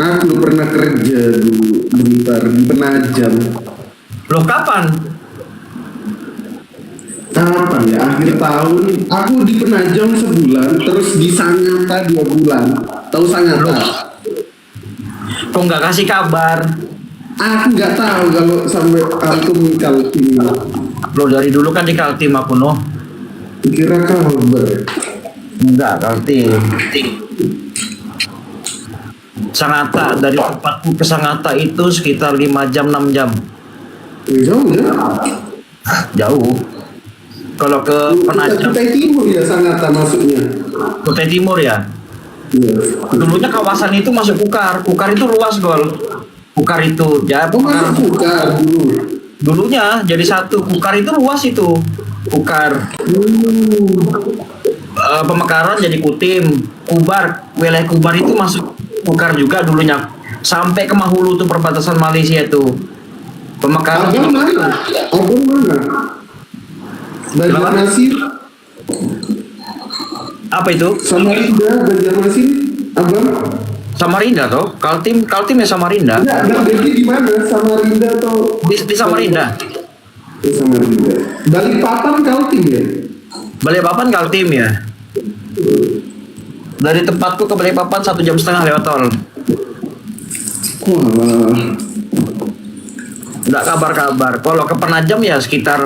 M: Aku pernah kerja dulu bentar di Penajam.
V: Loh kapan?
M: Kapan ya? Akhir tahun. Aku di Penajam sebulan, terus di Sangatta 2 bulan. Tahu Sangatta?
V: Kok nggak kasih kabar?
M: Aku nggak tahu kalau sampai aku Kaltim.
V: Lo dari dulu kan di Kaltim aku noh.
M: Kira kabar.
V: Enggak, Kaltim. Sangatta, dari tempatku ke Sangatta itu sekitar 5 jam 6 jam.
M: Jauh ya?
V: Jauh. Kalau ke Penajam
M: Kutai Timur ya Sangatta masuknya.
V: Kutai Timur ya?
M: Iya.
V: Dulunya kawasan itu masuk Kukar. Kukar itu luas, Gol. Kukar itu jadi
M: masuk Kukar dulu.
V: Dulunya jadi satu. Kukar itu luas itu. Kukar. Pemekaran jadi Kutim. Kubar, wilayah Kubar itu masuk Kukar juga dulunya. Sampai ke Mahulu tuh perbatasan Malaysia tuh. Pemekaran.
M: Abang mana? Abang mana? Banjarmasin.
V: Apa itu?
M: Samarinda, Banjarmasin, Abang.
V: Samarinda toh? Kaltim ya Samarinda.
M: Enggak, jadi di mana? Samarinda atau
V: di Samarinda?
M: Di Samarinda. Balikpapan Kaltim ya?
V: Balikpapan Kaltim ya. Dari tempatku ke Balikpapan 1,5 jam lewat tol.
M: Wah.
V: Enggak kabar-kabar. Kalau ke Penajam ya sekitar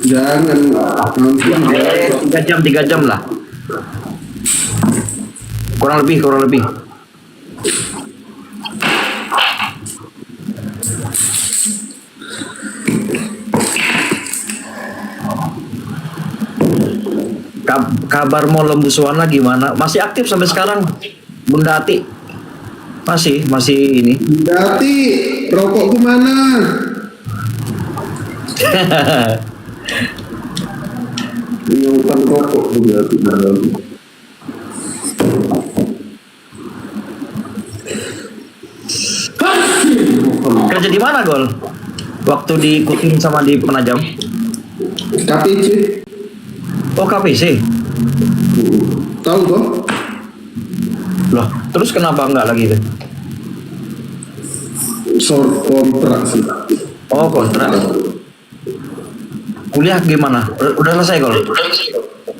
M: jangan
V: 3 jam lah. Kurang lebih. Kabar mau Lembu Suwana gimana? Masih aktif sampai sekarang, Bunda Ati? Masih ini.
M: Bunda Ati, rokok kemana? Ini utang rokok Bunda Ati.
V: Kerja di mana, Gol? Waktu di Kutim sama di Penajam?
M: KPC.
V: Oh, KPC.
M: Tahu kok?
V: Loh, terus kenapa enggak lagi itu?
M: Short kontrak sih.
V: Oh, kontrak. Kuliah gimana? Udah selesai, Gol?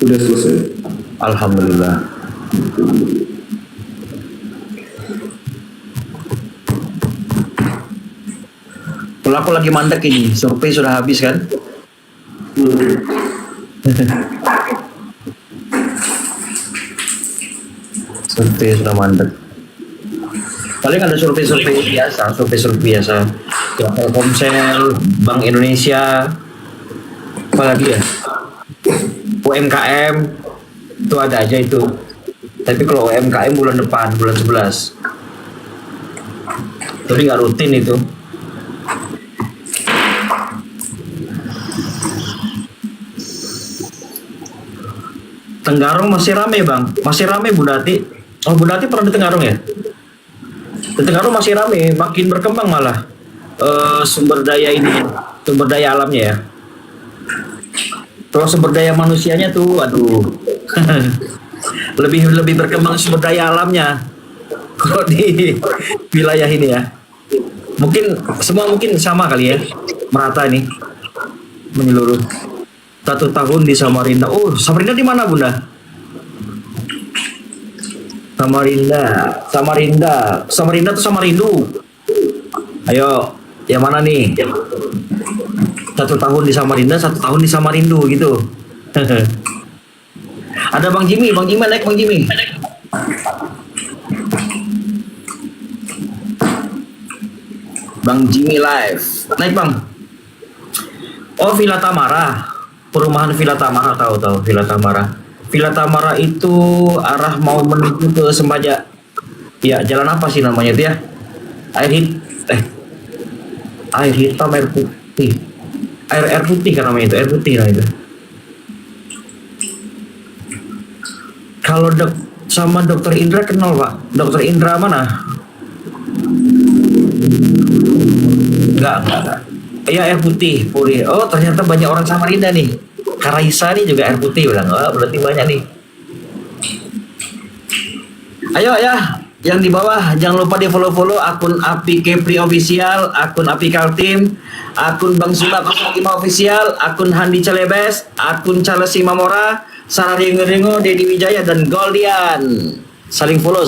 M: Udah selesai.
V: Alhamdulillah. Kalau aku lagi mandek ini, survei sudah habis kan? Survei sudah mandek. Paling ada survei biasa, kayak Telkomsel, Bank Indonesia, apalagi ya, UMKM, itu ada aja itu. Tapi kalau UMKM bulan depan, bulan 11. Jadi nggak rutin itu. Tenggarong masih rame bang, masih rame Bu Dati. Oh Bu Dati pernah di Tenggarong ya? Di Tenggarong masih rame, makin berkembang malah sumber daya ini, sumber daya alamnya ya. Kalau sumber daya manusianya tuh, aduh, lebih berkembang sumber daya alamnya. Kalau di wilayah ini ya, mungkin semua mungkin sama kali ya, merata ini, menyeluruh. 1 tahun di Samarinda. Oh, Samarinda di mana Bunda? Samarinda tuh Samarindu. Ayo, yang mana nih? 1 tahun di Samarinda, 1 tahun di Samarindu gitu. Ada Bang Jimmy naik Bang Jimmy. Bang Jimmy live. Naik Bang. Oh, Villa Tamara. Perumahan Villa Tamara, tahu Villa Tamara. Villa Tamara itu arah mau menuju ke Sembaja. Ya, jalan apa sih namanya itu ya? Air hitam, air putih. Air putih kan namanya itu, air putih lah itu. Kalau sama Dokter Indra kenal Pak? Dokter Indra mana? Enggak. Iya air putih, Puri. Oh ternyata banyak orang Samarinda nih. Karaisa nih juga air putih bilang. Oh berarti banyak nih. Ayo ya, yang di bawah jangan lupa di follow akun Api Kepri Official, akun Api Kaltim, akun Bang Sula 05 Official, akun Handi Celebes, akun Charles Simamora, Sarah Ringo, Dedi Wijaya dan Goldian. Saling follow.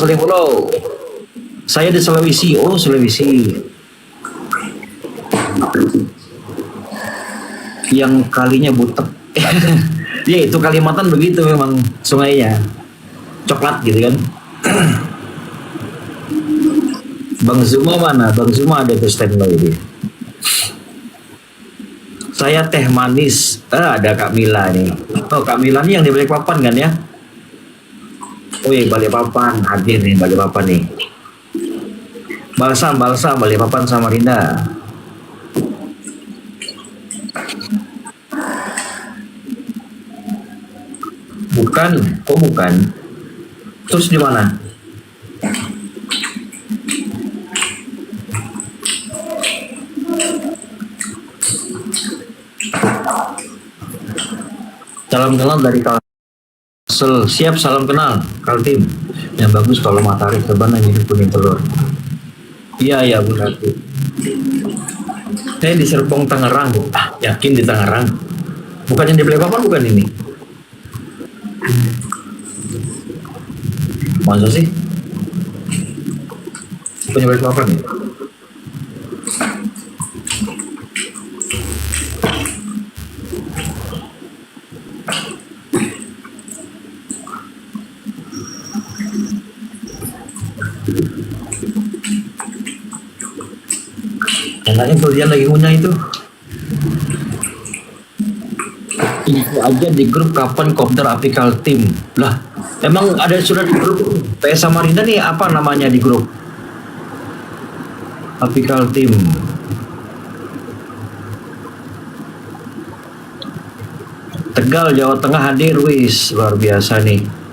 V: Saya di Sulawesi. Oh, Sulawesi. Yang kalinya butek. Ya itu Kalimantan begitu memang sungainya. Coklat gitu kan. Bang Zuma mana? Bang Zuma ada tuh standby dia. Saya teh manis. Ada Kak Mila nih. Oh, Kak Mila nih yang di Balikpapan kan ya? Oh iya, Balikpapan hadir nih, Balikpapan nih. Balsam Balikpapan Samarinda. Bukan, kok bukan? Terus di mana? Salam kenal dari Kalsel. Siap, salam kenal Kaltim. Yang bagus kalau matahari terbang jadi kuning telur. Iya Bu Ratu. Saya di Serpong Tangerang Bu. Yakin di Tangerang. Bukannya di Balikpapan bukan ini? Masa sih? Punya Balikpapan ya? Enaknya kalian lagi ngunyah itu. Info aja di grup kapan kopdar Api Kaltim. Lah, emang ada sudah di grup PS Samarinda nih, apa namanya di grup? Api Kaltim. Tegal, Jawa Tengah hadir, wis luar biasa nih.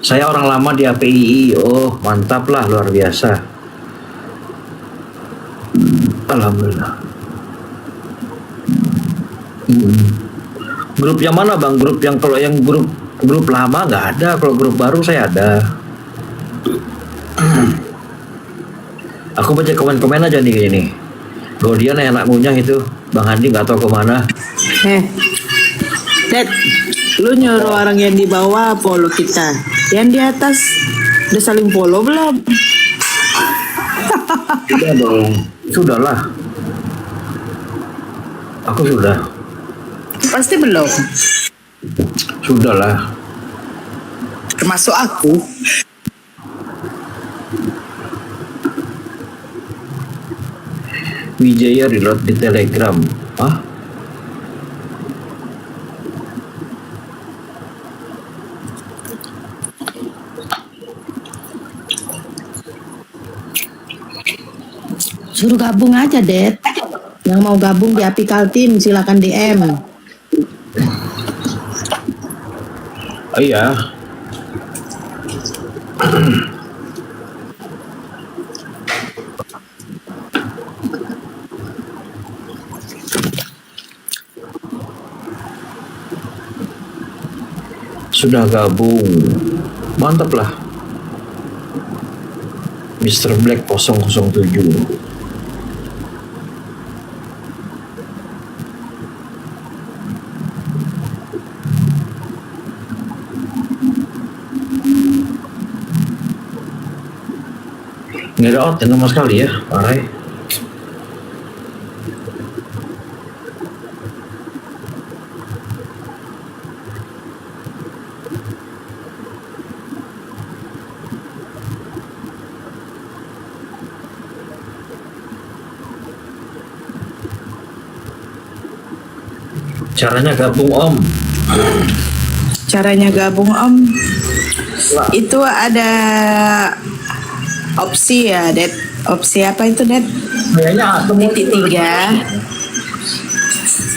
V: Saya orang lama di APII. Oh, mantap lah, luar biasa. Alhamdulillah. Grup yang mana Bang? Grup yang kalau yang grup lama nggak ada, kalau grup baru saya ada. Aku baca komen-komen aja nih ini. Goldian enak ngunyah itu. Bang Handi nggak tahu kemana.
O: Dad, lu nyuruh orang yang di bawah follow kita, yang di atas udah saling follow belum?
V: Sudah dong, sudahlah. Aku sudah.
O: Pasti belum.
V: Sudahlah.
O: Termasuk aku.
V: Wijaya reload di Telegram. Hah?
J: Suruh gabung aja, Dad. Yang mau gabung di Api Kaltim silakan DM.
V: Oh iya. Sudah gabung. Mantap lah. Mr. Black 007. Nggak ada out sama sekali ya, Arai. Caranya gabung Om.
O: Caranya gabung Om, itu ada opsi ya, Dad. Opsi apa itu, Dad?
V: Kayaknya
O: titik 3.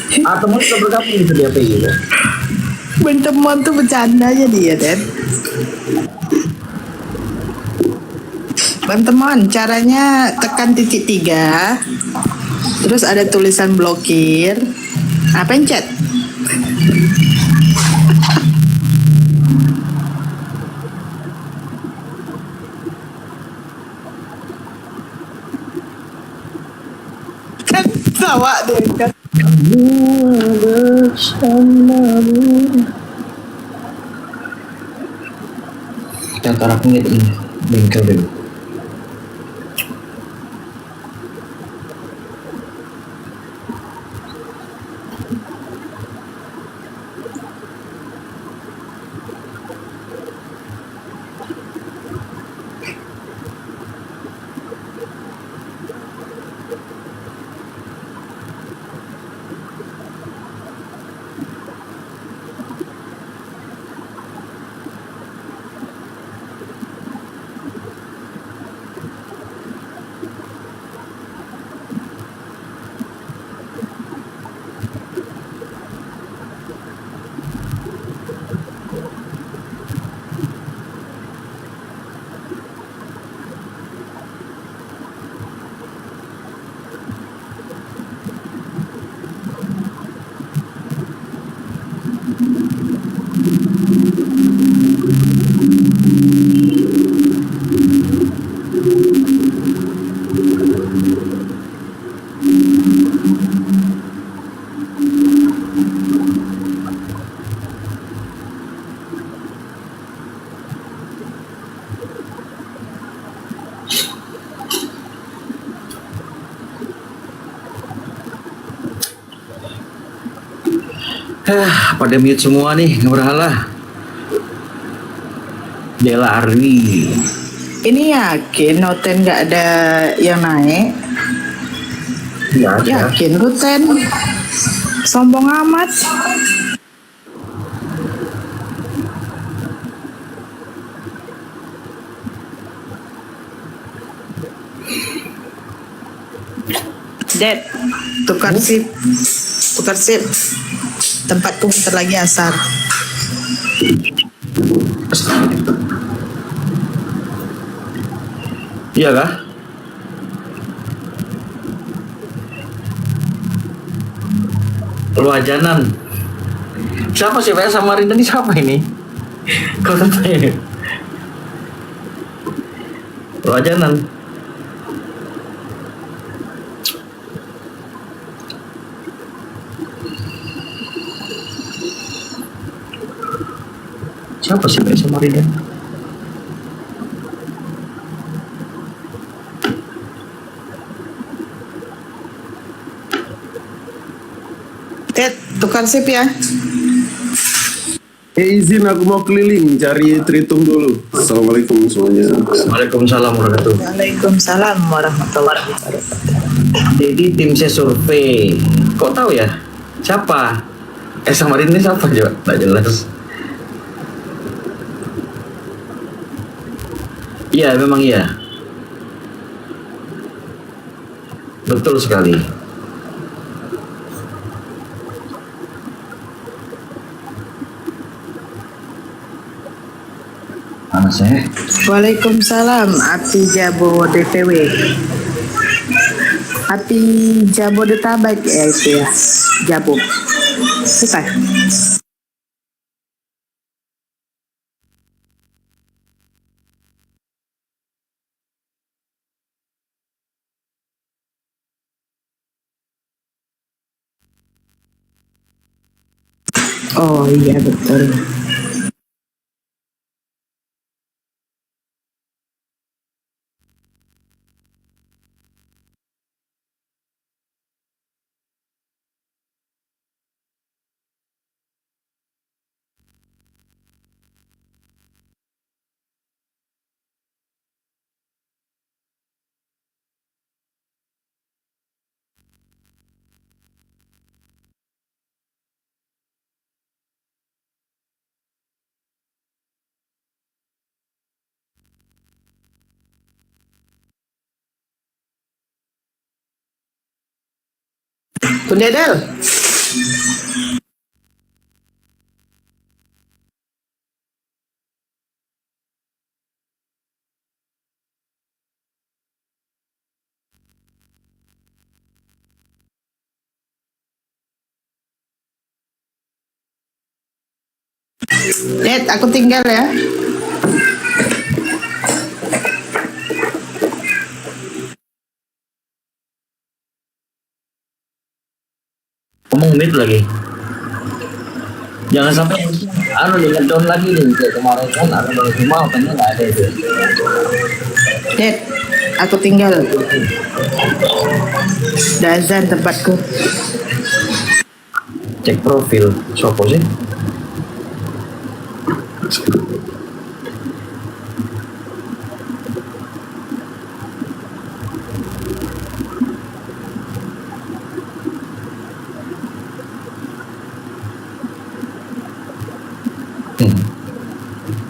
V: teman udah bergabung gitu di API gitu.
O: Berteman tuh bercanda aja dia, Den. Teman-teman, caranya tekan titik 3, terus ada tulisan blokir. Nah, pencet. Kan tawa deh kan.
V: Kita taruh ini bengkel dulu. Pada mute semua nih, nggak berhala. Dela Arwi.
O: Ini yakin noten nggak ada yang naik?
V: Ya,
O: Yakin lu, Ten? Sombong amat. Dad, tukar sip. Tukar sip. Tempatku bentar lagi asar.
V: Iya kah? Lu ajanan. Siapa sih PS Samarinda ini, siapa ini? Kau tanya. Lu ajanan. Siapa sih PS Samarinda?
O: Ted, tukar sip ya.
M: Izin aku mau keliling cari Tritum dulu. Assalamualaikum semuanya.
V: Waalaikumsalam warahmatullahi wabarakatuh.
O: Waalaikumsalam warahmatullahi wabarakatuh.
V: Jadi tim saya survei. Kok tahu ya? Siapa? Samarinda ini siapa coba? Nggak jelas. Iya, memang iya. Betul sekali. Mana saya?
O: Waalaikumsalam, Api Jabo DPW. Api Jabodetabek ya itu ya. Jabo. Bukan? Oh iya betul. Bunda Del, Dad, aku tinggal ya.
V: Ngomong mid lagi. Jangan sampai di down lagi nih kayak kemarin kan ada baru cuma opennya nggak ada itu.
O: Dad, aku tinggal. Udah azan tempatku.
V: Cek profil sopo sih?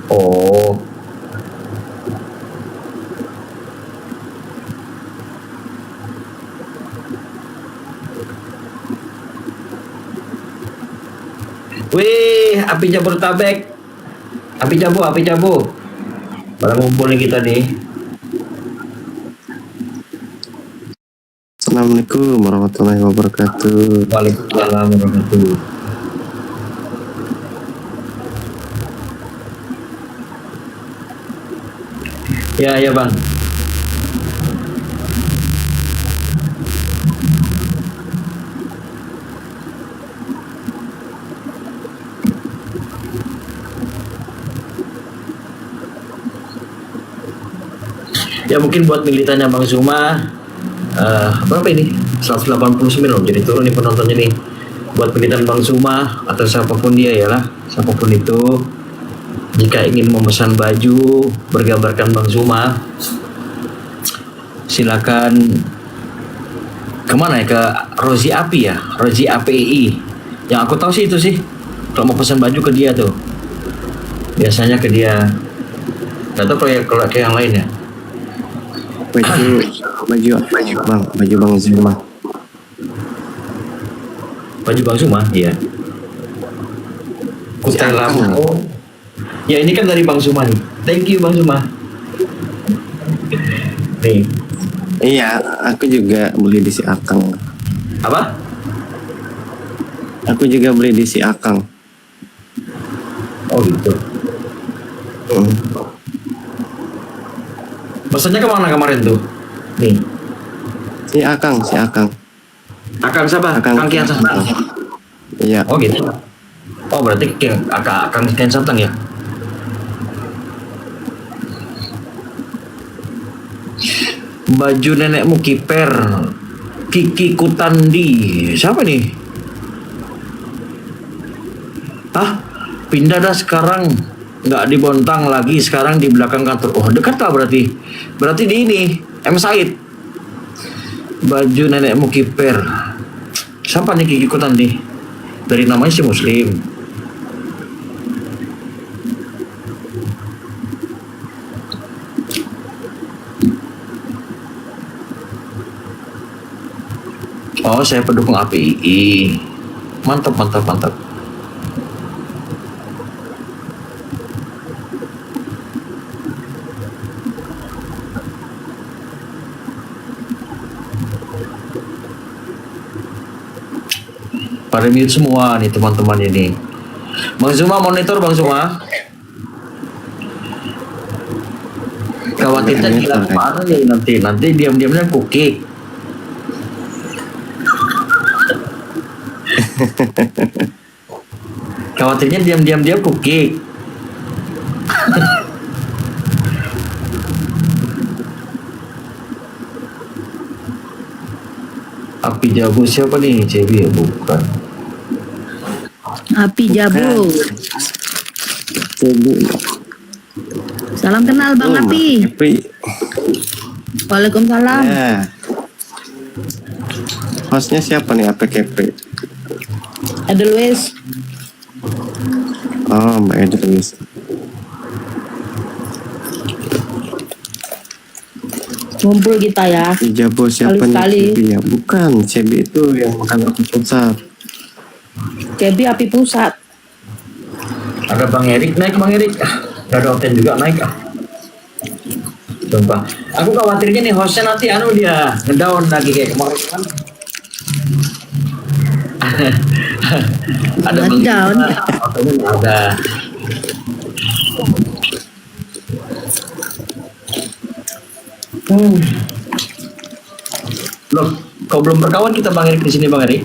V: Oh. Wih, api Jabodetabek. Api Jabu. Pada ngumpul nih kita nih.
E: Assalamualaikum warahmatullahi wabarakatuh.
V: Waalaikumsalam warahmatullahi. Ya bang. Ya mungkin buat militannya Bang Zuma, berapa ini? 189 jadi turun nih penontonnya nih. Buat militan Bang Zuma atau siapapun dia ya lah, siapapun itu, jika ingin memesan baju bergambarkan Bang Zuma, silakan kemana ya, ke Rozi Api ya, Rozi API. Yang aku tahu sih itu sih, kalau mau pesan baju ke dia tuh, biasanya ke dia. Gak tau kalau kayak yang lain ya.
E: Baju Bang Zuma.
V: Baju Bang Zuma, iya. Kutai Lampung. Oh. Ya ini kan dari Bang Zuma nih. Thank you Bang Zuma. Nih.
E: Iya, aku juga beli di si Akang.
V: Apa?
E: Aku juga beli di si Akang.
V: Oh gitu. Pesannya kemana kemarin tuh? Nih.
E: Si Akang.
V: Akang siapa? Akang Kian Santang.
E: Iya.
V: Oh gitu. Oh berarti Akang Kian Santang ya? Baju nenekmu kiper, Kiki Kutandi. Siapa nih? Pindah dah sekarang. Nggak di Bontang lagi, sekarang di belakang kantor. Oh dekat lah berarti. Berarti di ini M Said. Baju nenekmu kiper. Siapa nih Kiki Kutandi? Dari namanya si Muslim. Oh saya pendukung API. Mantap. Pada mute semua nih teman-teman ini. Bang Zuma monitor Bang Zuma. Khawatirnya gila kemana nih nanti diam-diamnya cookie. Khawatirnya diam-diam dia cookie. Api Jabu siapa nih? Cebi ya bukan.
J: Api Jabu. Salam kenal Bang Api. Waalaikumsalam.
E: Ya. Hostnya siapa nih APKP?
J: Edelweiss.
E: Oh, Mbak Edelweiss.
J: Ngumpul kita ya.
E: Jabo siapa
J: Sekali-sekali.
E: nih? Cebi ya? Bukan, Cebi itu yang makan api pusat.
J: Cebi api pusat.
V: Ada Bang Erik naik Bang Erik. Gak ada Oten juga naik Sumpah. Aku khawatirnya nih hostnya nanti dia ngedown lagi kayak kemarin kan. Ada Bang
J: down.
V: Otennya nggak ada. Loh, kau belum berkawan kita Bang Erik di sini Bang Erik?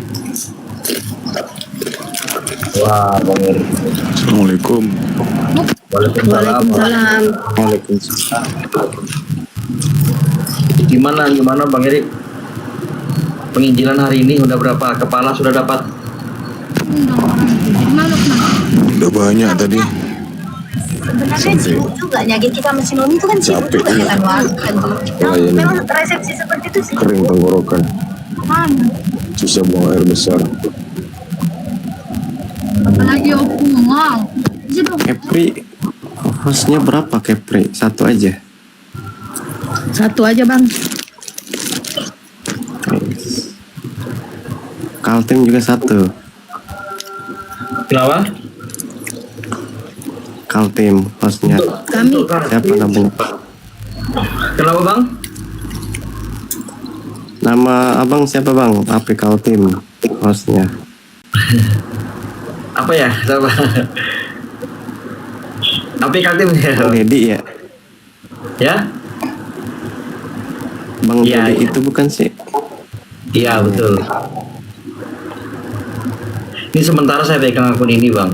V: Wah, Bang Erik.
E: Assalamualaikum.
J: Waalaikumsalam.
E: Waalaikumsalam.
V: Gimana Bang Erik? Penginjilan hari ini udah berapa kepala sudah dapat?
E: Udah banyak tadi.
N: Sebenarnya sibuk juga nyagi kita mesin itu kan sibuk juga ya kan memang resepsi seperti itu sih.
E: Kering tenggorokan. Susah buang air besar.
U: Apalagi aku mau.
H: Kepri, hostnya berapa Kepri? Satu aja.
J: Satu aja bang.
H: Kaltim juga satu.
V: Kenapa?
H: Kaltim hostnya.
J: Kami.
H: Siapa namanya?
V: Kenapa Bang?
H: Nama abang siapa bang? Api Kaltim hostnya.
V: Apa ya? Siapa? Api Kaltim ya?
H: Dedi ya?
V: Ya?
H: Bang
V: Ya,
H: Dedi
V: ya.
H: itu bukan sih?
V: Iya betul. Ini sementara saya pegang akun ini Bang.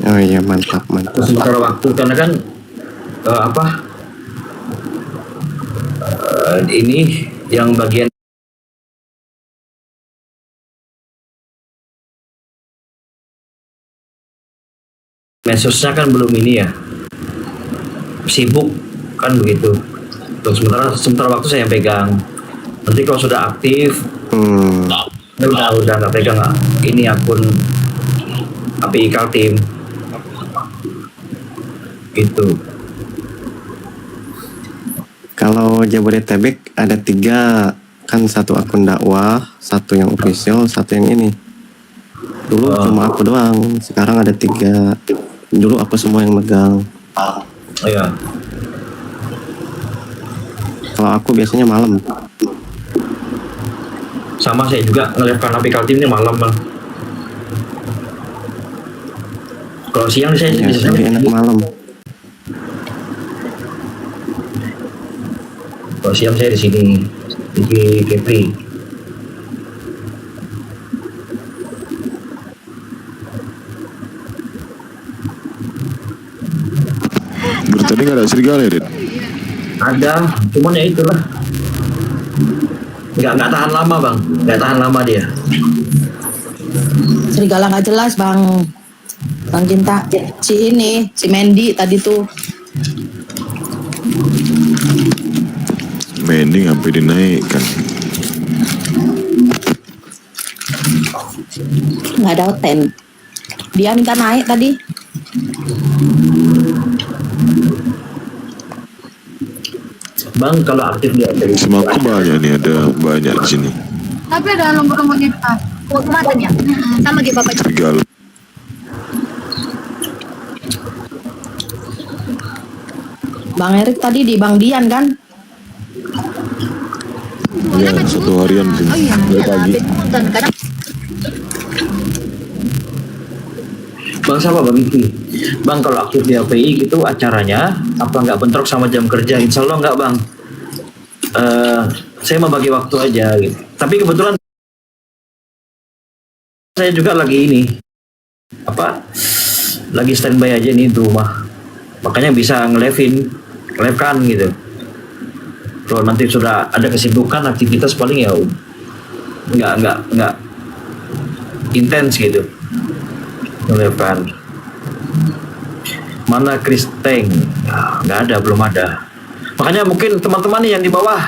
H: Oh iya mantap.
V: Sementara waktu karena kan ini yang bagian medsosnya kan belum ini ya, sibuk kan begitu. Untuk sementara waktu saya yang pegang. Nanti kalau sudah aktif, udah nggak pegang ini akun API Kaltim gitu.
H: Kalau Jabodetabek ada 3 kan, satu akun dakwah, satu yang official, satu yang ini. Dulu cuma aku doang, sekarang ada 3. Dulu aku semua yang megang.
V: Iya.
H: Kalau aku biasanya malam.
V: Sama saya juga nge-live-kan API Kaltim ini malam Bang. Kalau siang saya
H: Ya,
V: bisa
H: lebih enak malam.
V: Kalau siang saya di sini di Kepri.
E: Tadi nggak ada serigala ya, Dit?
V: Ada, cuman ya itulah. Nggak tahan lama Bang, nggak tahan lama dia.
J: Serigala nggak jelas bang. Bang Cinta, si Mandy tadi tuh.
E: Mending sampai dinaikkan.
J: Nggak ada hoten. Dia minta naik tadi.
V: Bang kalau aktif dia dari
E: Semaku banyak nih, ada banyak di sini.
U: Tapi ada lomba-lomba kita.
N: Kemarin ya, sama gitu bapak.
E: Serigala.
J: Bang Erik tadi di Bang Dian kan?
E: Ya, satu harian di sini. Dari pagi.
V: Bang siapa Bang Iki? Bang kalau aktif di API itu acaranya apa nggak bentrok sama jam kerja? Insya Allah nggak Bang. Saya mau bagi waktu aja gitu. Tapi kebetulan saya juga lagi ini lagi standby aja nih di rumah. Makanya bisa nge-live-kan gitu. Kalau nanti sudah ada kesibukan aktivitas paling ya nggak intens gitu. Nge-live-kan. Mana Kristeng? Nggak ada, belum ada. Makanya mungkin teman-teman yang di bawah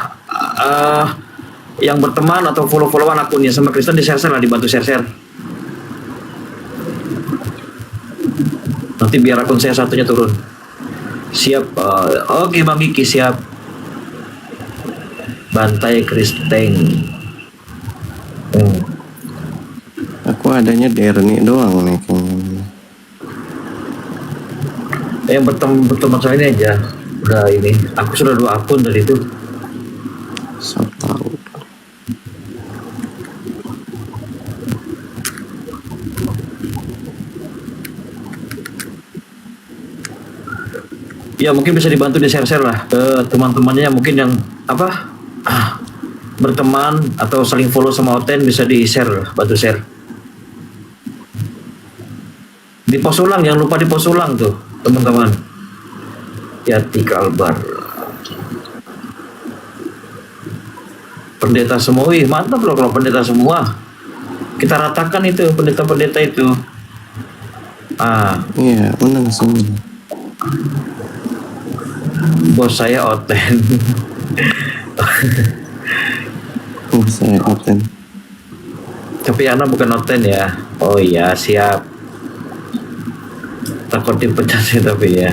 V: yang berteman atau follow-followan akunnya sama Kristen di-share lah, dibantu share-share. Nanti biar akun saya satunya turun. Siap. Oke Bang Kiki siap. Bantai Kristeng.
H: Aku adanya Derni doang nih kayaknya.
V: Yang berteman saya ini aja. Udah ini. Aku sudah 2 akun dari itu.
H: So tahu.
V: Ya mungkin bisa dibantu di share-share lah ke teman-temannya yang mungkin yang apa berteman atau saling follow sama Oten, bisa di share, bantu share. Di post ulang, jangan lupa di post ulang tuh teman-teman. Yati Kalbar. Pendeta semua, wih mantap loh kalau pendeta semua. Kita ratakan itu pendeta-pendeta itu.
H: Iya, menang semua.
V: Bos saya Oten.
H: Bos saya Oten.
V: Tapi Ana bukan Oten ya. Oh iya, siap. Takut dipecat sih tapi ya.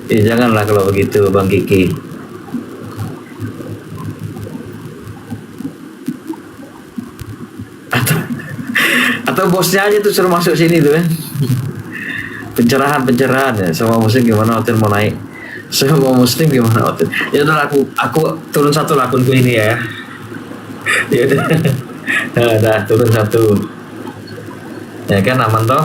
V: Ya janganlah kalau begitu Bang Kiki. Atau bosnya aja tuh suruh masuk sini tuh ya. Pencerahan ya. Sama muslim gimana Oten mau naik. Sama muslim gimana Oten. Ya udah aku turun satu lah akunku ini ya. Ya udah. Nah, turun satu. Ya kan aman toh?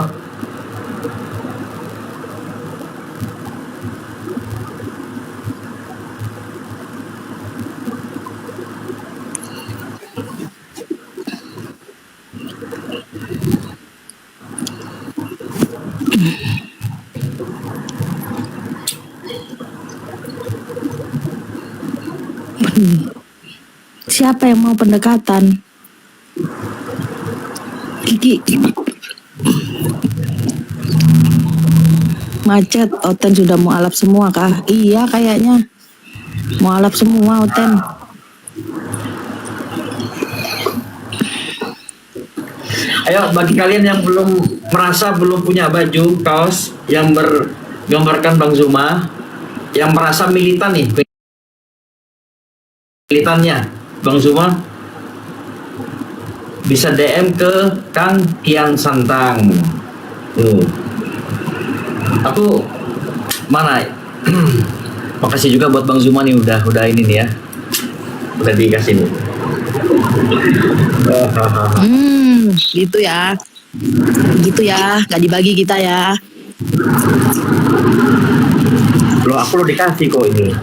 J: Siapa yang mau pendekatan? Kiki. Macet, Oten sudah mau alap semua kah? Iya kayaknya. Mau alap semua Oten.
V: Ayo bagi kalian yang belum merasa belum punya baju kaos yang bergambarkan Bang Zuma, yang merasa militan nih, militannya Bang Zuma, bisa DM ke Kang Kian Santang. Aku mana? Makasih juga buat Bang Zuma nih udah ini nih ya, udah dikasih nih.
J: Gitu ya, gak dibagi kita ya.
V: Loh aku lo dikasih kok ini.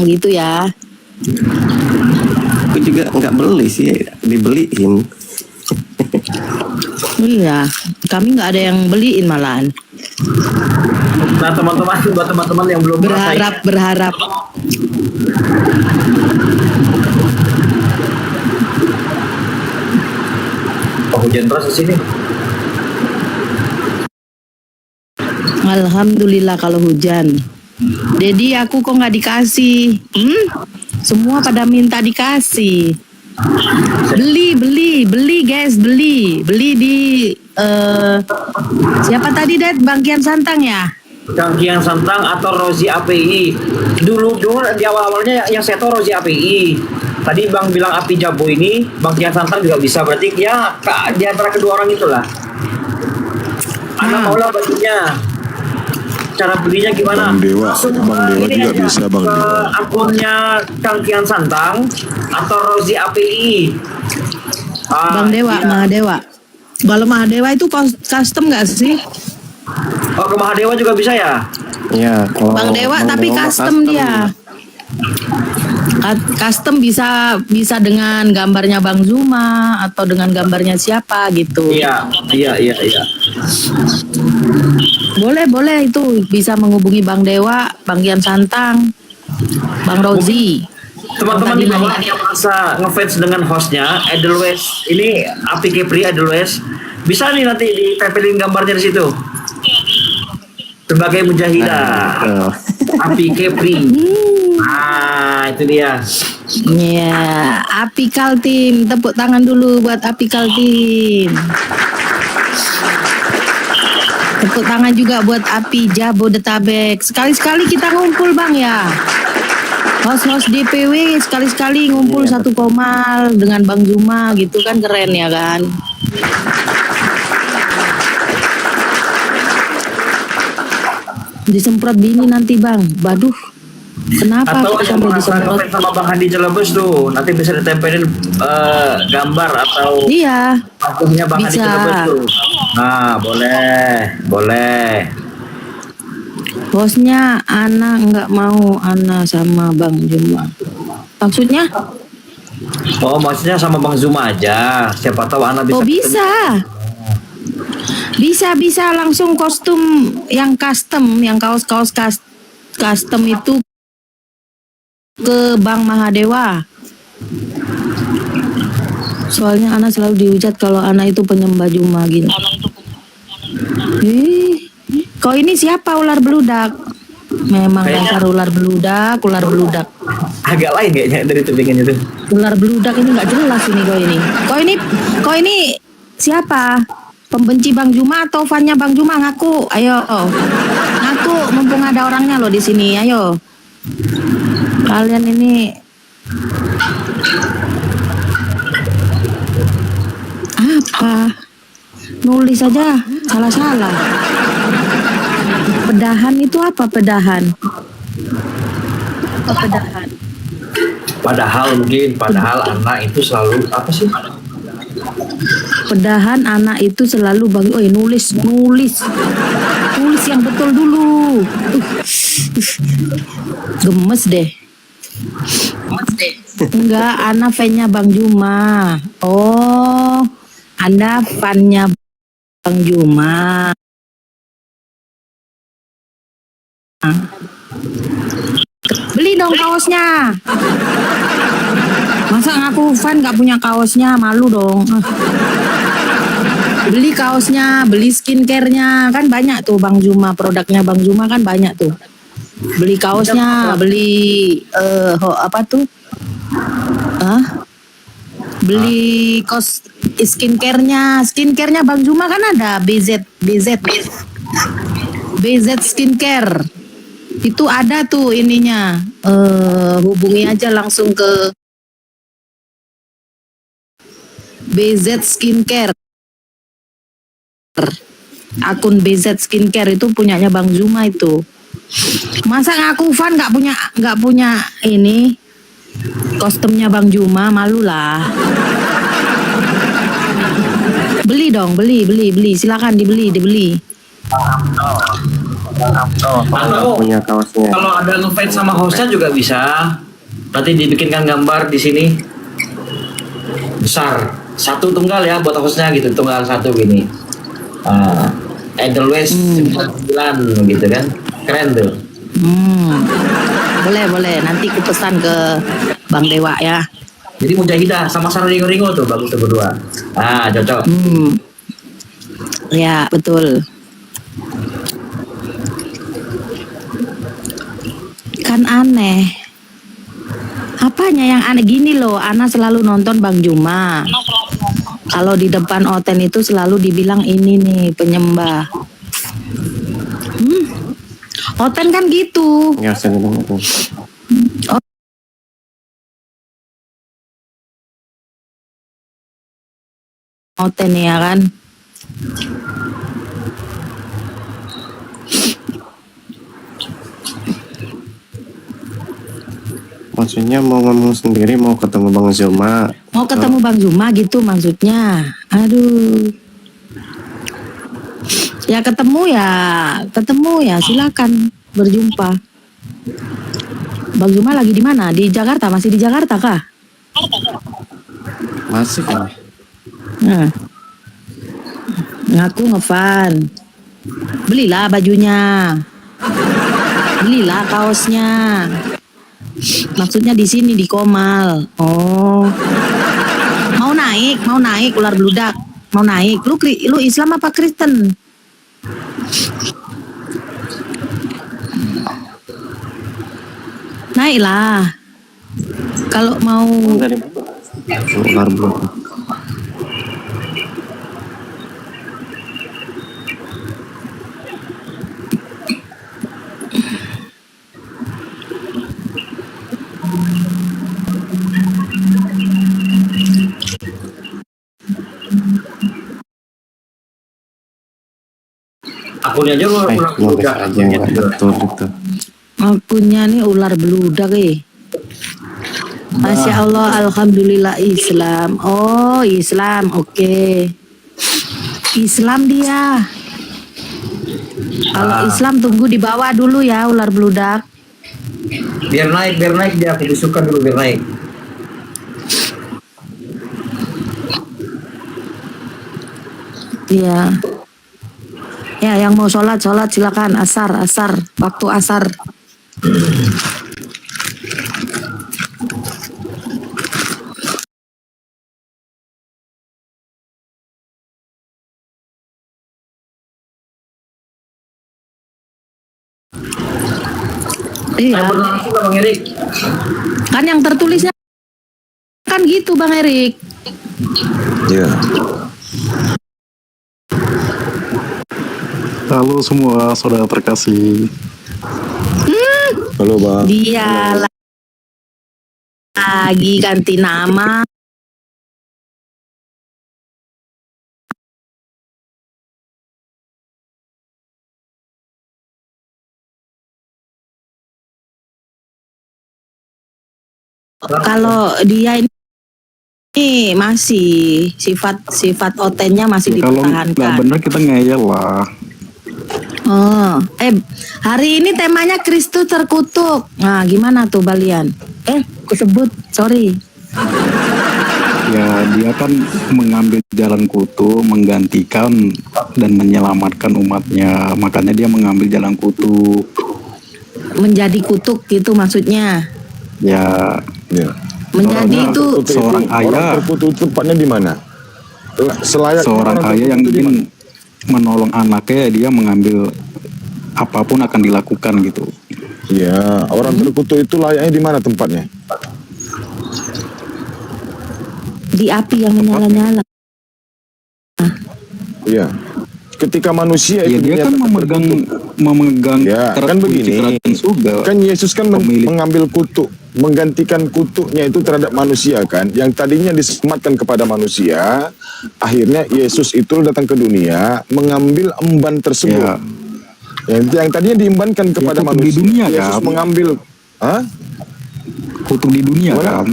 J: Gitu ya.
H: Aku juga nggak beli sih, dibeliin.
J: Iya, kami nggak ada yang beliin malahan.
V: Nah teman-teman, buat teman-teman yang belum
J: Berharap.
V: Oh, hujan deras di sini.
J: Alhamdulillah kalau hujan. Dedi aku kok nggak dikasih? Semua pada minta dikasih. Beli guys, beli di siapa tadi Dad? Bang Kian Santang ya?
V: Kang Kian Santang atau Rozi API. Dulu di awal-awalnya yang saya tahu Rozi API. Tadi Bang bilang Api Jabo ini, Bang Kian Santang juga bisa. Berarti ya di antara kedua orang itulah. Anak maulah bajunya. Cara belinya gimana?
E: Bang Dewa juga
V: aja,
E: bisa Bang Dewa.
V: Akunnya Kang Kian Santang atau Rozi API.
J: Bang Dewa,
V: iya.
J: Mahadewa. Kalau Mahadewa itu custom nggak sih?
V: Oh, ke Mahadewa juga bisa ya?
H: Iya, kalau
J: Bang Dewa tapi custom dia. Custom bisa dengan gambarnya Bang Zuma atau dengan gambarnya siapa gitu.
V: Iya.
J: Boleh itu bisa menghubungi Bang Dewa, Bang Kian Santang, Bang Rozi.
V: Teman-teman di bawah yang merasa ngefans dengan hostnya Edelweiss, ini Api Kepri Edelweiss, bisa nih nanti ditempelin gambarnya di situ sebagai mujahidah. Api Kepri. Itu dia.
J: Iya, Api Kaltim, tepuk tangan dulu buat Api Kaltim. Tepuk tangan juga buat Api Jabodetabek. Sekali-sekali kita ngumpul Bang ya. Host-host DPW sekali-sekali ngumpul satu komal dengan Bang Zuma gitu kan, keren ya kan. Disemprot bini nanti Bang. Baduh. Kenapa
V: Atau
J: kita
V: yang
J: sampai
V: merasa
J: disemprot?
V: ngefans sama Bang Hadi Celebes tuh, nanti bisa ditempelin gambar atau
J: Iya.
V: akunnya Bang Hadi
J: Bisa.
V: Celebes tuh. Nah, boleh.
J: Hostnya Ana nggak mau Ana sama Bang Juma. Maksudnya?
V: Oh, maksudnya sama Bang Zuma aja. Siapa tahu Ana bisa.
J: Oh bisa. Bisa langsung kostum yang custom, yang kaos-kaos custom itu ke Bang Mahadewa. Soalnya Ana selalu dihujat kalau Ana itu penyembah Juma gitu. Kau ini siapa ular beludak? Memang dasar ular beludak.
V: Agak lain kayaknya dari tudingan itu.
J: Ular beludak ini nggak jelas ini kau ini siapa? Pembenci Bang Juma atau fannya Bang Juma? Ngaku, ayo. Ngaku, mumpung ada orangnya loh di sini, ayo. Kalian ini apa? Nulis aja, salah-salah. Pedahan itu apa pedahan? Apa pedahan?
V: Padahal anak itu selalu apa sih?
J: Pedahan anak itu selalu bagi. Oh, nulis yang betul dulu. Gemes deh. Enggak, Ana fan-nya Bang Juma. Oh, Anda fan-nya Bang Juma. Beli dong kaosnya. Masa ngaku fan gak punya kaosnya, malu dong. Beli kaosnya, beli skincare-nya, kan banyak tuh Bang Juma, produknya Bang Juma kan banyak tuh. Beli kaosnya, beli apa tuh? Beli skincare-nya Bang Juma kan ada BZ skincare. Itu ada tuh ininya. Hubungi aja langsung ke BZ Skincare. Akun BZ Skincare itu punyanya Bang Zuma itu. Masa ngaku fan nggak punya ini kostumnya Bang Juma, malu lah. Beli dong, beli. Silakan dibeli.
V: Punya kaosnya. Kalau ada ngefans sama hostnya juga bisa. Nanti dibikinkan gambar di sini besar. Satu tunggal ya buat hostnya gitu, tunggal satu gini. Edelweiss 99 gitu kan, keren tuh.
J: Boleh. Nanti ku pesan ke Bang Dewa ya.
V: Jadi Mujahidah sama Sarah Ringo tuh bagus tuh berdua. Cocok.
J: Ya betul. Kan aneh. Apanya yang aneh gini loh, Ana selalu nonton Bang Juma. Kalau di depan Oten itu selalu dibilang ini nih penyembah. Oten kan gitu.
H: Ya, saya bilang itu.
J: Oten ya kan.
H: Maksudnya mau ngomong sendiri, mau ketemu Bang Zuma.
J: Mau ketemu Bang Zuma gitu maksudnya. Aduh. Ya ketemu ya, silakan berjumpa. Bang Zuma lagi di mana? Di Jakarta, masih di Jakarta kah?
H: Masih kan?
J: Ngaku ngefan. Belilah bajunya. Belilah kaosnya. Maksudnya di sini di Komal. Oh. Mau naik ular beludak. Mau naik. Lu Islam apa Kristen? Naiklah. Kalau mau
H: ular beludak.
V: Akunnya aja ular beludak.
H: Betul.
J: Akunnya nih ular beludak Masya Allah, alhamdulillah Islam. Oh Islam, oke. Islam dia. Kalau Islam tunggu di bawah dulu ya, ular beludak.
V: Biar naik dia kebusukan dulu biar naik.
J: Iya. Ya, yang mau sholat silakan. Asar, waktu asar. Iya.
V: Bang Erik.
J: Kan yang tertulisnya kan gitu Bang Erik.
E: Iya. Halo semua saudara terkasih. Halo Bang.
J: Dia lagi ganti nama. Kalau dia ini masih sifat otennya masih
E: Kalau
J: dipertahankan.
E: nggak bener kita ngeyel lah.
J: Oh, hari ini temanya Kristus terkutuk. Nah, gimana tuh Balian? Aku sebut, sorry.
E: Ya dia kan mengambil jalan kutu, menggantikan dan menyelamatkan umatnya. Makanya dia mengambil jalan kutu.
J: Menjadi kutuk gitu maksudnya.
E: Ya.
J: Menjadi itu
E: seorang ayah.
P: Terkutuk itu tempatnya di mana?
E: Seorang ayah yang ingin menolong anaknya, dia mengambil apapun akan dilakukan gitu.
P: Iya, orang terkutuk itu layaknya di mana tempatnya?
J: di api yang menyala-nyala.
P: Iya. Ketika manusia itu
E: dia kan memegang
P: ya, kan begini.
E: Surga.
P: Kan Yesus kan mengambil kutuk, menggantikan kutuknya itu terhadap manusia kan. Yang tadinya diselamatkan kepada manusia, akhirnya Yesus itu datang ke dunia mengambil emban tersebut. Ya. Yang tadinya diembankan kepada manusia, di dunia, Yesus mengambil
E: kutuk di dunia kan.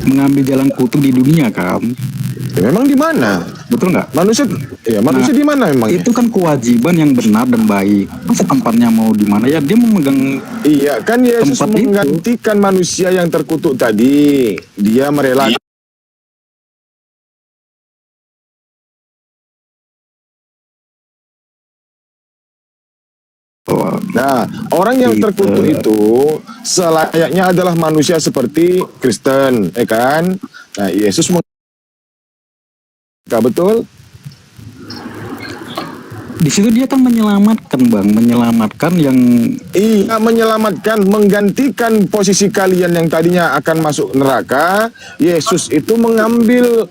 E: Mengambil jalan kutuk di dunia kan.
P: Ya, memang di mana?
E: Betul nggak?
P: Manusia, ya manusia di mana memang?
E: Itu kan kewajiban yang benar dan baik. Masa tempatnya mau di mana? Ya dia memegang.
P: Iya, kan Yesus menggantikan manusia yang terkutuk tadi. Dia merelakan. Nah, orang yang terkutuk itu selayaknya adalah manusia seperti Kristen, kan? Nah, Yesus betul.
E: Di situ dia kan menyelamatkan, Bang, menyelamatkan yang
P: menyelamatkan, menggantikan posisi kalian yang tadinya akan masuk neraka. Yesus itu mengambil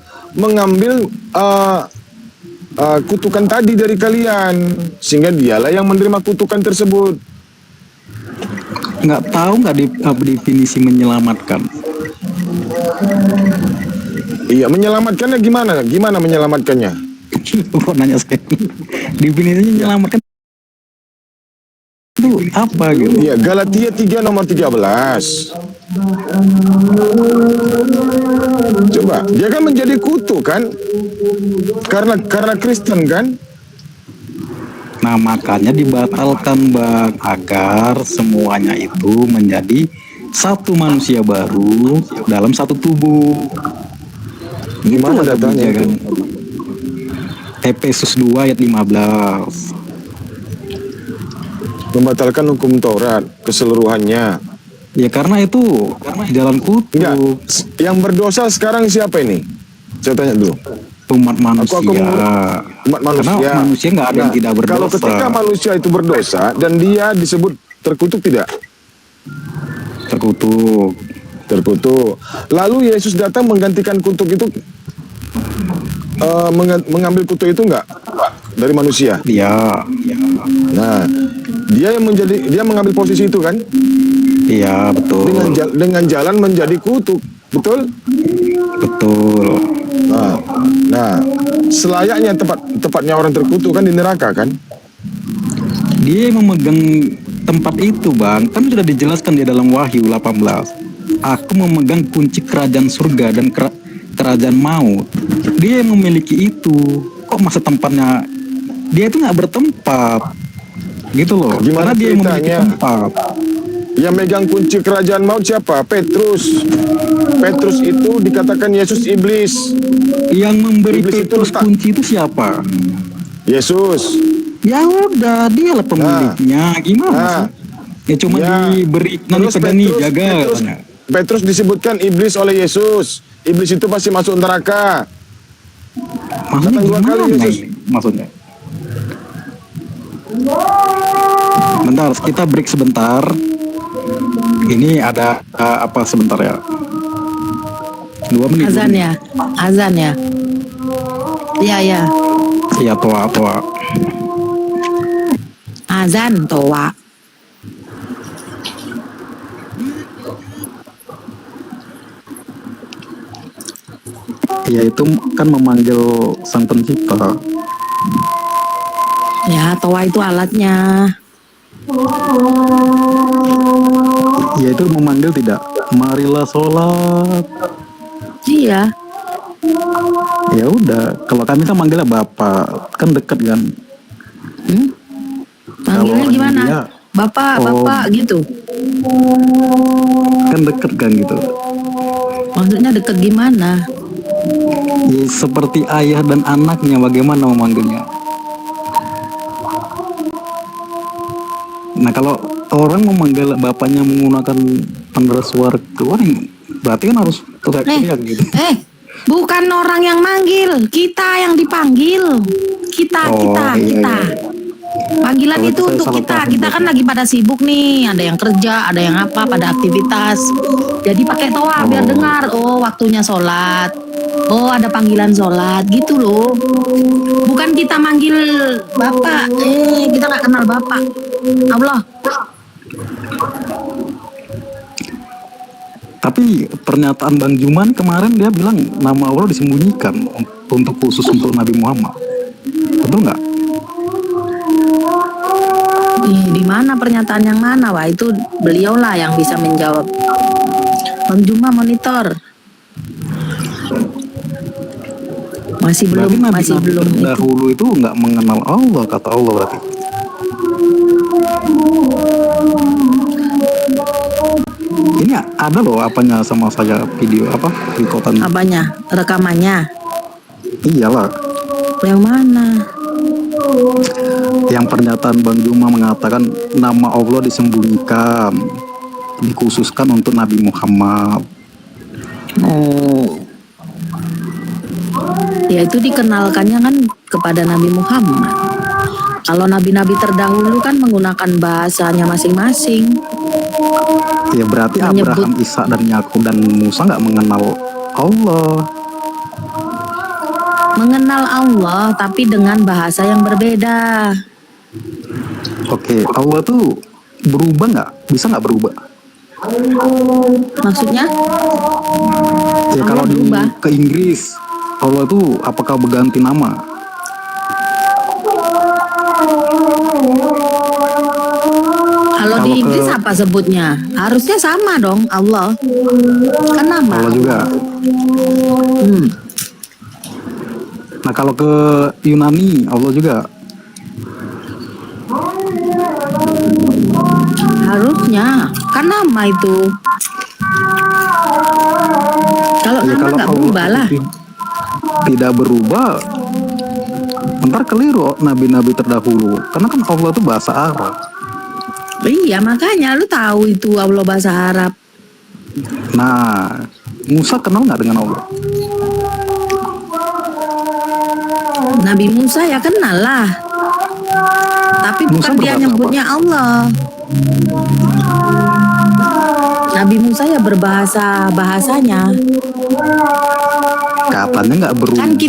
P: kutukan tadi dari kalian, sehingga dialah yang menerima kutukan tersebut.
E: Nggak tahu nggak definisi menyelamatkan?
P: Iya, menyelamatkannya gimana? Gimana menyelamatkannya?
E: Kok nanya sekali? Definisinya menyelamatkan itu apa gitu?
P: Iya, Galatia 3 nomor 13. Coba, dia kan menjadi kutuk kan? Karena Kristen kan?
E: Nah, makanya dibatalkan, Bang, agar semuanya itu menjadi satu manusia baru dalam satu tubuh.
P: Gimana datanya kan?
E: Efesus 2 ayat 15.
P: Membatalkan hukum Taurat keseluruhannya.
E: Ya karena itu jalan kutuk.
P: Enggak. Yang berdosa sekarang siapa ini? Saya tanya dulu.
E: Umat manusia.
P: Umat manusia.
E: Karena manusia nggak ada yang tidak berdosa.
P: Kalau ketika manusia itu berdosa dan dia disebut terkutuk tidak?
E: Terkutuk.
P: Lalu Yesus datang menggantikan kutuk itu, mengambil kutuk itu enggak dari manusia?
E: Iya.
P: Nah, dia mengambil posisi itu kan?
E: Iya, betul.
P: Dengan jalan menjadi kutuk, betul?
E: Betul.
P: Nah, selayaknya tepatnya orang terkutuk kan di neraka kan?
E: Dia memegang tempat itu, Bang. Kan sudah dijelaskan di dalam Wahyu 18. Aku memegang kunci kerajaan surga dan kerajaan maut. Dia yang memiliki itu. Kok masa tempatnya
D: dia itu nggak bertempat, gitu loh.
P: Gimana
D: Karena dia yang memiliki
P: ceritanya?
D: tempat.
P: Yang megang kunci kerajaan maut siapa? Petrus. Petrus itu dikatakan Yesus iblis.
D: Yang memberi
P: Iblis itu
D: Petrus kunci itu siapa?
P: Yesus.
D: Ya udah, dia lah pemiliknya. Gimana sih? Ya cuma diberi, nanti pegangi, jaga.
P: Petrus disebutkan iblis oleh Yesus. Iblis itu pasti masuk neraka.
D: Maksudnya
P: Datang 2 kali
D: gimana
P: Yesus.
D: ini? Maksudnya? Bentar, kita break sebentar. Ini ada apa sebentar ya? 2 menit.
J: Azan ya, azan ya. Iya ya.
D: Iya, toa.
J: Azan toa.
D: Ya itu kan memanggil sang pencipta.
J: Ya, toa itu alatnya.
D: Ya itu memanggil tidak? Marilah sholat.
J: Iya.
D: Ya udah, kalau kami kan manggilnya bapak, kan deket kan.
J: Manggilnya
D: Kalau
J: gimana?
D: dia,
J: Bapak gitu.
D: Kan deket kan gitu.
J: Maksudnya deket gimana?
D: Ya, seperti ayah dan anaknya, bagaimana memanggilnya? Nah kalau orang memanggil bapaknya menggunakan tanda suara keluar, berarti kan harus teriak-teriak gitu.
J: Bukan orang yang manggil, kita yang dipanggil. Kita. Panggilan
D: Kalau
J: itu
D: saya
J: untuk
D: salah
J: kita.
D: paham
J: Kita kan lagi pada sibuk nih, ada yang kerja, ada yang apa, pada aktivitas. Jadi pakai toa biar dengar. Oh, waktunya sholat. Oh, ada panggilan sholat, gitu loh. Bukan kita manggil bapak. Kita nggak kenal bapak. Allah.
D: Tapi pernyataan Bang Juman kemarin dia bilang nama Allah disembunyikan untuk khusus untuk Nabi Muhammad. Betul nggak?
J: Di mana pernyataan yang mana? Wah, itu beliau lah yang bisa menjawab. Bang Juma monitor. Masih belum
D: Dahulu itu nggak mengenal Allah, kata Allah berarti. Ini ada loh apanya sama saya video rekotan.
J: Apanya? Rekamannya?
D: Iyalah.
J: Yang mana?
D: Yang pernyataan Bang Juma mengatakan nama Allah disembunyikan, dikhususkan untuk Nabi Muhammad.
J: Oh. Ya itu dikenalkannya kan kepada Nabi Muhammad. Kalau nabi-nabi terdahulu kan menggunakan bahasanya masing-masing.
D: Ya berarti Abraham, Ishak dan Yakub dan Musa nggak mengenal Allah.
J: Mengenal Allah tapi dengan bahasa yang berbeda.
D: Oke, Allah tuh berubah nggak? Bisa nggak berubah?
J: Maksudnya?
D: Ya kalau ke Inggris, Allah tuh apakah berganti nama?
J: Kalau di Inggris apa sebutnya? Harusnya sama dong, Allah. Kan nama.
D: Allah juga. Nah kalau ke Yunani, Allah juga.
J: Harusnya, kan nama itu. Kalau
D: Ya,
J: nama
D: kalau
J: nggak
D: Allah
J: berubah lah.
D: Tidak berubah, ntar keliru nabi-nabi terdahulu. Karena kan Allah itu bahasa Arab.
J: Iya, makanya lu tahu itu Allah bahasa Arab.
D: Nah, Musa kenal nggak dengan Allah?
J: Nabi Musa ya kenal lah. Tapi bukan dia nyebutnya Allah. Nabi Musa ya berbahasa bahasanya.
D: Katanya nggak berubah.
J: Kan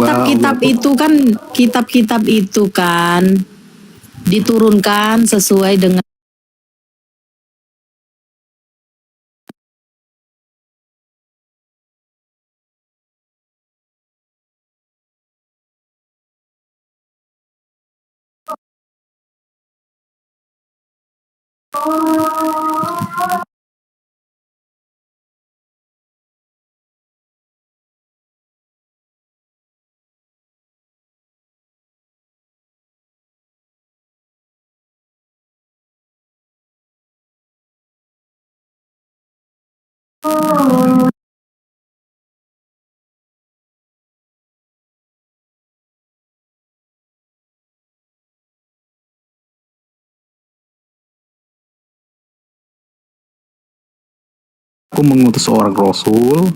J: kitab-kitab itu kan diturunkan sesuai dengan
D: Aku mengutus seorang rasul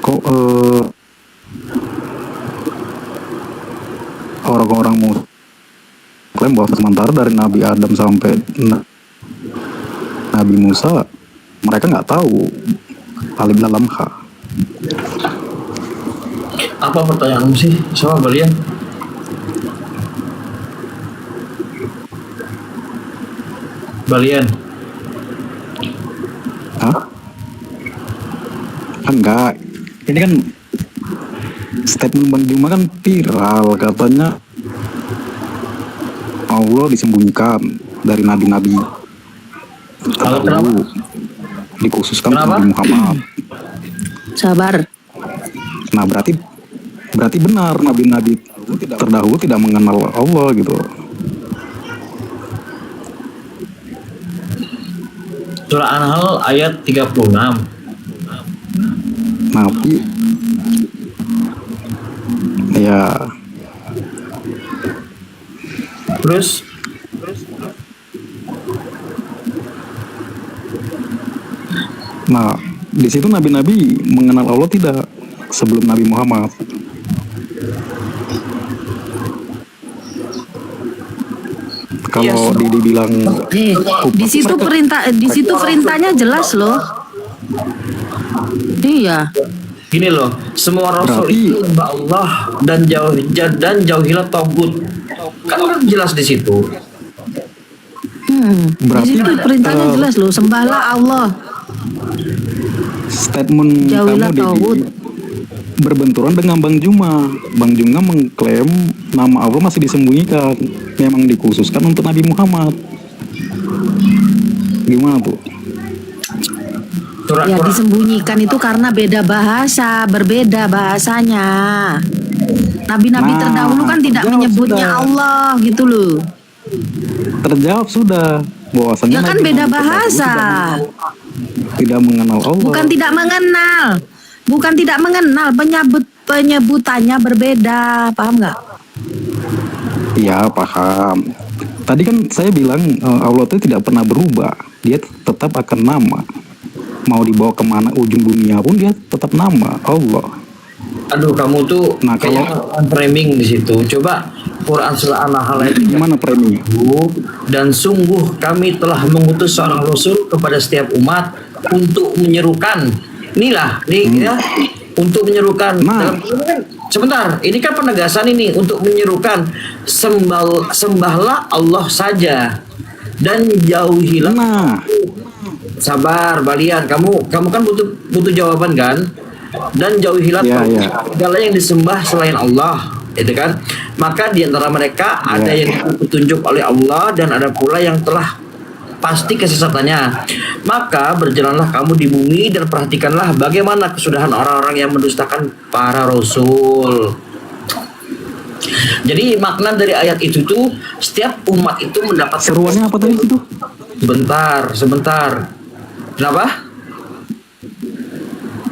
D: kok orang-orang Muslim bahwa sementara dari Nabi Adam sampai Nabi Musa mereka nggak tahu alif lam ha.
V: Apa pertanyaanmu sih? Sama kalian? Balian.
D: Hah? Enggak. Ini kan statement Bang Juma kan viral, katanya Allah disembunyikan dari nabi-nabi terdahulu, dikhususkan Nabi Muhammad.
J: Sabar.
D: Nah berarti benar nabi-nabi terdahulu tidak mengenal Allah gitu.
V: Surah An-Nahl ayat 36.
D: Nabi ya
V: terus
D: nah di situ nabi-nabi mengenal Allah tidak sebelum Nabi Muhammad. Kalau dibilang
J: di situ perintahnya jelas loh. Iya.
V: Gini loh, semua rasul itu menyembah Allah dan jauhilah tagut. Kan jelas di situ.
J: Di situ perintahnya jelas loh, sembahlah Allah.
D: Statement
J: Jauhilah
D: kamu
J: tagut.
D: Berbenturan dengan Bang Juma. Bang Juma mengklaim nama Allah masih disembunyikan, memang dikhususkan untuk Nabi Muhammad. Gimana tuh?
J: Ya disembunyikan itu karena beda bahasa, berbeda bahasanya. Nabi-nabi terdahulu kan tidak menyebutnya Allah gitu loh.
D: Terjawab sudah bahwasanya
J: Ya kan
D: Nabi
J: beda
D: Muhammad
J: bahasa.
D: tidak mengenal Allah.
J: Bukan tidak mengenal, penyebutannya berbeda, paham nggak?
D: Iya paham. Tadi kan saya bilang Allah itu tidak pernah berubah, dia tetap akan nama. Mau dibawa kemana ujung dunia pun dia tetap nama Allah.
V: Aduh, kamu tuh kalau framing di situ. Coba Quran surah An-Nahl ayat
D: gimana framing?
V: Dan sungguh kami telah mengutus seorang rasul kepada setiap umat untuk menyerukan. Inilah, ya, untuk menyerukan. Sebentar, ini kan penegasan ini untuk menyerukan sembahlah Allah saja dan jauhilah. Sabar, Balian, kamu kan butuh jawaban kan? Dan jauhilah segala yang disembah selain Allah, itu kan? Maka di antara mereka ada yang ditunjuk oleh Allah dan ada pula yang telah pasti kesesatannya. Maka berjalanlah kamu di bumi dan perhatikanlah bagaimana kesudahan orang-orang yang mendustakan para rasul. Jadi makna dari ayat itu tuh setiap umat itu mendapat
D: seruannya apa tadi itu?
V: Sebentar. Kenapa?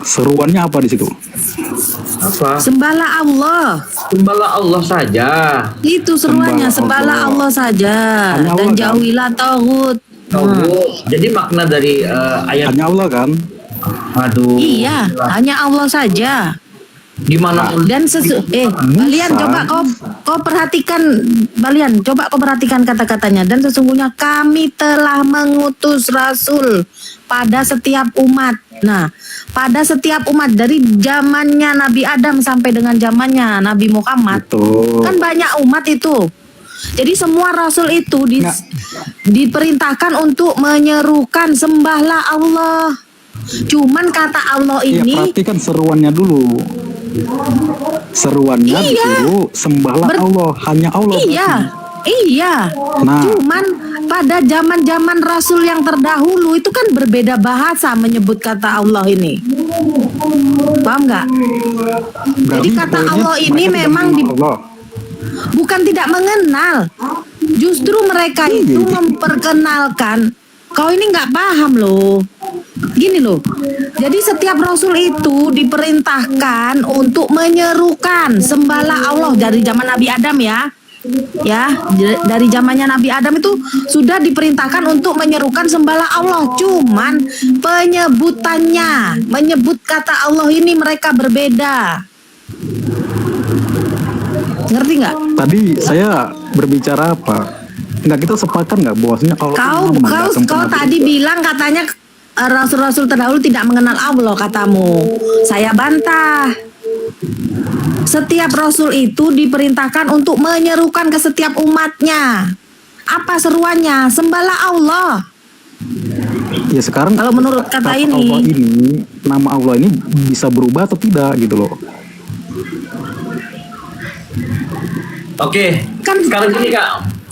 D: Seruannya apa di situ?
V: Apa?
J: Sembahlah Allah.
V: Sembahlah Allah saja.
J: Itu seruannya, sembahlah Allah saja dan jauhilah tagut.
V: Jadi makna dari ayat
D: hanya Allah kan?
V: Aduh.
J: Iya, hanya Allah saja.
V: Di mana
J: dan Balian coba kau perhatikan, Balian coba kau perhatikan kata-katanya. Dan sesungguhnya kami telah mengutus rasul pada setiap umat. Nah, pada setiap umat dari zamannya Nabi Adam sampai dengan zamannya Nabi Muhammad. Kan banyak umat itu. Jadi semua rasul itu diperintahkan untuk menyerukan sembahlah Allah. Cuman kata Allah ini,
D: ya, perhatikan seruannya dulu. Seruannya disuruh sembahlah Allah, hanya Allah.
J: Iya.
D: Nah,
J: cuman pada zaman-zaman rasul yang terdahulu itu kan berbeda bahasa menyebut kata Allah ini. Paham nggak? Jadi kata Allah ini memang bukan tidak mengenal. Justru mereka itu memperkenalkan. Kau ini nggak paham loh. Gini loh. Jadi setiap rasul itu diperintahkan untuk menyerukan sembahlah Allah dari zaman Nabi Adam ya. Ya, dari zamannya Nabi Adam itu sudah diperintahkan untuk menyerukan sembahlah Allah. Cuman penyebutannya, menyebut kata Allah ini mereka berbeda. Ngerti nggak?
D: Tadi saya berbicara apa? Nggak, kita sepakat nggak bahwasanya Allah
J: Kau tadi bilang katanya rasul-rasul terdahulu tidak mengenal Allah katamu. Saya bantah. Setiap rasul itu diperintahkan untuk menyerukan ke setiap umatnya. Apa seruannya? Sembahlah Allah.
D: Ya sekarang
J: kalau menurut kata
D: Allah ini, nama Allah ini bisa berubah atau tidak gitu loh.
V: Oke, sekarang gini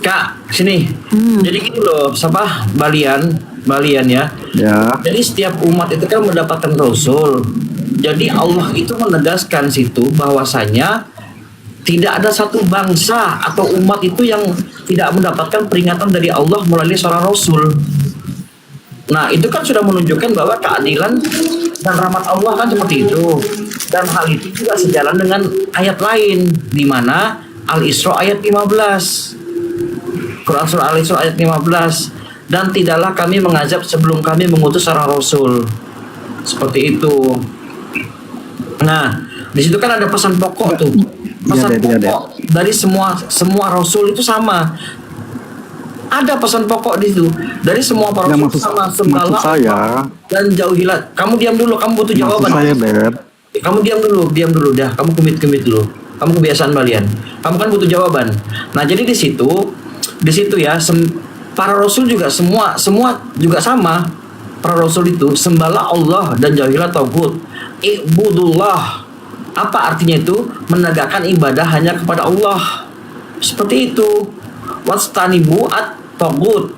V: Kak, sini. Jadi gitu loh, siapa Balian ya.
D: Ya.
V: Jadi setiap umat itu kan mendapatkan rasul. Jadi Allah itu menegaskan situ bahwasanya tidak ada satu bangsa atau umat itu yang tidak mendapatkan peringatan dari Allah melalui seorang rasul. Nah, itu kan sudah menunjukkan bahwa keadilan dan rahmat Allah kan seperti itu. Dan hal itu juga sejalan dengan ayat lain di mana Al-Isra ayat 15. Quran surah Al-Isra ayat 15. Dan tidaklah kami mengazab sebelum kami mengutus seorang rasul. Seperti itu. Nah, di situ kan ada pesan pokok tuh. Pesan pokok dari semua rasul itu sama. Ada pesan pokok di situ. Dari semua para rasul sama. Sembahlah Allah dan jauhilah. Kamu diam dulu, kamu butuh jawaban. Kamu diam dulu dah. Kamu kemit dulu. Kamu kebiasaan Balian. Kamu kan butuh jawaban. Nah, jadi di situ ya para rasul juga semua juga sama. Para rasul itu sembahlah Allah dan jauhilah tagut. Ibudullah. Apa artinya itu? Menegakkan ibadah hanya kepada Allah. Seperti itu. Wastanibu at-tagut.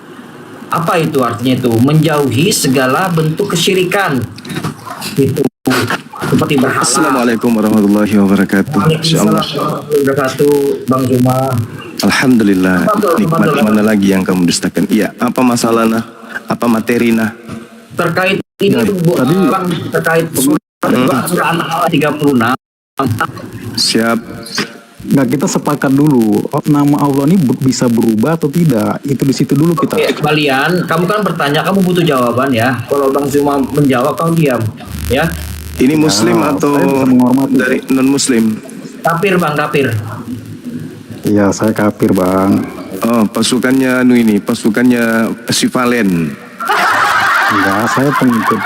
V: Apa itu artinya itu? Menjauhi segala bentuk kesyirikan. Itu seperti berhala.
E: Assalamualaikum warahmatullahi wabarakatuh.
V: Insyaallah. Wabarakatuh, Bang Juma.
E: Alhamdulillah. Nikmat mana lagi yang kamu dustakan? Iya. Apa masalahnya? Apa materinya?
V: Terkait ini terkait surah An-Nahl 36.
E: Siap.
D: Nggak, kita sepakat dulu. Nama Allah ini bisa berubah atau tidak? Itu di situ dulu kita.
V: Oke, Balian, kamu kan bertanya, kamu butuh jawaban ya. Kalau Bang Zuma menjawab, kamu diam, ya.
E: Ini Muslim atau dari non Muslim?
V: Kafir Bang, kafir.
D: Iya, saya kafir Bang.
E: Oh, pasukannya pasukannya si Valen.
D: Enggak, saya pengikut.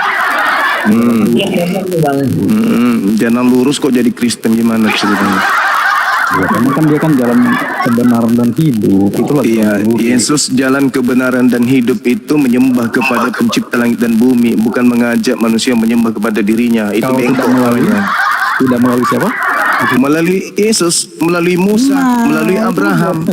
E: Jangan lurus kok jadi Kristen, gimana ceritanya?
D: Ya, kan dia kan jalan kebenaran dan hidup. Itulah.
E: Iya, Yesus jalan kebenaran dan hidup itu menyembah kepada pencipta langit dan bumi, bukan mengajak manusia menyembah kepada dirinya. Itu bengkok namanya.
D: Tidak melalui siapa?
E: Melalui Yesus, melalui Musa, melalui Abraham.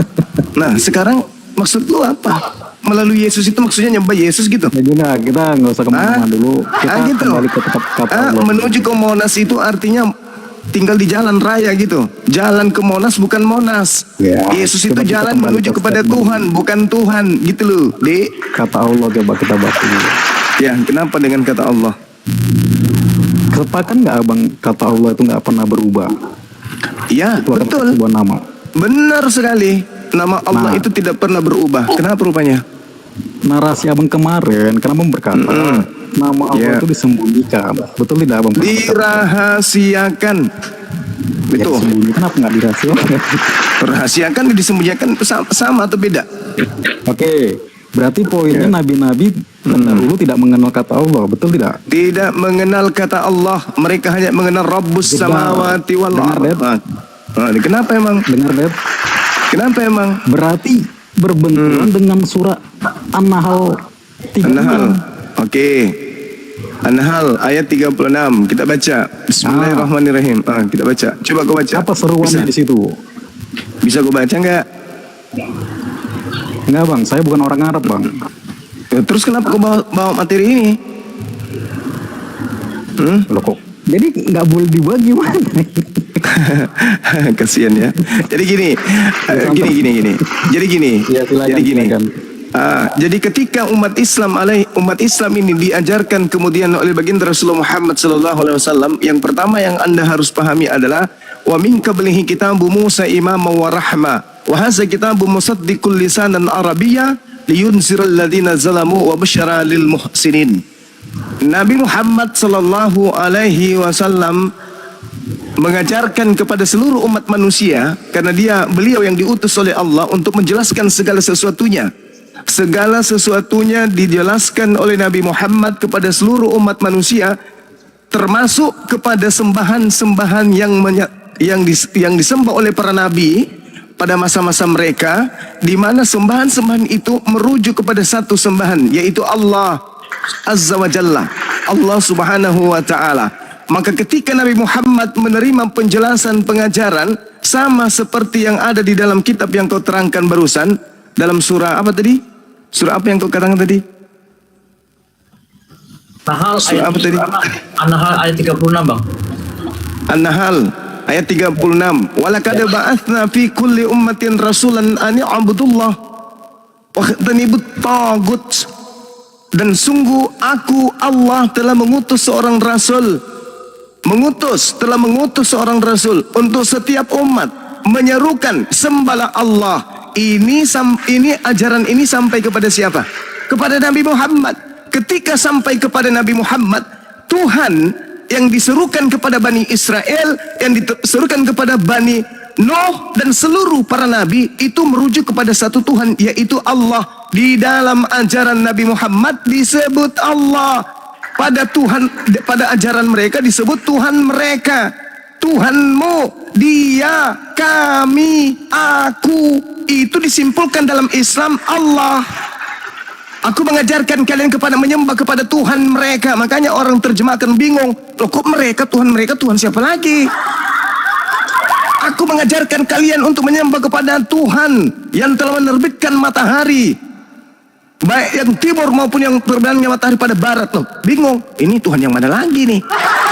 E: Nah, sekarang maksud lu apa? Melalui Yesus itu maksudnya nyembah Yesus gitu?
D: Ya, kita nggak usah kemana-mana dulu. Kita
E: gitu.
D: kembali ke kata Allah.
E: Menuju ke Monas itu artinya tinggal di jalan raya gitu. Jalan ke Monas bukan Monas.
D: Ya,
E: Yesus itu jalan menuju kepada Tuhan, bukan Tuhan gitu loh, Dek.
D: Kata Allah coba kita baca dulu.
E: Ya, kenapa dengan kata Allah?
D: Sepakat nggak Abang kata Allah itu nggak pernah berubah?
E: Ya,
D: itu
E: betul.
D: Sebuah nama.
E: Benar sekali. Nama Allah itu tidak pernah berubah. Kenapa rupanya?
D: Narasi Abang kemarin, kenapa berkata nama Allah itu disembunyikan? Betul tidak Abang?
E: Dirahasiakan. Betul.
D: Disembunyikan apa nggak dirahasiakan?
E: Rahasiakan dan disembunyikan sama atau beda?
D: Oke, berarti poinnya nabi-nabi terdahulu tidak mengenal kata Allah, betul tidak?
E: Tidak mengenal kata Allah, mereka hanya mengenal Rabbus samawati wal ardh. Kenapa emang?
D: Dengar, Dad.
E: Kenapa emang?
D: Berarti berbenturan dengan surah An-Nahl 36.
E: An-Nahl. Oke. An-Nahl ayat 36. Kita baca. Bismillahirrahmanirrahim. Kita baca. Coba kau baca.
D: Apa seruannya di situ?
E: Bisa kau baca enggak?
D: Enggak Bang, saya bukan orang Arab Bang.
E: Terus kenapa kau bawa materi ini?
D: Loh kok Jadi nggak boleh dibuat gimana?
E: Kasihan ya. Jadi gini. Jadi gini.
D: Ya, silakan.
E: Jadi ketika umat Islam ini diajarkan kemudian oleh baginda Rasulullah Muhammad SAW, yang pertama yang Anda harus pahami adalah wa min qablihi kitabu Musa imaman wa rahma wa hadza kitabu musaddiqul lisanan arabiyya liyunziral ladzina zalamu wa basyara lil muhsinin. Nabi Muhammad SAW mengajarkan kepada seluruh umat manusia, karena beliau yang diutus oleh Allah untuk menjelaskan segala sesuatunya. Segala sesuatunya dijelaskan oleh Nabi Muhammad kepada seluruh umat manusia, termasuk kepada sembahan-sembahan yang disembah oleh para nabi pada masa-masa mereka, di mana sembahan-sembahan itu merujuk kepada satu sembahan, yaitu Allah Azza wa Jalla, Allah Subhanahu wa Ta'ala. Maka ketika Nabi Muhammad menerima penjelasan pengajaran sama seperti yang ada di dalam kitab yang kau terangkan barusan, dalam surah apa tadi? Surah apa yang kau katakan tadi? Surah apa tadi?
V: An-Nahl ayat 36, Bang.
E: An-Nahl ayat 36. Walaqad ba'atsna fi kulli ummatin rasulan an i'budullah wa tanibut tagut. Dan sungguh aku Allah telah mengutus seorang rasul. Telah mengutus seorang rasul untuk setiap umat menyerukan sembahlah Allah. Ini ajaran ini sampai kepada siapa? Kepada Nabi Muhammad. Ketika sampai kepada Nabi Muhammad, Tuhan yang diserukan kepada Bani Israel, yang diserukan kepada Bani Nuh dan seluruh para nabi itu merujuk kepada satu Tuhan, yaitu Allah. Di dalam ajaran Nabi Muhammad disebut Allah. Pada ajaran mereka disebut Tuhan mereka. Tuhanmu, dia, kami, aku. Itu disimpulkan dalam Islam Allah. Aku mengajarkan kalian kepada menyembah kepada Tuhan mereka. Makanya orang terjemahkan bingung. Loh kok mereka, Tuhan siapa lagi? Aku mengajarkan kalian untuk menyembah kepada Tuhan yang telah menerbitkan matahari, baik yang timur maupun yang terbitnya matahari pada barat. Loh, bingung. Ini Tuhan yang mana lagi nih?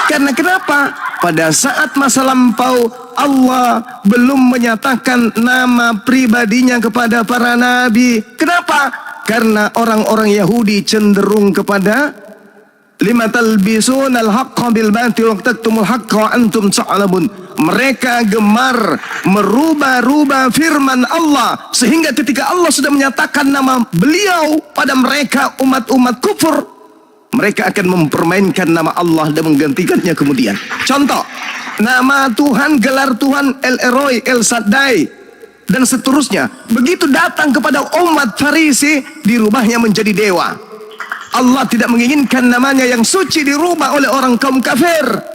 E: Karena kenapa? Pada saat masa lampau Allah belum menyatakan nama pribadinya kepada para nabi. Kenapa? Karena orang-orang Yahudi cenderung kepada lima talbisunal haqqa bil batil wa taktumul haqqa wa antum ta'lamun. Mereka gemar merubah-rubah firman Allah, sehingga ketika Allah sudah menyatakan nama beliau pada mereka umat-umat kufur, mereka akan mempermainkan nama Allah dan menggantikannya kemudian. Contoh, nama Tuhan, gelar Tuhan El Elroy, El Shaddai, dan seterusnya. Begitu datang kepada umat Farisi, dirubahnya menjadi dewa. Allah tidak menginginkan namanya yang suci dirubah oleh orang kaum kafir,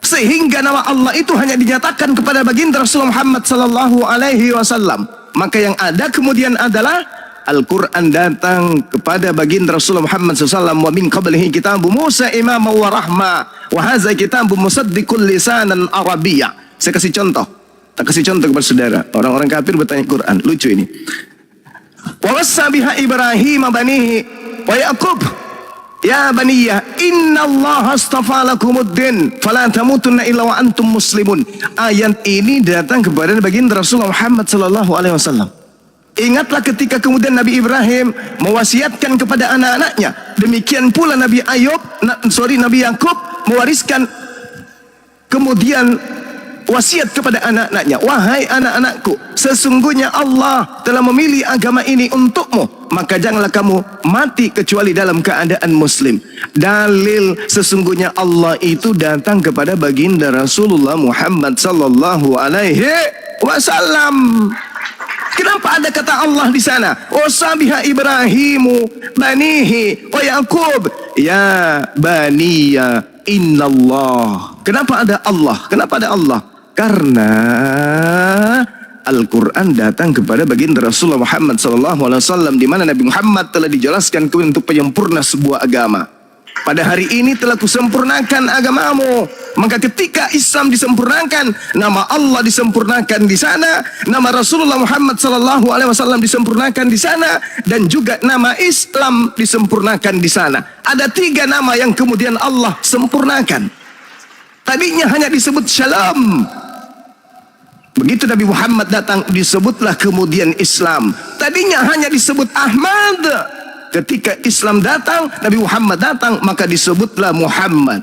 E: sehingga nama Allah itu hanya dinyatakan kepada baginda Rasulullah Muhammad sallallahu alaihi wasallam. Maka yang ada kemudian adalah Al-Quran datang kepada baginda Rasulullah Muhammad SAW. Wa min qablihi kitabu Musa imaman wa rahma wa hadza kitabu musaddiqul lisanan arabiyya. Saya kasih contoh. Tak kasih contoh kepada saudara. Orang-orang kafir bertanya Quran. Lucu ini. Wa wassa biha Ibrahim banihi wa Yaqub. Ya baniya, inna Allah astafa lakumuddin fala tamutunna illa wa antum muslimun. Ayat ini datang kepada baginda Rasulullah Muhammad SAW. Ingatlah ketika kemudian Nabi Ibrahim mewasiatkan kepada anak-anaknya. Demikian pula Nabi Yakub mewariskan kemudian wasiat kepada anak-anaknya. Wahai anak-anakku, sesungguhnya Allah telah memilih agama ini untukmu, maka janganlah kamu mati kecuali dalam keadaan muslim. Dalil sesungguhnya Allah itu datang kepada baginda Rasulullah Muhammad sallallahu alaihi wasallam. Kenapa ada kata Allah di sana? Wasabiha Ibrahimu banihi wa Yaqub. Ya baniya innallah. Kenapa ada Allah? Kenapa ada Allah? Karena Al-Quran datang kepada baginda Rasulullah Muhammad SAW, di mana Nabi Muhammad telah dijelaskan untuk penyempurna sebuah agama. Pada hari ini telah kusempurnakan agamamu. Maka ketika Islam disempurnakan, nama Allah disempurnakan di sana, nama Rasulullah Muhammad SAW disempurnakan di sana, dan juga nama Islam disempurnakan di sana. Ada 3 nama yang kemudian Allah sempurnakan.
Q: Tadinya hanya disebut Shalom. Begitu Nabi Muhammad datang, disebutlah kemudian Islam. Tadinya hanya disebut Ahmad. Ketika Islam datang, Nabi Muhammad datang, maka disebutlah Muhammad.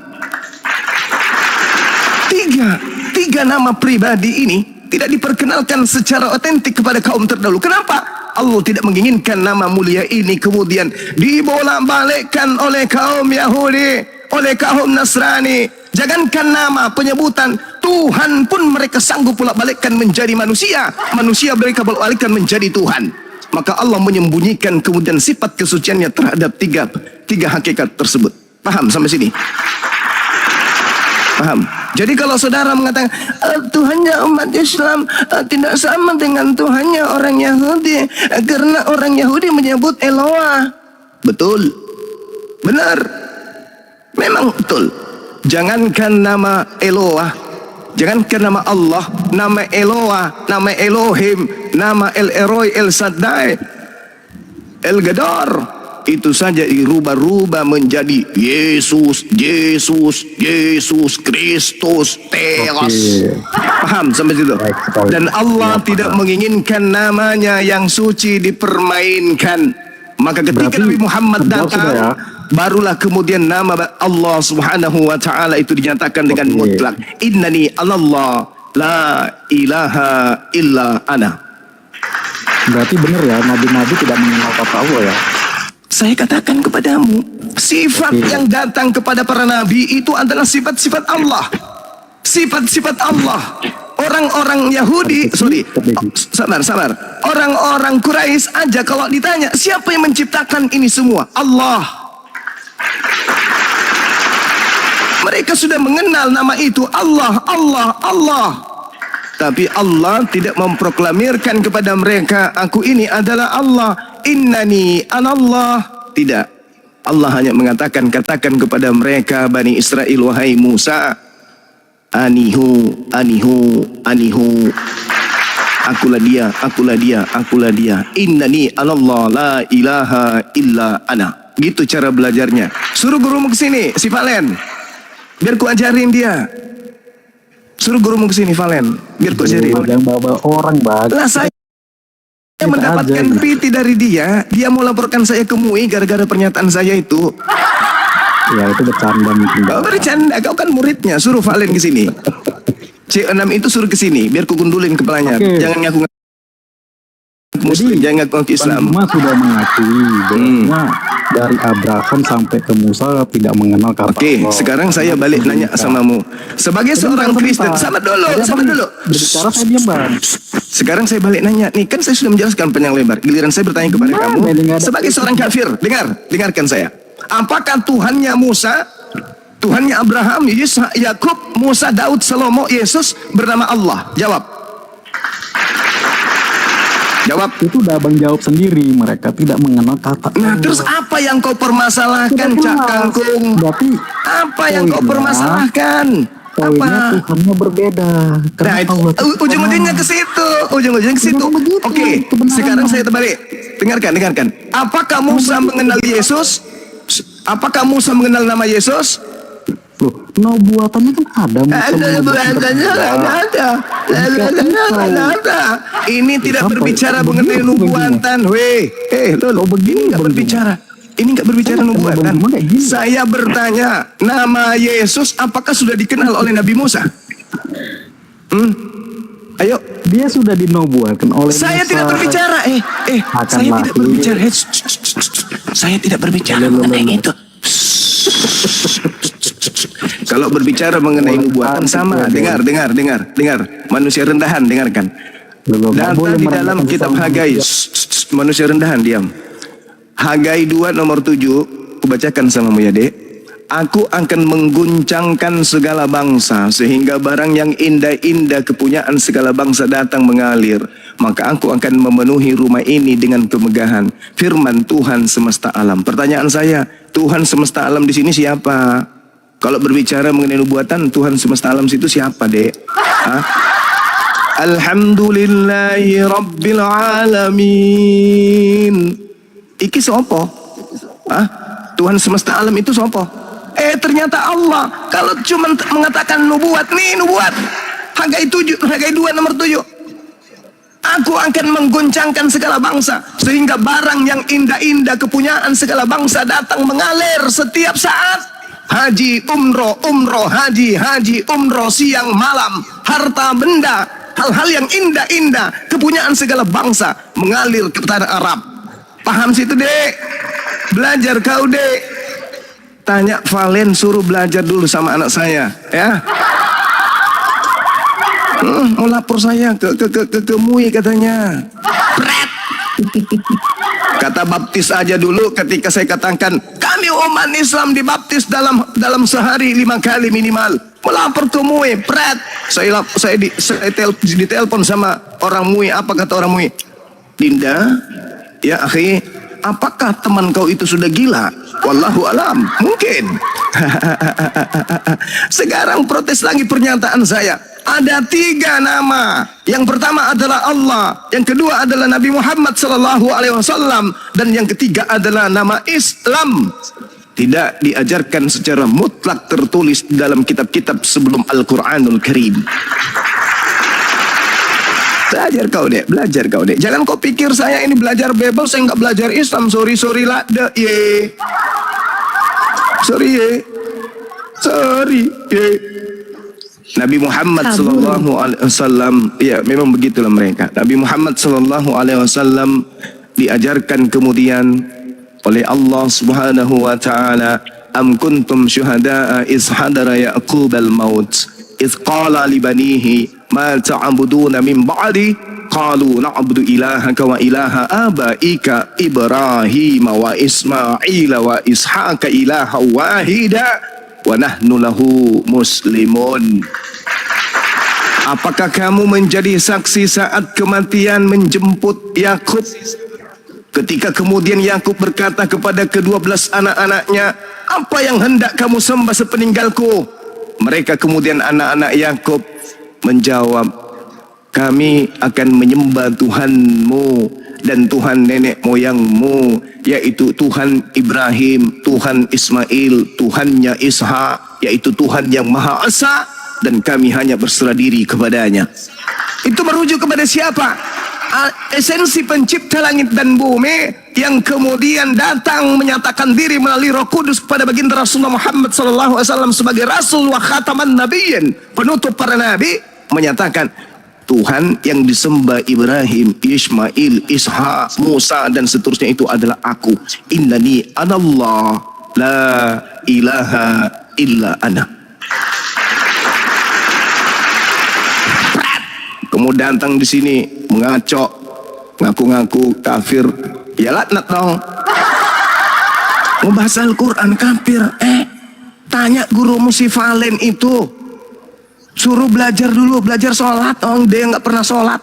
Q: Tiga nama pribadi ini tidak diperkenalkan secara otentik kepada kaum terdahulu. Kenapa? Allah tidak menginginkan nama mulia ini kemudian dibolak-balikkan oleh kaum Yahudi, oleh kaum Nasrani. Jangankan nama, penyebutan Tuhan pun mereka sanggup bolak-balikkan menjadi manusia. Manusia mereka bolak-balikkan menjadi Tuhan. Maka Allah menyembunyikan kemudian sifat kesuciannya terhadap tiga hakikat tersebut. Paham sampai sini? Paham? Jadi kalau saudara mengatakan Tuhannya umat Islam tidak sama dengan Tuhannya orang Yahudi, karena orang Yahudi menyebut Eloah. Betul. Benar. Memang betul. Jangankan nama Eloah, jangankan nama Allah, nama Eloah, nama Elohim, nama El Eroi, El Shaddai, El Gadar, itu saja dirubah-rubah menjadi Yesus, Yesus, Yesus Kristus, Theos. Paham sampai situ? Dan Allah tidak menginginkan namanya yang suci dipermainkan. Maka ketika Nabi Muhammad datang, barulah kemudian nama Allah Subhanahu wa taala itu dinyatakan dengan mutlak. Innani anallah la ilaha illa ana.
D: Berarti benar ya, nabi-nabi tidak mengenal kata Allah ya.
Q: Saya katakan kepadamu, sifat yang datang kepada para nabi itu adalah sifat-sifat Allah. Sifat-sifat Allah. Orang-orang Yahudi, sabar. Orang-orang Quraisy aja kalau ditanya, siapa yang menciptakan ini semua? Allah. Mereka sudah mengenal nama itu, Allah, Allah, Allah. Tapi Allah tidak memproklamirkan kepada mereka, aku ini adalah Allah. Innani anallah. Tidak. Allah hanya mengatakan, katakan kepada mereka Bani Israel, wahai Musa, anihu, anihu, anihu. Akulah dia, akulah dia, akulah dia. Innani anallah la ilaha illa ana. Gitu cara belajarnya. Suruh gurumu ke sini, si Valen. Biar ku ajarin dia. Suruh gurumu ke sini, Valen. Biar ku ajarin.
D: Yang bawa orang banget.
Q: Lah saya mendapatkan PT dari dia. Dia mau laporkan saya ke MUI gara-gara pernyataan saya itu.
D: Ya itu bercanda mungkin.
Q: Kau bercanda, kau kan muridnya. Suruh Valen ke sini. C6 itu suruh ke sini biar ku gundulin kepalanya. Jangan ngaku Muslim, jangan ngaku Islam.
D: Semua sudah mengakui bahwa dari Abraham sampai ke Musa tidak mengenal kata Allah.
Q: Sekarang saya balik nanya samamu. Sebagai seorang Kristen, sama dulu.
D: Berbicara saya diam, Bang.
Q: Sekarang saya balik nanya. Nih kan saya sudah menjelaskan panjang lebar. Giliran saya bertanya kepada kamu. Sebagai seorang kafir, dengarkan saya. Apakah Tuhannya Musa, Tuhannya Abraham, Yakub, Musa, Daud, Salomo, Yesus bernama Allah? Jawab. Jawab.
D: Itu udah Abang jawab sendiri. Mereka tidak mengenal kata Allah.
Q: Nah terus apa yang kau permasalahkan, Cak Kangkung?
D: Berarti
Q: apa yang kau permasalahkan?
D: Apa? Tuhannya berbeda.
Q: Nah, ujung-ujungnya ke situ. Oke, sekarang saya terbalik. Dengarkan. Apakah Musa mengenal Yesus? Apakah Musa mengenal nama Yesus?
D: Loh, nubuatannya kan ada.
Q: Nubuatannya ada. Ini tidak berbicara mengenai nubuatan. Begini nggak berbicara. Ini nggak berbicara nubuatan. Saya bertanya, nama Yesus apakah sudah dikenal oleh Nabi Musa? Ayo.
D: Dia sudah dinubuatkan oleh
Q: Saya
D: Musa.
Q: tidak berbicara. Saya tidak berbicara. Saya tidak berbicara mengenai itu. Kalau berbicara mengenai nubuatan sama. Dengar. Manusia rendahan, dengarkan. Data di dalam kitab Hagai. Manusia rendahan, diam. Hagai 2 nomor 7. Aku bacakan samamu ya, Dek. Aku akan mengguncangkan segala bangsa, sehingga barang yang indah-indah kepunyaan segala bangsa datang mengalir. Maka aku akan memenuhi rumah ini dengan kemegahan. Firman Tuhan semesta alam. Pertanyaan saya, Tuhan semesta alam di sini siapa? Kalau berbicara mengenai nubuatan, Tuhan semesta alam situ siapa, Dek? Alhamdulillahi Rabbil Alamin. Iki sopo? Tuhan semesta alam itu sopo? Ternyata Allah kalau cuma mengatakan nubuat, nih nubuat Hagai 2 nomor 7, aku akan mengguncangkan segala bangsa sehingga barang yang indah-indah kepunyaan segala bangsa datang mengalir setiap saat. Haji umroh, umroh haji, haji umroh siang malam, harta benda, hal-hal yang indah-indah kepunyaan segala bangsa mengalir ke tanah Arab. Paham situ, Dek? Belajar kau, Dek. Tanya Valen, suruh belajar dulu sama anak saya, ya. Mau lapor saya ke MUI katanya. Pret. Kata baptis aja dulu ketika saya katakan kami umat Islam dibaptis dalam sehari 5 kali minimal. Melapor ke MUI, pret. Saya ditelepon sama orang MUI. Apa kata orang MUI? Dinda, ya akhi, apakah teman kau itu sudah gila? Wallahu alam, mungkin. Sekarang protes lagi pernyataan saya. Ada 3 nama. Yang pertama adalah Allah, yang kedua adalah Nabi Muhammad SAW, dan yang ketiga adalah nama Islam. Tidak diajarkan secara mutlak tertulis dalam kitab-kitab sebelum Al-Quranul Karim. Belajar kau, Dek, belajar kau, Dek. Jangan kau pikir saya ini belajar Bible, saya nggak belajar Islam. Sorry lah, ye. Sorry, ye. Sorry, ye. Nabi Muhammad sallallahu alaihi wasallam, ya memang begitulah mereka. Nabi Muhammad sallallahu alaihi wasallam diajarkan kemudian oleh Allah Subhanahu wa taala, am kuntum syuhada'a iz hadara yaqub al-maut iz qala li banihi ma ta'buduna min ba'di qalu na'budu ilahaka wa ilaha abaika Ibrahim wa Ismail wa Ishaq ilaha wahida wa nahnu lahu muslimun. Apakah kamu menjadi saksi saat kematian menjemput Yakub? Ketika kemudian Yakub berkata kepada ke-12 anak-anaknya, apa yang hendak kamu sembah sepeninggalku? Mereka kemudian anak-anak Yakub menjawab, kami akan menyembah Tuhanmu dan Tuhan nenek moyangmu, yaitu Tuhan Ibrahim, Tuhan Ismail, Tuhannya Ishak, yaitu Tuhan yang Maha Esa, dan kami hanya berserah diri kepadanya. Itu merujuk kepada siapa? Esensi pencipta langit dan bumi yang kemudian datang menyatakan diri melalui Roh Kudus kepada baginda Rasulullah Muhammad SAW sebagai Rasul wa Khataman Nabiyyin, penutup para nabi, menyatakan Tuhan yang disembah Ibrahim, Ismail, Ishak, Musa dan seterusnya itu adalah aku. Innani anallah la ilaha illa ana. Kemudian datang di sini mengacok, ngaku-ngaku kafir, ya laknat dong. Ngebahas Al-Quran kafir. Tanya gurumu si Valen itu, suruh belajar dulu, belajar sholat. Dia nggak pernah sholat.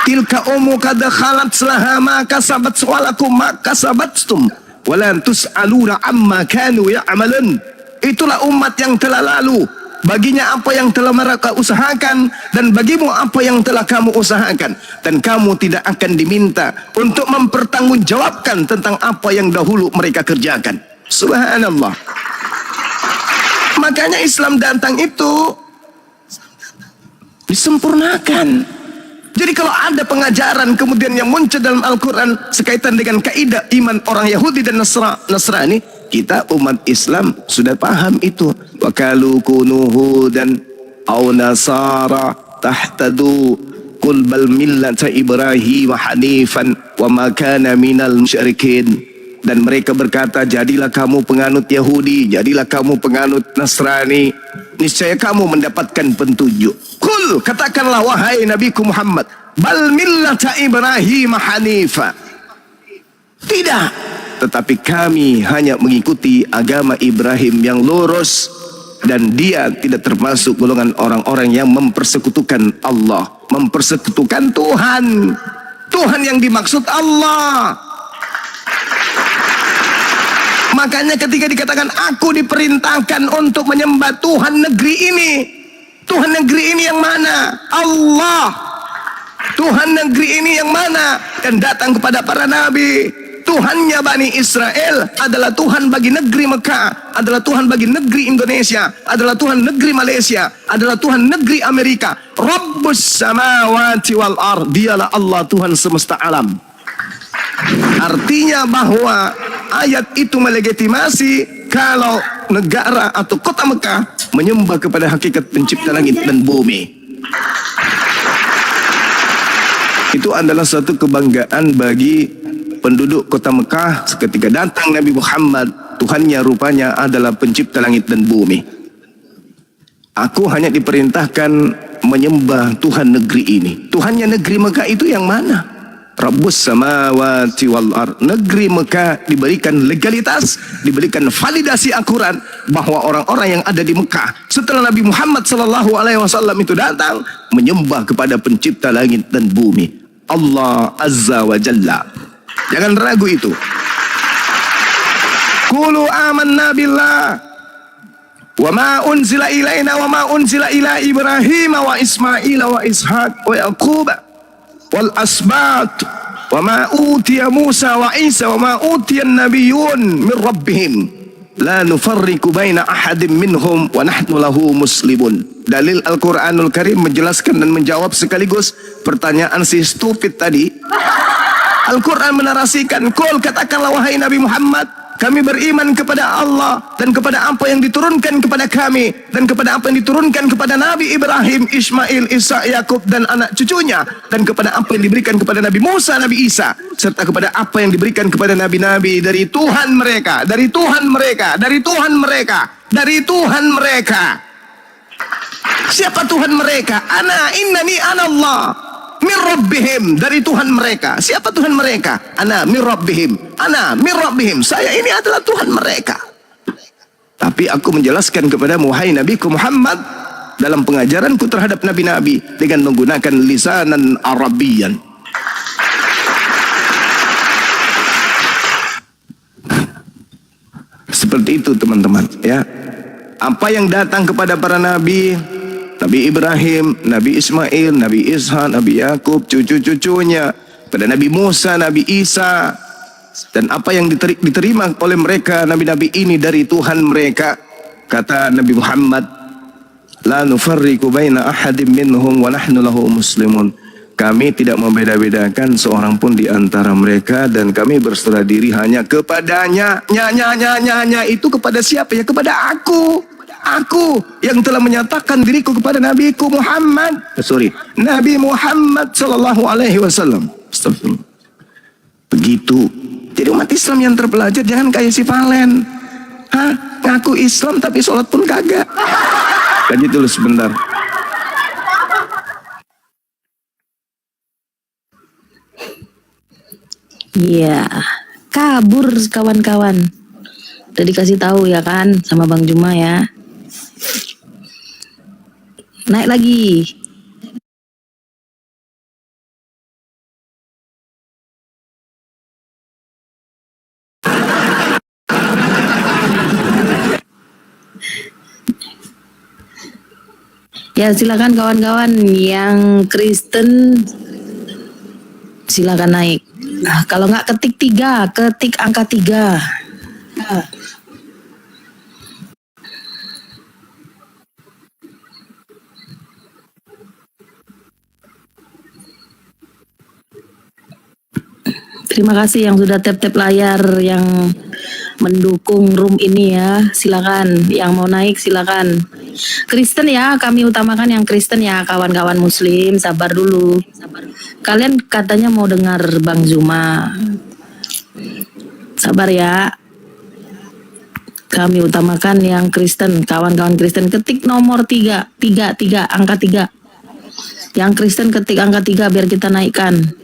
Q: Tilka umuka dakhalat selaha maka sabat walakum maka sabatstum walan tus'aluna amma kanu ya'malun. Itulah umat yang telah lalu. Baginya apa yang telah mereka usahakan, dan bagimu apa yang telah kamu usahakan, dan kamu tidak akan diminta untuk mempertanggungjawabkan tentang apa yang dahulu mereka kerjakan. Subhanallah. Makanya Islam datang itu disempurnakan. Jadi kalau ada pengajaran kemudian yang muncul dalam Al-Quran sekaitan dengan kaidah iman orang Yahudi dan Nasrani, kita umat Islam sudah paham itu. Wa kalu kunu hudan aw nasara tahtadu qul bal millata Ibrahim hanifan wa ma kana minal musyrikin. Dan mereka berkata, jadilah kamu penganut Yahudi, jadilah kamu penganut Nasrani, niscaya kamu mendapatkan petunjuk. Qul, katakanlah wahai Nabiku Muhammad, bal millata Ibrahim hanifa. Tidak, tetapi kami hanya mengikuti agama Ibrahim yang lurus, dan dia tidak termasuk golongan orang-orang yang mempersekutukan Allah, mempersekutukan Tuhan. Tuhan yang dimaksud Allah. Makanya ketika dikatakan aku diperintahkan untuk menyembah Tuhan negeri ini, Tuhan negeri ini yang mana? Allah. Tuhan negeri ini yang mana? Dan datang kepada para nabi. Tuhannya Bani Israel adalah Tuhan bagi negeri Mekah, adalah Tuhan bagi negeri Indonesia, adalah Tuhan negeri Malaysia, adalah Tuhan negeri Amerika. Rabbus samawati wal ard, dialah Allah Tuhan semesta alam. Artinya bahwa ayat itu melegitimasi kalau negara atau kota Mekah menyembah kepada hakikat pencipta langit dan bumi. Itu adalah suatu kebanggaan bagi penduduk kota Mekah ketika datang Nabi Muhammad. Tuhannya rupanya adalah pencipta langit dan bumi. Aku hanya diperintahkan menyembah Tuhan negeri ini. Tuhannya negeri Mekah itu yang mana? Rabbus samawati wal ard. Negeri Mekah diberikan legalitas, diberikan validasi akurat bahwa orang-orang yang ada di Mekah setelah Nabi Muhammad SAW itu datang menyembah kepada pencipta langit dan bumi, Allah Azza wa Jalla. Jangan ragu itu. Qulu amanna billah wa ma unzila ilaina wa ma unzila ila Ibrahim wa Ismail wa Ishaq wa Yaqub wal asbat wa ma utiya Musa wa Isa wa ma utiya an-nabiyyun min rabbihim la nufarriqu baina ahadin minhum wa nahnu lahu muslimun. Dalil Al-Quranul Karim menjelaskan dan menjawab sekaligus pertanyaan si stupid tadi. Al-Quran menarasikan, "Qul, katakanlah wahai Nabi Muhammad, kami beriman kepada Allah dan kepada apa yang diturunkan kepada kami dan kepada apa yang diturunkan kepada Nabi Ibrahim, Ismail, Isa, Yakub dan anak cucunya, dan kepada apa yang diberikan kepada Nabi Musa, Nabi Isa, serta kepada apa yang diberikan kepada nabi-nabi dari Tuhan mereka, dari Tuhan mereka, dari Tuhan mereka, dari Tuhan mereka." Siapa Tuhan mereka? Ana innani anallah min rabbihim, dari Tuhan mereka. Siapa Tuhan mereka? Ana min rabbihim, ana min rabbihim, saya ini adalah Tuhan mereka. Tapi aku menjelaskan kepadamu wahai Nabiku Muhammad dalam pengajaranku terhadap nabi-nabi dengan menggunakan lisanan Arabian. Seperti itu teman-teman ya. Apa yang datang kepada para nabi, Nabi Ibrahim, Nabi Ismail, Nabi Ishak, Nabi Yakub, cucu-cucunya, pada Nabi Musa, Nabi Isa, dan apa yang diterima oleh mereka nabi-nabi ini dari Tuhan mereka, kata Nabi Muhammad, la nufarriqu baina ahadin minhum wa nahnu lahu muslimun. Kami tidak membeda-bedakan seorang pun di antara mereka dan kami berserah diri hanya kepadanya. Nya itu kepada siapa ya? Kepada aku. Aku yang telah menyatakan diriku kepada Nabiku Muhammad, Nabi Muhammad sallallahu alaihi wasallam. Astagfirullah. Begitu. Jadi umat Islam yang terpelajar jangan kayak si Valen. Hah? Ngaku Islam tapi sholat pun kagak. Kaji dulu sebentar.
J: Iya, kabur kawan-kawan. Udah dikasih tahu ya kan sama Bang Juma ya. Naik lagi. Ya silakan kawan-kawan yang Kristen silakan naik. Nah, kalau nggak ketik 3, ketik angka 3. Terima kasih yang sudah tap-tap layar yang mendukung room ini ya. Silakan yang mau naik silakan. Kristen ya, kami utamakan yang Kristen ya, kawan-kawan Muslim, sabar dulu. Kalian katanya mau dengar Bang Zuma. Sabar ya. Kami utamakan yang Kristen, kawan-kawan Kristen. Ketik nomor 3, angka 3. Yang Kristen ketik angka 3 biar kita naikkan.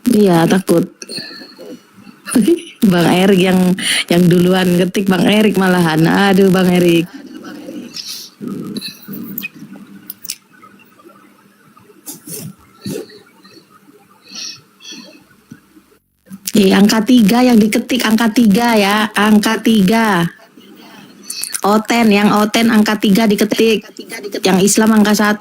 J: Iya takut. Bang Erik yang duluan ketik, Bang Erik malahan. Aduh Bang Erik. Angka 3 yang diketik, angka 3 ya, angka 3. Oten, yang Oten angka 3 diketik. Yang Islam angka 1.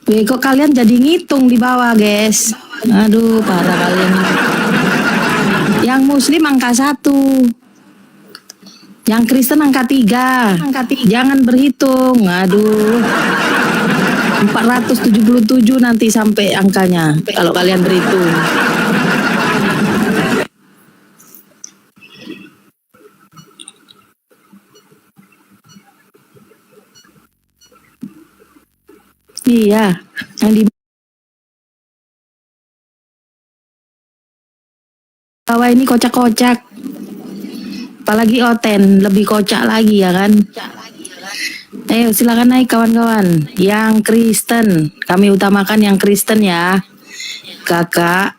J: Weh, kok kalian jadi ngitung di bawah, guys? Aduh, parah kalian. Yang Muslim angka 1. Yang Kristen angka 3. Jangan berhitung. Aduh. 477 nanti sampai angkanya kalau kalian berhitung. Iya, yang di bawah ini kocak-kocak. Apalagi Oten, lebih kocak lagi ya kan. Ayo silakan naik kawan-kawan. Yang Kristen, kami utamakan yang Kristen ya. Kakak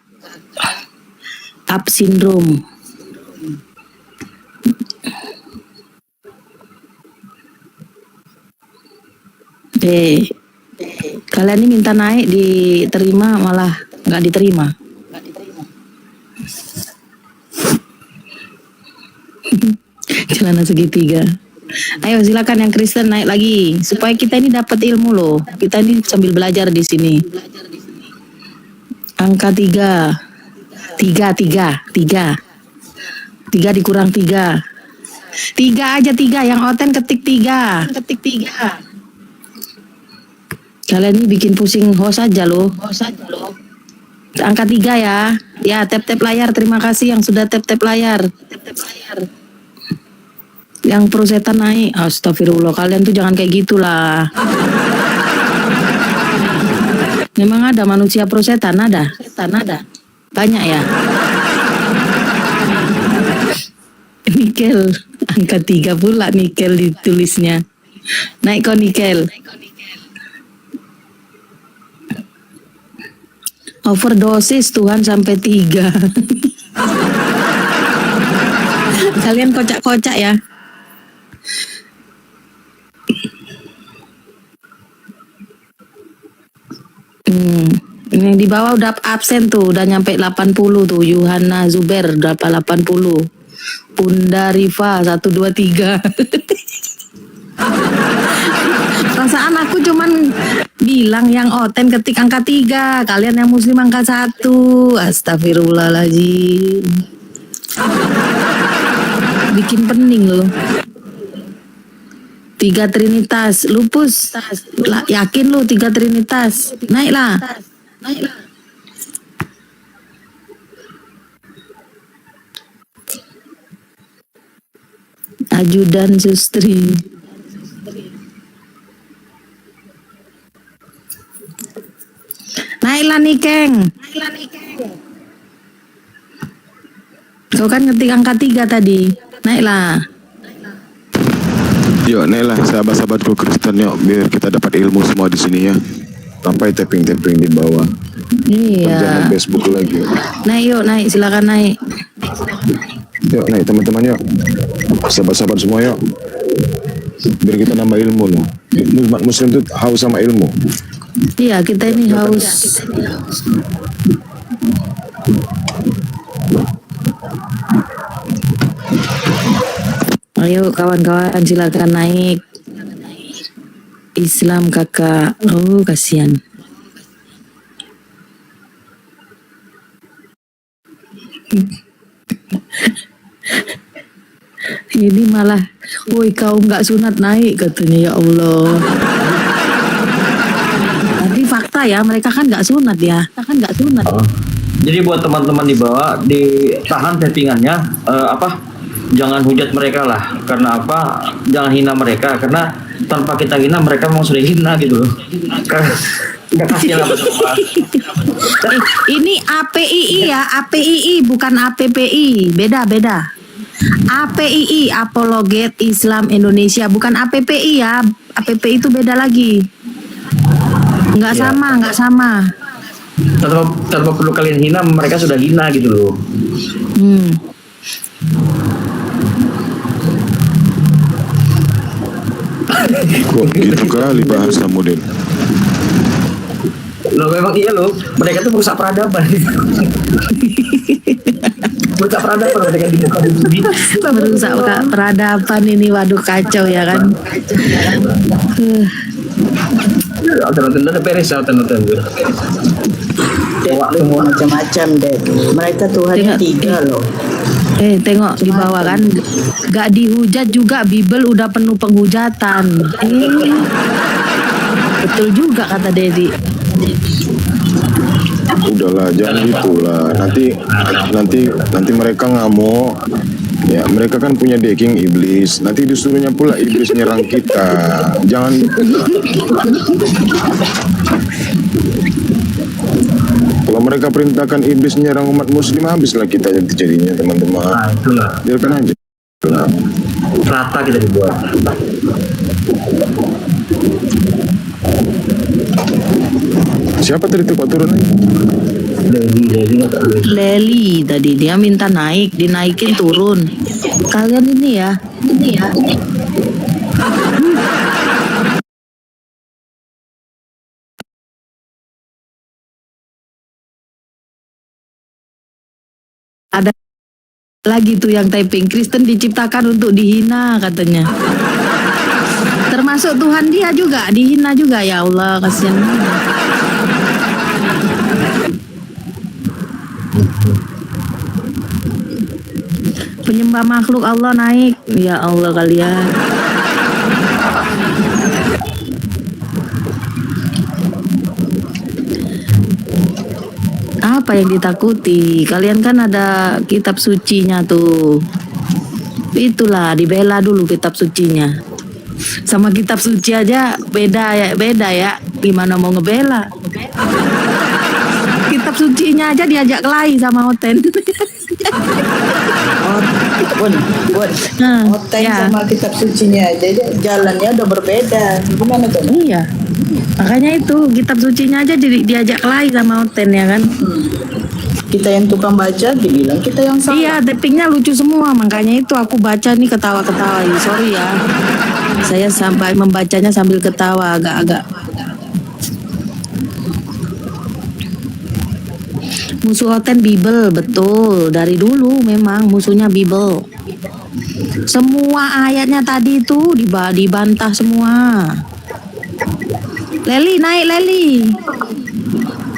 J: up syndrome. Kalian ini minta naik diterima malah nggak diterima. Celana segitiga. Ayo silakan yang Kristen naik lagi supaya kita ini dapat ilmu loh. Kita ini sambil belajar di sini. Angka 3 dikurang 3 aja 3. Yang Oten ketik 3. Kalian ini bikin pusing host aja loh. Angka 3 ya. Ya, tap-tap layar. Terima kasih yang sudah tap-tap layar. Yang pro setan naik. Astagfirullah, kalian tuh jangan kayak gitulah. Memang ada manusia pro setan, ada. Banyak ya. Nikel, angka 3 pula nikel ditulisnya. Naik kok nikel. Overdosis Tuhan sampai 3. Kalian kocak-kocak ya. Ini di bawah udah absen tuh, udah nyampe 80 tuh. Yuhana Zuber udah 80. Bunda Rifa 1 2 3. Perasaan aku cuman bilang yang Oten ketik angka 3, kalian yang Muslim angka 1. Astagfirullahaladzim. Bikin pening loh. 3 Trinitas, Lupus. Yakin lu 3 Trinitas? Naiklah. Ajudan Sustri. Naiklah nih, Keng. Kau kan ngetik angka 3 tadi. Naiklah.
P: Yuk, naiklah sahabat-sahabatku Kristen, yuk biar kita dapat ilmu semua di sini ya. Sampai tapping-tapping di bawah.
J: Iya.
P: Jangan Facebook lagi.
J: Naik yuk, naik, silakan naik.
P: Yuk, naik teman-teman yuk. Sahabat-sahabat semua yuk. Biar kita nambah ilmu loh. Umat Muslim itu haus sama ilmu.
J: Iya, kita ini haus. Ayo kawan-kawan silakan naik. Islam kakak. Oh, kasihan. Ini malah, woi kau nggak sunat naik katanya, ya Allah. Tapi fakta ya, mereka kan nggak sunat ya.
V: Jadi buat teman-teman di bawah, ditahan settingannya, jangan hujat mereka lah. Karena apa? Jangan hina mereka, karena tanpa kita hina mereka mau sering hina gitu loh. Nggak kasihan apa semua.
J: Ini APII ya, APII bukan APPI, beda. APII, Apologet Islam Indonesia, bukan APPI ya. APPI itu beda lagi. Nggak sama.
V: Tanpa perlu kalian hina, mereka sudah hina gitu loh.
P: Kok gitu kali Pak Samudin?
V: Loh memang iya loh, mereka tuh merusak peradaban. Merusak peradaban mereka di muka bumi.
J: Merusak peradaban ini, waduh kacau ya kan.
V: Nonton udah beres nonton.
O: Semua macam-macam deh. Mereka Tuhannya tiga loh.
J: Tengok di bawah kan, gak dihujat juga, Bible udah penuh penghujatan. Betul juga kata Dedi.
P: Udahlah, jangan gitulah. Nanti mereka ngamuk. Ya, mereka kan punya backing iblis. Nanti disuruhnya pula iblis nyerang kita. Jangan. Kalau mereka perintahkan iblis nyerang umat muslim, habislah kita jadinya, teman-teman. Biarkan aja.
V: Rata kita dibuat.
P: Siapa tadi tuh Pak turun?
J: Leli tadi dia minta naik, dinaikin turun. Kalian ini ya. Ada lagi tuh yang typing, Kristen diciptakan untuk dihina katanya. Termasuk Tuhan dia juga dihina juga, ya Allah kasihan. Penyembah makhluk Allah naik, ya Allah kalian. Apa yang ditakuti? Kalian kan ada kitab sucinya tuh. Itulah dibela dulu kitab sucinya. Sama kitab suci aja beda ya. Gimana mau ngebela? Kitab sucinya aja diajak kelahi sama Oten.
O: Oten sama kitab sucinya aja jalannya udah berbeda. Gimana tuh?
J: Iya. Makanya itu kitab sucinya aja diajak kelahi sama Oten ya kan.
O: Kita yang tukang baca dibilang kita yang salah.
J: Iya, tappingnya lucu semua. Makanya itu aku baca nih ketawa-ketawa. Sorry ya. Saya sampai membacanya sambil ketawa agak-agak. Musuh Oten Bible, betul. Dari dulu memang musuhnya Bible. Semua ayatnya tadi itu dibantah semua. Leli, naik Leli.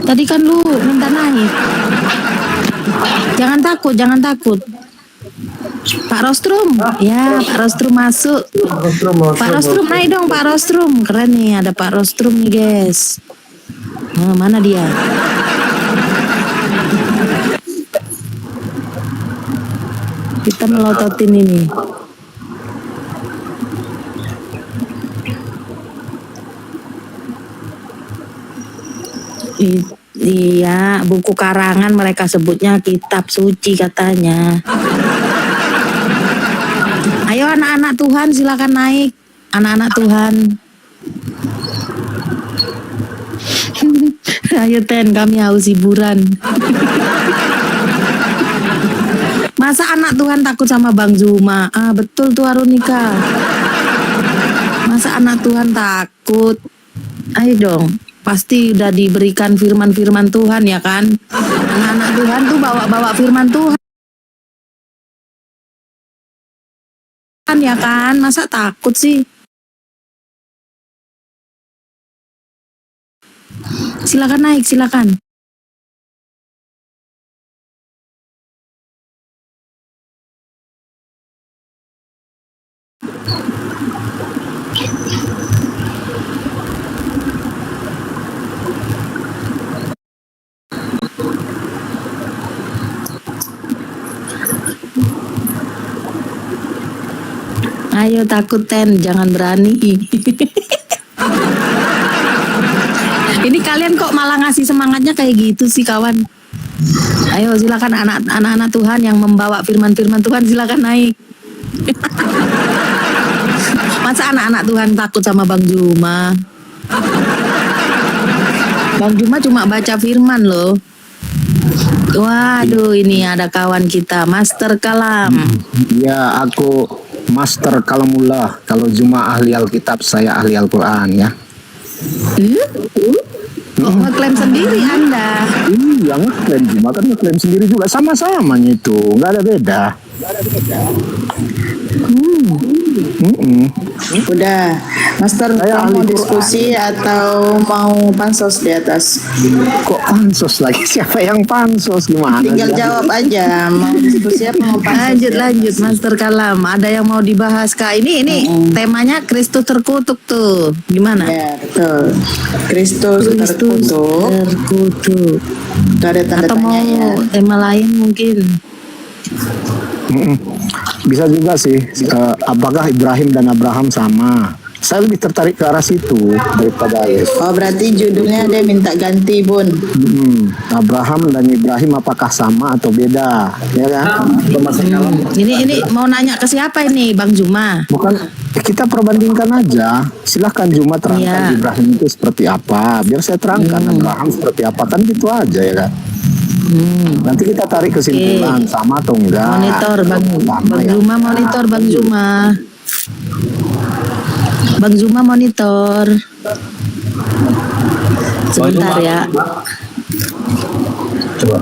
J: Tadi kan lu minta naik. Jangan takut. Pak Rostrum, ya Pak Rostrum masuk. Pak Rostrum naik dong Pak Rostrum. Keren nih ada Pak Rostrum nih guys. Nah, mana dia? Kita melototin ini. Iya, buku karangan mereka sebutnya kitab suci katanya. Ayo anak-anak Tuhan silakan naik. Anak-anak Tuhan. Ayo Ten, kami haus hiburan. Masa anak Tuhan takut sama Bang Zuma? Ah, betul tuh Arunika. Masa anak Tuhan takut? Ayo dong. Pasti udah diberikan firman-firman Tuhan ya kan. Anak-anak Tuhan tuh bawa-bawa firman Tuhan ya kan. Masa takut sih? Silakan naik, silakan. Ayo takut Ten, jangan berani. Ini kalian kok malah ngasih semangatnya kayak gitu sih kawan. Ayo silakan anak-anak Tuhan yang membawa firman-firman Tuhan silakan naik. Masa anak-anak Tuhan takut sama Bang Juma? Bang Juma cuma baca firman loh. Waduh, ini ada kawan kita, Master Kalam.
C: Ya, aku Master Kalamullah. Kalau Juma ahli Alkitab, saya ahli Al-Quran ya.
J: Ngeklaim sendiri Anda.
C: Iya, ngeklaim cuma kan ngeklaim sendiri juga sama-sama itu, nggak ada beda.
O: Udah, Master mau diskusi atau mau pansos di atas?
C: Kok pansos lagi? Siapa yang pansos gimana?
O: Tinggal jawab aja, mau diskusi apa mau pansos?
J: Lanjut Master Kalam. Ada yang mau dibahas Kak? Ini temanya Kristus terkutuk tuh. Gimana?
O: Ya, betul. Kristus terkutuk. Itu ada tanda
J: Atau mau
O: tanya ya.
J: tema lain mungkin?
C: Bisa juga sih, apakah Ibrahim dan Abraham sama? Saya lebih tertarik ke arah situ daripada Yesus.
O: Oh, berarti judulnya dia minta ganti, Bun.
C: Abraham dan Ibrahim apakah sama atau beda? Ya kan?
J: Ini mau nanya ke siapa ini, Bang Juma?
C: Bukan, kita perbandingkan aja. Silahkan Juma terangkan Ibrahim itu seperti apa. Biar saya terangkan Abraham seperti apa, kan gitu aja ya kan. Nanti kita tarik kesimpulan sama atau enggak.
J: Monitor Bang Juma, monitor Bang Juma. Bang Juma monitor. Sebentar ya.
W: Coba.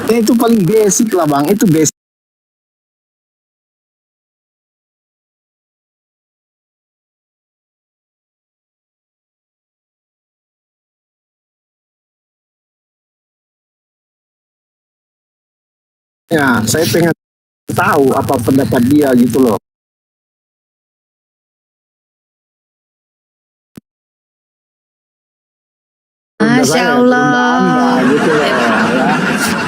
C: Itu paling basic lah Bang, itu basic. Ya, saya pengen tahu apa pendapat dia gitu loh.
J: Masya Allah.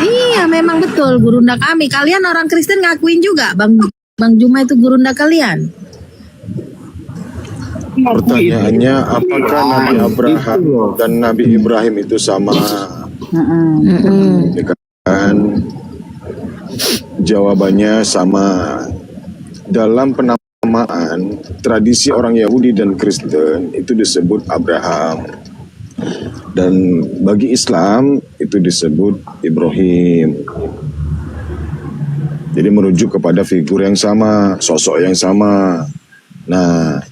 J: Iya, memang betul gurunda kami. Kalian orang Kristen ngakuin juga, Bang Juma itu gurunda kalian.
P: Pertanyaannya, apakah Nabi Abraham dan Nabi Ibrahim itu sama? Ya kan? Jawabannya sama. Dalam penamaan tradisi orang Yahudi dan Kristen itu disebut Abraham. Dan bagi Islam itu disebut Ibrahim. Jadi merujuk kepada figur yang sama, sosok yang sama. Nah,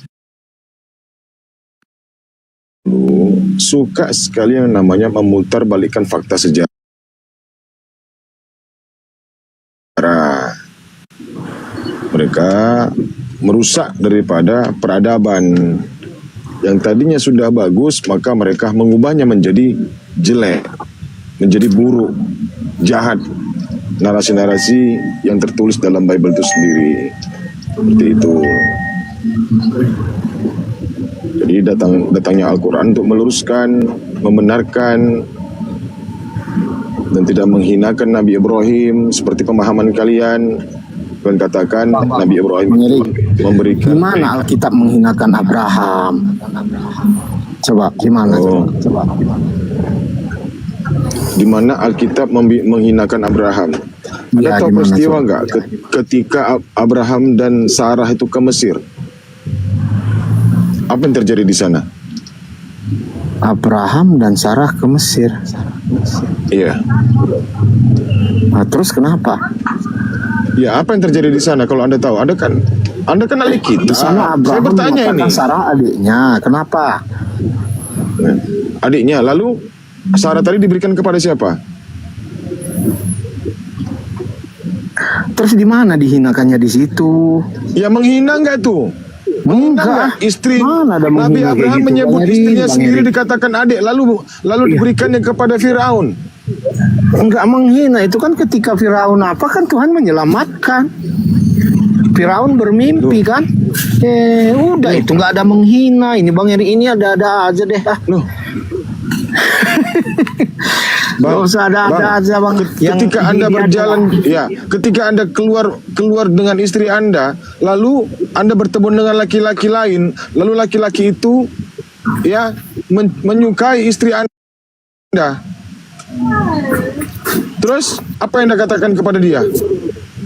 P: suka sekali yang namanya memutarbalikkan fakta sejarah. Mereka merusak daripada peradaban yang tadinya sudah bagus, maka mereka mengubahnya menjadi jelek, menjadi buruk, jahat. Narasi-narasi yang tertulis dalam Bible itu sendiri seperti itu. Jadi datangnya Al-Quran untuk meluruskan, membenarkan, dan tidak menghinakan Nabi Ibrahim seperti pemahaman kalian. Dan katakan Nabi Ibrahim memberikan.
C: Gimana Alkitab menghinakan Abraham? Coba gimana? Coba.
P: Di mana Alkitab menghinakan Abraham? Anda tahu peristiwa nggak ketika Abraham dan Sarah itu ke Mesir? Apa yang terjadi di sana?
C: Abraham dan Sarah ke Mesir.
P: Iya.
C: Nah, terus kenapa?
P: Ya, apa yang terjadi di sana? Kalau Anda tahu, Anda kan ahli kita.
C: Di sana
P: Saya
C: Abraham
P: bertanya ini.
C: Sarah adiknya, kenapa?
P: Adiknya, lalu Sarah tadi diberikan kepada siapa?
C: Terus di mana dihinakannya di situ?
P: Ya menghina nggak tuh? Enggak. Istri Nabi Abraham
C: gitu?
P: menyebut istrinya sendiri dikatakan adik, lalu diberikannya kepada Firaun.
C: Enggak menghina, itu kan ketika Firaun apa kan Tuhan menyelamatkan. Firaun bermimpi kan. Udah itu nggak ada menghina. Ini Bang Eri ini ada-ada aja deh.
P: Loh.
C: Bang, usah ada aja Bang.
P: Ketika Anda berjalan, ketika Anda keluar dengan istri Anda, lalu Anda bertemu dengan laki-laki lain, lalu laki-laki itu menyukai istri Anda. Terus apa yang Anda katakan kepada dia?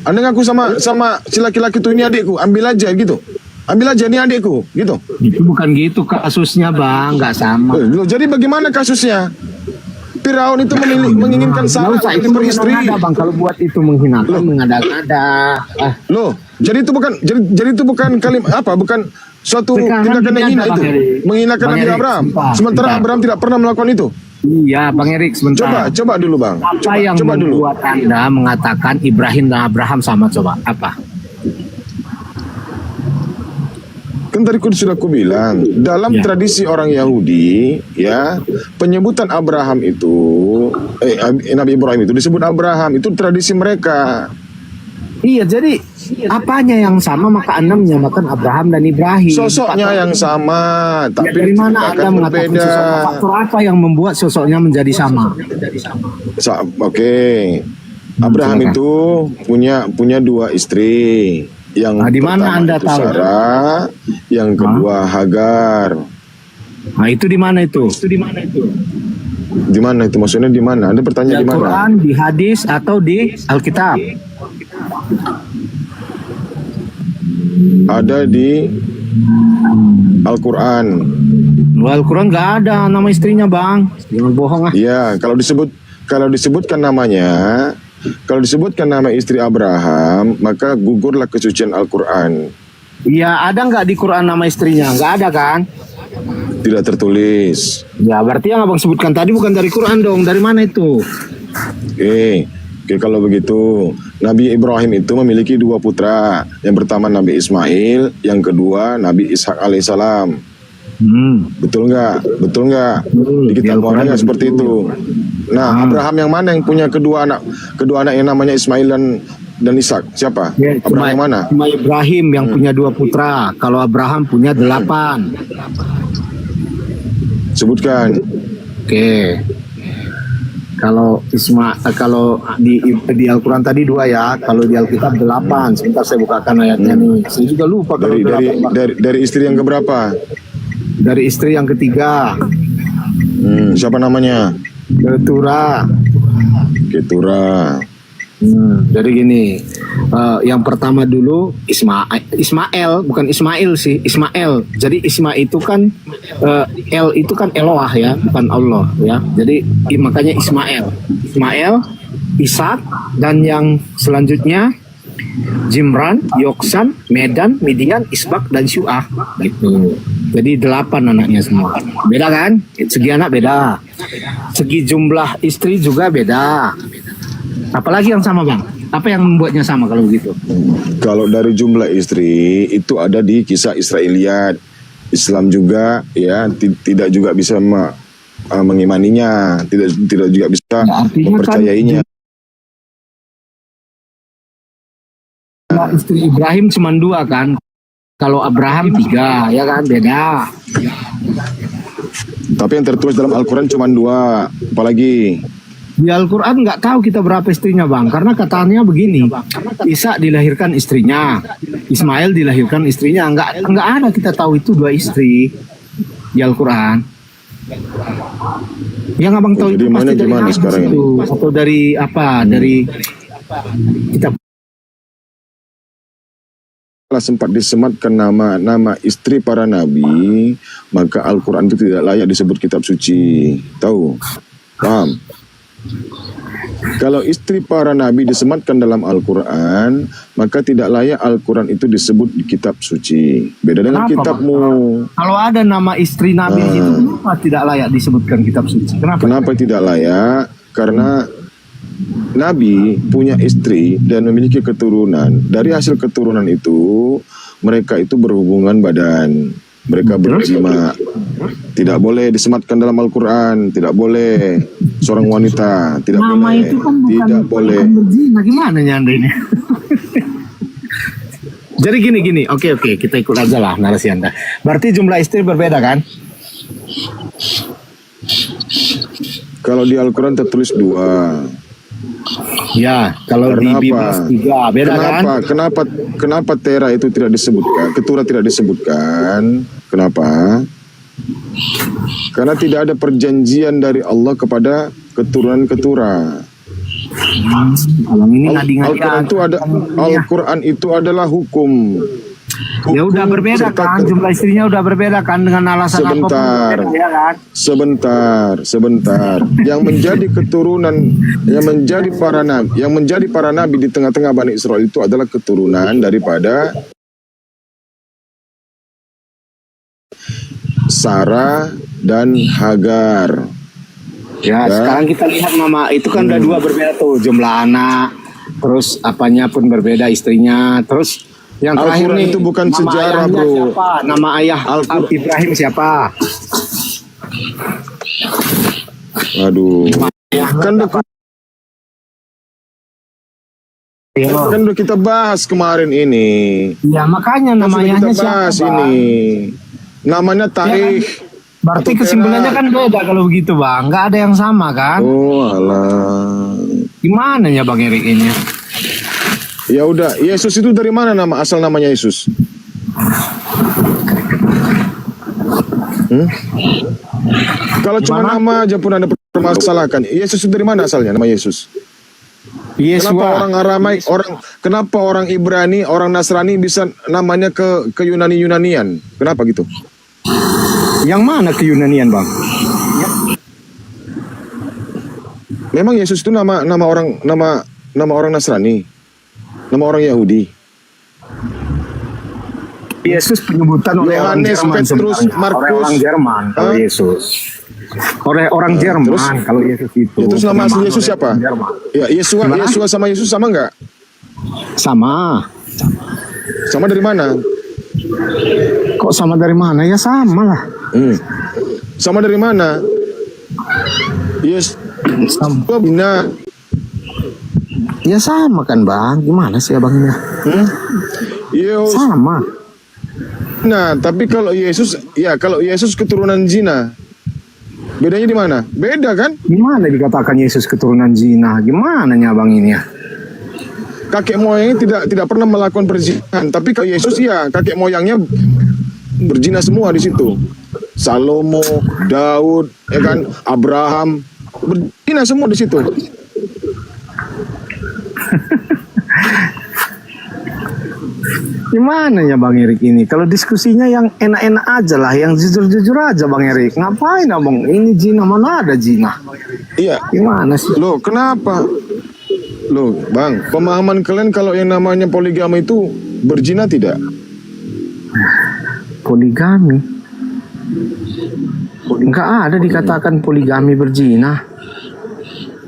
P: Anda ngaku sama si laki-laki itu, ini adikku, ambil aja gitu. Ambil aja ini adikku, gitu.
C: Itu bukan gitu kasusnya bang, nggak sama.
P: Loh, jadi bagaimana kasusnya? Firaun itu menginginkan Sarah
C: itu
P: beristri.
C: Bang, kalau buat itu menghinakan, mengada-ngada.
P: Loh, jadi itu bukan kalimat apa? Bukan suatu tindakan yang hina itu, menghinakan Nabi Abraham. Sementara Abraham tidak pernah melakukan itu.
C: Iya, Bang Erik, sebentar.
P: Coba dulu, Bang.
C: Apa yang membuat Anda mengatakan Ibrahim dan Abraham sama, coba? Apa?
P: Kan tadi sudah aku bilang, dalam tradisi orang Yahudi, ya, penyebutan Abraham itu, Nabi Ibrahim itu disebut Abraham, itu tradisi mereka.
C: Iya, jadi apanya yang sama maka Anda menyamakan Abraham dan Ibrahim.
P: Sosoknya yang sama, tapi
C: dari mana Anda mengatakan sosoknya? Faktor apa yang membuat sosoknya menjadi sama?
P: Oke. Abraham itu punya 2 istri. Yang
C: di mana Anda
P: itu
C: tahu?
P: Sarah, yang kedua Hagar.
C: Nah, itu di mana itu?
P: Di mana itu? Maksudnya di mana? Anda bertanya di mana?
C: Di Al-Quran, di hadis, atau di Alkitab?
P: Ada di Al-Quran.
C: Al-Quran nggak ada nama istrinya, Bang. Jangan bohong ah.
P: Iya, kalau disebutkan namanya, kalau disebutkan nama istri Abraham, maka gugurlah kesucian Al-Quran.
C: Iya, ada nggak di Quran nama istrinya? Nggak ada kan?
P: Tidak tertulis.
C: Ya, berarti yang Abang sebutkan tadi bukan dari Quran dong. Dari mana itu?
P: Oke, kalau begitu, Nabi Ibrahim itu memiliki 2 putra. Yang pertama Nabi Ismail, yang kedua Nabi Ishak alaihissalam. Betul nggak? Di kitab Al-Quran seperti itu. Nah, Abraham yang mana yang punya kedua anak yang namanya Ismail dan Ishak? Siapa?
C: Ya,
P: Abraham yang mana?
C: Cuma Ibrahim yang punya 2 putra. Kalau Abraham punya 8.
P: Sebutkan.
C: Oke. Kalau kalau di Al-Quran tadi 2 ya. Kalau di Alkitab 8. Sebentar saya bukakan ayatnya nih. Saya juga lupa kalau
P: dari istri yang keberapa?
C: Dari istri yang ketiga.
P: Siapa namanya?
C: Ketura. Jadi gini, yang pertama dulu Ismail, bukan Ismail sih, Ismail. Jadi Ismail itu kan El itu kan Eloah ya, bukan Allah ya. Jadi makanya Ismail, Ishak, dan yang selanjutnya Jimran, Yoksan, Medan, Midian, Isbak, dan Syu'ah gitu. Jadi 8 anaknya semua. Beda kan? Segi anak beda. Segi jumlah istri juga beda. Apalagi yang sama, Bang? Apa yang membuatnya sama kalau begitu?
P: Kalau dari jumlah istri itu ada di kisah Israiliyat. Islam juga ya tidak juga bisa mengimaninya, tidak juga bisa mempercayainya.
C: Istri Ibrahim cuma 2 kan? Kalau Abraham 3, ya kan? Beda.
P: Tapi yang tertulis dalam Al-Quran cuma 2. Apalagi?
C: Di Al-Quran nggak tahu kita berapa istrinya, Bang. Karena katanya begini, Ishak dilahirkan istrinya, Ismail dilahirkan istrinya. Nggak ada kita tahu itu 2 istri di Al-Quran. Yang Abang tahu itu pasti dari hadis itu, atau dari apa? Dari kitab.
P: Sempat disematkan nama istri para nabi, maka Al-Quran itu tidak layak disebut kitab suci. Tahu? Paham? Kalau istri para nabi disematkan dalam Al-Quran, maka tidak layak Al-Quran itu disebut di kitab suci. Beda dengan kitabmu.
C: Kalau ada nama istri nabi itu kenapa tidak layak disebutkan kitab suci?
P: Kenapa tidak layak? Karena Nabi punya istri dan memiliki keturunan. Dari hasil keturunan itu, mereka itu berhubungan badan. Mereka berjima. Tidak boleh disematkan dalam Al-Quran. Tidak boleh. Seorang wanita. Tidak
C: nama
P: boleh.
C: Itu kan
P: tidak boleh.
C: Nah, gimana nyandainnya? Jadi gini. Oke. Kita ikut aja lah narasi Anda. Berarti jumlah istri berbeda kan?
P: Kalau di Al-Quran tertulis 2.
C: Ya, kalau di Biblis 3 beda kan?
P: Kenapa Tera itu tidak disebutkan? Ketura tidak disebutkan. Kenapa? Karena tidak ada perjanjian dari Allah kepada keturunan Ketura.
C: Abang ini ngadi-ngadi.
P: Al-Quran itu adalah hukum.
C: Ya udah berbeda kan, jumlah istrinya udah berbeda kan dengan alasan
P: Sebentar,
C: apapun berbeda, ya kan?
P: sebentar. Yang menjadi keturunan, yang menjadi para nabi di tengah-tengah Bani Israel itu adalah keturunan daripada Sarah dan Hagar.
C: Ya, sekarang kita lihat nama itu kan udah dua berbeda tuh, jumlah anak, terus apanya pun berbeda istrinya, terus yang terakhir
P: Al-Quran
C: nih,
P: itu bukan
C: nama
P: sejarah,
C: ayahnya
P: bro.
C: siapa? Nama ayah Ibrahim siapa?
P: Aduh. Kan udah kita bahas kemarin ini.
C: Ya makanya nama ayahnya
P: kita bahas
C: siapa?
P: ini. Namanya Tarikh.
C: Berarti
P: atau
C: kesimpulannya
P: Perak.
C: kan beda kalau begitu bang, nggak ada yang sama kan?
P: Oh alah.
C: Gimana ya bang Erik ini?
P: Ya udah, Yesus itu dari mana asal namanya Yesus? Kalau cuma nama aja pun Anda permasalahkan. Yesus itu dari mana asalnya nama Yesus? Kenapa orang Aramaik, kenapa orang Ibrani, orang Nasrani bisa namanya ke Yunani-Yunanian? Kenapa gitu?
C: Yang mana ke Yunanian bang?
P: Memang Yesus itu nama orang Nasrani, nama orang Yahudi.
C: Yesus penyebutan oleh orang
P: Yohanes,
C: Jerman
P: Petrus,
C: sebenarnya.
P: Markus.
C: Oleh orang Jerman kalau Yesus. Oleh orang Jerman kalau Yesus itu.
P: Ya, terus nama asli
C: Nama
P: Yesus
C: oleh
P: siapa?
C: orang Jerman.
P: Ya, Yesua sama Yesus sama nggak?
C: Sama.
P: Sama dari mana?
C: Kok sama dari mana? Ya sama lah.
P: Sama dari mana? Yes. Bina.
C: Ya sama kan bang. Gimana sih abangnya? Sama.
P: Nah, tapi kalau Yesus keturunan zina, bedanya di mana? Beda kan?
C: Gimana dikatakan Yesus keturunan zina? Gimana nya abang ini ya?
P: Kakek moyangnya tidak pernah melakukan perzinahan, tapi kalau Yesus ya kakek moyangnya berzina semua di situ. Salomo, Daud, ya kan, Abraham, berzina semua di situ.
C: Gimana ya Bang Erik ini? Kalau diskusinya yang enak-enak aja lah, yang jujur-jujur aja Bang Erik. Ngapain abang? Ini zina, mana ada zina?
P: Iya.
C: Gimana sih?
P: Loh, kenapa? Loh, Bang, pemahaman kalian kalau yang namanya poligami itu berzina tidak?
C: Poligami? Enggak ada dikatakan poligami berzina.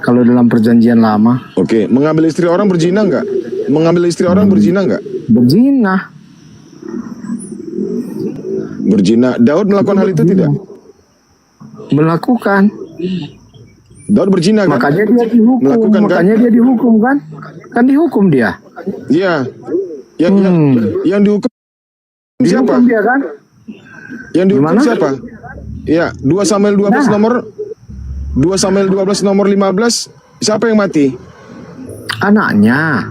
C: Kalau dalam perjanjian lama.
P: Oke, mengambil istri orang berzina enggak? Mengambil istri orang berzina enggak?
C: Berzina.
P: Berzina. Daud melakukan hal itu tidak?
C: Melakukan.
P: Daud berzina kan?
C: Makanya dia dihukum.
P: Melakukan
C: Makanya
P: kan?
C: dia dihukum kan? Kan dihukum dia.
P: Iya. Yang dihukum siapa?
C: Dihukum dia kan?
P: Yang dihukum
C: Gimana?
P: siapa? Iya, 2 Samuel 12 nomor 15, siapa yang mati?
C: Anaknya.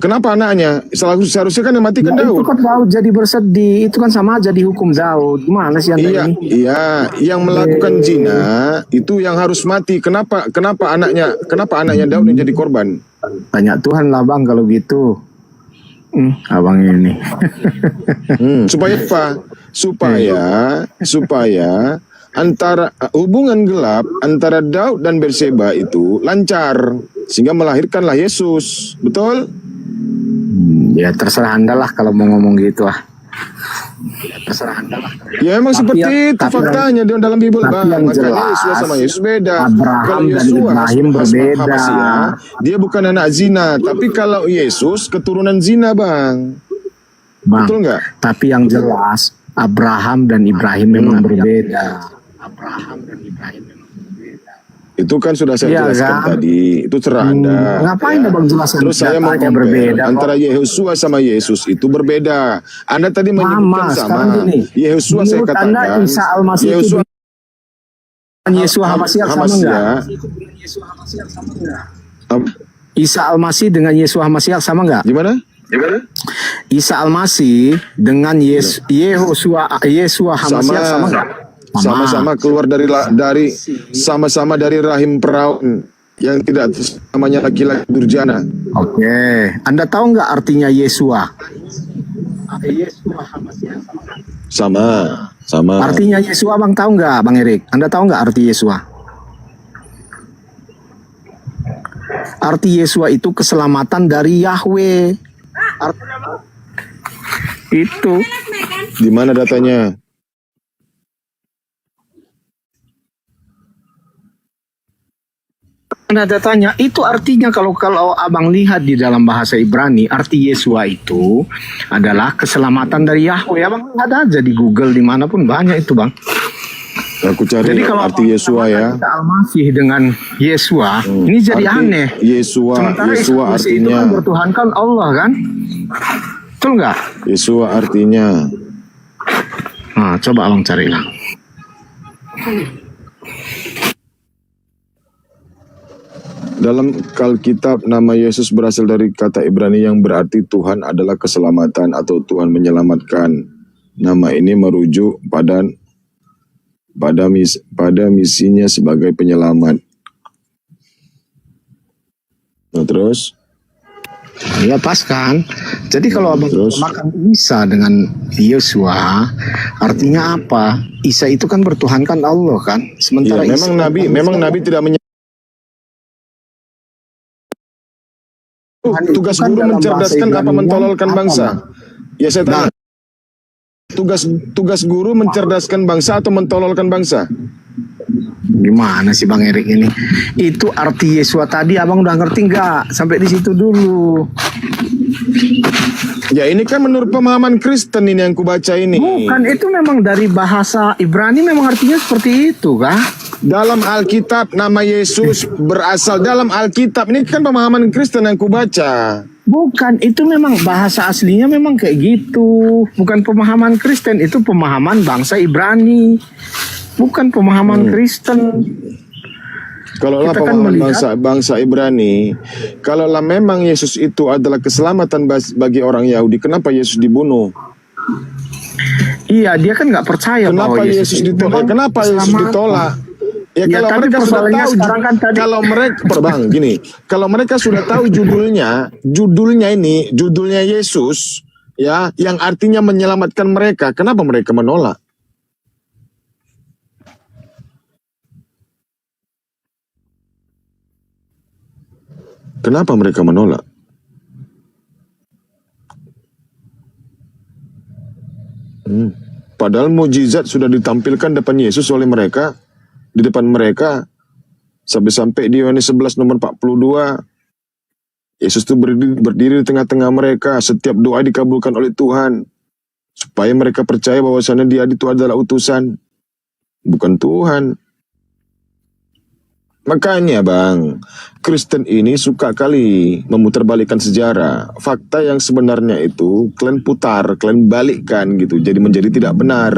P: Kenapa anaknya? Seharusnya kan yang mati kan Daud.
C: Itu kan Daud jadi bersedih. Itu kan sama aja dihukum Daud. Gimana sih anda ini?
P: Iya, yang melakukan zina itu yang harus mati. Kenapa anaknya Daud yang jadi korban?
C: Tanya Tuhan lah bang kalau gitu. Abang ini.
P: Supaya apa? Supaya antara hubungan gelap antara Daud dan Berseba itu lancar sehingga melahirkanlah Yesus. Betul?
C: Ya terserah anda lah kalau mau ngomong gitu ah. Terserah anda lah.
P: Ya emang seperti itu faktanya di dalam Bible
C: tapi
P: Bang.
C: yang
P: Makanya
C: jelas,
P: Yesus sama Yesus beda.
C: Abraham
P: Kalau
C: dan
P: Yesus
C: Ibrahim berbeda.
P: dia bukan anak zina. Tapi kalau Yesus keturunan zina Bang.
C: Bang,
P: betul nggak?
C: Tapi yang jelas Abraham dan Ibrahim memang berbeda.
P: Itu kan sudah saya jelaskan tadi. Itu cerah Anda.
C: Ngapain abang jelaskan?
P: Terus saya mau
C: datanya berbeda
P: antara Yehosua sama Yesus itu berbeda. Anda tadi menyebutkan sama. Yehosua saya
C: menurut
P: katakan.
C: Anda Isa Al-Masih itu Yesua Hamasiah sama enggak? Isa Al-Masih dengan Yesua Hamasiah sama enggak?
P: Gimana?
C: Isa Al-Masih dengan Yesua Hamasiah sama enggak?
P: Sama-sama keluar dari sama-sama dari rahim perawan yang tidak namanya laki-laki durjana.
C: Oke, Anda tahu nggak artinya Yesua?
P: Sama.
C: Artinya Yesua Bang tahu nggak, Bang Erik? Anda tahu nggak arti Yesua? Arti Yesua itu keselamatan dari Yahweh. Itu.
P: Di mana datanya?
C: Anda datanya itu artinya kalau abang lihat di dalam bahasa Ibrani, arti Yesua itu adalah keselamatan dari Yahweh. Abang lihat aja di Google dimanapun banyak itu bang.
P: Aku cari
C: Jadi kalau
P: arti Yesua ya.
C: Al-Masih dengan Yesua, ini jadi aneh. Sementara
P: Yesua
C: Yesus itu
P: artinya
C: kan bertuhankan Allah kan? Betul nggak?
P: Yesua artinya.
C: Nah, coba abang carilah.
P: Dalam Alkitab nama Yesus berasal dari kata Ibrani yang berarti Tuhan adalah keselamatan atau Tuhan menyelamatkan. Nama ini merujuk pada misinya sebagai penyelamat. Nah, terus?
C: Ya pas kan. Jadi kalau abang makan Isa dengan Yesua, artinya apa? Isa itu kan bertuhankan Allah kan. Sementara
P: Ya,
C: Isa
P: memang Nabi tidak tugas
C: kan
P: guru
C: dalam
P: mencerdaskan
C: bahasa
P: apa
C: Ibrani-nya
P: mentololkan
C: apa,
P: bangsa?
C: Bang?
P: Ya saya tanya. Tugas guru mencerdaskan bangsa atau mentololkan bangsa?
C: Gimana sih Bang Erik ini? Itu arti Yesua tadi abang udah ngerti nggak? Sampai di situ dulu.
P: Ya ini kan menurut pemahaman Kristen ini yang kubaca ini.
C: Bukan, itu memang dari bahasa Ibrani memang artinya seperti itu kah?
P: Dalam Alkitab nama Yesus berasal dalam Alkitab. Ini kan pemahaman Kristen yang kubaca.
C: Bukan, itu memang bahasa aslinya memang kayak gitu. Bukan pemahaman Kristen, itu pemahaman bangsa Ibrani. Bukan pemahaman Kristen.
P: Kalaulah
C: Kita kan
P: pemahaman bangsa Ibrani, kalaulah memang Yesus itu adalah keselamatan bagi orang Yahudi, kenapa Yesus dibunuh?
C: Iya, dia kan nggak percaya
P: Kenapa
C: bahwa
P: Yesus ditolak? Kenapa Yesus ditolak? Ya,
C: Ya,
P: kalau
C: tapi
P: mereka sudah
C: persoalannya
P: tahu,
C: sekarang kan tadi-
P: kalau mereka, Bang, gini, kalau mereka sudah tahu judulnya Yesus, ya, yang artinya menyelamatkan mereka, kenapa mereka menolak? Kenapa mereka menolak? Padahal mujizat sudah ditampilkan depan Yesus oleh mereka, di depan mereka, sampai di Yohanes 11 nomor 42, Yesus itu berdiri di tengah-tengah mereka, setiap doa dikabulkan oleh Tuhan, supaya mereka percaya bahwasannya dia itu adalah utusan, bukan Tuhan. Makanya Bang, Kristen ini suka kali memutarbalikkan sejarah. Fakta yang sebenarnya itu kalian putar, kalian balikkan gitu, jadi menjadi tidak benar.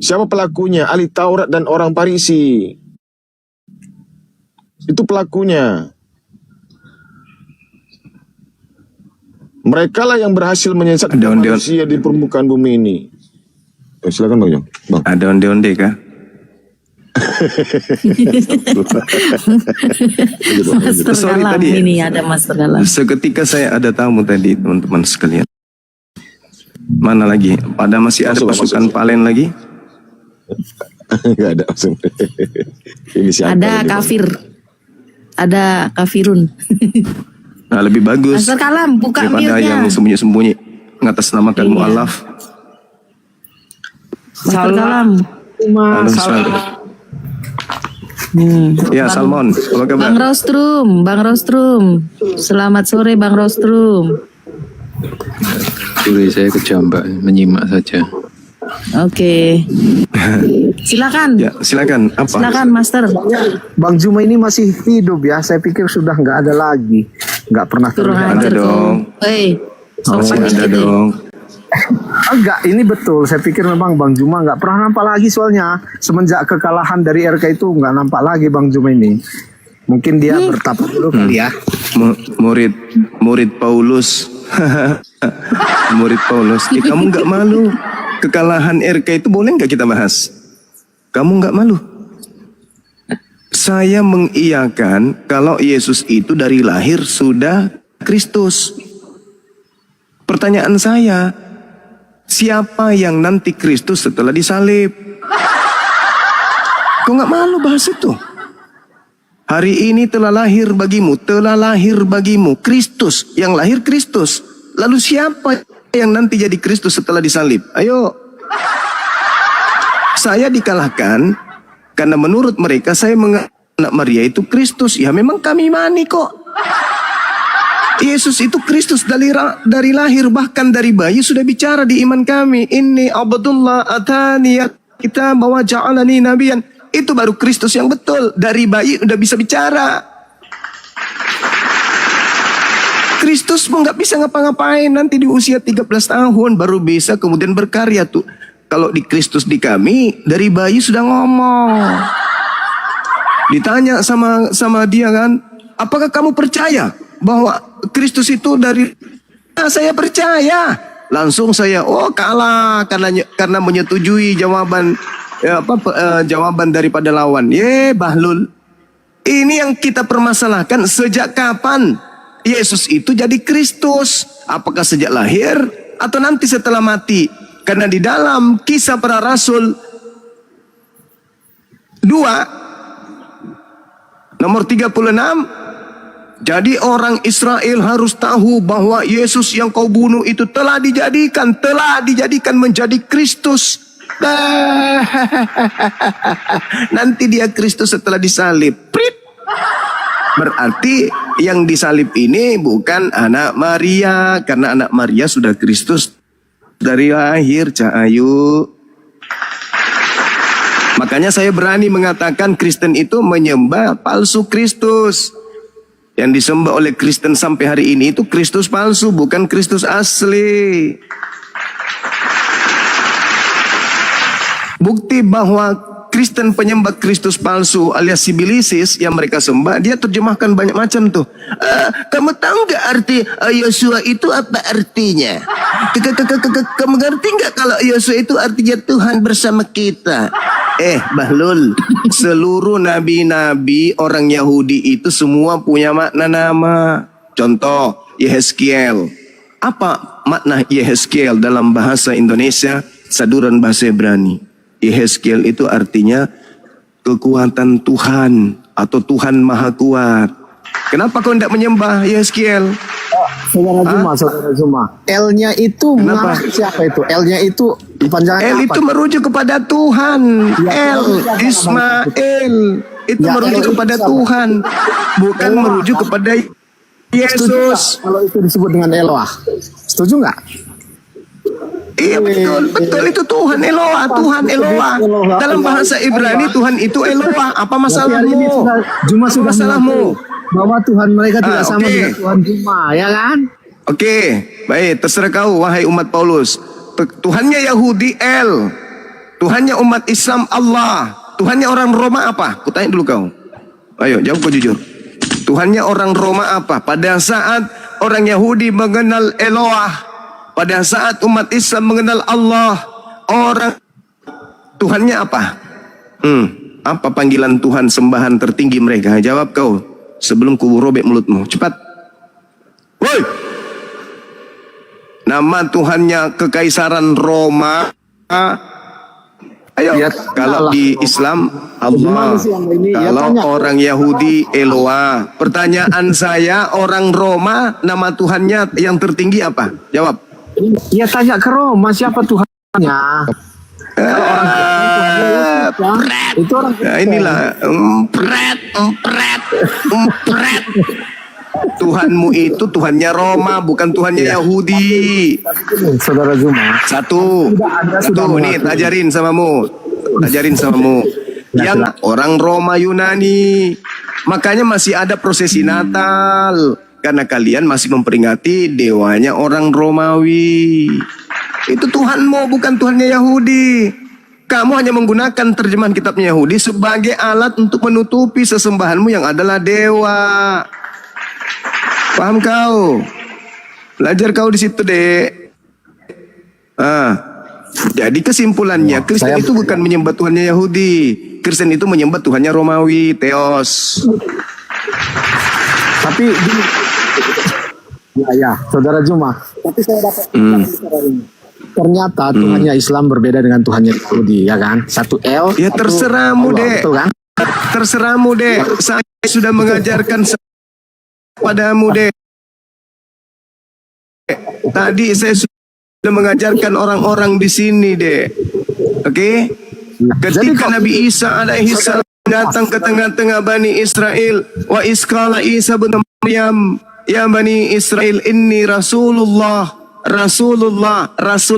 P: Siapa pelakunya? Ahli Taurat dan orang Farisi. Itu pelakunya. Mereka lah yang berhasil menyesatkan manusia di permukaan bumi ini. Silakan Bang Jong. Bang.
E: Ada onde-onde kah?
U: Master
E: Sorry
U: Galam
E: tadi.
U: ini ada Master Galam.
E: Seketika saya ada tamu tadi teman-teman sekalian. Mana lagi? Pada masih ada pasukan Palen lagi?
P: Enggak ada langsung. Ini siapa
U: Ada
P: ini, Bang?
U: kafir. Ada kafirun.
E: Nah, lebih bagus
U: Master Galam buka
E: daripada yang
U: mute-nya.
E: sembunyi-sembunyi ngatasnamakan
U: Iya.
E: mu'alaf.
U: Master Galam.
E: Halo, Ustaz. Ya, Salmon, apa kabar?
U: Bang Rostrum. Selamat sore Bang Rostrum.
G: Sorry, saya kejambak menyimak saja.
U: Oke. Silakan.
E: Ya, silakan. Apa?
U: Silakan Master.
C: Bang Juma ini masih hidup ya. Saya pikir sudah nggak ada lagi. Nggak pernah
U: Kurang
C: terlihat.
U: ajar kau.
E: Ada dong.
C: Enggak, ini betul. Saya pikir memang Bang Juma nggak pernah nampak lagi soalnya semenjak kekalahan dari RK itu nggak nampak lagi Bang Juma ini. Mungkin dia bertapa dulu kali ya.
E: Murid Paulus. Murid Paulus. Kamu nggak malu? Kekalahan RK itu boleh nggak kita bahas? Kamu nggak malu? saya mengiyakan kalau Yesus itu dari lahir sudah Kristus. Pertanyaan saya, siapa yang nanti Kristus setelah disalib? Kok nggak malu bahas itu? Hari ini telah lahir bagimu Kristus, yang lahir Kristus. Lalu siapa yang nanti jadi Kristus setelah disalib? Ayo. Saya dikalahkan karena menurut mereka saya menganggap anak Maria itu Kristus. Ya memang kami imani kok. Yesus itu Kristus dari lahir, bahkan dari bayi sudah bicara di iman kami. Inni abdullah ataniyat kita bawa ja'alani nabiyan. Itu baru Kristus yang betul. Dari bayi udah bisa bicara. Kristus pun nggak bisa ngapa-ngapain. Nanti di usia 13 tahun baru bisa kemudian berkarya tuh. Kalau di Kristus di kami, dari bayi sudah ngomong. Ditanya sama dia kan, apakah kamu percaya bahwa Kristus itu dari... Nah, saya percaya. Langsung saya, kalah karena menyetujui jawaban jawaban daripada lawan. Bahlul. Ini yang kita permasalahkan, sejak kapan Yesus itu jadi Kristus? Apakah sejak lahir atau nanti setelah mati? Karena di dalam Kisah Para Rasul 2 nomor 36, jadi orang Israel harus tahu bahwa Yesus yang kau bunuh itu telah dijadikan menjadi Kristus. Nanti dia Kristus setelah disalib. Berarti yang disalib ini bukan anak Maria, karena anak Maria sudah Kristus dari lahir, Cahayu. Makanya saya berani mengatakan Kristen itu menyembah palsu Kristus. Yang disembah oleh Kristen sampai hari ini itu Kristus palsu, bukan Kristus asli. Bukti bahwa Kristen penyembah Kristus palsu alias sibilisis yang mereka sembah, dia terjemahkan banyak macam tuh. Kamu tahu nggak arti Yosua itu apa artinya? Kamu ngerti nggak kalau Yosua itu artinya Tuhan bersama kita? Bahlul, seluruh nabi-nabi orang Yahudi itu semua punya makna nama. Contoh, Yehezkiel. Apa makna Yehezkiel dalam bahasa Indonesia, saduran bahasa Ibrani? Yehezkiel itu artinya kekuatan Tuhan atau Tuhan Maha Kuat. Kenapa kau tidak menyembah Yehezkiel?
C: Saudara Juma. L-nya itu siapa itu? L-nya itu dipanjangkan
E: L itu merujuk kepada Tuhan. L, Ismail. Itu merujuk kepada Tuhan. Bukan merujuk kepada Yesus.
C: Kalau itu disebut dengan Eloah. Setuju nggak?
E: Iya betul itu Tuhan Eloah, Tuhan Eloah. Dalam bahasa Ibrani Tuhan itu Eloah. Apa masalahmu?
C: Juma sudah
E: masalahmu
C: bahwa Tuhan mereka tidak sama dengan Tuhan Juma, ya kan?
E: Oke, baik, terserah kau wahai umat Paulus. Tuhannya Yahudi El, Tuhannya umat Islam Allah, Tuhannya orang Roma apa? Kutanya dulu kau. Ayo jawab kau jujur. Tuhannya orang Roma apa? Pada saat orang Yahudi mengenal Eloah, pada saat umat Islam mengenal Allah, orang Tuhannya apa? Apa panggilan Tuhan sembahan tertinggi mereka? Jawab kau sebelum ku robek mulutmu. Cepat. Woi. Nama Tuhannya Kekaisaran Roma. Ayo. Kalau di Islam Allah. Kalau orang Yahudi Eloah. Pertanyaan saya, orang Roma nama Tuhannya yang tertinggi apa? Jawab.
C: Ya tanya ke Roma siapa Tuhannya. Itu orang
E: inilah Tuhanmu itu Tuhannya Roma, bukan Tuhannya Yahudi.
C: Saudara Juma.
E: Satu nih ajarin samamu. Yang orang Roma Yunani. Makanya masih ada prosesi Natal. Karena kalian masih memperingati dewanya orang Romawi. Itu Tuhanmu, bukan Tuhannya Yahudi. Kamu hanya menggunakan terjemahan kitabnya Yahudi sebagai alat untuk menutupi sesembahanmu yang adalah dewa. Paham kau? Belajar kau di situ, Dek. Jadi kesimpulannya, Kristen itu bukan menyembah Tuhannya Yahudi.
P: Kristen itu menyembah Tuhannya Romawi, Theos.
C: Tapi gini, ya, Saudara Juma. Tapi saya dapat ternyata Tuhannya Islam berbeda dengan Tuhannya Yahudi, ya kan? Satu El.
P: Ya terserahmu, Dek.
C: Kan?
P: Terserahmu, Dek. Saya sudah mengajarkan padamu, Dek. Tadi saya sudah mengajarkan orang-orang di sini, Dek. Oke? Ketika Nabi Isa alaihi salam datang ke tengah-tengah Bani Israel, wa iskala Isa bin Maryam, ya Bani Israel, inni Rasulullah, Rasul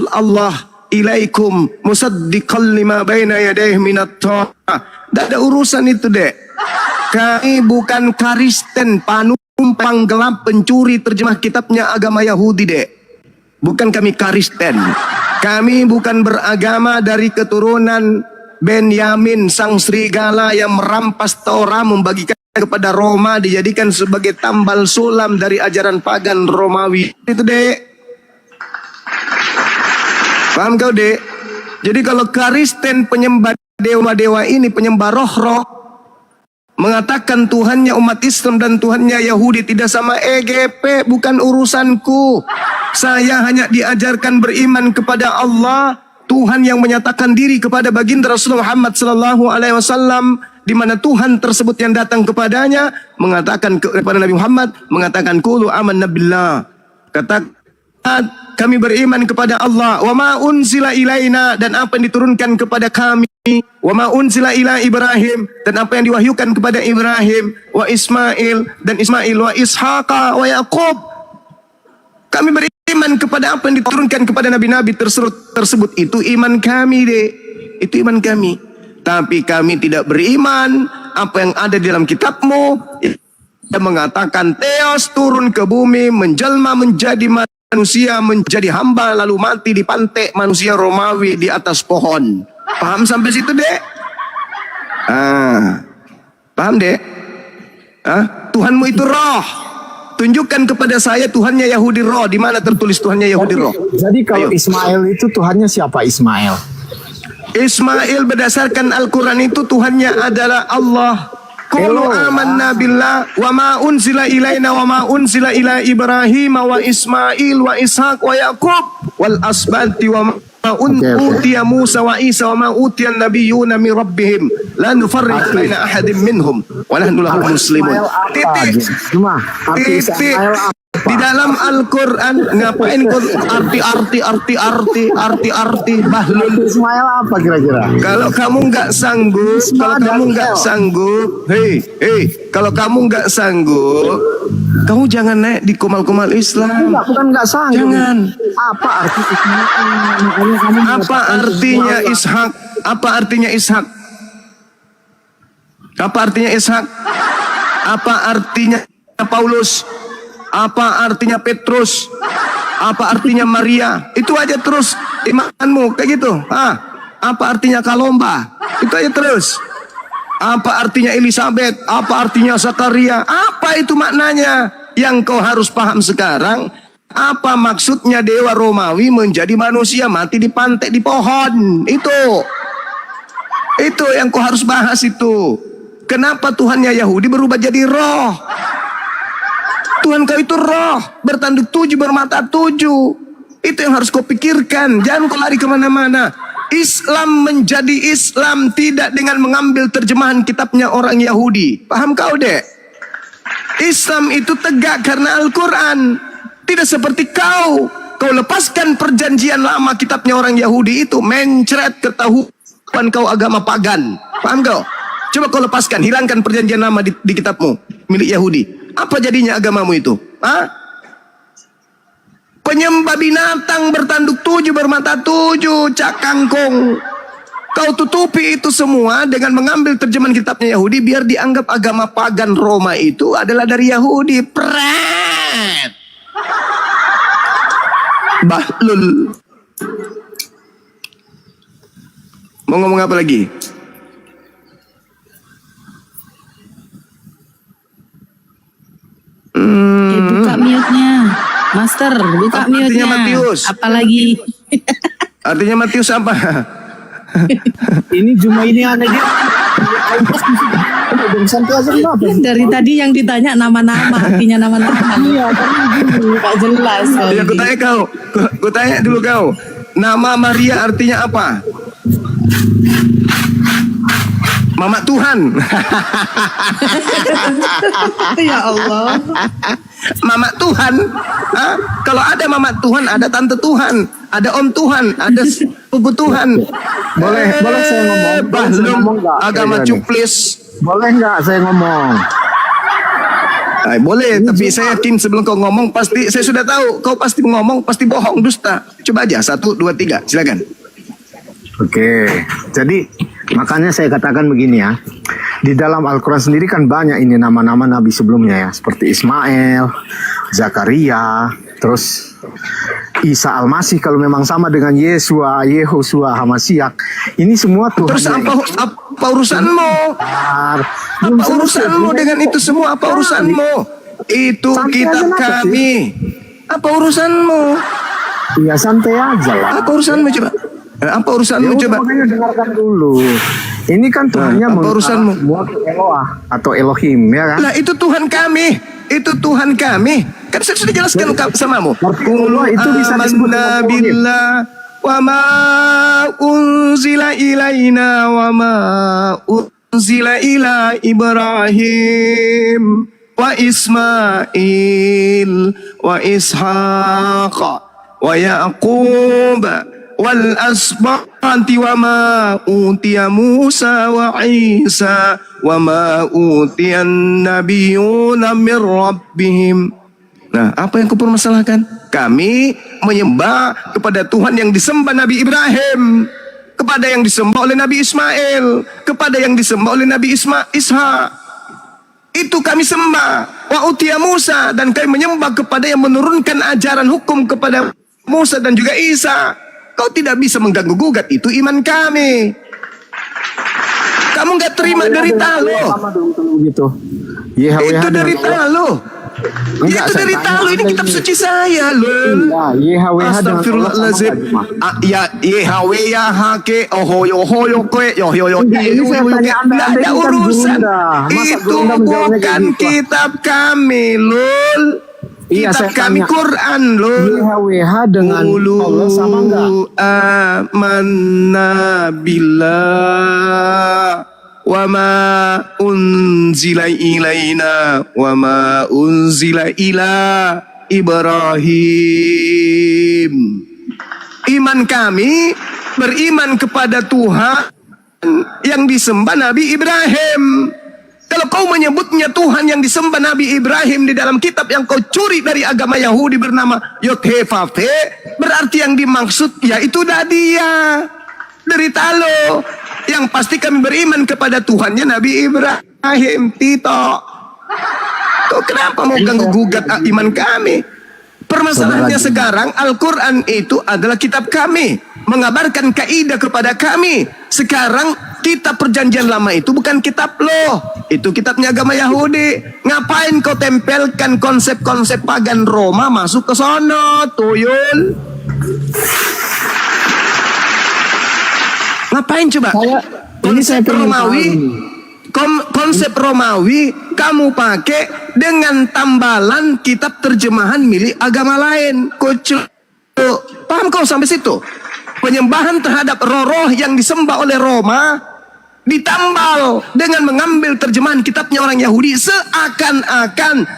P: Allah, ilaikum musaddiqan lima baina yadayhi minat ta'ah. Tidak ada urusan itu, Dek. Kami bukan Kristen, panumpang gelap, pencuri terjemah kitabnya agama Yahudi, Dek. Bukan kami Kristen. Kami bukan beragama dari keturunan Benyamin sang serigala yang merampas Taurat, membagikan kepada Roma, dijadikan sebagai tambal sulam dari ajaran pagan Romawi. Itu, Dek. Paham kau, Dek? Jadi kalau Kristen penyembah dewa-dewa ini, penyembah roh-roh, mengatakan Tuhannya umat Islam dan Tuhannya Yahudi tidak sama, EGP bukan urusanku. Saya hanya diajarkan beriman kepada Allah, Tuhan yang menyatakan diri kepada baginda Rasulullah Muhammad sallallahu alaihi wasallam, di mana Tuhan tersebut yang datang kepadanya mengatakan kepada Nabi Muhammad, mengatakan qulu amanna billah. Katakan kami beriman kepada Allah, wa ma unzila ilaina, dan apa yang diturunkan kepada kami, wa ma unzila ila Ibrahim, dan apa yang diwahyukan kepada Ibrahim, wa Ismail, dan Ismail, wa Ishaqa, wa Yaqub. Kami beriman kepada apa yang diturunkan kepada nabi-nabi tersebut. Itu iman kami, Dek. Itu iman kami. Tapi kami tidak beriman apa yang ada di dalam kitabmu yang mengatakan Theos turun ke bumi, menjelma menjadi manusia, menjadi hamba, lalu mati di pantai manusia Romawi di atas pohon. Paham sampai situ, Dek? Paham, Dek? Tuhanmu itu roh. Tunjukkan kepada saya Tuhannya Yahudi roh. Di mana tertulis Tuhannya Yahudi roh?
C: Jadi kalau Ismail itu Tuhannya siapa, Ismail?
P: Ismail berdasarkan Al-Quran itu Tuhannya adalah Allah. Qulu amanna billah wa ma unzila ilaina wa ma unzila ila Ibrahim wa Ismail wa Ishaq wa Yaqub wal asbati wa ma utiya Musa wa Isa wa ma utiya nabiyyuna min rabbihim la nufarriq baina ahadin minhum wa nahnu lahu muslimun. Titik. Di dalam Al-Quran ngapain kau arti bahlul?
C: Ismail apa kira-kira?
P: Kalau kamu nggak sanggup, kalau kamu nggak sanggup, kamu jangan naik di komal-komal Islam.
C: Bukan nggak sanggup.
P: Jangan.
C: Apa arti Ismail?
P: Apa artinya Ishak? Apa artinya Ishak? Apa artinya Ishak? Apa artinya Paulus? Apa artinya Petrus? Apa artinya Maria? Itu aja terus imanmu kayak gitu. Apa artinya Kalomba? Itu aja terus. Apa artinya Elizabeth? Apa artinya Zakaria? Apa itu maknanya? Yang kau harus paham sekarang, apa maksudnya dewa Romawi menjadi manusia mati di pantai di pohon? Itu yang kau harus bahas itu. Kenapa Tuhannya Yahudi berubah jadi roh? Tuhan kau itu roh, bertanduk 7, bermata 7. Itu yang harus kau pikirkan. Jangan kau lari kemana-mana. Islam menjadi Islam tidak dengan mengambil terjemahan kitabnya orang Yahudi. Paham kau, Dek? Islam itu tegak karena Al-Quran. Tidak seperti kau. Kau lepaskan perjanjian lama kitabnya orang Yahudi itu, mencret ketahuan kau agama pagan. Paham kau? Coba kau lepaskan, hilangkan perjanjian lama di kitabmu milik Yahudi. Apa jadinya agamamu itu? Penyembah binatang bertanduk 7, bermata 7, cak kangkung. Kau tutupi itu semua dengan mengambil terjemahan kitabnya Yahudi biar dianggap agama pagan Roma itu adalah dari Yahudi. Pret. Bahlul. Mau ngomong apa lagi?
J: Buka mute-nya. Master, buka mute-nya.
P: Artinya Matius.
J: Apalagi?
P: Artinya Matius apa?
C: Ini cuma ini aneh gitu.
O: Dari tadi yang ditanya nama-nama, artinya nama-nama. Iya, karena gini, tak jelas.
Q: Ya, aku tanya kau. Aku tanya dulu kau. Nama Maria artinya apa? Mama Tuhan.
O: Ya Allah.
Q: Mama Tuhan. Hah? Kalau ada Mama Tuhan, ada Tante Tuhan, ada Om Tuhan, ada Sepupu Tuhan.
C: Boleh saya ngomong? Boleh saya ngomong nggak?
Q: Agama cuplis.
C: Boleh nggak saya ngomong?
Q: Boleh, tapi saya yakin sebelum kau ngomong pasti saya sudah tahu kau pasti ngomong pasti bohong, dusta. Coba aja 1, 2, 3, silakan.
C: Oke, jadi makanya saya katakan begini ya. Di dalam Al-Quran sendiri kan banyak ini nama-nama nabi sebelumnya ya, seperti Ismail, Zakaria, terus Isa Al-Masih kalau memang sama dengan Yesua, Yehosua, Hamasiak. Ini semua Tuhan.
Q: Terus apa urusanmu? Apa urusanmu dengan itu semua? Apa urusanmu? Itu kitab kami. Apa urusanmu?
C: Ya santai aja lah.
Q: Apa urusanmu coba? Apa urusanmu coba?
C: Makanya dengarkan dulu. Ini kan Tuhannya
Q: apa urusanmu?
C: Eloah atau Elohim ya kan?
Q: Nah itu Tuhan kami. Itu Tuhan kami. Kan saya sudah jelaskan samamu.
C: Allah itu bisa disebut
Q: billah wa ma unzila ilaina wa ma unzila ila Ibrahim wa Ismail wa Ishaq wa Yaqub wal asbati wa ma utiya Musa wa Isa wa ma utiya nabiyuna min rabbihim. Nah, apa yang kau permasalahkan? Kami menyembah kepada Tuhan yang disembah Nabi Ibrahim, kepada yang disembah oleh Nabi Ismail, kepada yang disembah oleh Nabi Ishak. Itu kami sembah. Wa utiya Musa, dan kami menyembah kepada yang menurunkan ajaran hukum kepada Musa dan juga Isa. Kau tidak bisa mengganggu gugat, itu iman kami. Kamu nggak terima derita lo. Itu derita lo. Itu derita lo, ini kitab suci saya lo. Astagfirullahaladzim. Ya YHWH ke hoyo kwe yo nggak ada urusan. Itu bukan kitab kami lul. Kitab kami Quran loh.
C: YHWH dengan Allah sama enggak?
Q: Amanna billah wa ma unzila ilaina wa ma unzila ila Ibrahim. Iman kami beriman kepada Tuhan yang disembah Nabi Ibrahim. Kalau kau menyebutnya Tuhan yang disembah Nabi Ibrahim di dalam kitab yang kau curi dari agama Yahudi bernama Yod-Heh-Vav-He, berarti yang dimaksud yaitu dia. Derita lo. Yang pasti kami beriman kepada Tuhannya Nabi Ibrahim. Tito, kau kenapa mau ganggu gugat iman kami? Permasalahannya sekarang Al-Quran itu adalah kitab kami, mengabarkan kaidah kepada kami. Sekarang kitab perjanjian lama itu bukan kitab lo, itu kitabnya agama Yahudi. Ngapain kau tempelkan konsep-konsep pagan Roma masuk ke sono, tuyul? Ngapain coba? Konsep Romawi, konsep Romawi kamu pakai dengan tambalan kitab terjemahan milik agama lain. Paham kau sampai situ? Penyembahan terhadap roh-roh yang disembah oleh Roma ditambal dengan mengambil terjemahan kitabnya orang Yahudi, seakan-akan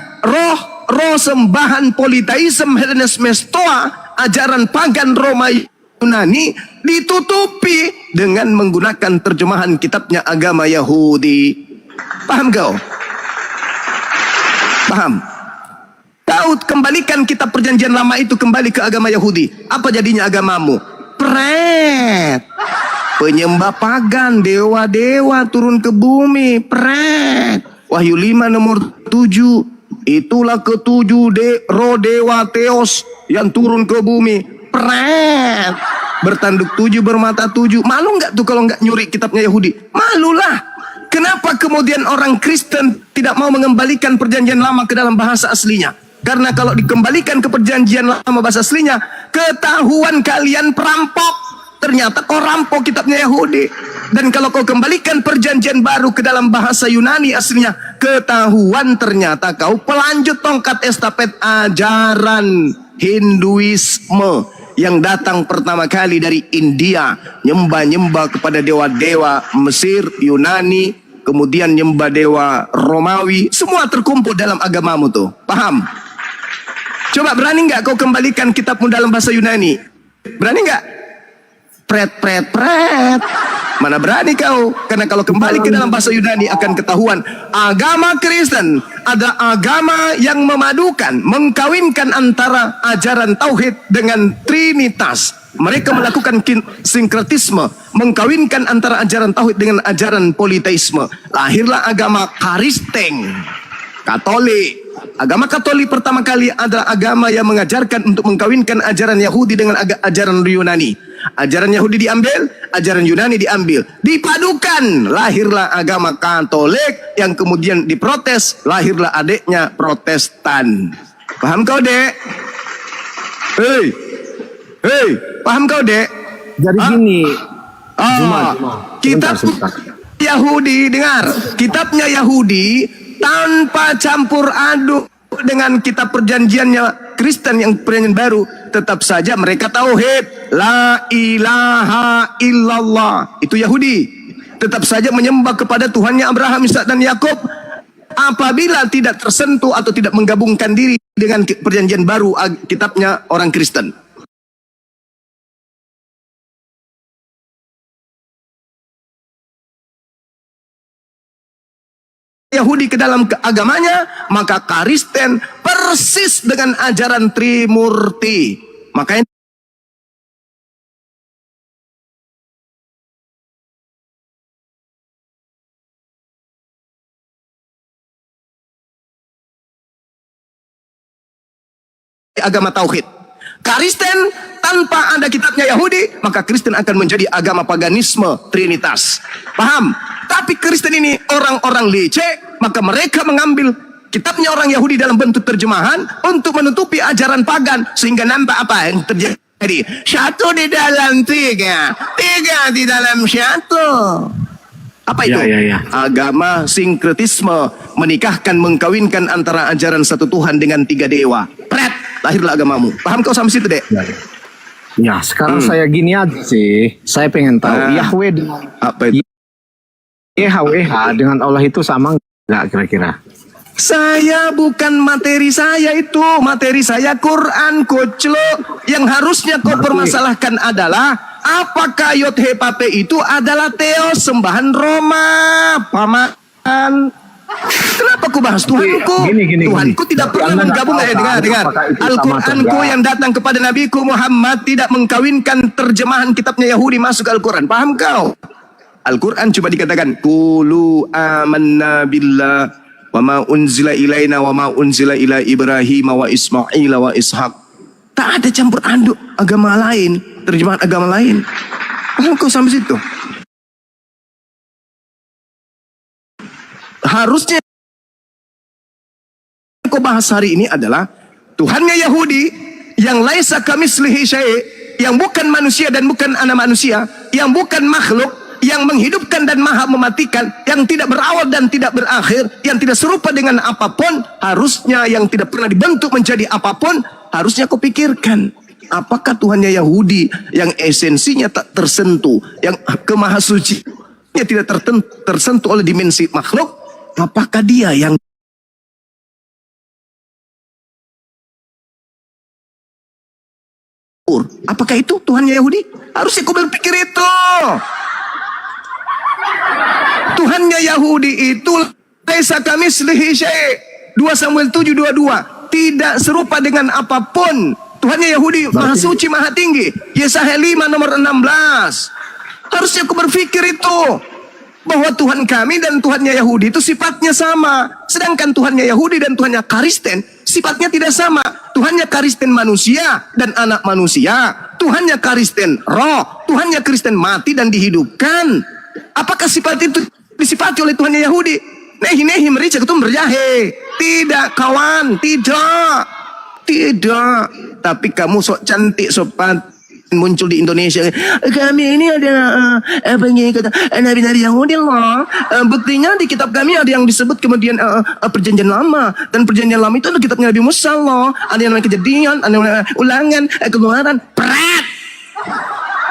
Q: roh sembahan politeisme Hellenisme Stoa, ajaran pagan Roma Yunani, ditutupi dengan menggunakan terjemahan kitabnya agama Yahudi. Paham kau? Paham? Kau kembalikan kitab perjanjian lama itu kembali ke agama Yahudi. Apa jadinya agamamu? Pret. Penyembah pagan, dewa-dewa turun ke bumi. Pret. Wahyu 5 nomor 7. Itulah ketujuh roh dewa Theos yang turun ke bumi. Pret. Bertanduk 7, bermata 7. Malu nggak tuh kalau nggak nyuri kitabnya Yahudi? Malulah. Kenapa kemudian orang Kristen tidak mau mengembalikan perjanjian lama ke dalam bahasa aslinya? Karena kalau dikembalikan ke perjanjian lama bahasa aslinya, ketahuan kalian perampok. Ternyata kau rampok kitabnya Yahudi. Dan kalau kau kembalikan perjanjian baru ke dalam bahasa Yunani aslinya, ketahuan ternyata kau pelanjut tongkat estafet ajaran Hinduisme yang datang pertama kali dari India, nyembah-nyembah kepada dewa-dewa Mesir, Yunani, kemudian nyembah dewa Romawi, semua terkumpul dalam agamamu tuh. Paham? Coba berani nggak kau kembalikan kitabmu dalam bahasa Yunani? Berani nggak? Pret. Mana berani kau? Karena kalau kembali ke dalam bahasa Yunani akan ketahuan agama Kristen ada agama yang memadukan, mengkawinkan antara ajaran tauhid dengan trinitas. Mereka melakukan sinkretisme, mengkawinkan antara ajaran tauhid dengan ajaran politeisme. Lahirlah agama Kristen, Katolik. Agama Katolik pertama kali adalah agama yang mengajarkan untuk mengkawinkan ajaran Yahudi dengan ajaran Yunani. Ajaran Yahudi diambil, ajaran Yunani diambil, dipadukan, lahirlah agama Katolik yang kemudian diprotes, lahirlah adiknya Protestan. Paham kau, Dek? Hei, paham kau, Dek?
C: Jadi gini,
Q: kitab Yahudi, dengar, kitabnya Yahudi tanpa campur aduk dengan kitab perjanjiannya Kristen yang perjanjian baru, tetap saja mereka tauhid, la ilaha illallah. Itu Yahudi. Tetap saja menyembah kepada Tuhannya Abraham, Ishak dan Yakub. Apabila tidak tersentuh atau tidak menggabungkan diri dengan perjanjian baru kitabnya orang Kristen. Yahudi ke dalam agamanya, maka Kristen persis dengan ajaran Trimurti. Makanya agama tauhid. Kristen tanpa ada kitabnya Yahudi, maka Kristen akan menjadi agama paganisme Trinitas. Paham? Tapi Kristen ini orang-orang licik, maka mereka mengambil kitabnya orang Yahudi dalam bentuk terjemahan untuk menutupi ajaran pagan, sehingga nampak apa yang terjadi? Satu di dalam tiga, tiga di dalam satu. Apa itu? Agama sinkretisme, menikahkan, mengkawinkan antara ajaran satu Tuhan dengan tiga dewa. Pret, lahirlah agamamu. Paham kau sampai situ, Dek?
C: Ya, sekarang saya gini aja sih. Saya pengen tahu Yahweh dengan
Q: apa itu?
C: YHWH dengan Allah itu sama nggak kira-kira?
Q: Saya bukan materi saya itu. Materi saya Quran, koclok. Yang harusnya kau permasalahkan adalah apakah Yod-He-Pape itu adalah teos sembahan Roma, paman. Kenapa ku bahas Tuhanku? Tuhanku tidak pernah menggabung. Dengar. Al-Quranku yang datang kepada Nabiku Muhammad tidak mengkawinkan terjemahan kitabnya Yahudi masuk Al-Quran. Paham kau? Al-Quran coba dikatakan Qulu amanna billah wa ma unzila ilaina wa ma unzila ila Ibrahim wa Ismail wa Ishaq. Tak ada campur aduk agama lain, terjemahan agama lain. Paham kau sampai situ? Harusnya kau bahas hari ini adalah Tuhannya Yahudi yang laisa kamislihi syai', yang bukan manusia dan bukan anak manusia, yang bukan makhluk, yang menghidupkan dan maha mematikan, yang tidak berawal dan tidak berakhir, yang tidak serupa dengan apapun, harusnya yang tidak pernah dibentuk menjadi apapun, harusnya kau pikirkan. Apakah Tuhannya Yahudi yang esensinya tak tersentuh, yang kemahasuciannya tidak tersentuh oleh dimensi makhluk, apakah dia yang apakah itu Tuhannya Yahudi? Harusnya kau berpikir itu. Tuhannya Yahudi itu laisa kamislihi syai'. 2 Samuel 7:22. Tidak serupa dengan apapun. Tuhannya Yahudi maha suci, maha tinggi. Yesaya 5 nomor 16. Harusnya aku berpikir itu. Bahwa Tuhan kami dan Tuhannya Yahudi itu sifatnya sama. Sedangkan Tuhannya Yahudi dan Tuhannya Kristen sifatnya tidak sama. Tuhannya Kristen manusia dan anak manusia. Tuhannya Kristen roh. Tuhannya Kristen mati dan dihidupkan. Apakah sifat itu disifati oleh Tuhannya Yahudi? Nehi merica ketum berjahe. Tidak kawan, tidak. Tapi kamu sok cantik, sok muncul di Indonesia. Kami ini ada pengikut nabi-nabi Yahudi loh. Buktinya di kitab kami ada yang disebut kemudian perjanjian lama, dan perjanjian lama itu ada kitabnya Nabi Musa loh. Ada yang namanya Kejadian, ada yang namanya Ulangan, Keluaran. Pret.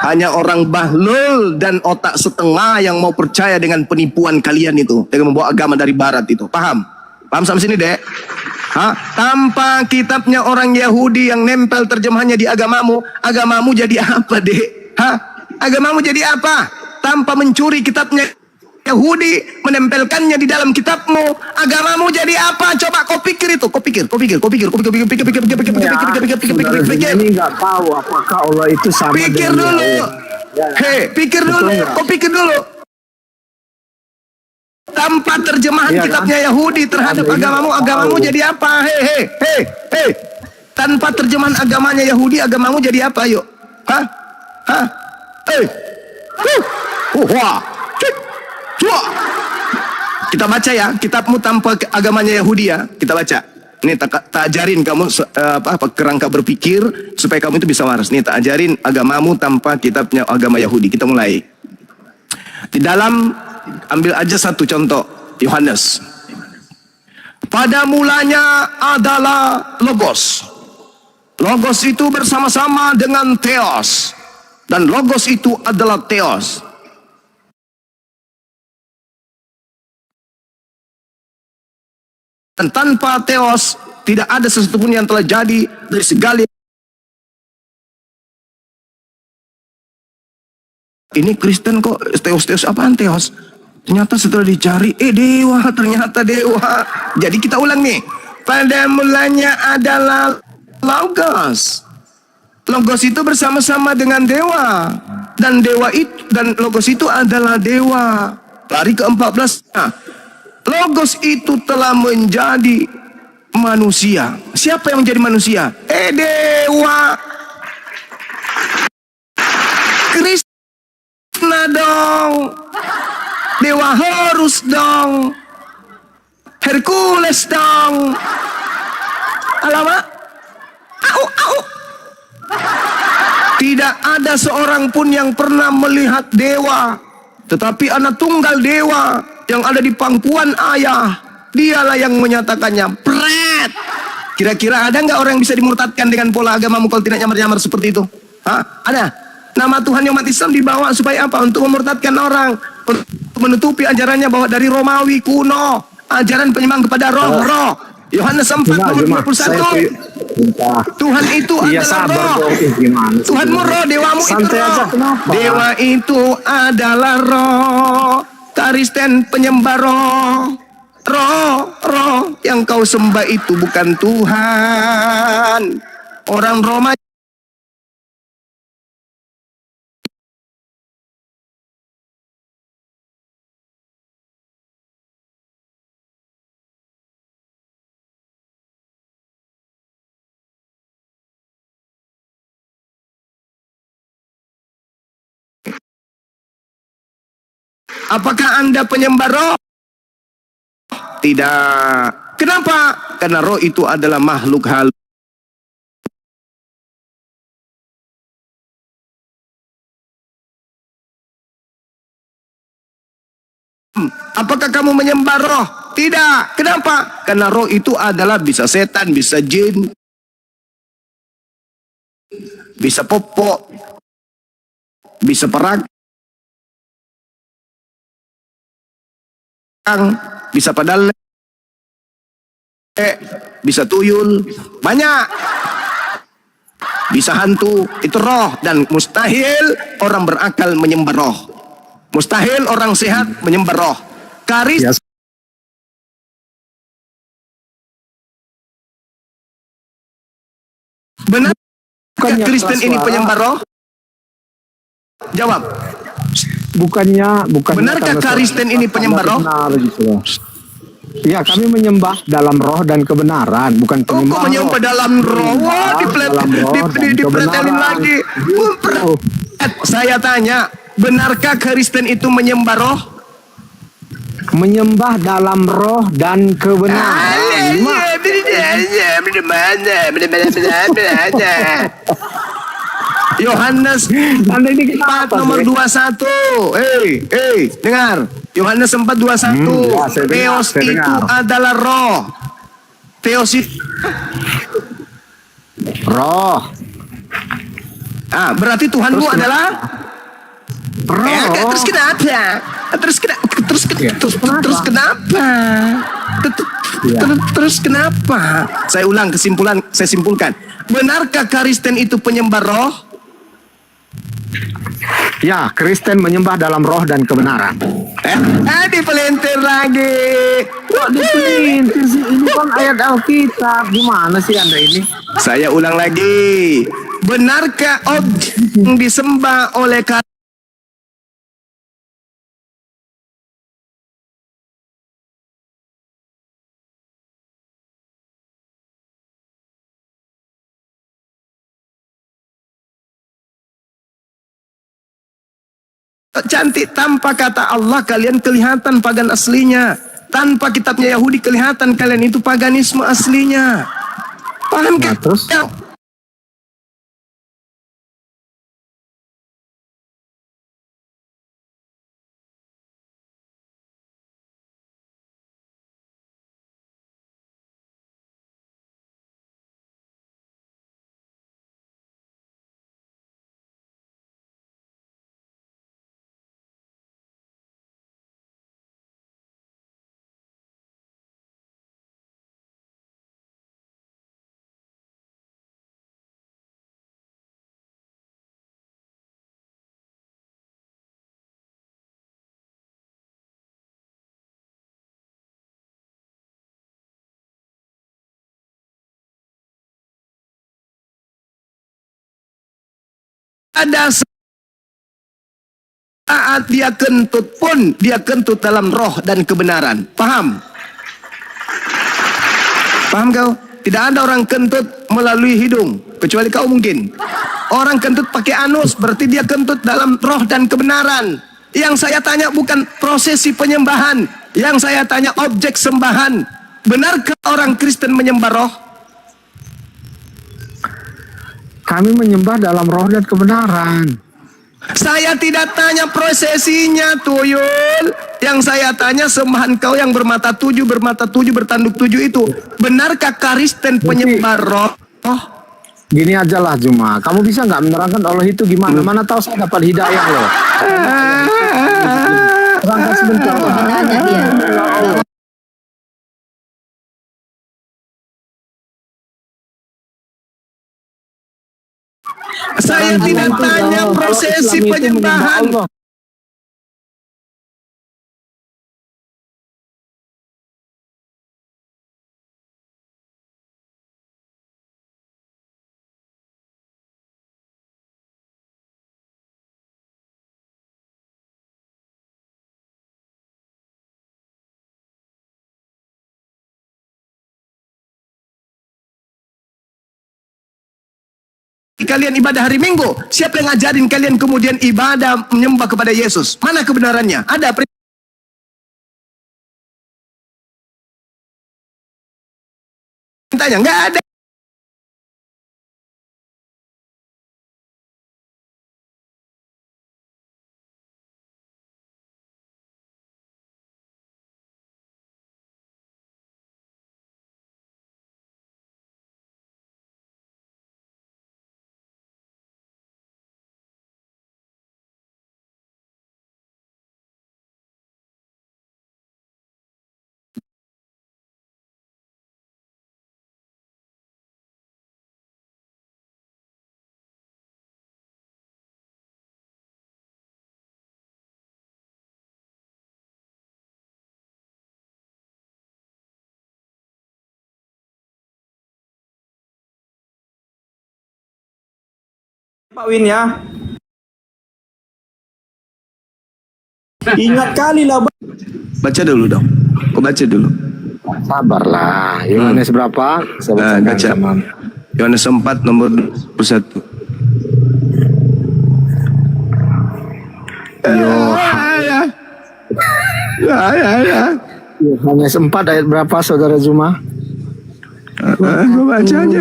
Q: Hanya orang bahlul dan otak setengah yang mau percaya dengan penipuan kalian itu, dengan membawa agama dari barat itu. Paham? Paham sampai sini, Dek? Tanpa kitabnya orang Yahudi yang nempel terjemahannya di agamamu, agamamu jadi apa, Dek? Agamamu jadi apa? Tanpa mencuri kitabnya Yahudi, menempelkannya di dalam kitabmu, agamamu jadi apa? Coba kau pikir itu, kau pikir.
C: Ini nggak tahu apakah Allah itu sama
Q: pikir
C: dengan
Q: dulu. Pikir dulu, kau pikir dulu. Tanpa terjemahan kitabnya Yahudi terhadap agamamu jadi apa? Tanpa terjemahan agamanya Yahudi, agamamu jadi apa? Yuk, kita baca ya, kitabmu tanpa agamanya Yahudi ya, kita baca. Nih tak ajarin kamu kerangka berpikir supaya kamu itu bisa waras. Nih tak ajarin agamamu tanpa kitabnya agama Yahudi. Kita mulai. Di dalam, ambil aja satu contoh, Yohanes. Pada mulanya adalah Logos. Logos itu bersama-sama dengan Theos. Dan Logos itu adalah Theos. Dan tanpa Theos, tidak ada sesuatu pun yang telah jadi dari segala. Ini Kristen kok Theos apaan Theos? Ternyata setelah dicari, dewa, ternyata dewa. Jadi kita ulang nih. Pada mulanya adalah Logos. Logos itu bersama-sama dengan dewa. Dan dewa itu, dan Logos itu adalah dewa. Lari ke 14. Logos itu telah menjadi manusia. Siapa yang menjadi manusia? Dewa. Krishna dong. Dewa Horus dong. Hercules dong. Alamak. Tidak ada seorang pun yang pernah melihat dewa. Tetapi anak tunggal dewa yang ada di pangkuan ayah, dialah yang menyatakannya. Pret. Kira-kira ada nggak orang yang bisa dimurtadkan dengan pola agamamu kalau tidak nyamar-nyamar seperti itu? Ada? Nama Tuhan yang umat Islam dibawa supaya apa? Untuk memurtadkan orang, untuk menutupi ajarannya bahwa dari Romawi kuno, ajaran penyembah kepada roh-roh. Yohanes 4 nomor 21. Tuhan itu adalah roh. Tuhanmu roh, dewamu itu roh. Dewa itu adalah roh. Kristen penyembah roh. Roh yang kau sembah itu bukan Tuhan. Orang Roma. Apakah Anda penyembah roh? Tidak. Kenapa? Karena roh itu adalah makhluk halus. Apakah kamu menyembah roh? Tidak. Kenapa? Karena roh itu adalah bisa setan, bisa jin, bisa popok, bisa perak, bisa padal, bisa tuyul, banyak, bisa hantu, itu roh. Dan mustahil orang berakal menyembah roh, mustahil orang sehat menyembah roh. Benar Kristen ini penyembah roh? Jawab.
C: Bukannya
Q: benarkah Kristen ini penyembah roh?
C: Ya, kami menyembah dalam roh dan kebenaran, bukan penyembah
Q: kok menyembah dalam roh? Wah, dipletelin lagi. Saya tanya, benarkah Kristen itu menyembah roh?
C: Menyembah dalam roh dan kebenaran.
Q: Yohanes 4 nomor 21. Dengar. Yohanes 4:21. Theos itu adalah roh. Theos itu roh. Berarti Tuhanmu adalah roh. Terus kenapa? Terus kenapa? Saya ulang saya simpulkan. Benarkah Kristen itu penyembah roh?
C: Ya, Kristen menyembah dalam roh dan kebenaran.
Q: Dipelintir lagi.
C: Kok dipelintir sih? Ini kan ayat Alkitab. Gimana sih Anda ini?
Q: Saya ulang lagi. Benarkah objek yang disembah oleh cantik tanpa kata Allah kalian kelihatan pagan aslinya. Tanpa kitabnya Yahudi kelihatan kalian itu paganisme aslinya. Paham kan? Terus? Ada saat dia kentut pun dia kentut dalam roh dan kebenaran. Paham? Paham kau? Tidak ada orang kentut melalui hidung kecuali kau mungkin. Orang kentut pakai anus berarti dia kentut dalam roh dan kebenaran. Yang saya tanya bukan prosesi penyembahan, yang saya tanya objek sembahan. Benarkah orang Kristen menyembah roh?
C: Kami menyembah dalam roh dan kebenaran.
Q: Saya tidak tanya prosesinya, Tuyul. Yang saya tanya sembahan kau yang bermata tujuh, bertanduk tujuh itu. Benarkah Kristen penyembah roh?
C: Gini aja lah Juma. Kamu bisa nggak menerangkan Allah itu gimana? Mana tahu saya dapat hidayah loh. Terangkan sebentar lah.
Q: Saya tidak tanya prosesi penyembahan. Kalian ibadah hari Minggu, siapa yang ngajarin kalian kemudian ibadah menyembah kepada Yesus? Mana kebenarannya? Ada perintahnya? Enggak ada.
L: Pak Win ya. Ingat kali lah.
B: Baca dulu dong. Kau baca dulu.
C: Sabarlah. Yohanes berapa? Saya
B: baca. Yohanes 4 nomor 21.
C: Yohanes 4 ayat berapa Saudara Zuma?
B: Baca aja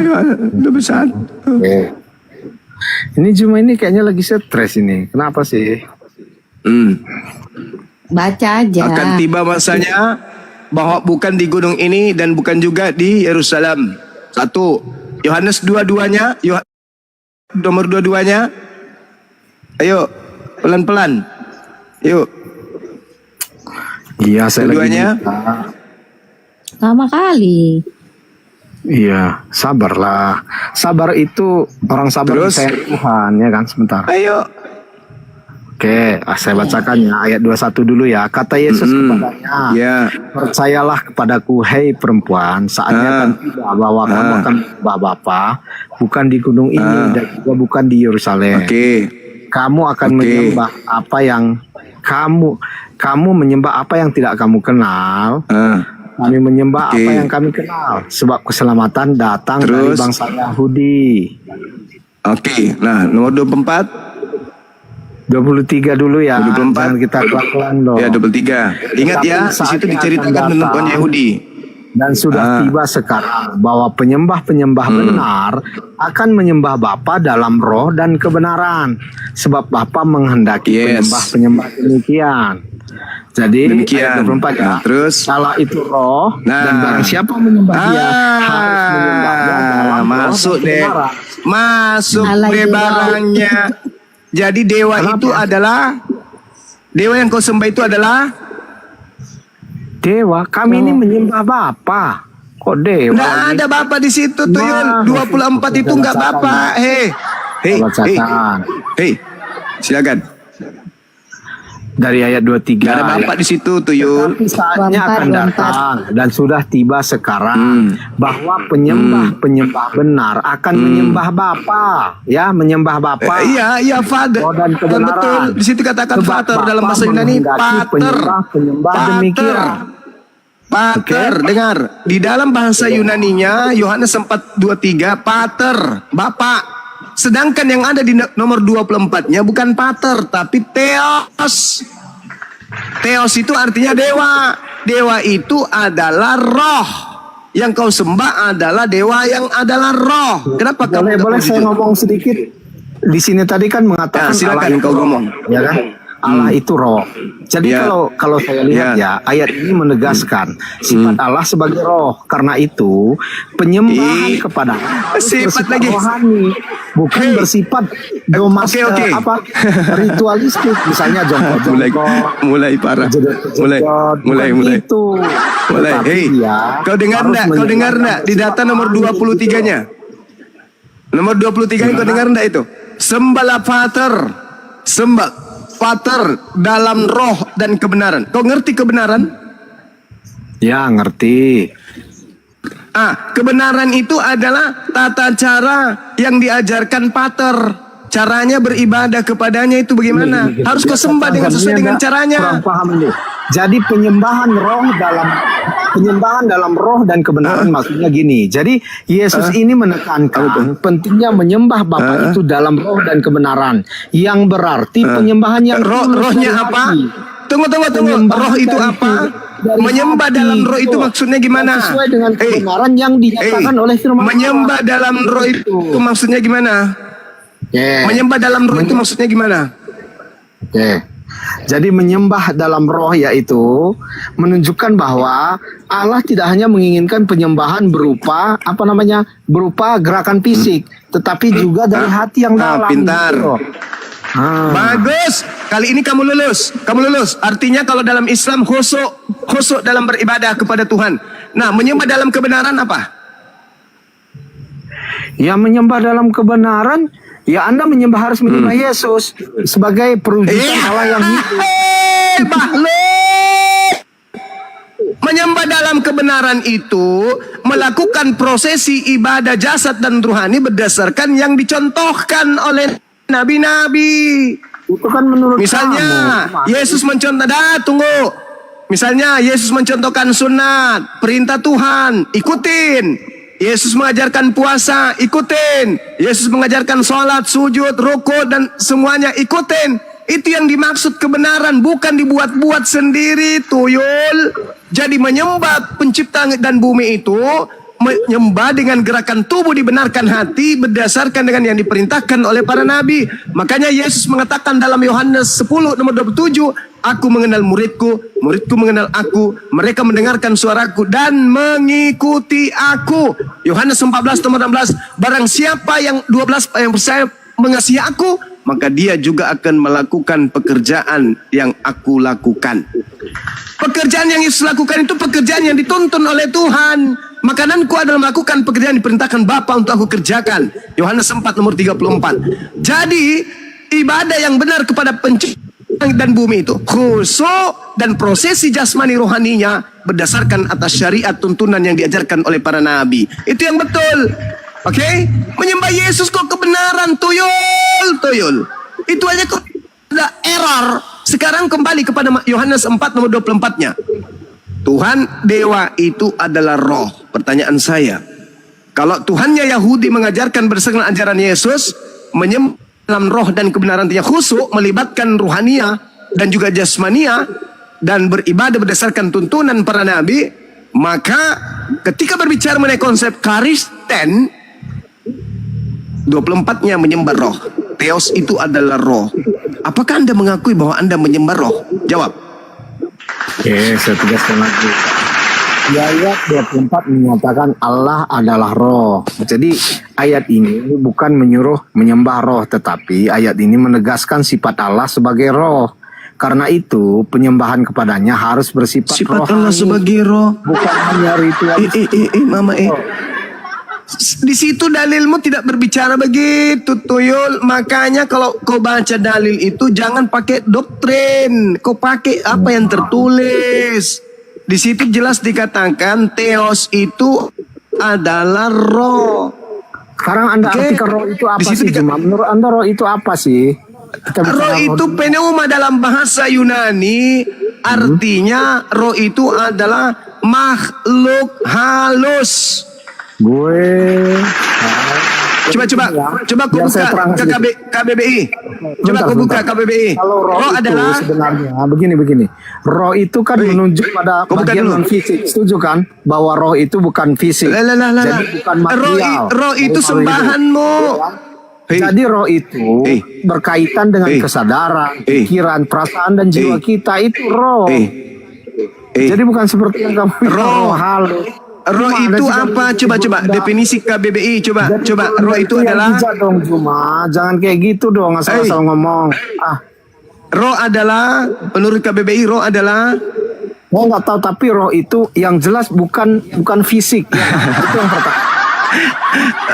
B: 21.
C: Ini Juma ini kayaknya lagi stres ini. Kenapa sih?
Q: Baca aja.
K: Akan tiba masanya bahwa bukan di gunung ini dan bukan juga di Yerusalem. 1 Yohanes 2:2-nya, nomor 2:2-nya. Ayo, pelan-pelan. Yuk.
C: Iya, saya
K: Keduanya.
J: Lama kali.
C: Iya, sabarlah. Sabar itu orang sabar disayang Tuhan, ya kan? Sebentar.
K: Ayo.
C: Oke, saya bacakannya ayat 21 dulu ya. Kata Yesus kepadanya, percayalah kepadaku, hei perempuan, saatnya akan tiba bahwa kamu akan menyembah Bapa, bukan di gunung ini dan juga bukan di Yerusalem. Kamu akan menyembah apa yang kamu menyembah apa yang tidak kamu kenal. Kami menyembah apa yang kami kenal, sebab keselamatan datang dari bangsa Yahudi.
K: Nah nomor 24.
C: 23 dulu ya. 24. Jangan kita pelan-pelan dong.
K: Ya 23. Ingat ya, di situ diceritakan tentang orang Yahudi.
C: Dan sudah tiba sekarang bahwa penyembah-penyembah benar akan menyembah Bapa dalam roh dan kebenaran. Sebab Bapa menghendaki penyembah-penyembah demikian. Jadi ayat 24 ya.
K: Terus
C: Allah itu roh dan barang siapa menyembah dia harus menyembahnya dalam
K: masuk
C: roh dan
K: deh.
C: kebenaran.
K: Masuk deh barangnya. Jadi dewa itu adalah dewa yang kau sembah itu adalah
C: dewa. Kami ini menyembah Bapa. Kok dewa?
K: Nggak ada Bapa di situ tuh, Yul. 24 itu nggak Bapa. Hei, silakan.
C: Dari ayat 23.
K: Nggak ada Bapa di situ tuh, Yul.
C: Tapi saatnya akan datang dan sudah tiba sekarang bahwa penyembah-penyembah benar akan menyembah Bapa, ya, menyembah Bapa.
K: Iya, Father.
C: Dan
K: betul. Di situ katakan Father dalam bahasa Yunani, Pater. Pater, dengar. Di dalam bahasa Yunaninya Yohanes 4:23, Pater, Bapa. Sedangkan yang ada di nomor 24-nya bukan Pater, tapi Theos. Theos itu artinya dewa. Dewa itu adalah roh. Yang kau sembah adalah dewa yang adalah roh. Kenapa kamu
C: boleh saya ngomong sedikit? Di sini tadi kan mengatakan
K: silakan kau ngomong.
C: Ya kan? Allah itu roh. Jadi kalau saya lihat ya, ayat ini menegaskan sifat Allah sebagai roh. Karena itu penyembahan kepada sifat lagi rohani, bukan bersifat ritualistik. Misalnya jongkok-jongkok,
K: mulai parah, mulai. Hei, kau dengar enggak di data nomor 23-nya? Nomor 23 kau dengar enggak itu? Sembahlah Pater dalam roh dan kebenaran. Kau ngerti kebenaran?
C: Ya, ngerti.
K: Kebenaran itu adalah tata cara yang diajarkan Pater. Caranya beribadah kepadanya itu bagaimana? Harus kau sembah dengan sesuai dengan caranya.
C: Kurang paham nih. Jadi penyembahan dalam roh dan kebenaran maksudnya gini. Jadi Yesus ini menekankan pentingnya menyembah Bapa itu dalam roh dan kebenaran. Yang berarti penyembahan yang
K: rohnya apa? Tunggu. Roh itu apa? Menyembah dalam roh itu maksudnya gimana?
C: Sesuai dengan kebenaran yang dinyatakan oleh firman Allah.
K: Menyembah dalam roh itu maksudnya gimana? Menyembah dalam roh itu maksudnya gimana?
C: Jadi menyembah dalam roh yaitu menunjukkan bahwa Allah tidak hanya menginginkan penyembahan berupa gerakan fisik, tetapi juga dari hati yang dalam.
K: Pintar. Bagus. Kali ini kamu lulus. Artinya kalau dalam Islam khusyuk dalam beribadah kepada Tuhan. Nah, menyembah dalam kebenaran apa?
C: Ya, menyembah dalam kebenaran. Ya, Anda harus menyembah Yesus sebagai perwujudan Allah yang hidup.
K: Menyembah dalam kebenaran itu melakukan prosesi ibadah jasad dan rohani berdasarkan yang dicontohkan oleh nabi-nabi.
C: Itu kan menurut
K: misalnya Yesus Misalnya Yesus mencontohkan sunat, perintah Tuhan, ikutin. Yesus mengajarkan puasa, ikutin. Yesus mengajarkan sholat, sujud, rukuk, dan semuanya ikutin. Itu yang dimaksud kebenaran, bukan dibuat-buat sendiri, tuyul. Jadi menyembah pencipta dan bumi itu menyembah dengan gerakan tubuh, dibenarkan hati berdasarkan dengan yang diperintahkan oleh para nabi. Makanya Yesus mengatakan dalam Yohanes 10 nomor 27, aku mengenal muridku, muridku mengenal aku, mereka mendengarkan suaraku dan mengikuti aku. Yohanes 14 nomor 16, barang siapa yang 12 yang percaya mengasihi aku, maka dia juga akan melakukan pekerjaan yang aku lakukan. Pekerjaan yang Yesus lakukan itu pekerjaan yang dituntun oleh Tuhan. Makananku adalah melakukan pekerjaan yang diperintahkan Bapa untuk aku kerjakan. Yohanes 4 nomor 34. Jadi ibadah yang benar kepada pencipta dan bumi itu khusyuk dan prosesi jasmani rohaninya berdasarkan atas syariat tuntunan yang diajarkan oleh para nabi. Itu yang betul. Oke? Menyembah Yesus kok kebenaran, tuyul. Itu aja kok ada error. Sekarang kembali kepada Yohanes 4 nomor 24-nya. Tuhan dewa itu adalah roh. Pertanyaan saya, kalau Tuhannya Yahudi mengajarkan berdasarkan ajaran Yesus, menyembah dalam roh dan kebenaran artinya khusyuk, melibatkan ruhania dan juga jasmania, dan beribadah berdasarkan tuntunan para nabi, maka ketika berbicara mengenai konsep Kristen, 24-nya menyembah roh. Theos itu adalah roh. Apakah Anda mengakui bahwa Anda menyembah roh? Jawab.
C: Oke, saya tegaskan lagi. Di ayat 24 menyatakan Allah adalah roh. Jadi ayat ini bukan menyuruh menyembah roh, tetapi ayat ini menegaskan sifat Allah sebagai roh. Karena itu penyembahan kepadanya harus bersifat
K: Sifat
C: rohani.
K: Allah sebagai roh.
C: Bukan hanya ritual.
K: Mama di situ dalilmu tidak berbicara begitu, tuyul. Makanya kalau kau baca dalil itu jangan pakai doktrin, kau pakai apa yang tertulis. Di situ jelas dikatakan Theos itu adalah roh.
C: Sekarang Anda artikan roh itu apa sih? Menurut Anda roh itu apa sih?
K: Roh itu pneuma dalam bahasa Yunani, artinya roh itu adalah makhluk halus. Coba aku buka KBBI. Coba aku buka KBBI.
C: Kalau roh itu
K: adalah
C: sebenarnya begini. Roh itu kan menunjuk pada bagian non fisik. Setuju kan? Bahwa roh itu bukan fisik. Jadi bukan material.
K: Roh itu sembahanmu.
C: Jadi roh itu berkaitan dengan kesadaran, pikiran, perasaan dan jiwa kita, itu roh. Jadi bukan seperti yang kamu roh halus.
K: Roh itu apa? Coba definisi KBBI. Coba roh itu adalah
C: dong Juma. Jangan kayak gitu dong, asal-asal ngomong.
K: Roh adalah menurut KBBI roh adalah
C: nggak tahu, tapi roh itu yang jelas bukan fisik. Ya, itu yang pertama.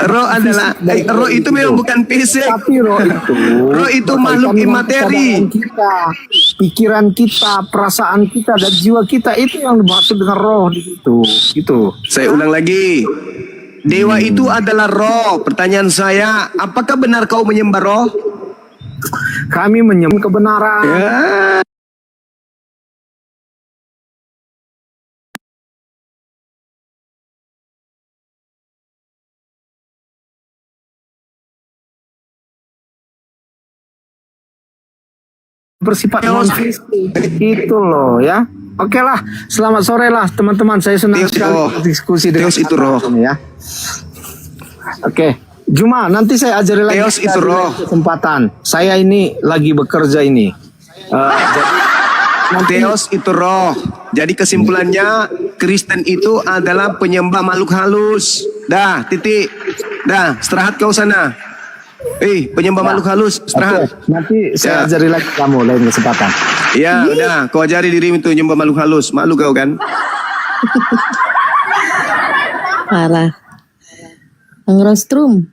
K: Roh adalah roh itu memang bukan fisik.
C: Tapi roh itu
K: makhluk imateri.
C: Kita, pikiran kita, perasaan kita dan jiwa kita, itu yang dimaksud dengan roh di situ. Gitu.
K: Saya ulang lagi. Dewa itu adalah roh. Pertanyaan saya, apakah benar kau menyembah roh?
C: Kami menyembah kebenaran. Bersifat non fisik itu loh ya. Oke lah, selamat sore lah teman-teman. Saya senang sekali diskusi dengan
K: Theos itu roh
C: ya. Oke, Juma nanti saya ajari lagi.
K: Theos itu roh.
C: Kesempatan. Saya ini lagi bekerja ini.
K: Theos itu roh. Jadi kesimpulannya Kristen itu adalah penyembah makhluk halus. Dah, titik. Dah, istirahat kau sana. Penyembah makhluk halus, istirahat.
C: Nanti saya ajari lagi kamu lain kesempatan.
K: Ya, udah, kau ajari dirimu itu nyembah makhluk halus. Malu kau kan?
J: Parah. Bang Rostrum.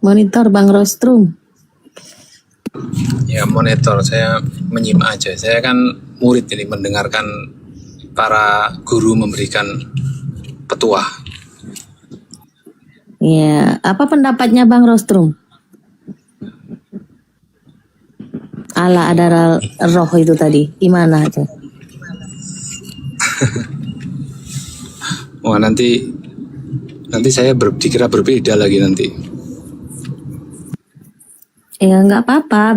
J: Monitor Bang Rostrum.
G: Ya monitor, saya menyimak aja. Saya kan murid ini, mendengarkan para guru memberikan petuah.
J: Ya, apa pendapatnya Bang Rostrum? Allah adalah roh itu tadi, gimana aja?
G: Wah nanti saya dikira berbeda lagi nanti.
J: Ya nggak apa-apa,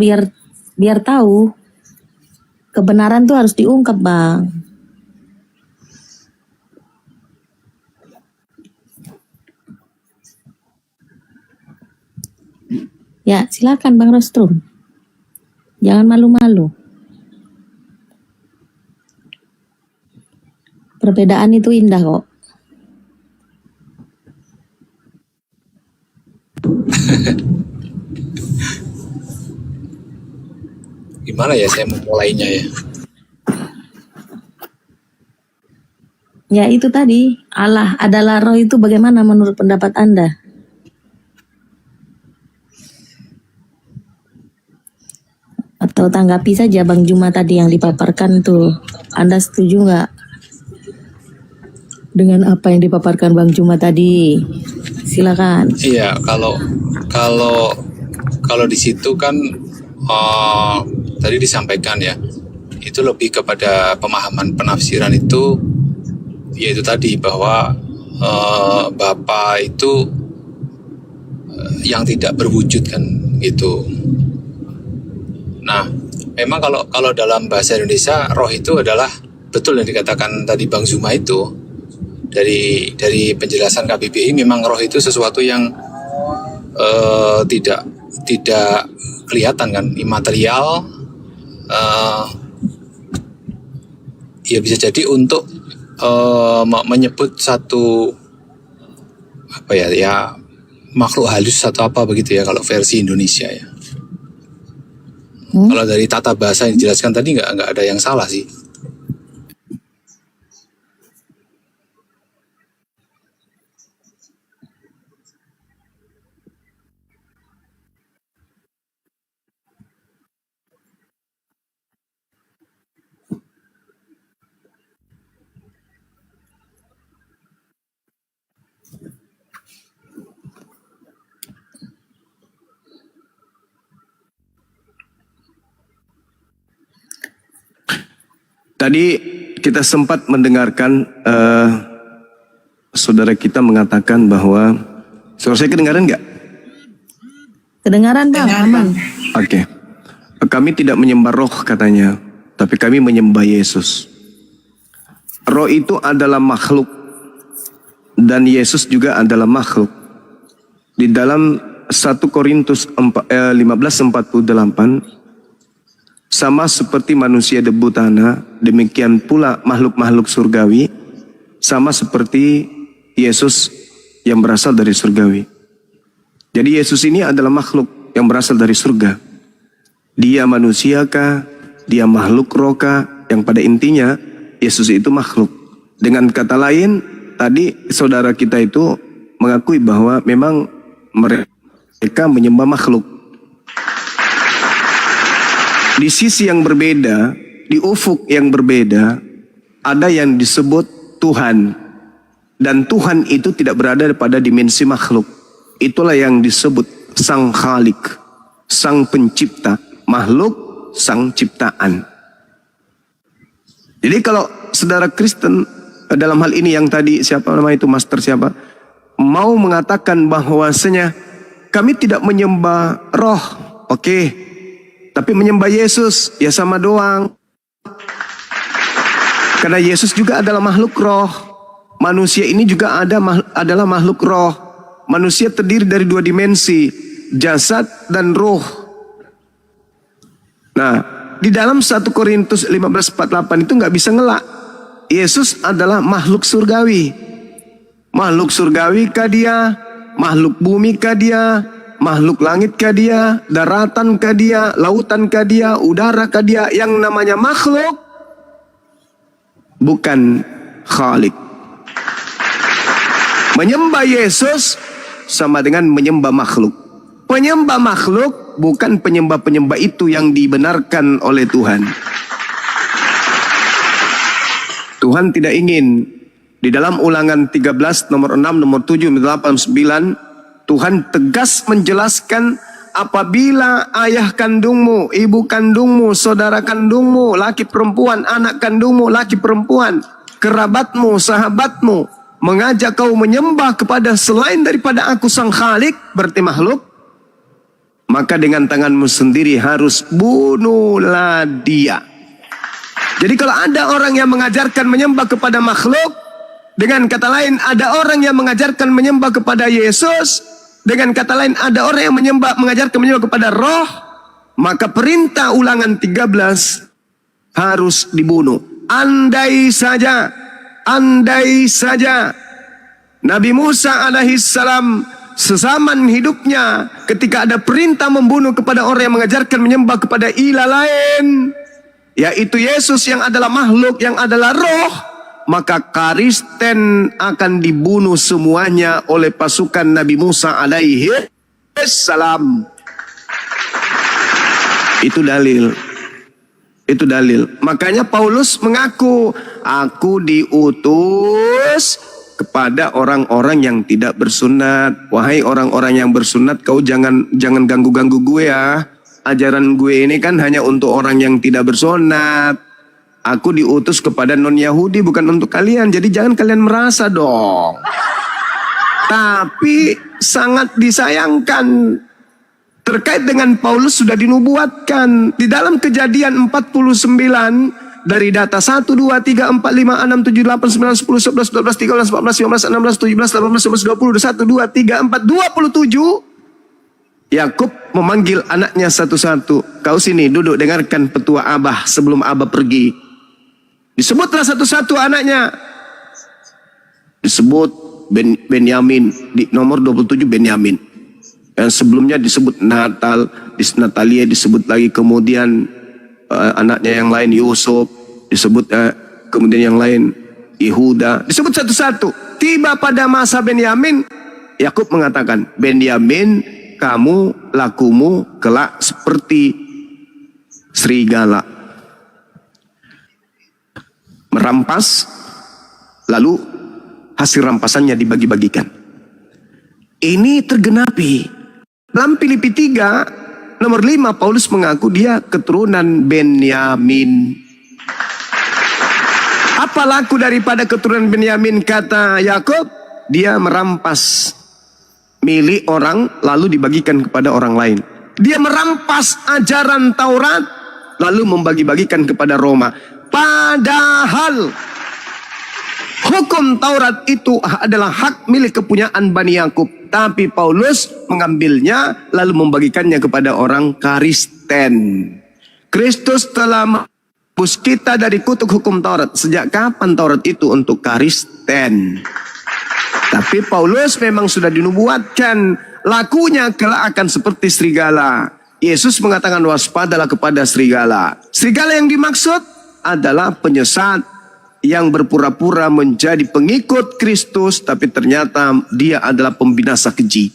J: biar tahu kebenaran tuh harus diungkap Bang. Ya, silakan Bang Rostrum. Jangan malu-malu. Perbedaan itu indah kok.
G: Gimana ya saya memulainya ya?
J: Ya itu tadi, Allah adalah roh itu bagaimana menurut pendapat Anda? Atau tanggapi saja Bang Juma tadi yang dipaparkan tuh. Anda setuju nggak dengan apa yang dipaparkan Bang Juma tadi? Silakan.
G: Iya, kalau di situ kan tadi disampaikan ya, itu lebih kepada pemahaman penafsiran itu, yaitu tadi bahwa Bapa itu yang tidak berwujud kan gitu. Nah, memang kalau dalam bahasa Indonesia roh itu adalah betul yang dikatakan tadi Bang Zuma itu. Dari penjelasan KBBI memang roh itu sesuatu yang tidak kelihatan kan, imaterial. Ya bisa jadi untuk menyebut satu apa ya makhluk halus atau apa begitu ya kalau versi Indonesia ya. Kalau dari tata bahasa yang dijelaskan tadi nggak ada yang salah sih.
K: Tadi kita sempat mendengarkan saudara kita mengatakan bahwa suara saya kedengaran nggak?
J: Kedengaran Bang, aman.
K: Oke. Kami tidak menyembah roh katanya, tapi kami menyembah Yesus. Roh itu adalah makhluk dan Yesus juga adalah makhluk. Di dalam 1 Korintus 15:48, sama seperti manusia debu tanah, demikian pula makhluk-makhluk surgawi, sama seperti Yesus yang berasal dari surgawi. Jadi Yesus ini adalah makhluk yang berasal dari surga. Dia manusiakah, dia makhluk rohkah, yang pada intinya Yesus itu makhluk. Dengan kata lain, tadi saudara kita itu mengakui bahwa memang mereka menyembah makhluk. Di sisi yang berbeda, di ufuk yang berbeda, ada yang disebut Tuhan. Dan Tuhan itu tidak berada pada dimensi makhluk. Itulah yang disebut Sang Khalik, Sang Pencipta, makhluk, Sang Ciptaan. Jadi kalau saudara Kristen, dalam hal ini yang tadi siapa nama itu, master siapa, mau mengatakan bahwasanya kami tidak menyembah roh, oke. Tapi menyembah Yesus, ya sama doang. Karena Yesus juga adalah makhluk roh. Manusia ini juga adalah makhluk roh. Manusia terdiri dari dua dimensi, jasad dan roh. Nah, di dalam 1 Korintus 15:48 itu nggak bisa ngelak. Yesus adalah makhluk surgawi. Makhluk surgawi kah dia? Makhluk bumi kah dia? Makhluk langit kah dia, daratan kah dia, lautan kah dia, udara kah dia? Yang namanya makhluk bukan Khalik. Menyembah Yesus sama dengan menyembah makhluk. Penyembah makhluk bukan penyembah-penyembah itu yang dibenarkan oleh Tuhan. Tuhan tidak ingin. Di dalam Ulangan 13 nomor 6, nomor 7, nomor 8, 9, Tuhan tegas menjelaskan apabila ayah kandungmu, ibu kandungmu, saudara kandungmu, laki perempuan, anak kandungmu, laki perempuan, kerabatmu, sahabatmu, mengajak kau menyembah kepada selain daripada aku Sang Khalik, berarti makhluk, maka dengan tanganmu sendiri harus bunuhlah dia. Jadi kalau ada orang yang mengajarkan menyembah kepada makhluk, dengan kata lain ada orang yang mengajarkan menyembah kepada Yesus, Dengan kata lain, ada orang yang mengajarkan menyembah kepada roh, maka perintah Ulangan 13 harus dibunuh. Andai saja Nabi Musa alaihissalam sezaman hidupnya ketika ada perintah membunuh kepada orang yang mengajarkan menyembah kepada ilah lain, yaitu Yesus yang adalah makhluk, yang adalah roh, maka Kristen akan dibunuh semuanya oleh pasukan Nabi Musa alaihi salam. Itu dalil. Makanya Paulus mengaku, aku diutus kepada orang-orang yang tidak bersunat. Wahai orang-orang yang bersunat, kau jangan ganggu-ganggu gue ya. Ajaran gue ini kan hanya untuk orang yang tidak bersunat. Aku diutus kepada non-Yahudi, bukan untuk kalian. Jadi jangan kalian merasa dong. Tapi sangat disayangkan, terkait dengan Paulus sudah dinubuatkan di dalam Kejadian 49 dari data 1, 2, 3, 4, 5, 6, 7, 8, 9, 10, 11, 12, 13, 14, 15, 16, 17, 18, 19, 20, 1, 2, 3, 4, 27. Yakub memanggil anaknya satu-satu. Kau sini duduk, dengarkan petua Abah sebelum Abah pergi. Disebutlah satu-satu anaknya. Disebut Benyamin, di nomor 27 Benyamin. Yang sebelumnya disebut Natalia disebut lagi, kemudian anaknya yang lain Yusuf disebut, kemudian yang lain Yehuda, disebut satu-satu. Tiba pada masa Benyamin, Yakub mengatakan, Benyamin, kamu lakumu kelak seperti serigala, merampas, lalu hasil rampasannya dibagi-bagikan. Ini tergenapi. Dalam Filipi 3 nomor 5, Paulus mengaku dia keturunan Benyamin. Apa laku daripada keturunan Benyamin, kata Yakub? Dia merampas milik orang lalu dibagikan kepada orang lain. Dia merampas ajaran Taurat lalu membagi-bagikan kepada Roma. Padahal hukum Taurat itu adalah hak milik kepunyaan Bani Yakub. Tapi Paulus mengambilnya lalu membagikannya kepada orang Kristen. Kristus telah menebus kita dari kutuk hukum Taurat. Sejak kapan Taurat itu untuk Kristen? Tapi Paulus memang sudah dinubuatkan, lakunya kelak akan seperti serigala. Yesus mengatakan, waspadalah kepada serigala. Serigala yang dimaksud adalah penyesat yang berpura-pura menjadi pengikut Kristus, tapi ternyata dia adalah pembinasa keji.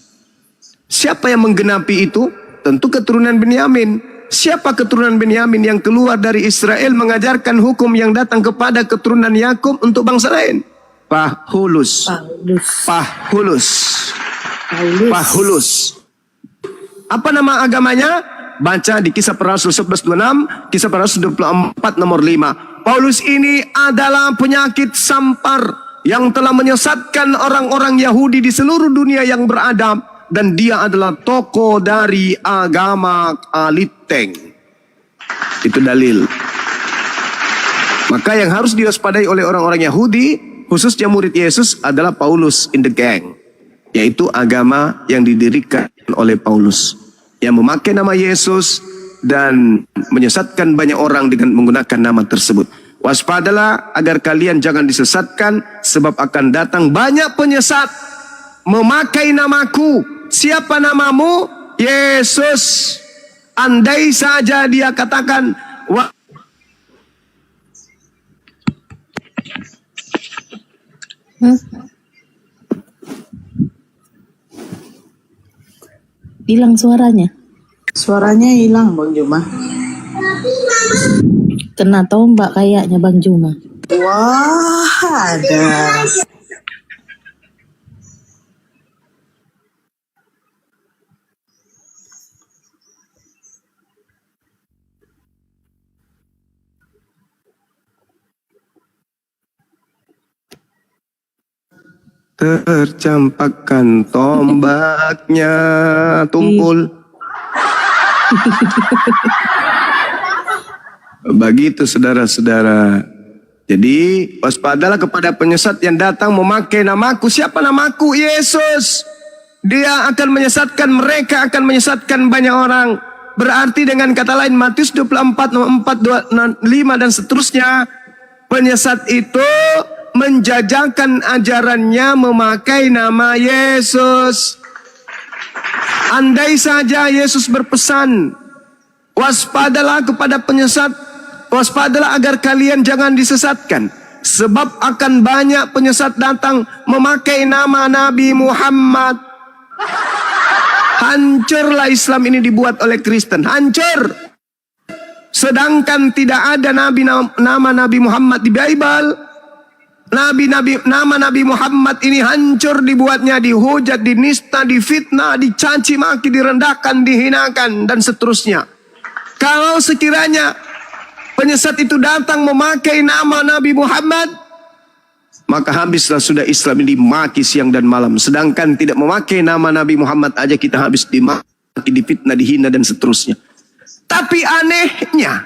K: Siapa yang menggenapi itu? Tentu keturunan Benyamin. Siapa keturunan Benyamin yang keluar dari Israel mengajarkan hukum yang datang kepada keturunan Yakub untuk bangsa lain? Paulus. Apa nama agamanya? Baca di Kisah Para Rasul 11:26, Kisah Para Rasul 24 nomor 5. Paulus ini adalah penyakit sampar yang telah menyesatkan orang-orang Yahudi di seluruh dunia yang beradab, dan dia adalah tokoh dari agama Aliteng. Itu dalil. Maka yang harus diwaspadai oleh orang-orang Yahudi, khususnya murid Yesus, adalah Paulus in the gang, yaitu agama yang didirikan oleh Paulus, yang memakai nama Yesus dan menyesatkan banyak orang dengan menggunakan nama tersebut. Waspadalah agar kalian jangan disesatkan, sebab akan datang banyak penyesat memakai namaku. Siapa namamu? Yesus. Andai saja dia katakan,
J: hilang suaranya.
O: Suaranya hilang, Bang Juma.
J: Kena tombak kayaknya, Bang Juma.
O: Wah, ada.
K: Tercampakkan tombaknya, tumpul. Begitu saudara-saudara. Jadi waspadalah kepada penyesat yang datang memakai namaku. Siapa namaku? Yesus. Dia akan menyesatkan mereka, akan menyesatkan banyak orang. Berarti dengan kata lain Matius 24, 4, 5 dan seterusnya, penyesat itu menjajakan ajarannya memakai nama Yesus. Andai saja Yesus berpesan, waspadalah kepada penyesat, waspadalah agar kalian jangan disesatkan. Sebab akan banyak penyesat datang memakai nama Nabi Muhammad. Hancurlah Islam ini dibuat oleh Kristen, hancur. Sedangkan tidak ada nama Nabi Muhammad di Bible. Nama Nabi Muhammad ini hancur dibuatnya, dihujat, dinista, difitnah, dicaci maki, direndahkan, dihinakan dan seterusnya. Kalau sekiranya penyesat itu datang memakai nama Nabi Muhammad, maka habislah sudah Islam ini dimaki siang dan malam. Sedangkan tidak memakai nama Nabi Muhammad aja kita habis dimaki, difitnah, dihina dan seterusnya. Tapi anehnya,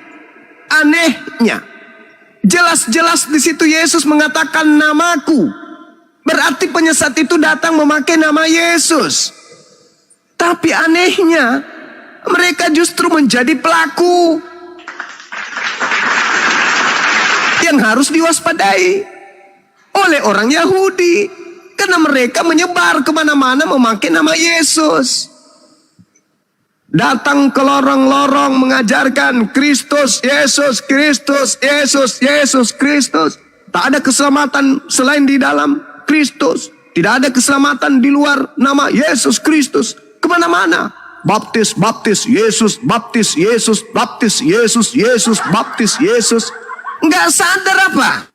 K: jelas-jelas di situ Yesus mengatakan namaku. Berarti penyesat itu datang memakai nama Yesus. Tapi anehnya, mereka justru menjadi pelaku yang harus diwaspadai oleh orang Yahudi, karena mereka menyebar kemana-mana memakai nama Yesus. Datang ke lorong-lorong mengajarkan Kristus, Yesus, Kristus, Yesus, Yesus, Kristus. Tak ada keselamatan selain di dalam Kristus. Tidak ada keselamatan di luar nama Yesus Kristus. Kemana-mana baptis, baptis, Yesus, baptis, Yesus, baptis, Yesus, Yesus, baptis, Yesus. Nggak sadar apa?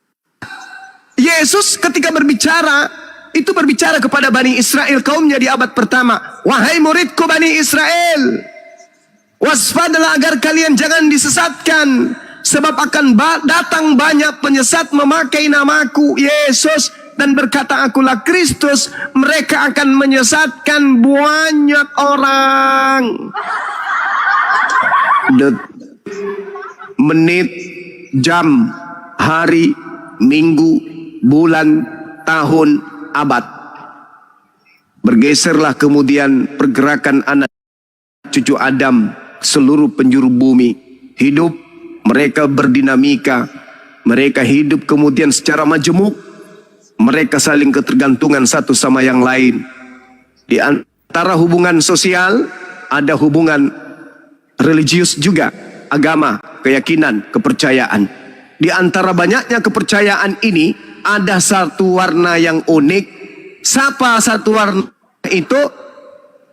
K: Yesus ketika berbicara, itu berbicara kepada Bani Israel, kaumnya di abad pertama. Wahai muridku Bani Israel, waspadalah agar kalian jangan disesatkan. Sebab akan datang banyak penyesat memakai namaku Yesus dan berkata akulah Kristus. Mereka akan menyesatkan banyak orang. Menit, jam, hari, minggu, bulan, tahun, abad. Bergeserlah kemudian pergerakan anak cucu Adam, seluruh penjuru bumi hidup. Mereka berdinamika, mereka hidup kemudian secara majemuk, mereka saling ketergantungan satu sama yang lain. Di antara hubungan sosial ada hubungan religius juga, agama, keyakinan, kepercayaan. Di antara banyaknya kepercayaan ini ada satu warna yang unik. Siapa satu warna itu?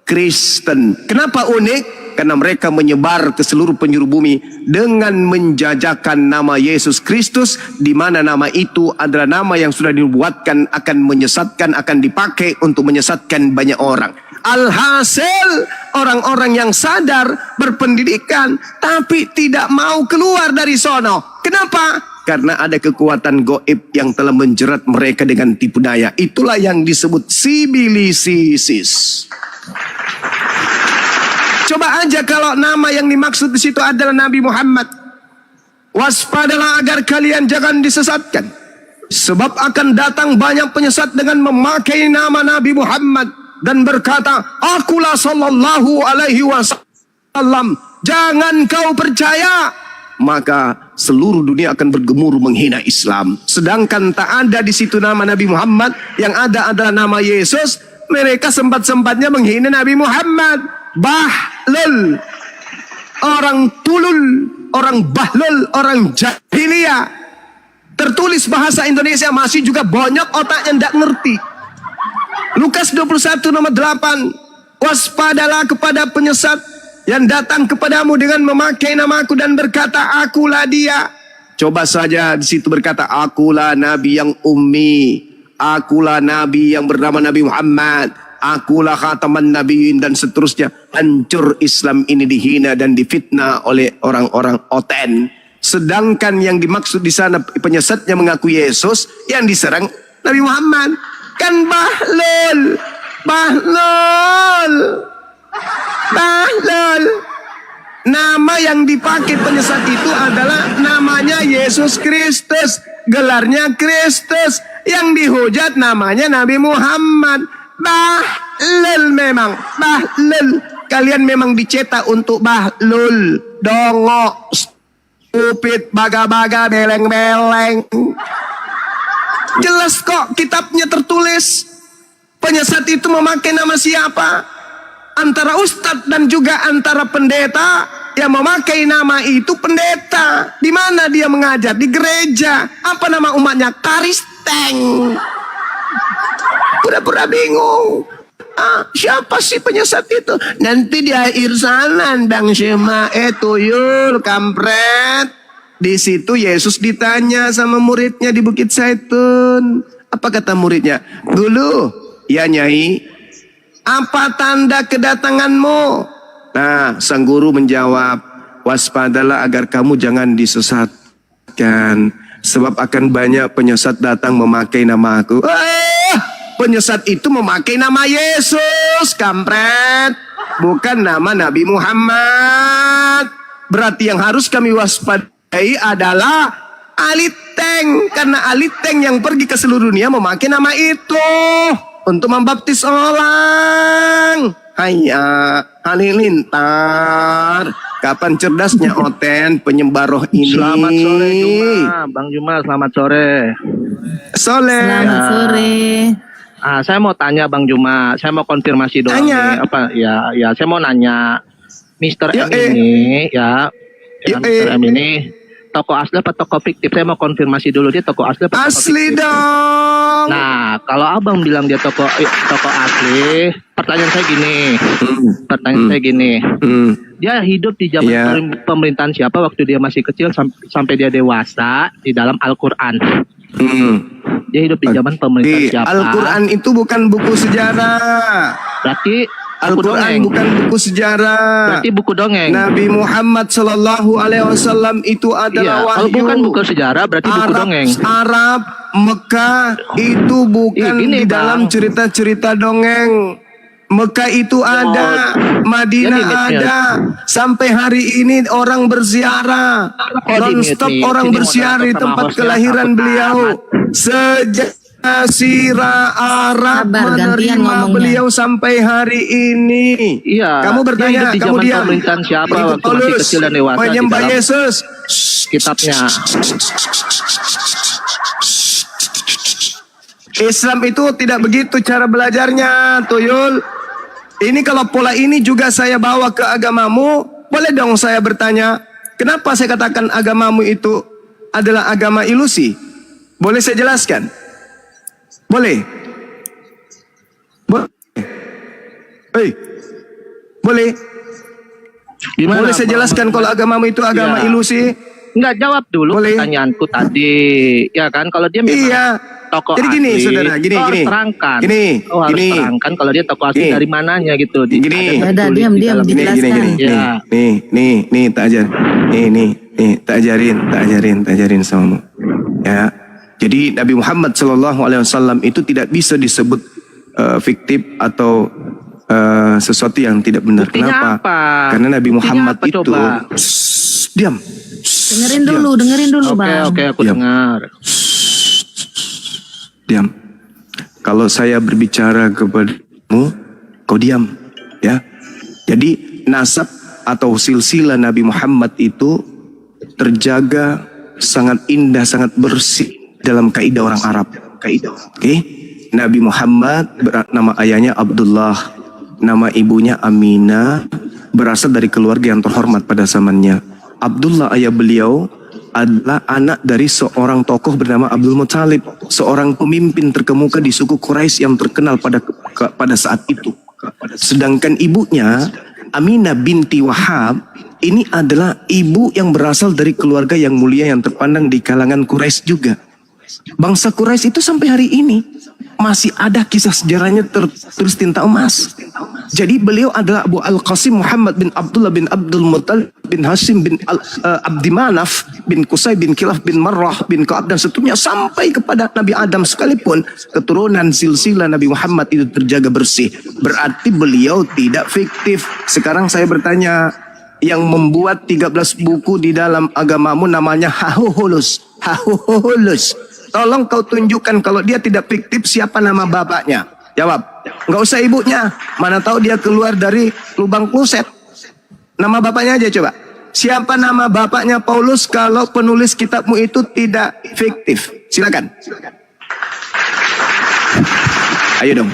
K: Kristen. Kenapa unik? Karena mereka menyebar ke seluruh penjuru bumi dengan menjajakan nama Yesus Kristus, di mana nama itu adalah nama yang sudah dibuatkan akan menyesatkan, akan dipakai untuk menyesatkan banyak orang. Alhasil orang-orang yang sadar, berpendidikan, tapi tidak mau keluar dari sono. Kenapa? Karena ada kekuatan goib yang telah menjerat mereka dengan tipu daya. Itulah yang disebut sibilisisis. Coba aja kalau nama yang dimaksud di situ adalah Nabi Muhammad. Waspadalah agar kalian jangan disesatkan. Sebab akan datang banyak penyesat dengan memakai nama Nabi Muhammad dan berkata, akulah sallallahu alaihi wasallam. Jangan kau percaya. Maka seluruh dunia akan bergemuruh menghina Islam. Sedangkan tak ada di situ nama Nabi Muhammad, yang ada adalah nama Yesus. Mereka sempat-sempatnya menghina Nabi Muhammad. Bahlul, orang tulul, orang bahlul, orang jahiliyah. Tertulis bahasa Indonesia masih juga banyak otak yang tidak ngerti. Lukas 21 nomor 8. Waspadalah kepada penyesat yang datang kepadamu dengan memakai namaku dan berkata akulah dia. Coba saja di situ berkata akulah nabi yang ummi, akulah nabi yang bernama Nabi Muhammad, akulah khataman nabiyyin dan seterusnya. Hancur Islam ini dihina dan difitnah oleh orang-orang oten. Sedangkan yang dimaksud di sana penyesatnya mengaku Yesus, yang diserang Nabi Muhammad. Kan bahlul. Nama yang dipakai penyesat itu adalah namanya Yesus Kristus. Gelarnya Kristus. Yang dihujat namanya Nabi Muhammad. Bahlul memang. Bahlul. Kalian memang dicetak untuk bahlul. Dongok. Stupid. Baga-baga. Beleng-beleng. Jelas kok kitabnya tertulis. Penyesat itu memakai nama siapa? Antara ustadz dan juga antara pendeta. Yang memakai nama itu pendeta. Di mana dia mengajar? Di gereja. Apa nama umatnya? Karisteng. Pura-pura bingung. Siapa sih penyesat itu? Nanti di akhir sana Bang Syemae tuyul kampret. Di situ Yesus ditanya sama muridnya di Bukit Zaitun. Apa kata muridnya? Dulu, ya Nyai, apa tanda kedatanganmu? Nah, sang guru menjawab, waspadalah agar kamu jangan disesatkan. Sebab akan banyak penyesat datang memakai nama aku. Penyesat itu memakai nama Yesus, kampret. Bukan nama Nabi Muhammad. Berarti yang harus kami waspadai adalah Aliteng. Karena Aliteng yang pergi ke seluruh dunia memakai nama itu. Untuk membaptis orang. Hayya, halilintar. Kapan cerdasnya Oten penyebar roh ini?
A: Selamat sore Juma, Bang Juma, selamat sore.
J: Selamat sore.
A: Saya mau tanya Bang Juma, saya mau konfirmasi doang nih. Apa ya saya mau nanya, Mr. M ini Mr. M ini toko asli apa toko fiktif? Saya mau konfirmasi dulu, dia toko asli apa toko
K: asli
A: fiktif?
K: Dong.
A: Nah, kalau Abang bilang dia toko asli, pertanyaan saya gini. Dia hidup di zaman pemerintahan siapa waktu dia masih kecil sampai dia dewasa di dalam Al-Qur'an? Dia hidup di zaman pemerintahan siapa?
K: Al-Quran itu bukan buku sejarah.
A: Berarti
K: Al-Quran bukan buku sejarah.
A: Berarti buku dongeng.
K: Nabi Muhammad Sallallahu Alaihi Wasallam itu adalah wahyu.
A: Kalau bukan buku sejarah berarti buku dongeng.
K: Arab, Mekah itu bukan di dalam cerita-cerita dongeng. Mekah itu ada, Madinah ada. Sampai hari ini orang berziarah. Non-stop orang berziarah di tempat kelahiran beliau. Sejak Sirah Arab menerima beliau sampai hari ini.
A: Iya.
K: Kamu bertanya, kamu diam.
A: Pemerintahan siapa waktu masih kecil dan dewasa?
K: Menyembah Yesus.
A: Kitabnya.
K: Islam itu tidak begitu cara belajarnya, Tuyul. Ini kalau pola ini juga saya bawa ke agamamu, boleh dong saya bertanya, kenapa saya katakan agamamu itu adalah agama ilusi? Boleh saya jelaskan? Boleh? Boleh? Boleh?
A: Gimana,
K: boleh saya jelaskan kalau agamamu itu agama ilusi?
A: Enggak, jawab dulu pertanyaanku tadi. Ya kan, kalau dia memang tokoh
K: jadi gini,
A: asli,
K: saudara, gini.
A: terangkan.
K: Harus
A: terangkan kalau dia tokoh asli dari mananya gitu.
K: Gini.
J: Diam, dijelaskan.
K: Ya. Nih, tak ajar. Tak ajarin samamu. Ya. Jadi Nabi Muhammad SAW itu tidak bisa disebut fiktif atau sesuatu yang tidak benar.
A: Buktinya
K: Kenapa?
A: apa?
K: Karena Nabi Muhammad
A: Buktinya apa,
K: itu diam.
J: Dengerin dulu, Bang.
A: Oke, aku dengar.
K: Diam. Kalau saya berbicara kepadamu, kau diam, ya. Jadi nasab atau silsilah Nabi Muhammad itu terjaga sangat indah, sangat bersih dalam kaidah orang Arab. Oke. Nabi Muhammad nama ayahnya Abdullah, nama ibunya Aminah, berasal dari keluarga yang terhormat pada zamannya. Abdullah ayah beliau adalah anak dari seorang tokoh bernama Abdul Muthalib, seorang pemimpin terkemuka di suku Quraisy yang terkenal pada saat itu. Sedangkan ibunya Aminah binti Wahab ini adalah ibu yang berasal dari keluarga yang mulia yang terpandang di kalangan Quraisy juga. Bangsa Quraisy itu sampai hari ini masih ada kisah sejarahnya tertulis tinta emas. Jadi beliau adalah Abu Al-Qasim Muhammad bin Abdullah bin Abdul Muttalib bin Hashim bin Abdi Manaf bin Qusay bin Kilaf bin Marrah bin Ka'ab dan seterusnya sampai kepada Nabi Adam sekalipun keturunan silsilah Nabi Muhammad itu terjaga bersih. Berarti beliau tidak fiktif. Sekarang saya bertanya, yang membuat 13 buku di dalam agamamu namanya Hahuhulus. Tolong kau tunjukkan kalau dia tidak fiktif siapa nama bapaknya. Jawab. Nggak usah ibunya. Mana tahu dia keluar dari lubang kloset. Nama bapaknya aja coba. Siapa nama bapaknya Paulus kalau penulis kitabmu itu tidak fiktif? Silakan. Ayo dong.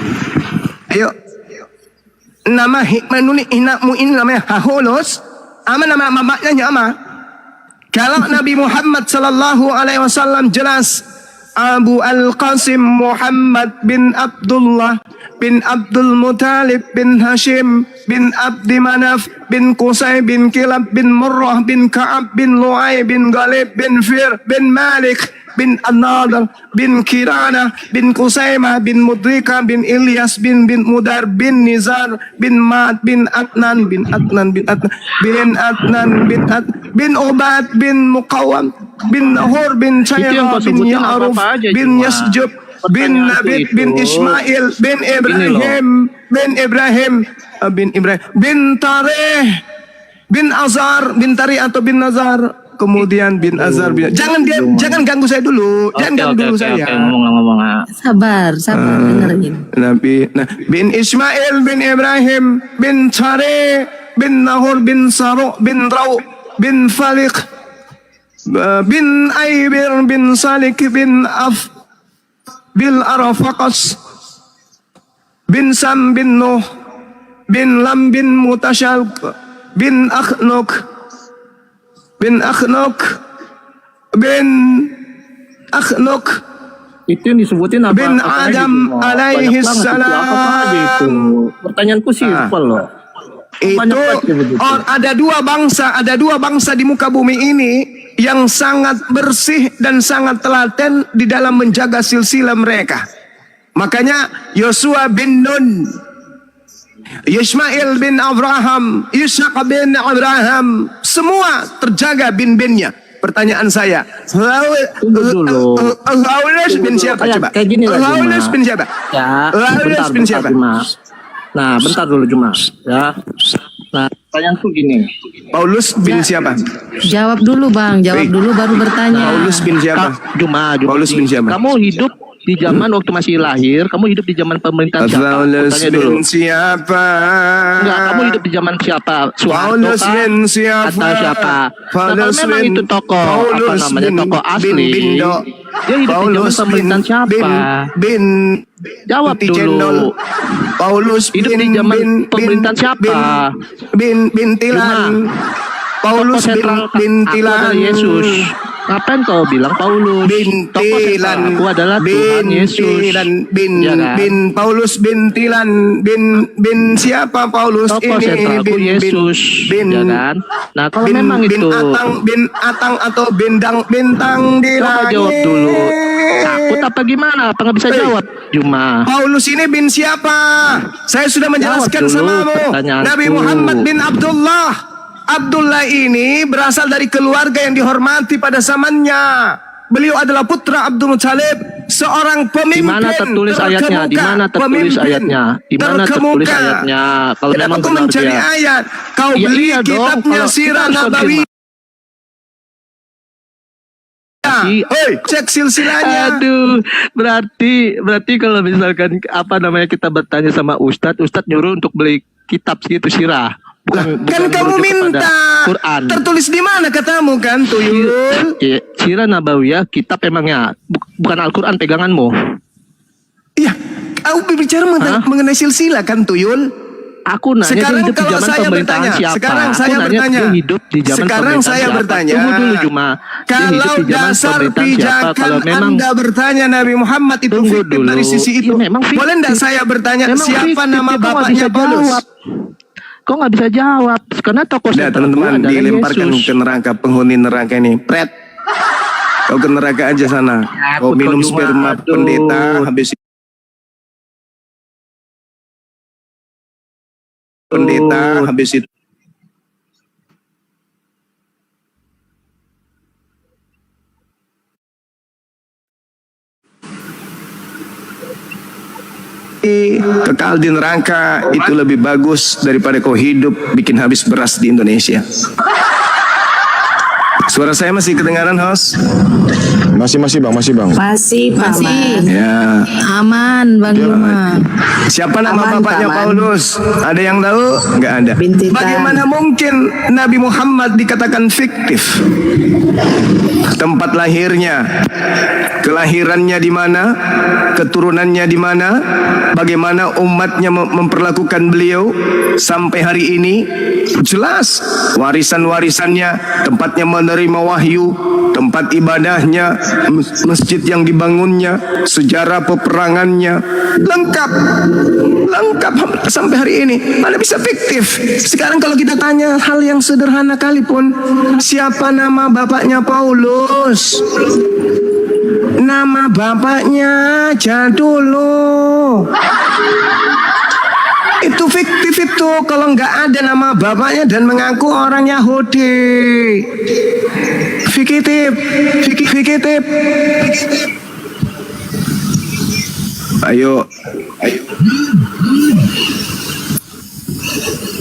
K: Ayo. Nama menulis inakmu ini namanya Paulus. Ama nama bapaknya ama. Kalau Nabi Muhammad sallallahu alaihi wasallam jelas Abu Al-Qasim Muhammad bin Abdullah bin Abdul Muttalib bin Hashim bin Abdi Manaf bin Qusay bin Kilab bin Murrah bin Ka'ab bin Lu'ay bin Ghalib bin Fir bin Malik bin An-Nadar bin Kirana bin Qusaymah bin Mudrika bin Ilyas bin Mudar bin Nizar bin Ma'ad bin Adnan bin Adnan bin Adnan bin Adnan bin Ubad bin Muqawam bin Nahur bin Chayra bin Ya'ruf bin Yasjub bin Nabit bin Ismail bin Ibrahim bin Tareh bin Azar bin Tari atau bin Nazar. Kemudian bin Azar bin jangan ganggu saya dulu. Jangan ganggu dulu saya.
R: Ngomong.
J: Sabar, dengerin.
K: Nabi bin Ismail bin Ibrahim bin Tare bin Nahur bin Saru bin Rau bin Falik bin Aibir bin Salik bin bil Arafaqas bin Sam bin Nuh bin Lam bin Mutashalq bin Akhnuk bin Akhnuk
A: itu yang disebutin apa?
K: bin Adam alaihi salam.
A: Pertanyaanku simpel loh.
K: Itu ada dua bangsa di muka bumi ini yang sangat bersih dan sangat telaten di dalam menjaga silsilah mereka. Makanya Yosua bin Nun, Ismail bin Abraham, Ishaq bin Abraham, semua terjaga bin-binnya. Pertanyaan saya, Paulus bin siapa coba? Paulus bin siapa?
A: Ya,
K: Paulus bin siapa?
A: Nah, bentar dulu Juma. Ya. Nah, pertanyaanku gini.
K: Paulus bin siapa?
J: Jawab dulu Bang, dulu baru bertanya.
K: Paulus bin siapa?
A: Juma.
K: Paulus bin siapa?
A: Kamu hidup di zaman waktu masih lahir, kamu hidup di zaman pemerintahan siapa?
K: Paulus bin siapa?
A: Enggak, kamu hidup di zaman siapa?
K: Paulus bin siapa?
A: Atau siapa?
K: Paulus
A: nah, memang itu tokoh apa namanya tokoh asli. Dia hidup di zaman pemerintahan siapa? Jawab dulu.
K: Paulus
A: hidup di zaman pemerintahan siapa?
K: Bin Tilan. Paulus bin Tilan.
A: Yesus. Ngapain kau bilang Paulus?
K: Bin Tilan.
A: Aku adalah Tuhan Yesus.
K: Bin Paulus bin Tilan. Bin siapa Paulus
A: tokoh
K: ini?
A: Sentralku Yesus. Ya kan? Nah kalau memang itu
K: bin Atang atau bintang di langit.
A: Jawab dulu. Takut apa gimana? Apa nggak bisa jawab? Juma.
K: Paulus ini bin siapa? Saya sudah menjelaskan samamu. Nabi Muhammad bin Abdullah. Abdullah ini berasal dari keluarga yang dihormati pada zamannya. Beliau adalah putra Abdul Muttalib, seorang pemimpin.
A: Di mana tertulis ayatnya? Di mana tertulis ayatnya? Di mana tertulis ayatnya? Kalau memang
K: kau mencari ayat, kau beli kitabnya Sirah Nabawi. Cek silsilahnya.
A: Aduh, berarti kalau misalkan apa namanya kita bertanya sama Ustadz nyuruh untuk beli kitab itu Sirah. Bukan
K: kamu minta
A: Quran.
K: Tertulis di mana katamu kan, Tuyul?
A: Sirah Nabawiyah kitab emangnya bukan Al-Quran peganganmu.
K: Iya, aku bicara mengenai silsilah kan, Tuyul?
A: Aku nanya
K: sekarang
A: hidup di zaman pemerintahan siapa?
K: Sekarang saya bertanya.
A: Hidup di zaman
K: bertanya.
A: Tunggu dulu Juma.
K: Kalau dasar pijakan Anda bertanya Nabi Muhammad itu fiktif dari sisi itu, boleh tidak saya bertanya siapa nama bapaknya Paulus?
A: Kok nggak bisa jawab? Karena tokoh
K: teman-teman dilemparkan ke neraka, penghuni neraka ini. Pret, kau ke neraka aja sana. Kau minum sperma pendeta, habis itu. Kekal di neraka itu lebih bagus daripada kau hidup bikin habis beras di Indonesia. Suara saya masih kedengaran, host?
P: Masih bang.
O: Masih, Pak.
K: Ya.
J: Aman, Bang Juma.
K: Siapa nama
O: Aman,
K: bapaknya
O: aman.
K: Paulus? Ada yang tahu? Nggak ada.
O: Bintitan.
K: Bagaimana mungkin Nabi Muhammad dikatakan fiktif? Tempat lahirnya, kelahirannya di mana, keturunannya di mana, bagaimana umatnya memperlakukan beliau sampai hari ini, jelas warisan-warisannya, tempatnya menerima wahyu, tempat ibadahnya, masjid yang dibangunnya, sejarah peperangannya, lengkap sampai hari ini. Mana bisa fiktif? Sekarang kalau kita tanya hal yang sederhana kali pun, siapa nama bapaknya Paulus? Nama bapaknya aja dulu. Itu fiktif itu kalau nggak ada nama bapaknya dan mengaku orang Yahudi. Fiktif. Ayo.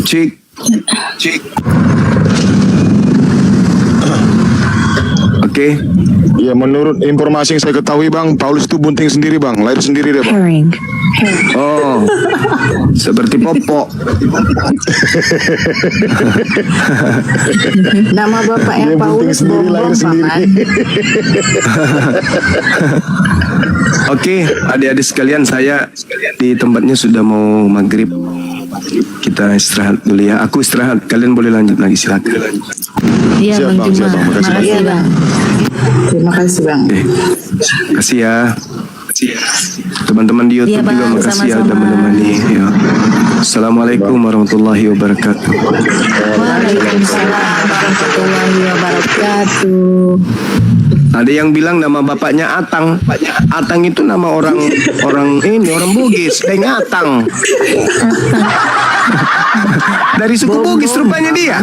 K: Cik. Oke.
P: Ya menurut informasi yang saya ketahui bang, Paulus itu bunting sendiri bang, lahir sendiri deh bang.
K: Oh, seperti popok.
O: Nama bapaknya Paulus Bom-Bom, Paman.
K: Oke, adik-adik sekalian, saya di tempatnya sudah mau maghrib. Kita istirahat dulu ya. Aku istirahat, kalian boleh lanjut lagi, silakan.
J: Iya, Bang Juma.
O: Makasih, Bang. Terima kasih, Bang.
K: Kasih ya. Teman-teman di YouTube
J: Iya, Bang,
K: juga makasih ya udah
J: sama-sama.
K: menemani. Ya. Assalamualaikum warahmatullahi wabarakatuh.
J: Waalaikumsalam warahmatullahi wabarakatuh.
K: Ada yang bilang nama bapaknya Atang. Atang itu nama orang Bugis, Deng Atang. Dari suku Bugis rupanya dia.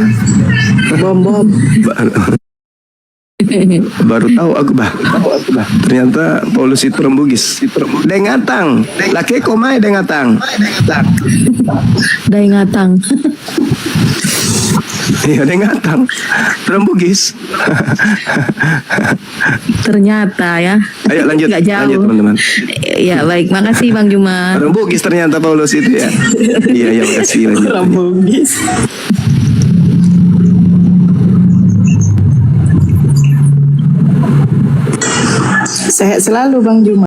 O: Bom.
K: Baru tahu aku bah. Ternyata Paulus itu orang Bugis. Deng Atang. Laki komai Deng Atang.
J: Dai ngatang.
K: Iya Deng Atang. Orang Bugis.
J: Ternyata ya.
K: Ayo lanjut.
J: Nggak jauh.
K: Lanjut teman-teman.
J: Ya baik, makasih Bang Juma.
K: Orang Bugis ternyata Paulus itu ya. Iya makasih. Lanjut.
O: Orang Bugis. Sehat selalu Bang Juma.